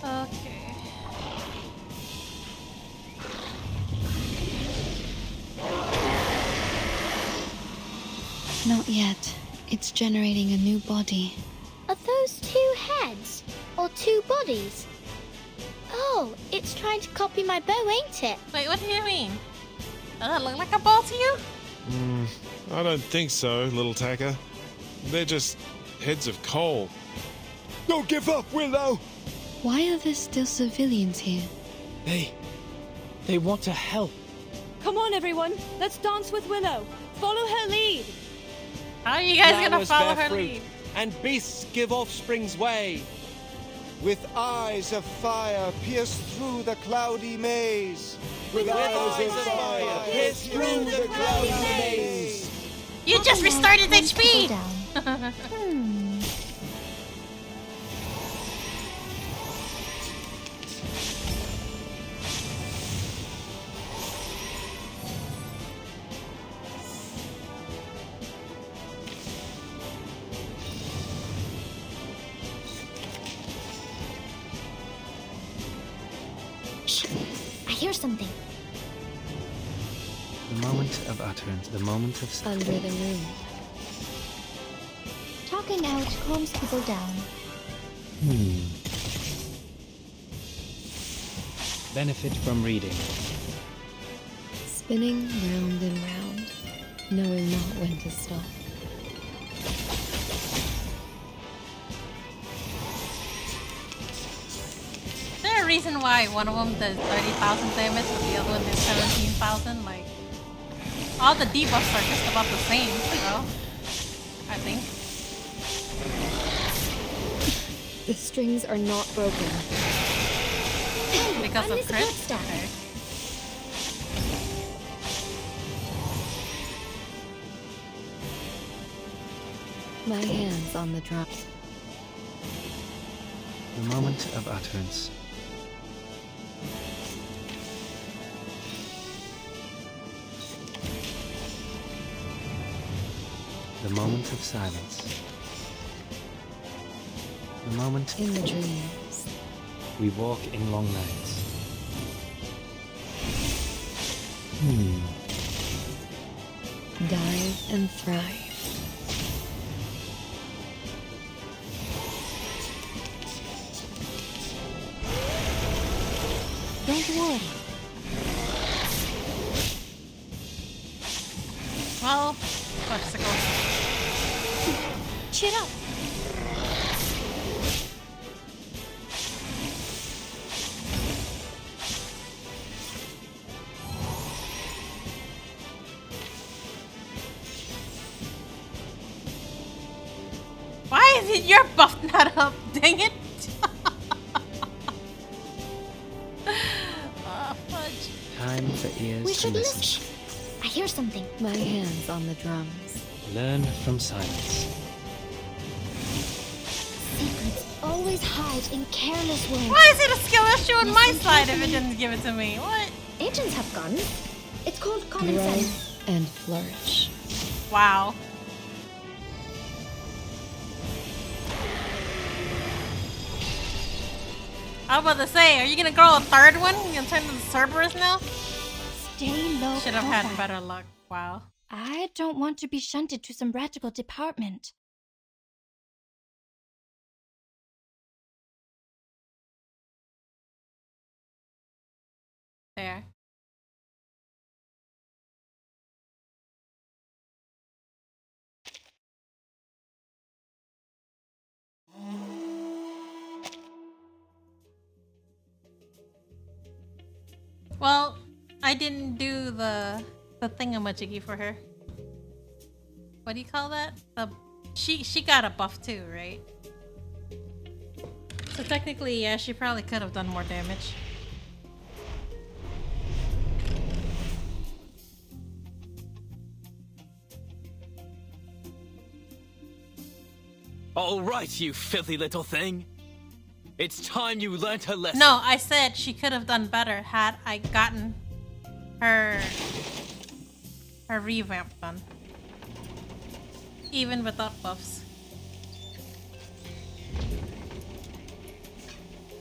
Okay. Not yet. It's generating a new body. Are those 2 heads? Or 2 bodies? Oh, it's trying to copy my bow, ain't it? Wait, what do you mean? Does that look like a ball to you? I don't think so, little tacker. They're just heads of coal. Don't give up, Willow! Why are there still civilians here? They want to help. Come on, everyone. Let's dance with Willow. Follow her lead. How are you guys gonna Flowers follow bear her fruit, lead? and beasts give offspring's way. With eyes of fire pierce through the cloudy maze. With eyes of fire pierce through the cloudy maze. You just restarted HP! Shh! I hear something. The moment of utterance. The moment of Under the moon. Talking out calms people down. benefit from reading. Spinning round and round, knowing not when to stop. Is there a reason why one of them does 30,000 damage and the other one does 17,000? Like, all the debuffs are just about the same, bro. I think. The strings are not broken. Because of crit? Okay. My hands on the drum. The moment of utterance. The moment of silence. The moment in the dreams. We walk in long nights. Dive and thrive. Don't worry. Well, let's go. You're buffed, not up. Dang it. Oh, fudge. Time for ears We to should listen. listen. I hear something. My hands on the drums. Learn from silence. Secrets always hide in careless words. Why is it a skill issue on my side if it didn't give it to me? What? Agents have guns. It's called common Grow sense. and flourish. Wow. I was about to say, are you gonna grow a third one? You gonna turn into Cerberus now? Stay low. Should have had better luck. Wow. I don't want to be shunted to some radical department. There. Well, I didn't do the thingamajiggy for her. What do you call that? She got a buff too, right? So technically, yeah, she probably could have done more damage. All right, you filthy little thing. It's time you learned her lesson. No, I said she could have done better had I gotten her revamp done. Even without buffs.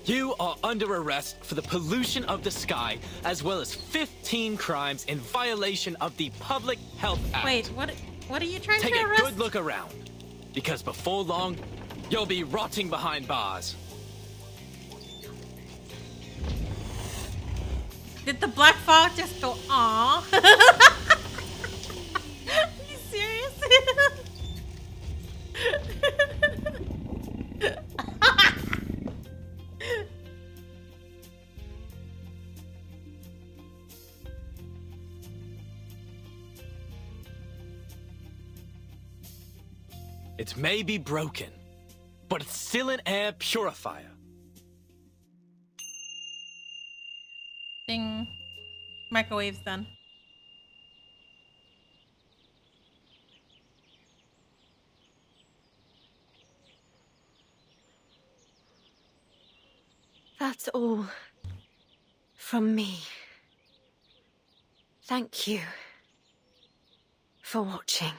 You are under arrest for the pollution of the sky, as well as 15 crimes in violation of the Public Health Act. Wait, what are you trying Take to a arrest? good look around, because before long, you'll be rotting behind bars. Did the black fog just go, aw? Are you serious? It may be broken, but it's still an air purifier. Ding. Microwave's done. That's all from me. Thank you for watching.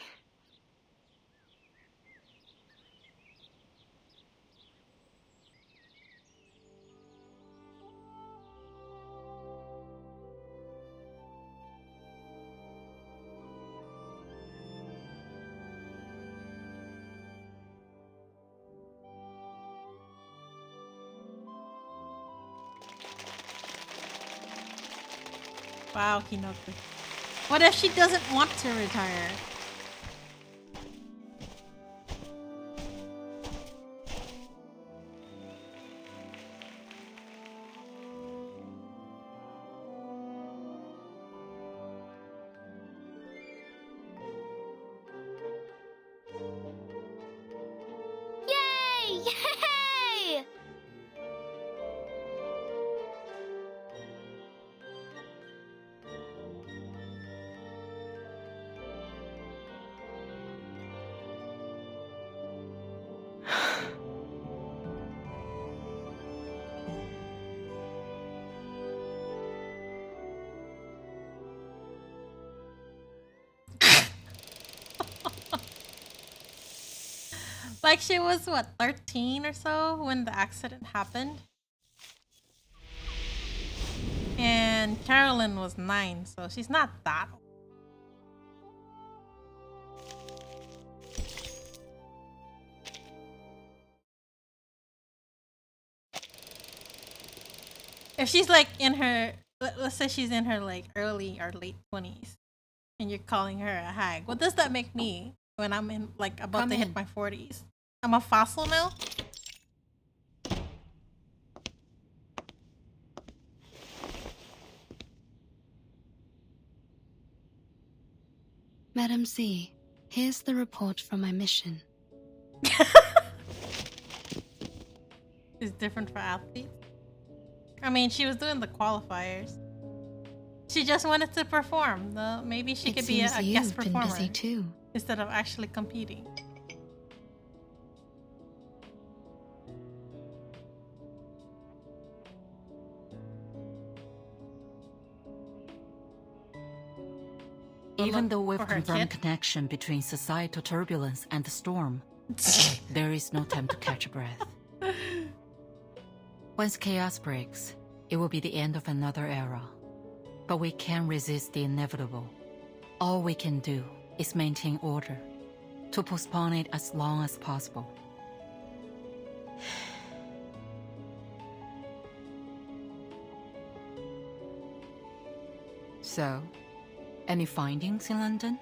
Wow, Kinoku. What if she doesn't want to retire? Yay! Yay! Like she was, what, 13 or so when the accident happened? And Carolyn was 9, so she's not that old. If she's like in her, let's say she's in her like early or late 20s, and you're calling her a hag, what does that make me when I'm in like about to hit my 40s? I'm a fossil now? Madam C, here's the report from my mission. is different for athletes. I mean, she was doing the qualifiers. She just wanted to perform. Maybe she could be a guest performer busy too. instead of actually competing. Even though we've confirmed connection between societal turbulence and the storm, there is no time to catch a breath. Once chaos breaks, it will be the end of another era. But we can't resist the inevitable. All we can do is maintain order, to postpone it as long as possible. So, any findings in London?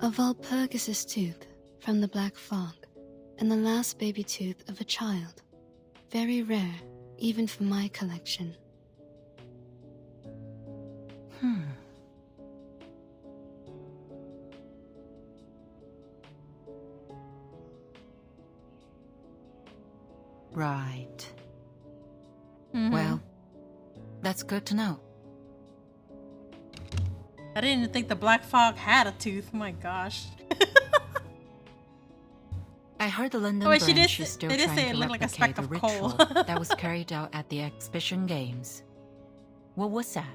A Walpurgis's tooth from the black fog, and the last baby tooth of a child. Very rare, even for my collection. Right. Well, that's good to know. I didn't even think the black fog had a tooth. My gosh. I heard the London Wait, branch is still they did trying say to it looked like a replicate speck the of ritual coal. that was carried out at the exhibition games. What was that?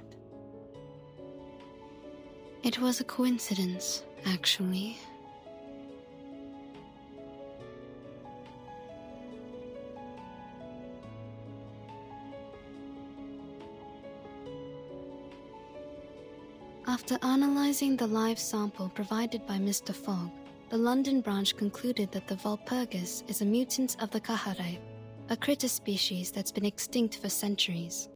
It was a coincidence, actually. After analyzing the live sample provided by Mr. Fogg, the London branch concluded that the Walpurgis is a mutant of the Kaharai, a critter species that's been extinct for centuries.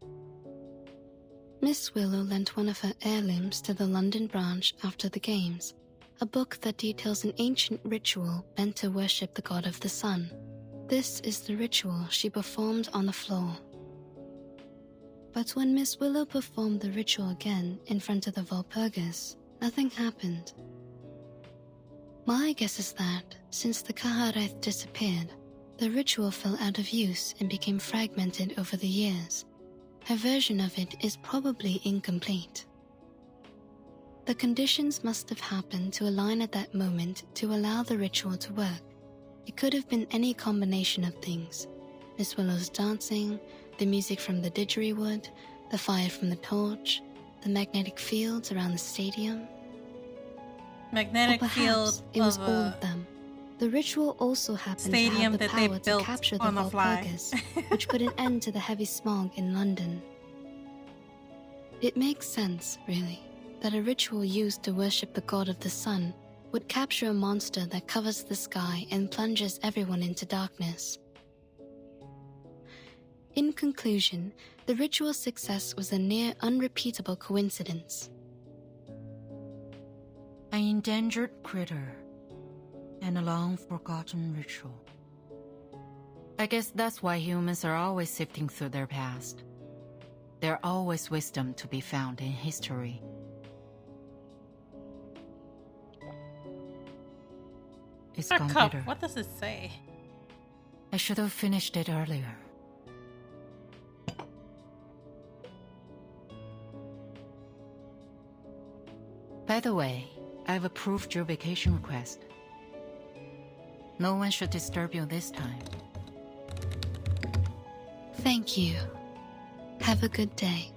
Miss Willow lent one of her heirlooms to the London branch after the games, a book that details an ancient ritual meant to worship the god of the sun. This is the ritual she performed on the floor. But when Miss Willow performed the ritual again in front of the Walpurgis, nothing happened. My guess is that, since the Kaharaith disappeared, the ritual fell out of use and became fragmented over the years. Her version of it is probably incomplete. The conditions must have happened to align at that moment to allow the ritual to work. It could have been any combination of things. Miss Willow's dancing, the music from the didgeridoo, the fire from the torch, the magnetic fields around the stadium. Magnetic field it was of all of them. The ritual also happened to stadium have the that they power to built capture the on the fly. Walpurgis, which put an end to the heavy smog in London. It makes sense, really, that a ritual used to worship the god of the sun would capture a monster that covers the sky and plunges everyone into darkness. In conclusion, the ritual's success was a near unrepeatable coincidence. An endangered critter and a long-forgotten ritual. I guess that's why humans are always sifting through their past. There's always wisdom to be found in history. It's A gone cup. bitter. What does it say? I should have finished it earlier. By the way, I've approved your vacation request. No one should disturb you this time. Thank you. Have a good day.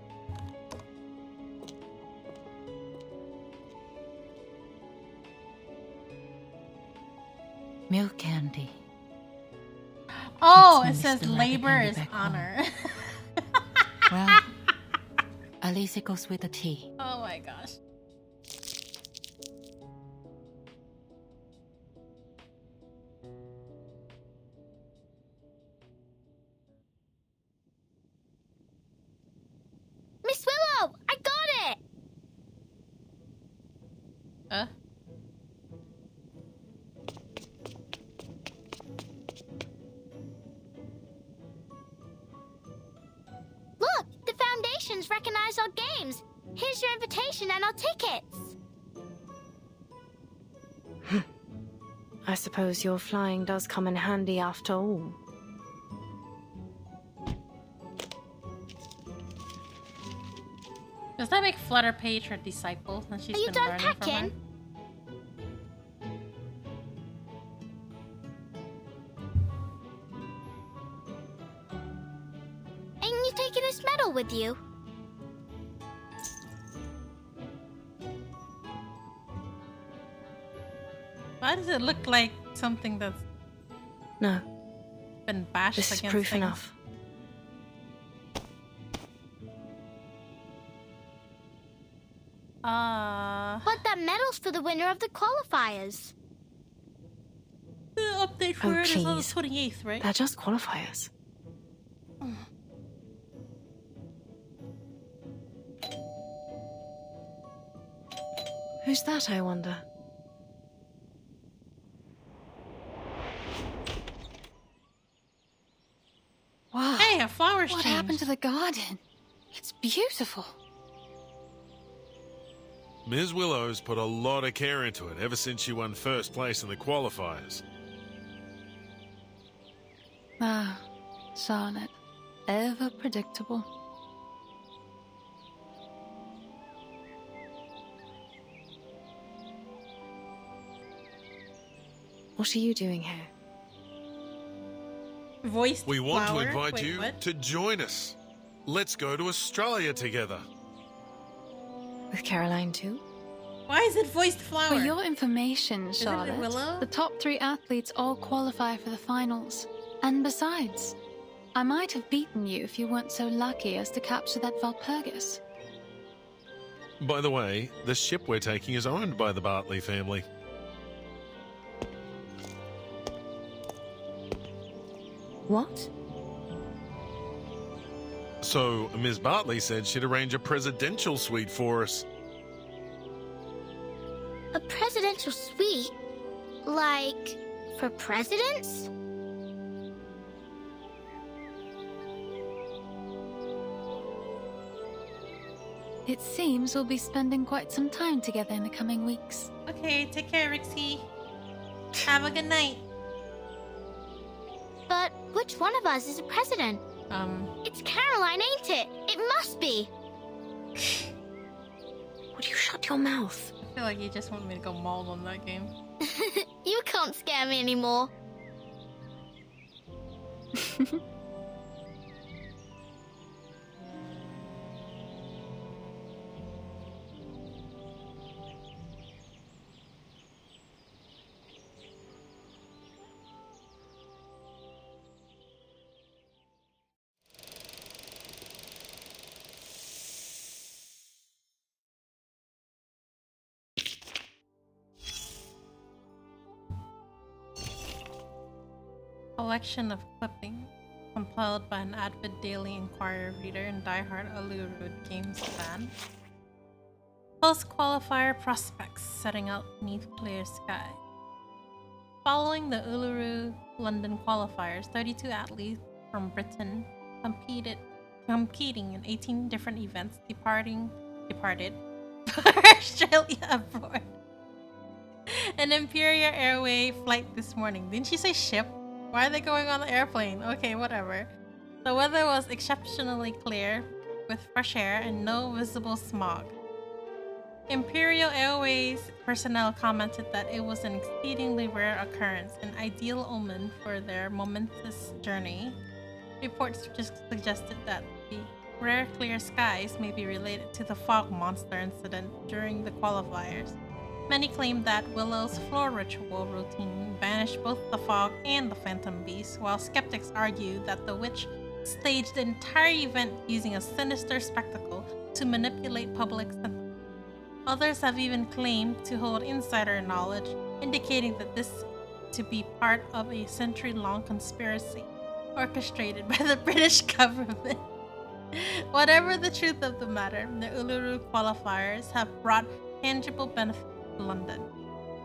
Milk candy. Oh, it Makes me says still like a labor candy is back home. honor. Well, at least it goes with the tea. Oh my gosh. Miss Willow, I got it! Look, the Foundations recognize our games. Here's your invitation and our tickets. I suppose your flying does come in handy after all. Does that make Flutter Page her disciple since she's been learning from her? Ain't you taking this medal with you? Why does it look like something that's No. been bashed This is against proof things? enough. But that medal's for the winner of the qualifiers. The update for it is on the 28th, right? They're just qualifiers. Who's that, I wonder? Wow. Hey, a flower's What changed. happened to the garden? It's beautiful. Ms. Willow's put a lot of care into it ever since she won first place in the qualifiers. Ah, Sonnet. Ever predictable. What are you doing here? Voiced We want flower? to invite Wait, you what? to join us. Let's go to Australia together. With Caroline too? Why is it voiced flower? For your information, Isn't it Charlotte, Willow? the top 3 athletes all qualify for the finals. And besides, I might have beaten you if you weren't so lucky as to capture that Valpurgis. By the way, the ship we're taking is owned by the Bartley family. What? So, Ms. Bartley said she'd arrange a presidential suite for us. A presidential suite? Like, for presidents? It seems we'll be spending quite some time together in the coming weeks. Okay, take care, Rixie. Have a good night. But which one of us is a president? It's Caroline, ain't it? It must be. Would you shut your mouth? I feel like you just want me to go maul on that game. You can't scare me anymore. Collection of clippings compiled by an avid Daily Inquirer reader and diehard Uluru Games fan. Post-qualifier prospects setting out beneath clear sky. Following the Uluru London qualifiers, 32 athletes from Britain competing in 18 different events departed for Australia aboard an Imperial Airway flight this morning. Didn't she say ship? Why are they going on the airplane? Okay, whatever. The weather was exceptionally clear, with fresh air and no visible smog. Imperial Airways personnel commented that it was an exceedingly rare occurrence, an ideal omen for their momentous journey. Reports just suggested that the rare clear skies may be related to the fog monster incident during the qualifiers. Many claim that Willow's floor ritual routine banished both the fog and the phantom beast, while skeptics argue that the witch staged the entire event using a sinister spectacle to manipulate public sentiment. Others have even claimed to hold insider knowledge, indicating that this to be part of a century-long conspiracy orchestrated by the British government. Whatever the truth of the matter, the Uluru qualifiers have brought tangible benefit to London.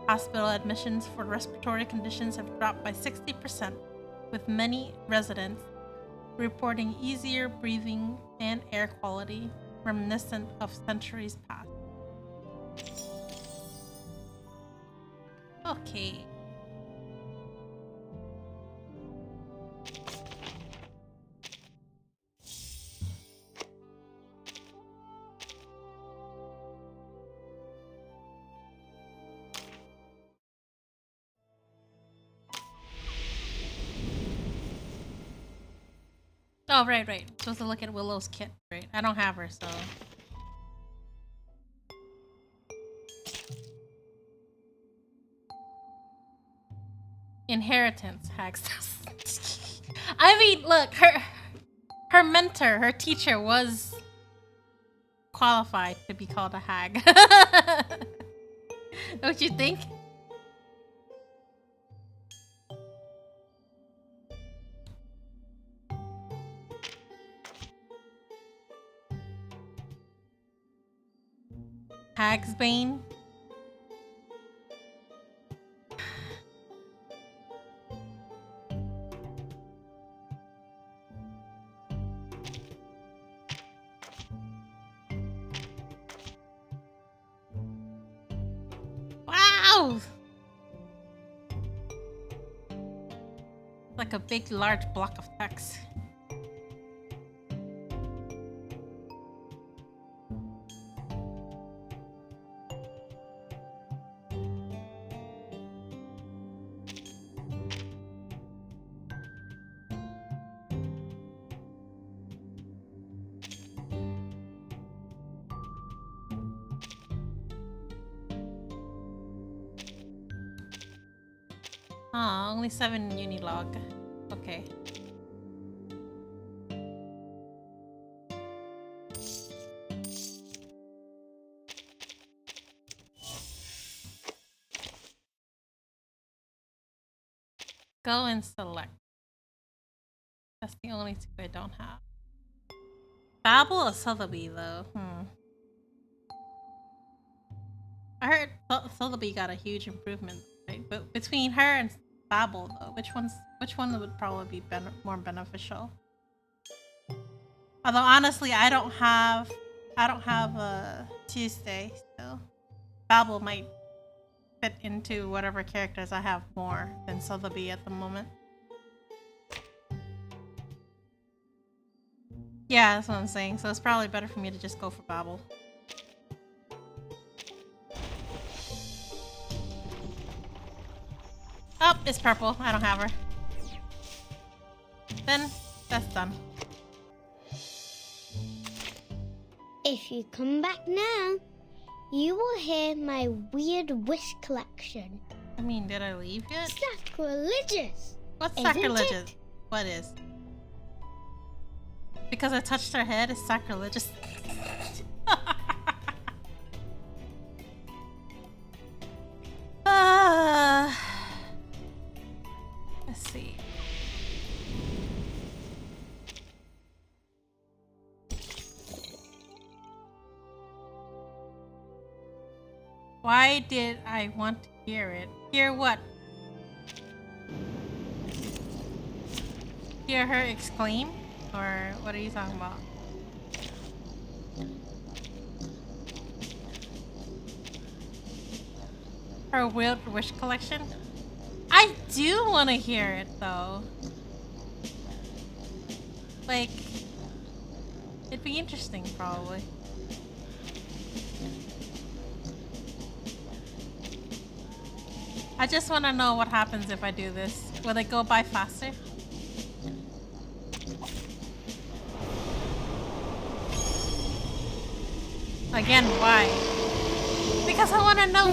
Hospital admissions for respiratory conditions have dropped by 60%, with many residents reporting easier breathing and air quality reminiscent of centuries past. Oh, Okay. Oh, right. Supposed to look at Willow's kit, right? I don't have her, so... Inheritance, Hags. I mean, look, her mentor, her teacher was qualified to be called a hag. Don't you think? Hagsbane. Wow! Like a big, large block of text. Ah, only 7 Unilog. Okay. Go and select. That's the only two I don't have. Babel or Sotheby though? I heard Sotheby got a huge improvement, right? But between her and Babel though, which one would probably be more beneficial? Although honestly, I don't have a Tuesday still. Babel might fit into whatever characters I have more than Sotheby at the moment. Yeah, that's what I'm saying. So it's probably better for me to just go for Babel. Oh, it's purple. I don't have her. Then that's done. If you come back now, you will hear my weird wish collection. I mean, did I leave yet? Sacrilegious! What's Isn't sacrilegious? it? What is? Because I touched her head is sacrilegious. Let's see. Why did I want to hear it? Hear what? Hear her exclaim? Or what are you talking about? Her weird wish collection? I do want to hear it though. Like, it'd be interesting probably. I just want to know what happens if I do this. Will it go by faster? Again, why? Because I want to know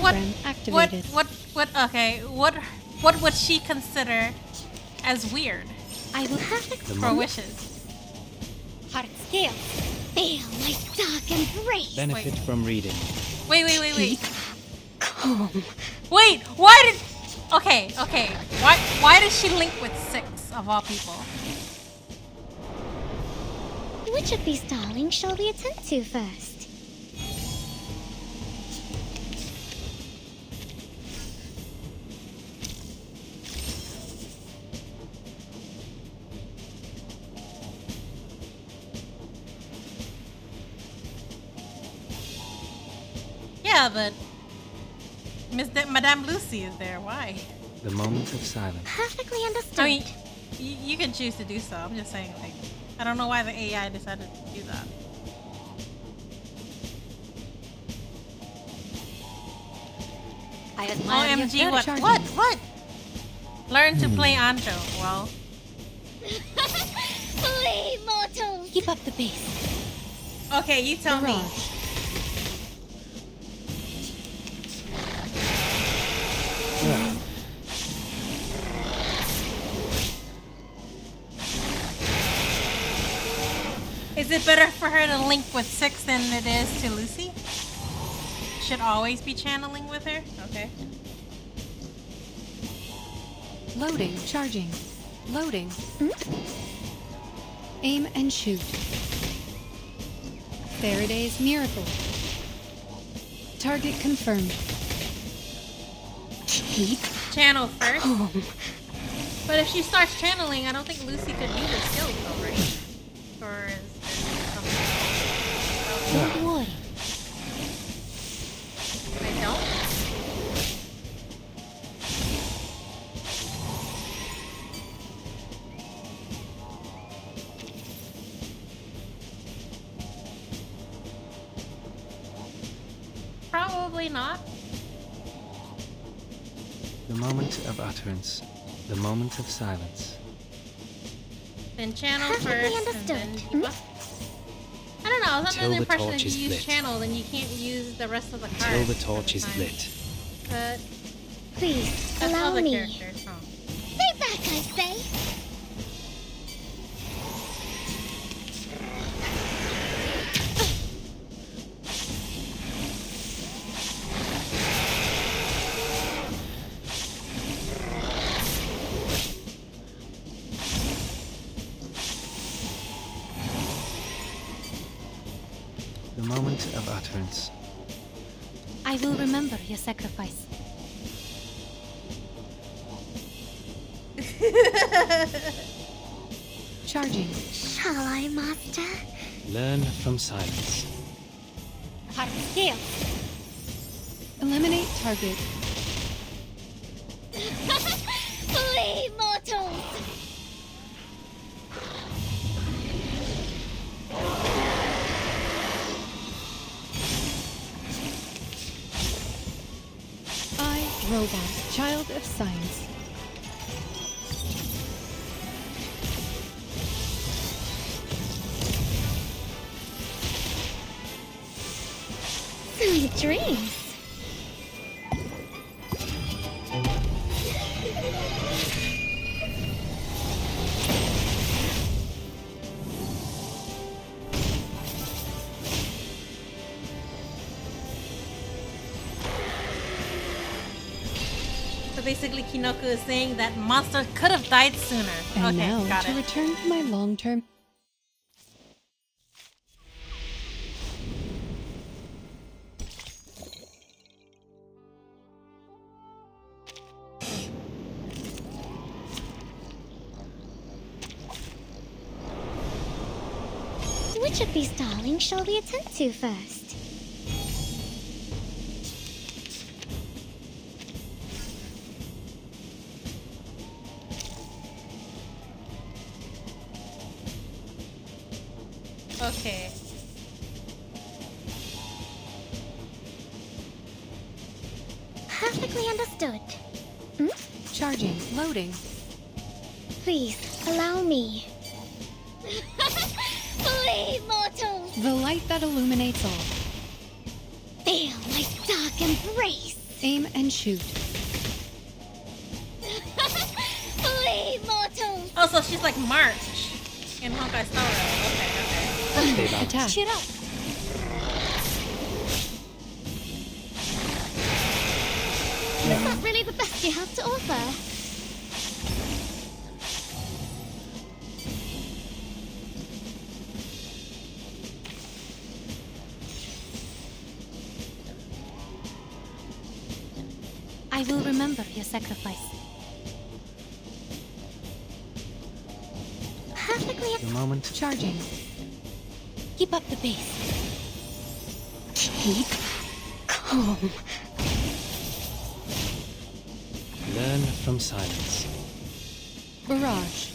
what would she consider as weird? I will have for wishes. Heart scale. Feel my dark embrace. Benefit from reading. Wait. Calm. Wait, why did... Okay. Why did she link with 6 of all people? Which of these darlings shall we attend to first? Yeah, but Madame Lucy is there. Why? The moment of silence. Perfectly understood. I mean, you can choose to do so. I'm just saying, like, I don't know why the AI decided to do that. I admire your OMG, what? charging. What? Learn to play Anjo. Well. Flee, mortals! Keep up the pace. Okay, you tell me. Is it better for her to link with Six than it is to Lucy? Should always be channeling with her? Okay. Loading, charging, loading. Aim and shoot. Faraday's miracle. Target confirmed. Keep channel first. But if she starts channeling, I don't think Lucy could use her skills though, right? Or is something? Don't worry. I don't? Probably not. The moment of utterance. The moment of silence. Then channel Perfectly first, understood. and then keep up. I don't know. I was Until under the the impression torch that is you use lit. channel, then you can't use the rest of the cards. Till the at torch is time. lit. But Please, that's allow other me. characters, huh? Stay back, I say! The moment of utterance. I will remember your sacrifice. Charging. Shall I, master? Learn from silence. Heart scale. Eliminate target. Flee, mortals! I, robot, child of science. Sweet dreams. So basically, Kinoku is saying that monster could have died sooner. And okay, now got to it. return to my long-term. Which of these darlings shall we attend to first? Okay. Perfectly understood. Charging, loading. Please, allow me. Flee, mortals! The light that illuminates all. Feel my dark embrace! Aim and shoot. Flee, mortals! Oh, so she's like March in Honkai Star Rail. Okay. Attack. Cheer up! Is that really the best you have to offer? I will remember your sacrifice. Perfectly. The moment. Charging. Keep up the pace. Keep calm. from silence. Barrage.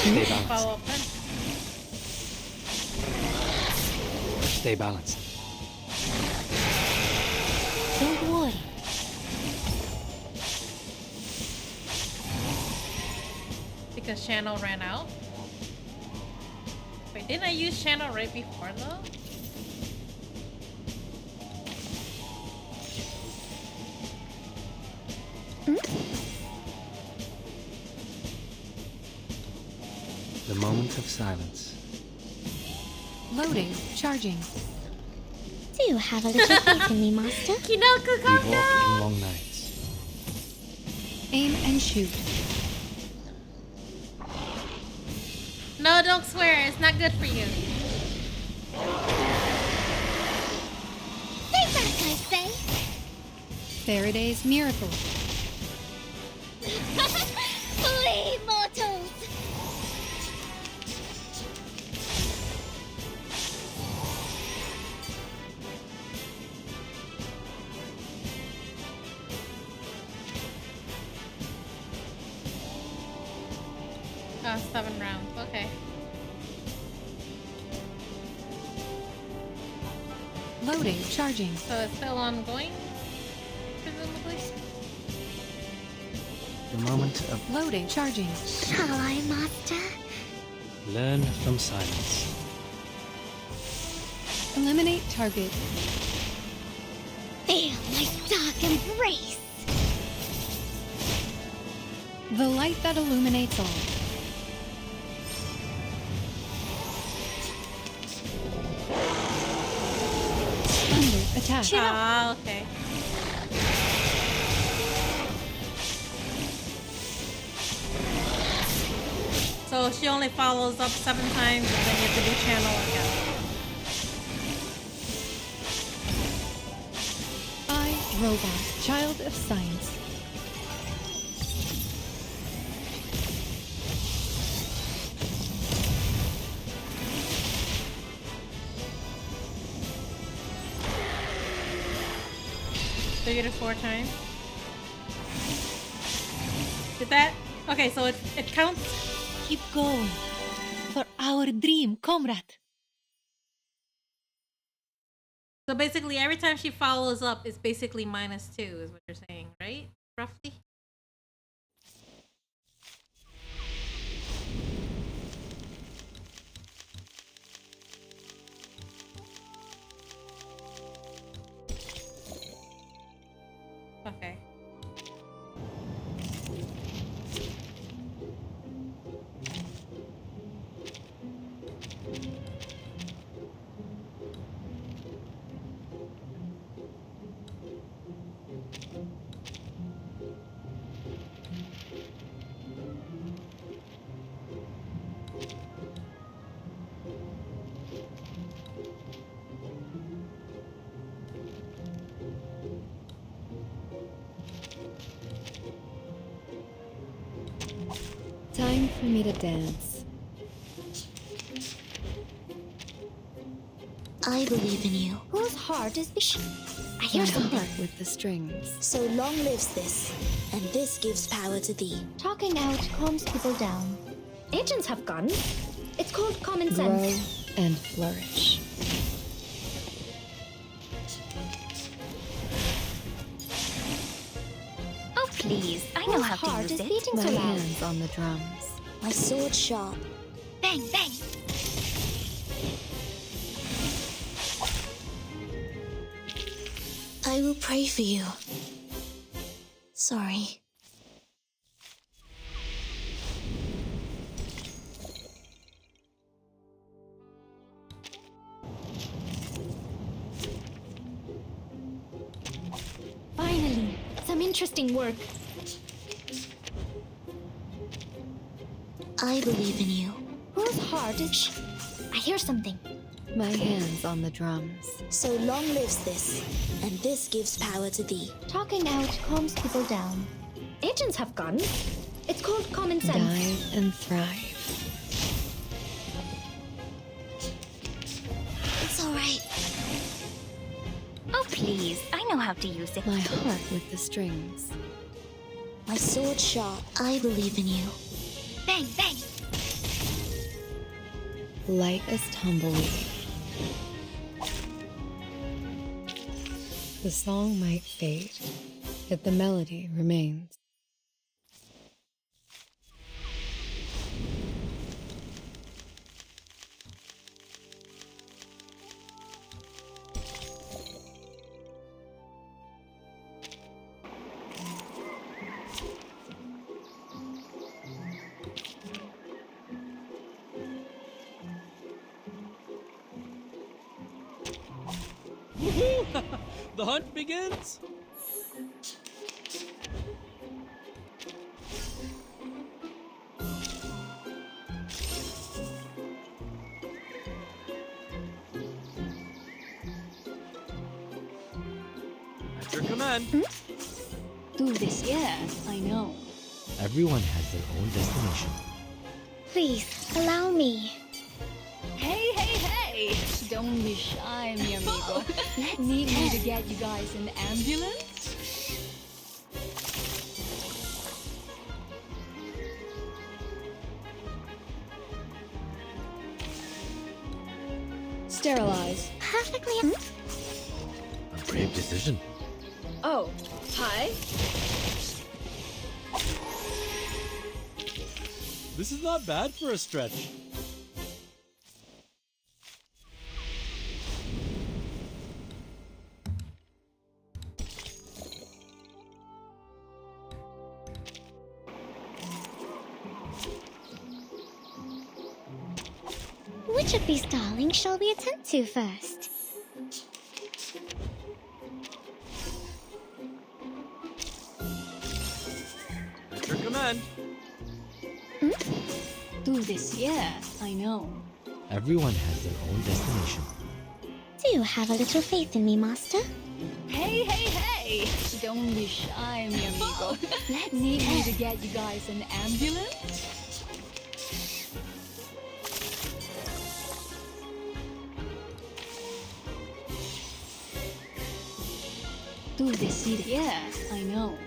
Stay balanced. Follow up then. Stay balanced. Don't worry. Because channel ran out. Wait, didn't I use channel right before though? The moment of silence. Loading. Charging. Do you have a little faith in me, Master? Kinoko, We walk in long nights. Aim and shoot. No, don't swear. It's not good for you. Stay back, I say! Faraday's miracle. Flee, mortals! Oh, 7 rounds. Okay. Loading. Charging. So it's still ongoing, presumably? The moment of Loading. Charging. Shall I, Master? learn from silence. Eliminate target. Feel my dark embrace! The light that illuminates all. Thunder attack. Ah, okay. So she only follows up 7 times and then you have to do channel again. I, Robot, Child of Science. So you did it 4 times. Did that? Okay, so it counts. Keep going. For our dream, comrade. So basically, every time she follows up, it's basically -2, is what you're saying, right? Roughly. Okay. Time for me to dance. I believe in you. Whose heart is this? I hear My something. heart with the strings. So long lives this, and this gives power to thee. Talking out calms people down. Agents have guns. It's called common Grow sense. and flourish. Oh, please. I know how to use it. Beating My so loud. hands on the drums. My sword sharp. Bang, bang. I will pray for you. Sorry. Finally, some interesting work. I believe in you. Whose heart is... I hear something. My hands on the drums. So long lives this, and this gives power to thee. Talking out calms people down. Agents have guns. It's called common sense. Dive and thrive. It's all right. please. I know how to use it. My heart with the strings. My sword sharp. I believe in you. Bang, bang! Light as tumbleweed. The song might fade, yet the melody remains. The hunt begins? At your command. Do this, yeah, I know. Everyone has their own destination. Please, allow me. Hey, hey, hey! Don't be shy, mi amigo. Need me to get you guys an ambulance? Sterilize. Perfectly. A brave decision. Oh, hi. This is not bad for a stretch. Which of these darlings shall we attend to first? At your command. Do this, yeah, I know. Everyone has their own destination. Do you have a little faith in me, Master? Hey, hey, hey! Don't be shy, mi amigo. Need me to get you guys an ambulance? Do this, yeah, I know.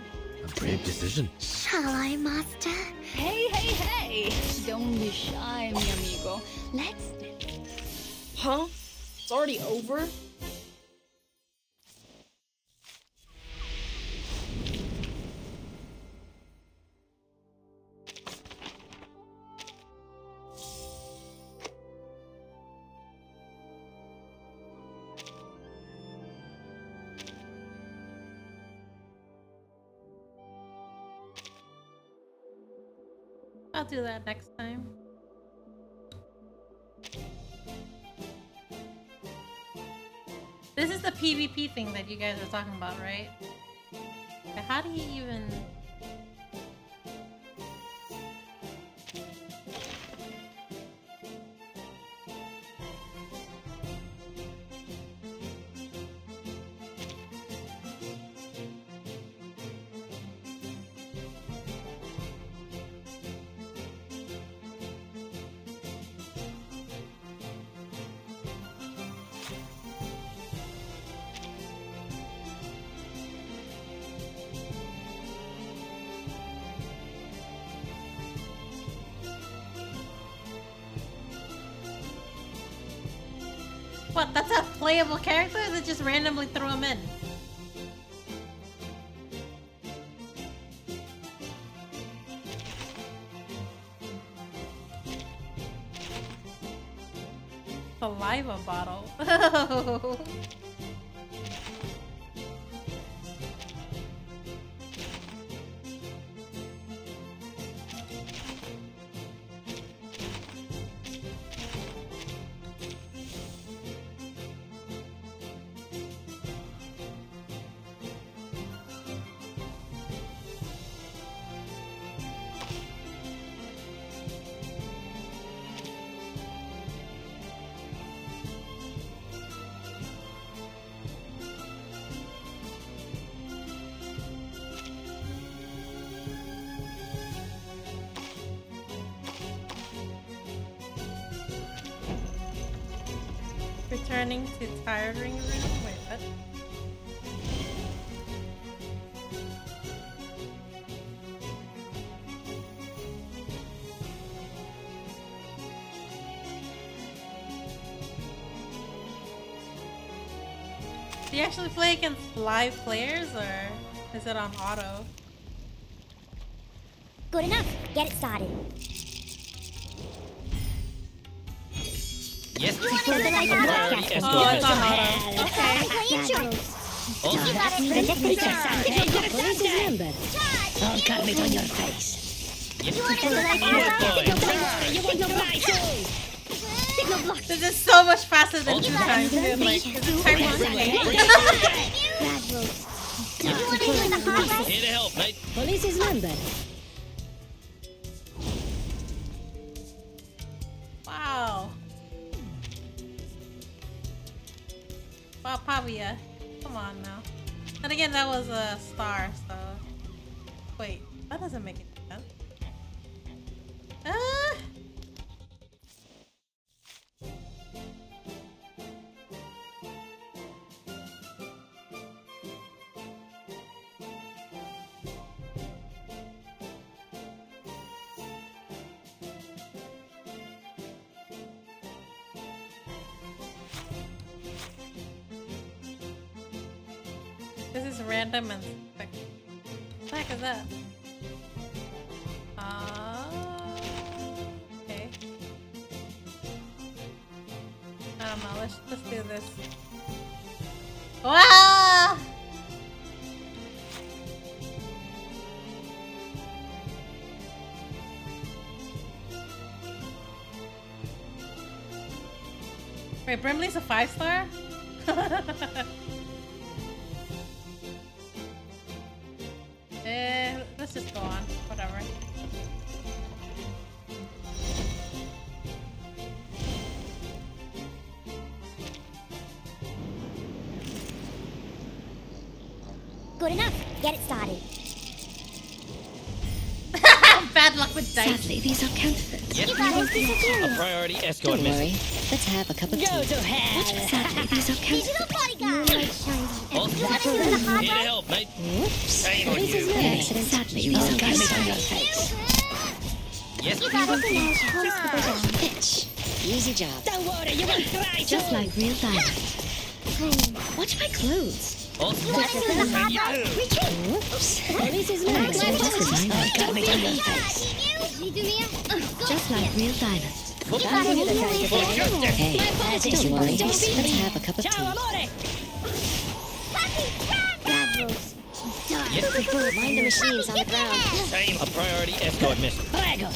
A brave decision. Shall I, Master? Hey, hey, hey! Don't be shy, mi amigo. Let's... Huh? It's already over? I'll do that next time. This is the PvP thing that you guys are talking about, right? How do you even... What, that's a playable character that just randomly threw him in? Saliva bottle. Returning to tiring room? Wait, what? Do you actually play against live players or is it on auto? Good enough. Get it started. Yes, You want to like it's on auto. Okay. You got it. I'll cut it on your face. You want to This is so much faster than 2 times, dude. Like, this is time Here to help, mate. Police is numbered. Wow. Wow, Pavia. Come on now. And again, that was a star, so... Wait, that doesn't make any sense. Ah! This is random and quick. What the heck is that? Okay. I don't know. Let's do this. Wow! Wait, Brimley's a 5-star? Let's just go on. Whatever. Good enough. Get it started. Bad luck with dice. Sadly, these are counterfeits. Yes, You got it. a priority escort. Don't worry. Let's have a cup of tea. Go to hell. Sadly, these are Digital counterfeits. bodyguard. Here to help, mate. Oops. This is an accident. Sadly, these are counterfeits. On your face. Yes, You got it. Bitch. Easy job. Don't worry, you won't cry. Just like real diamonds. Watch my clothes. Oops. Police is mad. Just like real diamonds. Hey, don't worry. Let's have a cup of tea. Mind the machines on the ground. Same. A priority escort mission. Prego.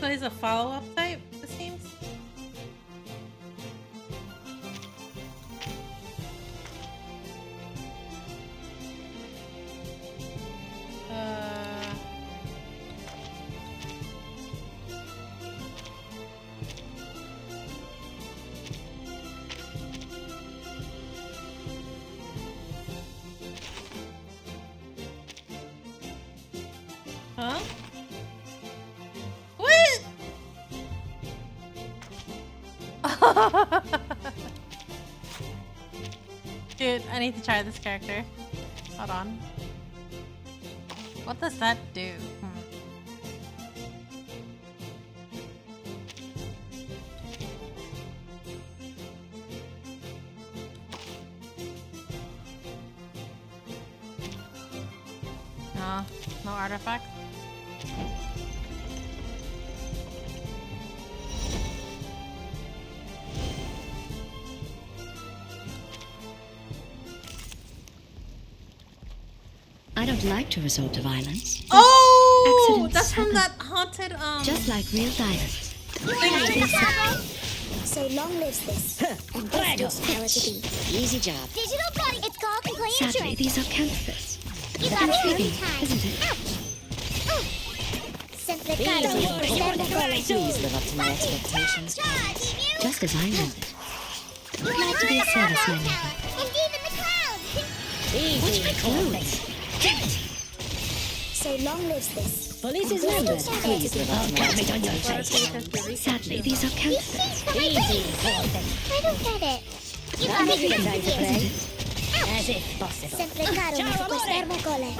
So he's a follow-up type, it seems. Huh? What? Dude, I need to try this character. Hold on. What does that do? No, no artifacts. I don't like to resort to violence. Oh, that's from that haunted Just like real diamonds. So long lives this. And this is power to be. Easy job. Digital body. It's called complete Sadly, insurance. these are counterfeits. You got it every Intriguing, time. isn't it? Please live up to my expectations. Just as I want it. Glad to be of service, my lady. And even the clouds! Watch my clothes. So long lives this. Police is member. Please live up to my expectations. Sadly, these are counterfeit. I don't get it. You got me confused. As if possible. Sempre caro per questo ermocole.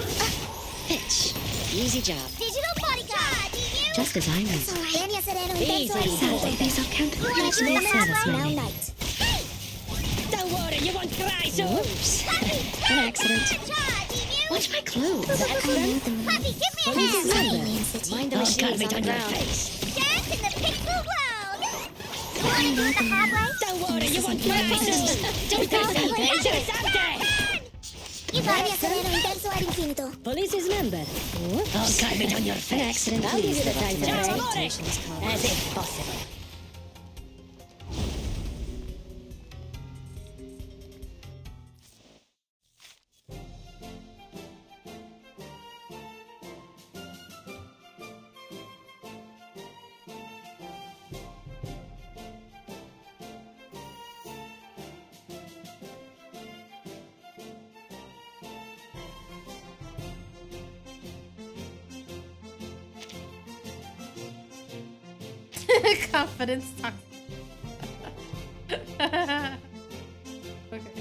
Pitch. Easy job. Digital bodyguard! Just as I want. Devi essere un Sadly, these are counterfeit. Glad to be of service, my lady. Don't worry, you won't cry soon. Whoops. An accident. Watch my clothes. Puppy, give me a hand! Mind the machines on the ground. Dance in the pixel world! You want to do it the hard way? Don't worry, you won't cry soon. Don't go You got me essere un intenso ad infinito. Police is member. Whoops. Oh, calm it on your face. An accident. I'll give you the time to my rest. expectations. As if possible. Confidence talk. Okay.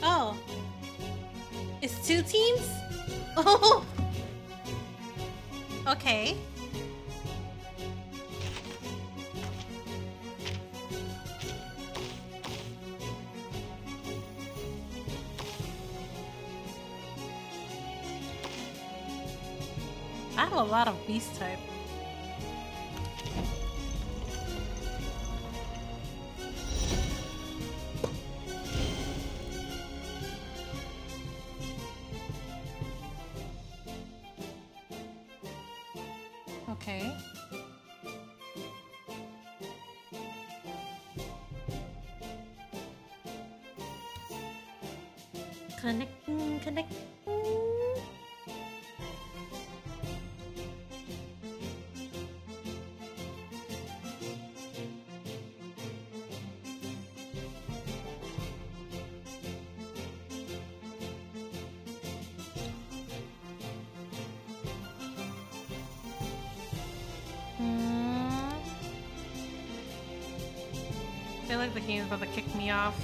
Oh. It's 2 teams? Oh. Okay. I have a lot of beast type. Okay. Connecting. I feel like the game's about to kick me off.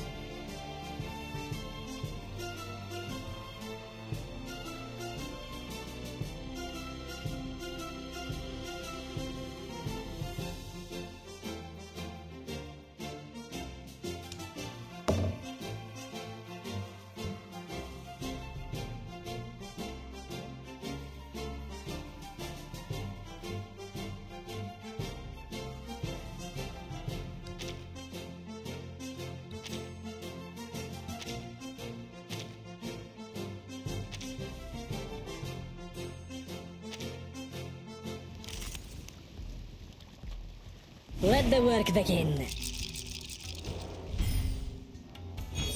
Let the work begin.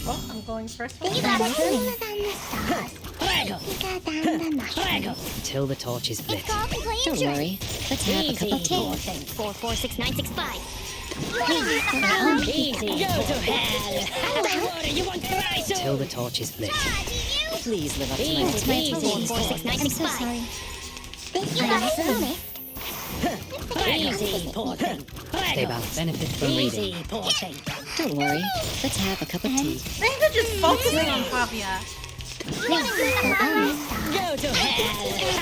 Oh, I'm going first. You got it. Prego! Prego! Till the torch is lit. Don't worry. Let's have a cup of tea. 446965. Easy. Go to hell. Don't worry, you won't cry soon. Till the torch is lit. Please live up to my expectations. 446965. Easy, poor thing. They both benefit from reading. Easy, poor thing. Don't worry. Let's have a cup of tea. They're just focusing on Pavia. Go to hell.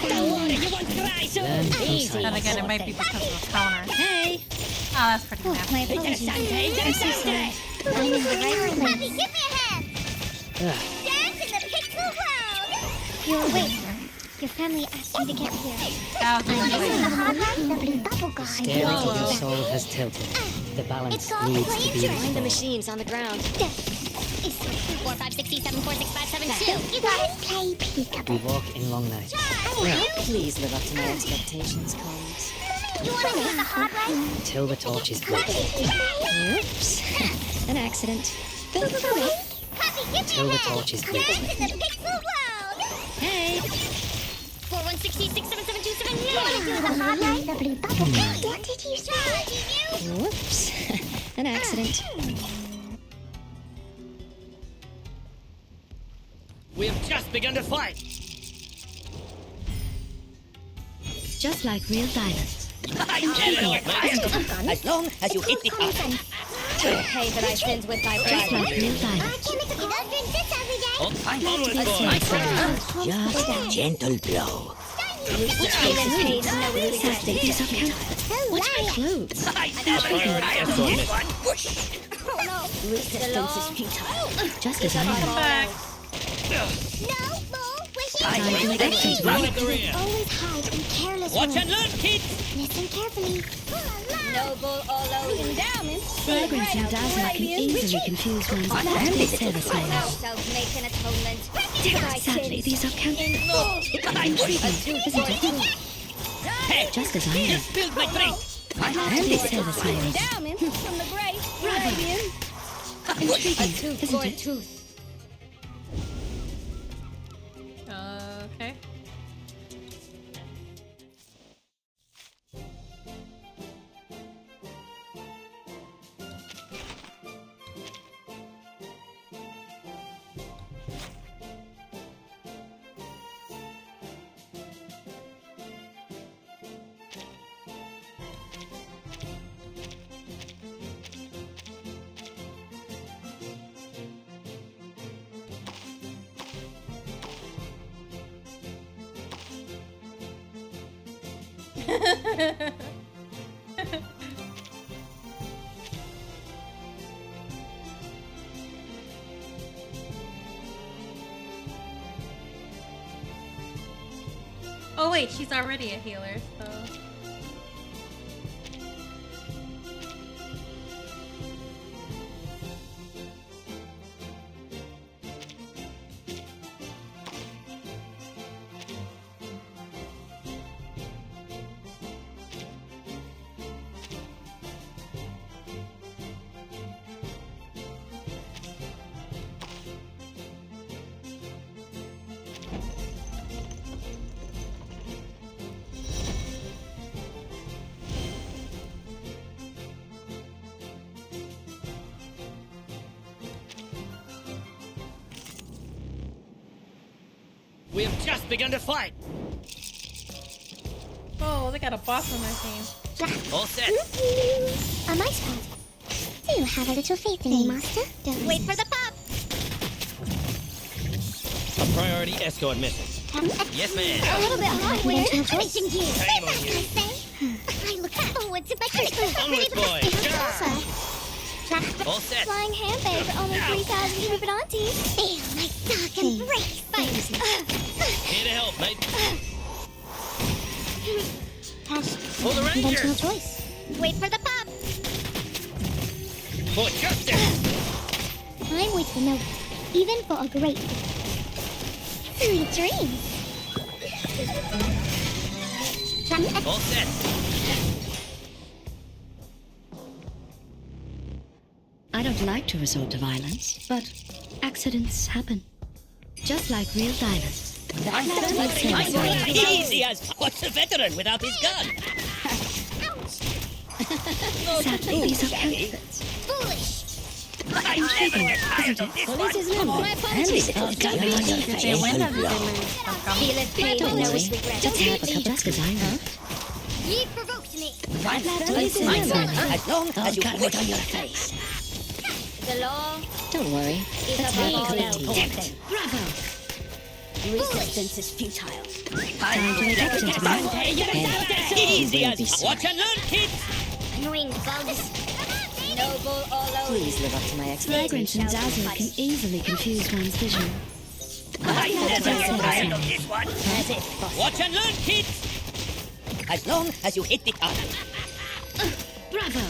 Don't worry, you won't cry soon. Easy. Then again, it might be because of the counter. Hey. Oh, that's pretty bad. Interessante, interessante. I'm in the right place. Give me a hand. Dance in the pixel world. You're awake. Your family asked you to get here. The scale of your soul has tilted. The balance needs to be restored. The machines on the ground. 4, 5, 6, 7, 4, 6, 5, 7, 2. You guys play peekaboo. We walk in long night. Please live up to my expectations, Collins. You want to do the hard way? Till the torch is lit. Oops. An accident. Puppy, give me Till a the hand. torch is lit. Dance in the pixel world. Hey. 41667727. You want to do the hard way? The blue bubble. What did you say? Whoops. An accident. We have just begun to fight. Just like real diamonds. I get it, as long as you hit the up. Pay for thy sins with thy blood. Just like real diamonds. Just a gentle blow. Watch my clothes. Resistance is futile. Just as I am. Always hide in careless Watch rooms. and learn, kids! Listen carefully. Noble or low endowment. Fragrance and dazzle can easily confuse one's mind. Service layers. Make an atonement. Sadly, these are intriguing, isn't it? Just as I am. Build my drink! And these service layers. Endowment from the great Arabian. Intriguing, isn't it? Okay. Oh wait, she's already a healer, so... We have just begun to fight. Oh, they got a boss on their team. All set. A mice pad. Do you have a little faith in me, Master? Don't wait for the pop. A priority escort mission. Yes, ma'am. A little bit hot. Where? Finishing you. Shame on you. I look forward to my Christmas. Onwards, boys. All set. Flying handbag for only 3,000 Rupert aunties. Feel my dark embrace. Here to help, mate. For the Rangers. Conventional choice. Wait for the pop. For justice. Time waits for no one, even for a great one. Sweet dreams. All set. I don't like to resort to violence, but accidents happen. Just like real diamonds. Easy as... What's a veteran without his gun? Sadly, these are counterfeits. Foolish! I'm never get tired of this one. Come on, handy little gun on your face. Feel it paid with no Don't worry, regret. just have a couple just as I know. Ye provoked me. As long as you put it on your face. The law Don't worry, is let's have a above couple all tea. else. Bravo! Resistance is futile. Time to wake up, gentlemen. Easy as... Watch and learn, kids! Annoying bugs. Noble or lowly. Please live up to my expectations. Fragrance and dazzle can easily confuse one's vision. I never get tired of this one. As if possible. Watch and learn, kids! As long as you hit the target. Bravo!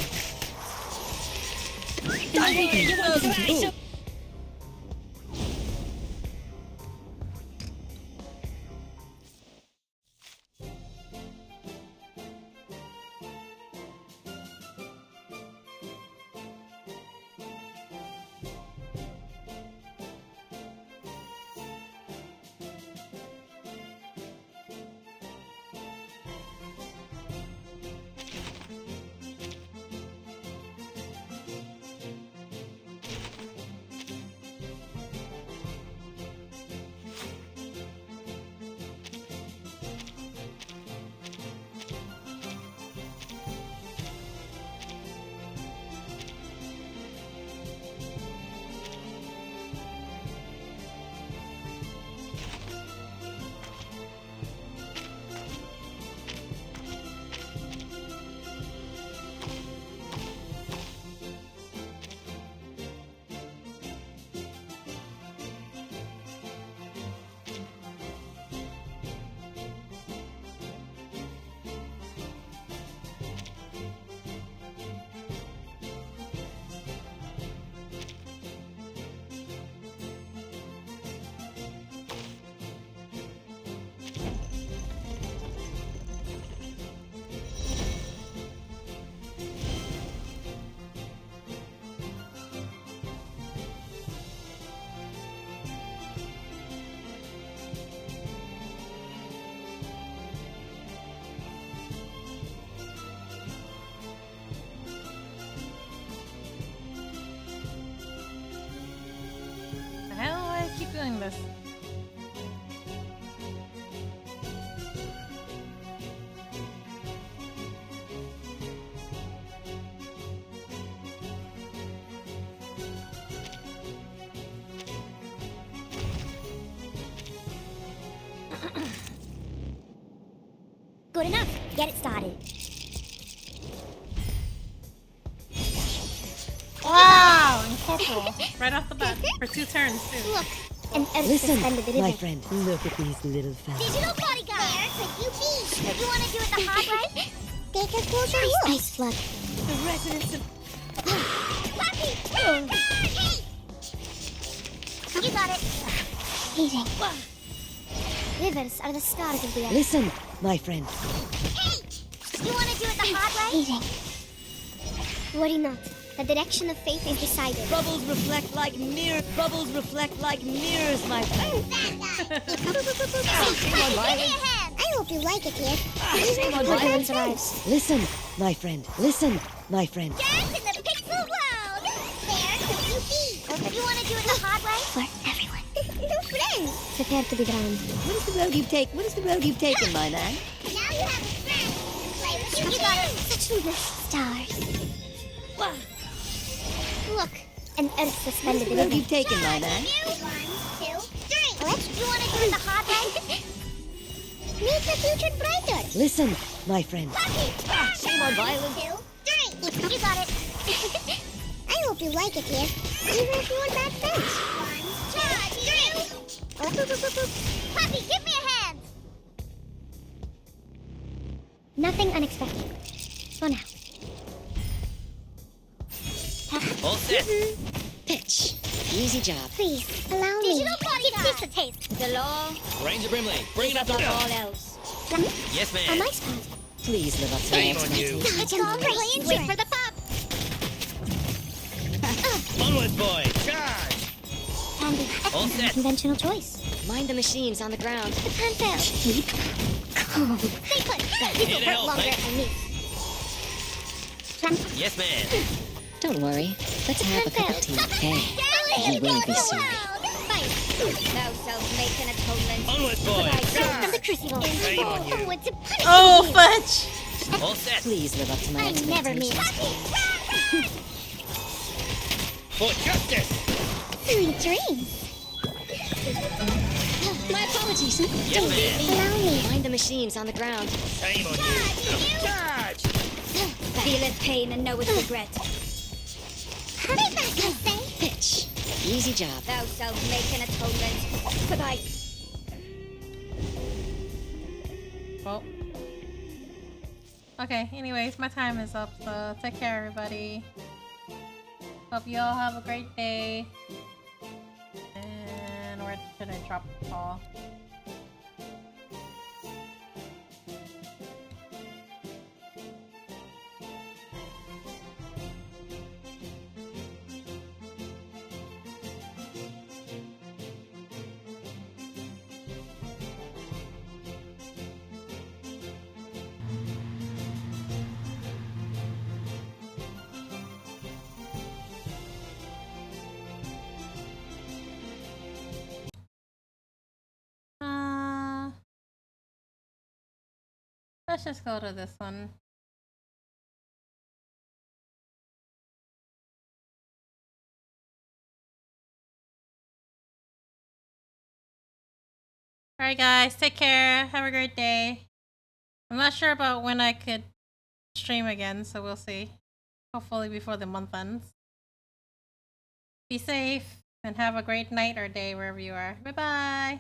How do I keep doing this? Good enough. Get it started. Wow! Incorporal. Right off the bat. For 2 turns, too. Look, and Listen, suspended the my division. friend, look at these little fellas. Digital bodyguard. There's a you beast. You want to do it the hard way? Take a closer look. Ice flood. The resonance of... Puppy! Hey! You got it. Eating. Rivers are the stars of the earth. Listen, my friend. Hey! You want to do it the hard way? Eating. Worry not. The direction of fate is decided. Bubbles reflect like mirrors. Bubbles reflect like mirrors, my friend. Give me a hand. I hope you like it here. Shame on Violence arrives. Listen, my friend. Listen, my friend. Dance in the pixel world. There could you be? You want to do it the hard way? For everyone. No friends. Prepare to be drowned. What is the road you've taken? What is the road you've taken, my man? Now you have a friend. Play with you got it. Such the stars. Look, an earth suspended What is the road you've taken, my man? 1, 2, 3. Let's. You want to do it the hard way? Make the future brighter. Listen, my friend. Shame on violence. 2, 3. You got it. I hope you like it here, even if you want bad friends. 1, 2, 3. Puppy, give me a hand. Nothing unexpected. For now. All set. Pitch. Easy job. Please, allow me. Digital bodyguard. Give this a taste. The law Ranger Brimley, bring it up above to all else. Yes, A ma'am. nice part. Please live up to my Shame on you. expectations. It's all right. Wait for the pop. Onwards, boy. Charge. Andy, All set. conventional choice. Mind the machines on the ground. The pan failed. Keep cool. Stay put. This will work longer than me. Yes, ma'am. Don't worry. Let's have a cup of tea. Hey, you will be sorry. Thou shalt make an atonement. Onward, For thy boys. soul from the crucible. Shame on you. Forward to punish Oh, me. fudge! All set. Please live up to my I never mean expectations. For justice. Sweet dreams. My apologies. Yes, ma'am. Allow me. Mind the machines on the ground. Shame on you. Charge! Feeleth pain and knoweth regret. Stay back, I say. Pitch. Easy job. Thou shalt make an atonement for thy... Well. Okay, anyways, my time is up, so take care, everybody. Hope you all have a great day. And where should I drop the ball? Let's just go to this one. Alright guys, take care. Have a great day. I'm not sure about when I could stream again, so we'll see. Hopefully before the month ends. Be safe and have a great night or day wherever you are. Bye bye!